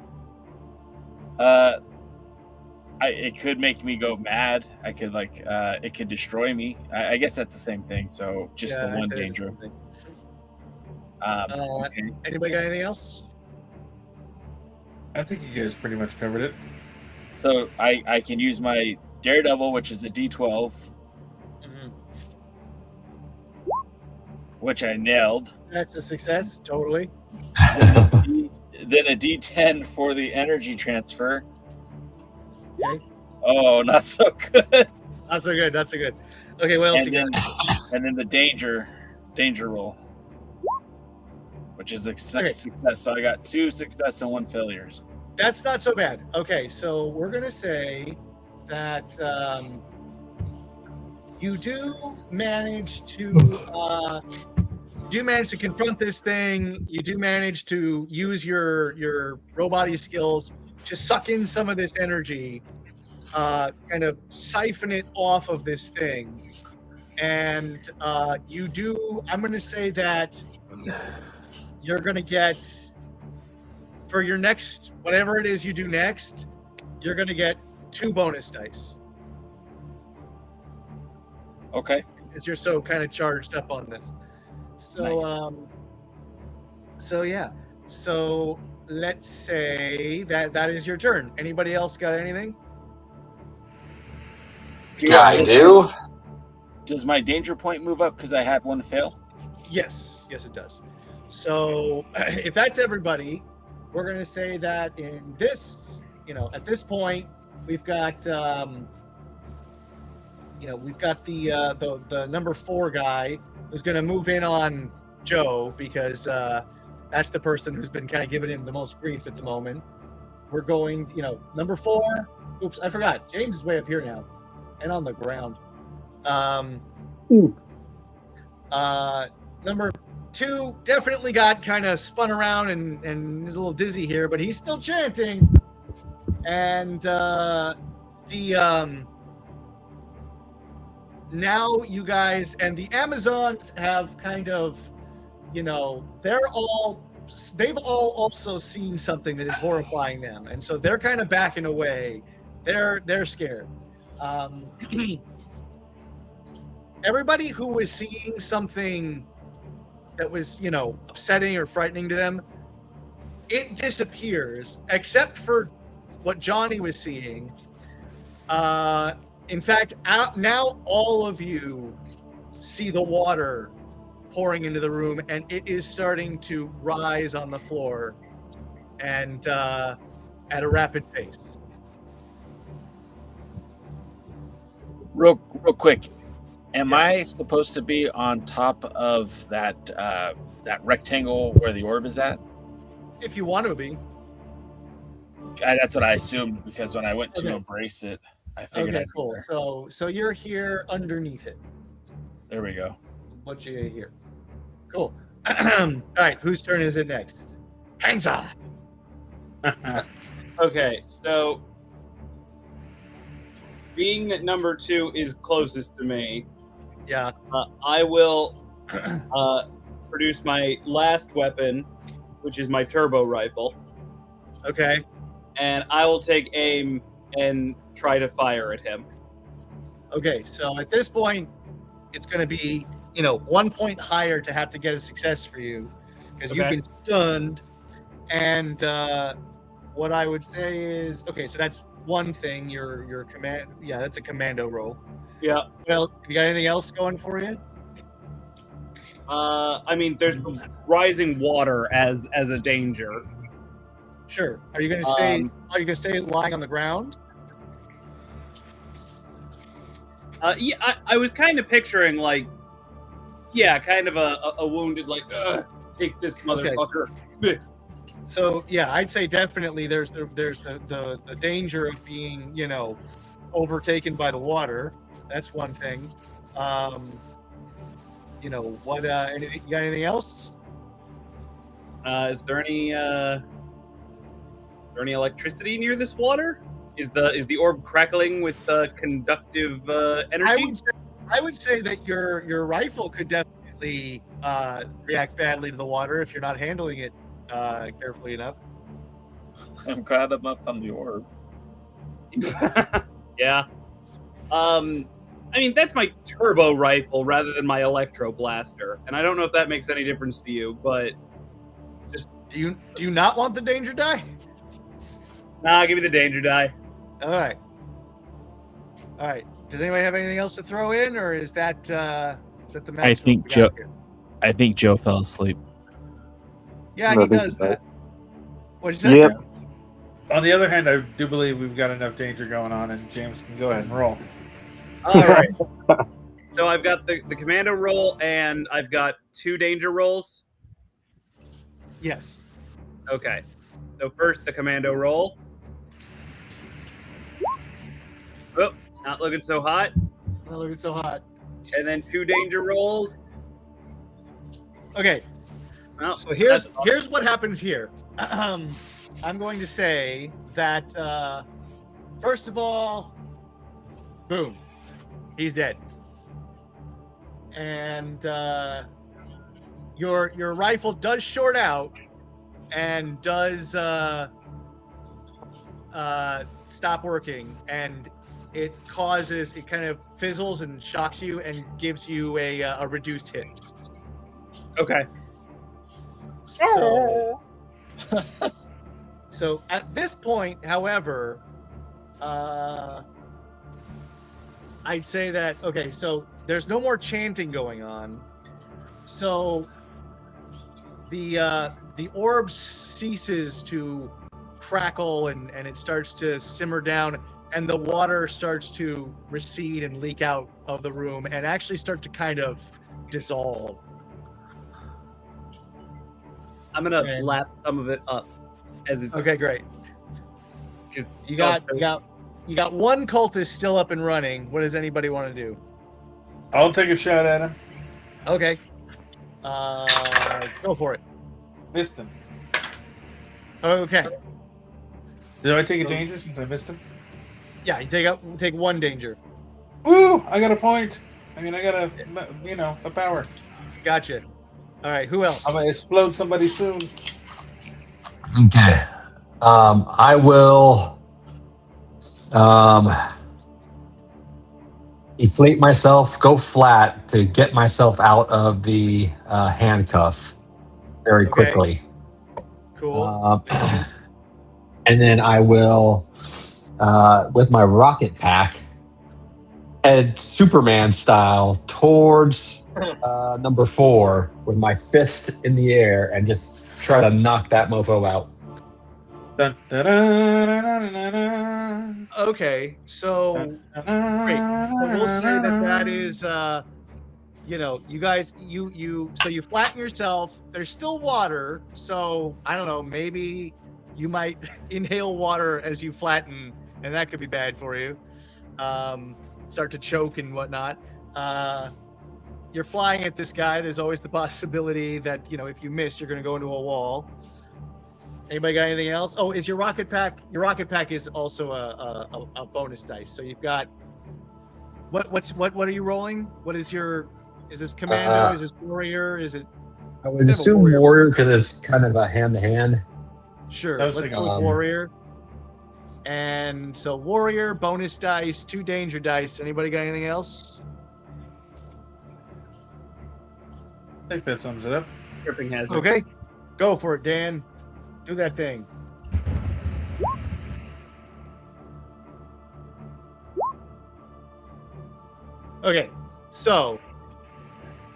It could make me go mad. I could it could destroy me. I guess that's the same thing. So just Yeah, the I'd one say it's danger. something. Okay. Anybody got anything else? I think you guys pretty much covered it. So I can use my Daredevil, which is a D12, Mm-hmm. which I nailed. That's a success. Totally. Then a D10 for the energy transfer. Okay. Oh, not so good. Not so good. Not so good. Okay. What else And you then, got? and then the danger roll, which is a success. So I got 2 success and 1 failures. That's not so bad. Okay, so we're gonna say that you do manage to confront this thing. You do manage to use your robot-y skills to suck in some of this energy, kind of siphon it off of this thing, and you do. I'm going to say that you're going to get, for your next, whatever it is you do next, you're going to get 2 bonus dice. Okay. Because you're so kind of charged up on this. So, Nice. So yeah. So let's say that is your turn. Anybody else got anything? Yeah, I do. Does my danger point move up because I had one fail? Yes, it does. So if that's everybody, we're going to say that in this, at this point, we've got, we've got the number 4 guy who's going to move in on Joe because that's the person who's been kind of giving him the most grief at the moment. We're going, number 4. Oops, I forgot. James is way up here now and on the ground. Number 2 definitely got kind of spun around and is a little dizzy here, but he's still chanting. And now you guys and the Amazons have kind of, they've all also seen something that is horrifying them, and so they're kind of backing away. They're scared. Everybody who was seeing something that was, upsetting or frightening to them, it disappears, except for what Johnny was seeing. In fact, now all of you see the water pouring into the room, and it is starting to rise on the floor, and at a rapid pace. Real quick. Am I supposed to be on top of that rectangle where the orb is at? If you want to be. That's what I assumed, because when I went to embrace it, I figured. Okay, cool. So you're here underneath it. There we go. What you hear? Cool. All right, whose turn is it next? Hands on. Okay, so being that number 2 is closest to me, yeah, I will produce my last weapon, which is my turbo rifle. Okay. And I will take aim and try to fire at him. Okay, so at this point, it's going to be, 1 point higher to have to get a success for you, because you've been stunned. And what I would say is, okay, so that's one thing. Your command, that's a commando roll. Yeah. Well, you got anything else going for you? I mean, there's rising water as a danger. Sure. Are you going to stay? Are you going to stay lying on the ground? Yeah, I was kind of picturing kind of a wounded, take this motherfucker. Okay. So yeah, I'd say definitely there's the danger of being overtaken by the water. That's one thing. What? Anything? You got anything else? Is there any electricity near this water? Is the orb crackling with conductive energy? I would say that your rifle could definitely react badly to the water if you're not handling it carefully enough. I'm glad I'm up on the orb. Yeah. I mean, that's my turbo rifle rather than my electro blaster, and I don't know if that makes any difference to you, but just do you not want the danger die? Nah, give me the danger die. All right. Does anybody have anything else to throw in, or is that the maximum? I think Joe fell asleep. Yeah, he does that. What'd you say? Yep. On the other hand, I do believe we've got enough danger going on, and James can go ahead and roll. All right. So I've got the commando roll, and I've got 2 danger rolls. Yes. Okay. So first, the commando roll. Oh, not looking so hot. Not looking so hot. And then 2 danger rolls. Okay. Well, so here's what happens here. I'm going to say that first of all, boom, he's dead. and your rifle does short out and does stop working, and it kind of fizzles and shocks you and gives you a reduced hit. Okay. So at this point, however, I'd say that, okay, so there's no more chanting going on. So the orb ceases to crackle and it starts to simmer down, and the water starts to recede and leak out of the room and actually start to kind of dissolve. I'm gonna lap some of it up as it's okay. Great. You got one cultist still up and running. What does anybody want to do? I'll take a shot at him. Okay. Go for it. Missed him. Okay. Did I take a danger since I missed him? Yeah, you take one danger. Woo! I got a point. I mean, I got a power. Gotcha. All right, who else? I'm gonna explode somebody soon. Okay. I will deflate myself, go flat to get myself out of the handcuff very quickly. Cool. And then I will, with my rocket pack, head Superman style towards number 4 with my fist in the air and just try to knock that mofo out. Dun, dun, dun, dun, dun, dun, dun. Okay, so great. So we'll say that is, you guys, so you flatten yourself. There's still water, so I don't know. Maybe you might inhale water as you flatten, and that could be bad for you. Start to choke and whatnot. You're flying at this guy. There's always the possibility that, if you miss, you're going to go into a wall. Anybody got anything else? Oh, is your rocket pack? Your rocket pack is also a bonus dice. So you've got what are you rolling? What is is this commando? Is this warrior? Is it? I would assume warrior because it's kind of a hand-to-hand. Sure. Let's go with warrior. And so warrior, bonus dice, 2 danger dice. Anybody got anything else? I think that sums it up. Tripping hazard. Okay, go for it, Dan. Do that thing. Okay, so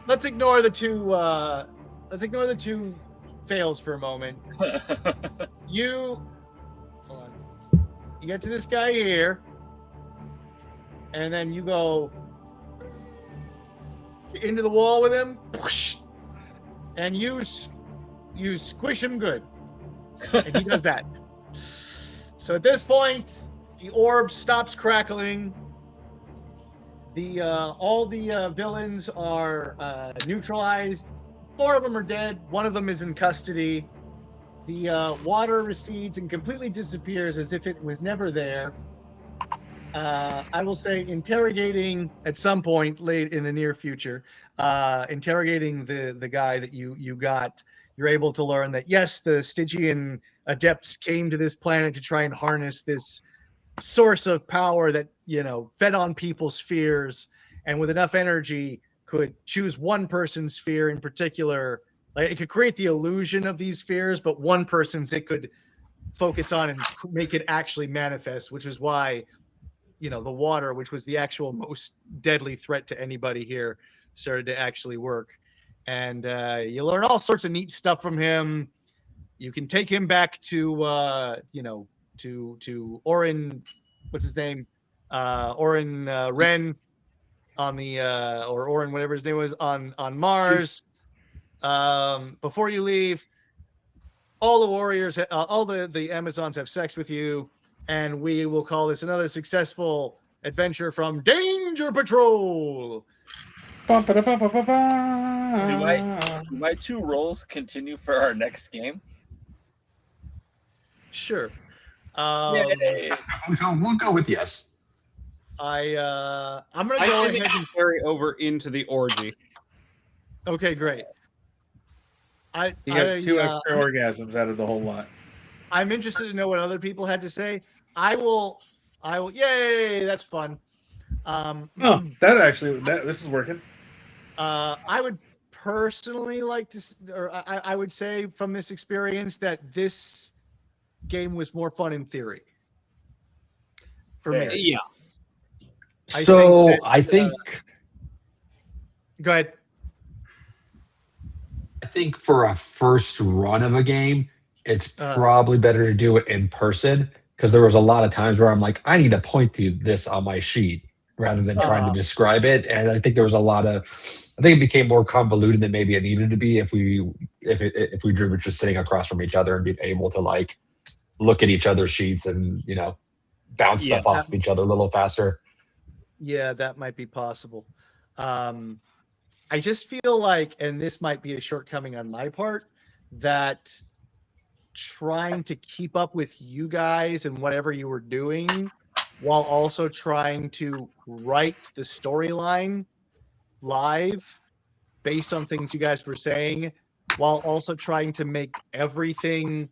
let's ignore the two. Fails for a moment. Hold on. You get to this guy here, and then you go into the wall with him, and you squish him good, and he does that. So at this point, the orb stops crackling. All the villains are neutralized. 4 of them are dead. 1 of them is in custody. The water recedes and completely disappears as if it was never there. I will say interrogating at some point late in the near future, interrogating the guy that you got, you're able to learn that yes, the Stygian adepts came to this planet to try and harness this source of power that, fed on people's fears, and with enough energy could choose one person's fear in particular. Like, it could create the illusion of these fears, but one person's it could focus on and make it actually manifest, which is why, the water, which was the actual most deadly threat to anybody here, started to actually work. And you learn all sorts of neat stuff from him. You can take him back to, to Orin, what's his name? Orin Wren on the, or Orin, whatever his name was, on Mars. Before you leave, all the warriors, all the Amazons have sex with you, and we will call this another successful adventure from Danger Patrol. Do my 2 rolls continue for our next game? Sure. We'll go with yes. I'm gonna go ahead and carry over into the orgy. Okay, great. You get 2 extra orgasms out of the whole lot. I'm interested to know what other people had to say. I will. Yay! That's fun. This is working. I would personally like to, or I would say from this experience that this game was more fun in theory. For me, Yeah. I think. Go ahead. I think for a first run of a game, it's probably better to do it in person because there was a lot of times where I'm like, I need to point to this on my sheet rather than trying to describe it. And I think there was I think it became more convoluted than maybe it needed to be if we were just sitting across from each other and being able to like look at each other's sheets and bounce stuff off of each other a little faster. Yeah, that might be possible. I just feel like, and this might be a shortcoming on my part, that trying to keep up with you guys and whatever you were doing while also trying to write the storyline live based on things you guys were saying, while also trying to make everything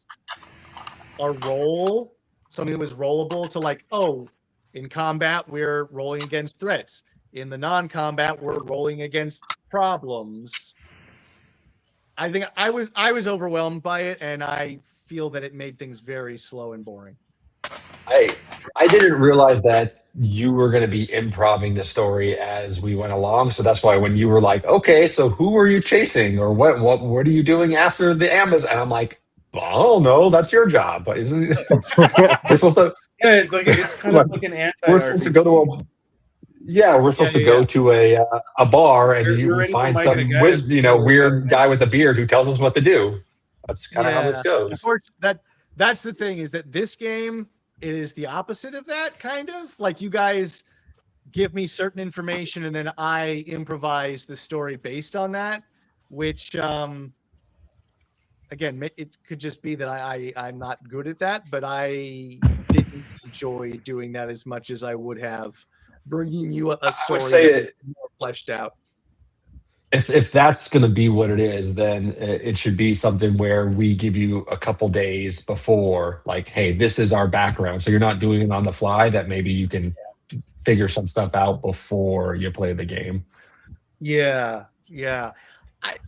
a roll, something that was rollable to like, oh, in combat, we're rolling against threats. In the non-combat, we're rolling against problems. I think I was overwhelmed by it, and I feel that it made things very slow and boring. I didn't realize that you were going to be improvising the story as we went along, so that's why when you were like, "Okay, so who are you chasing, or what are you doing after the Amazon?" And I'm like, "I don't know. That's your job, but isn't it? We're supposed to." Yeah, it's kind of like an anti. We're supposed to go to a. Yeah, we're supposed to go to a bar and you find some weird guy with a beard who tells us what to do. That's kind of how this goes. That's the thing, is that this game, it is the opposite of that, kind of. Like, you guys give me certain information and then I improvise the story based on that, which again, it could just be that I'm not good at that, but I didn't enjoy doing that as much as I would have bringing you a story more fleshed out. If that's going to be what it is, then it should be something where we give you a couple days before, like, hey, this is our background. So you're not doing it on the fly, that maybe you can figure some stuff out before you play the game. Yeah.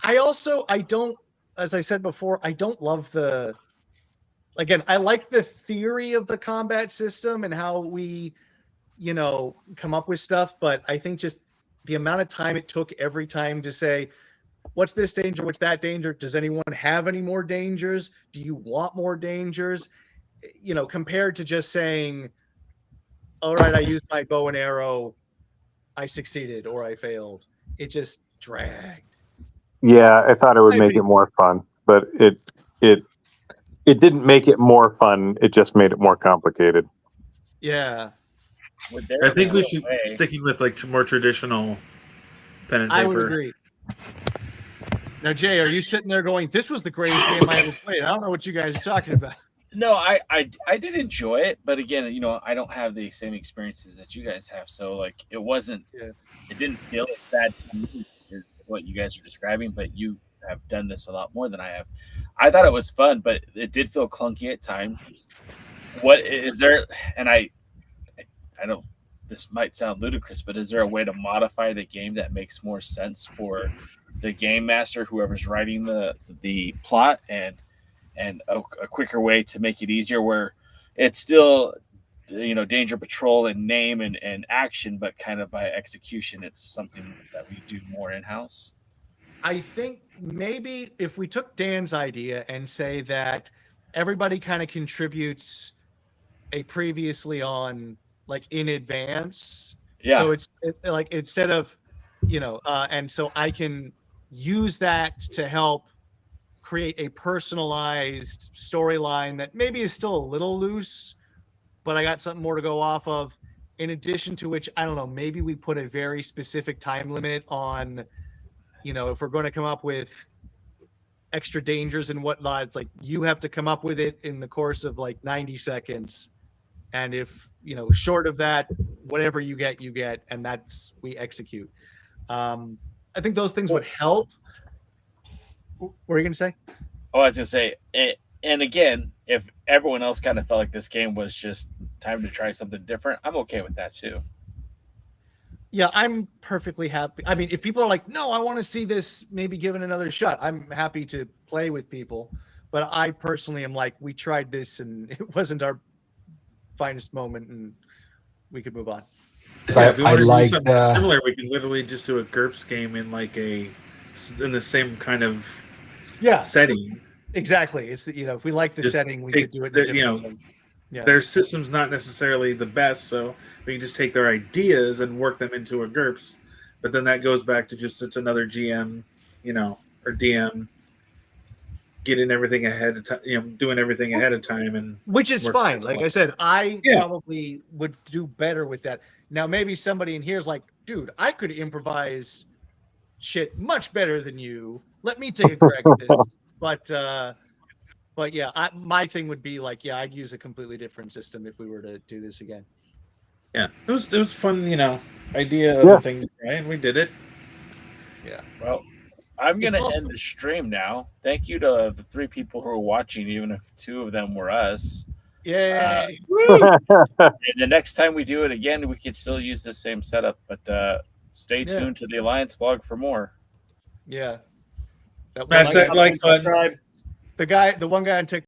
I also, as I said before, I don't love I like the theory of the combat system and how we come up with stuff, but I think just the amount of time it took every time to say, what's this danger? What's that danger? Does anyone have any more dangers? Do you want more dangers? Compared to just saying, all right, I used my bow and arrow, I succeeded or I failed. It just dragged. Yeah, I thought it would make it more fun, but it didn't make it more fun. It just made it more complicated. Yeah. I think we should sticking with like more traditional pen and paper. I would agree. Now, Jay, are you sitting there going, "This was the greatest game I ever played"? I don't know what you guys are talking about. No, I did enjoy it, but again, I don't have the same experiences that you guys have, so like it wasn't. Yeah. It didn't feel as bad to me as what you guys are describing, but you have done this a lot more than I have. I thought it was fun, but it did feel clunky at times. What is there? And I don't, this might sound ludicrous, but is there a way to modify the game that makes more sense for the game master, whoever's writing the plot, and a quicker way to make it easier where it's still, Danger Patrol and name and action, but kind of by execution, it's something that we do more in-house? I think maybe if we took Dan's idea and say that everybody kind of contributes a previously on, like, in advance. Yeah. So it's like, instead of, and so I can use that to help create a personalized storyline that maybe is still a little loose, but I got something more to go off of. In addition to which, I don't know, maybe we put a very specific time limit on, if we're going to come up with extra dangers and whatnot, it's like you have to come up with it in the course of like 90 seconds. And if, short of that, whatever you get, and we execute. I think those things would help. What were you gonna say? Oh, I was gonna say, and again, if everyone else kind of felt like this game was just time to try something different, I'm okay with that too. Yeah, I'm perfectly happy. I mean, if people are like, no, I want to see this maybe given another shot, I'm happy to play with people. But I personally am like, we tried this and it wasn't our finest moment, and we could move on. Yeah, if we I want to do like something similar, we can literally just do a GURPS game in the same kind of setting. Exactly. It's if we like the Just setting, we take could do it. In a different way. Yeah. Their system's not necessarily the best, so we can just take their ideas and work them into a GURPS. But then that goes back to just it's another GM, or DM getting everything ahead of time, doing everything ahead of time, and which is fine. Like I said, I probably would do better with that. Now, maybe somebody in here is like, dude, I could improvise shit much better than you. Let me take a crack at this. But yeah, my thing would be like, yeah, I'd use a completely different system if we were to do this again. Yeah, it was fun, idea of a thing to try, and we did it. Yeah. Well, I'm gonna end the stream now. Thank you to the 3 people who are watching, even if 2 of them were us. Yay! And the next time we do it again, we could still use the same setup. But stay tuned to the Alliance blog for more. Yeah. The one guy on TikTok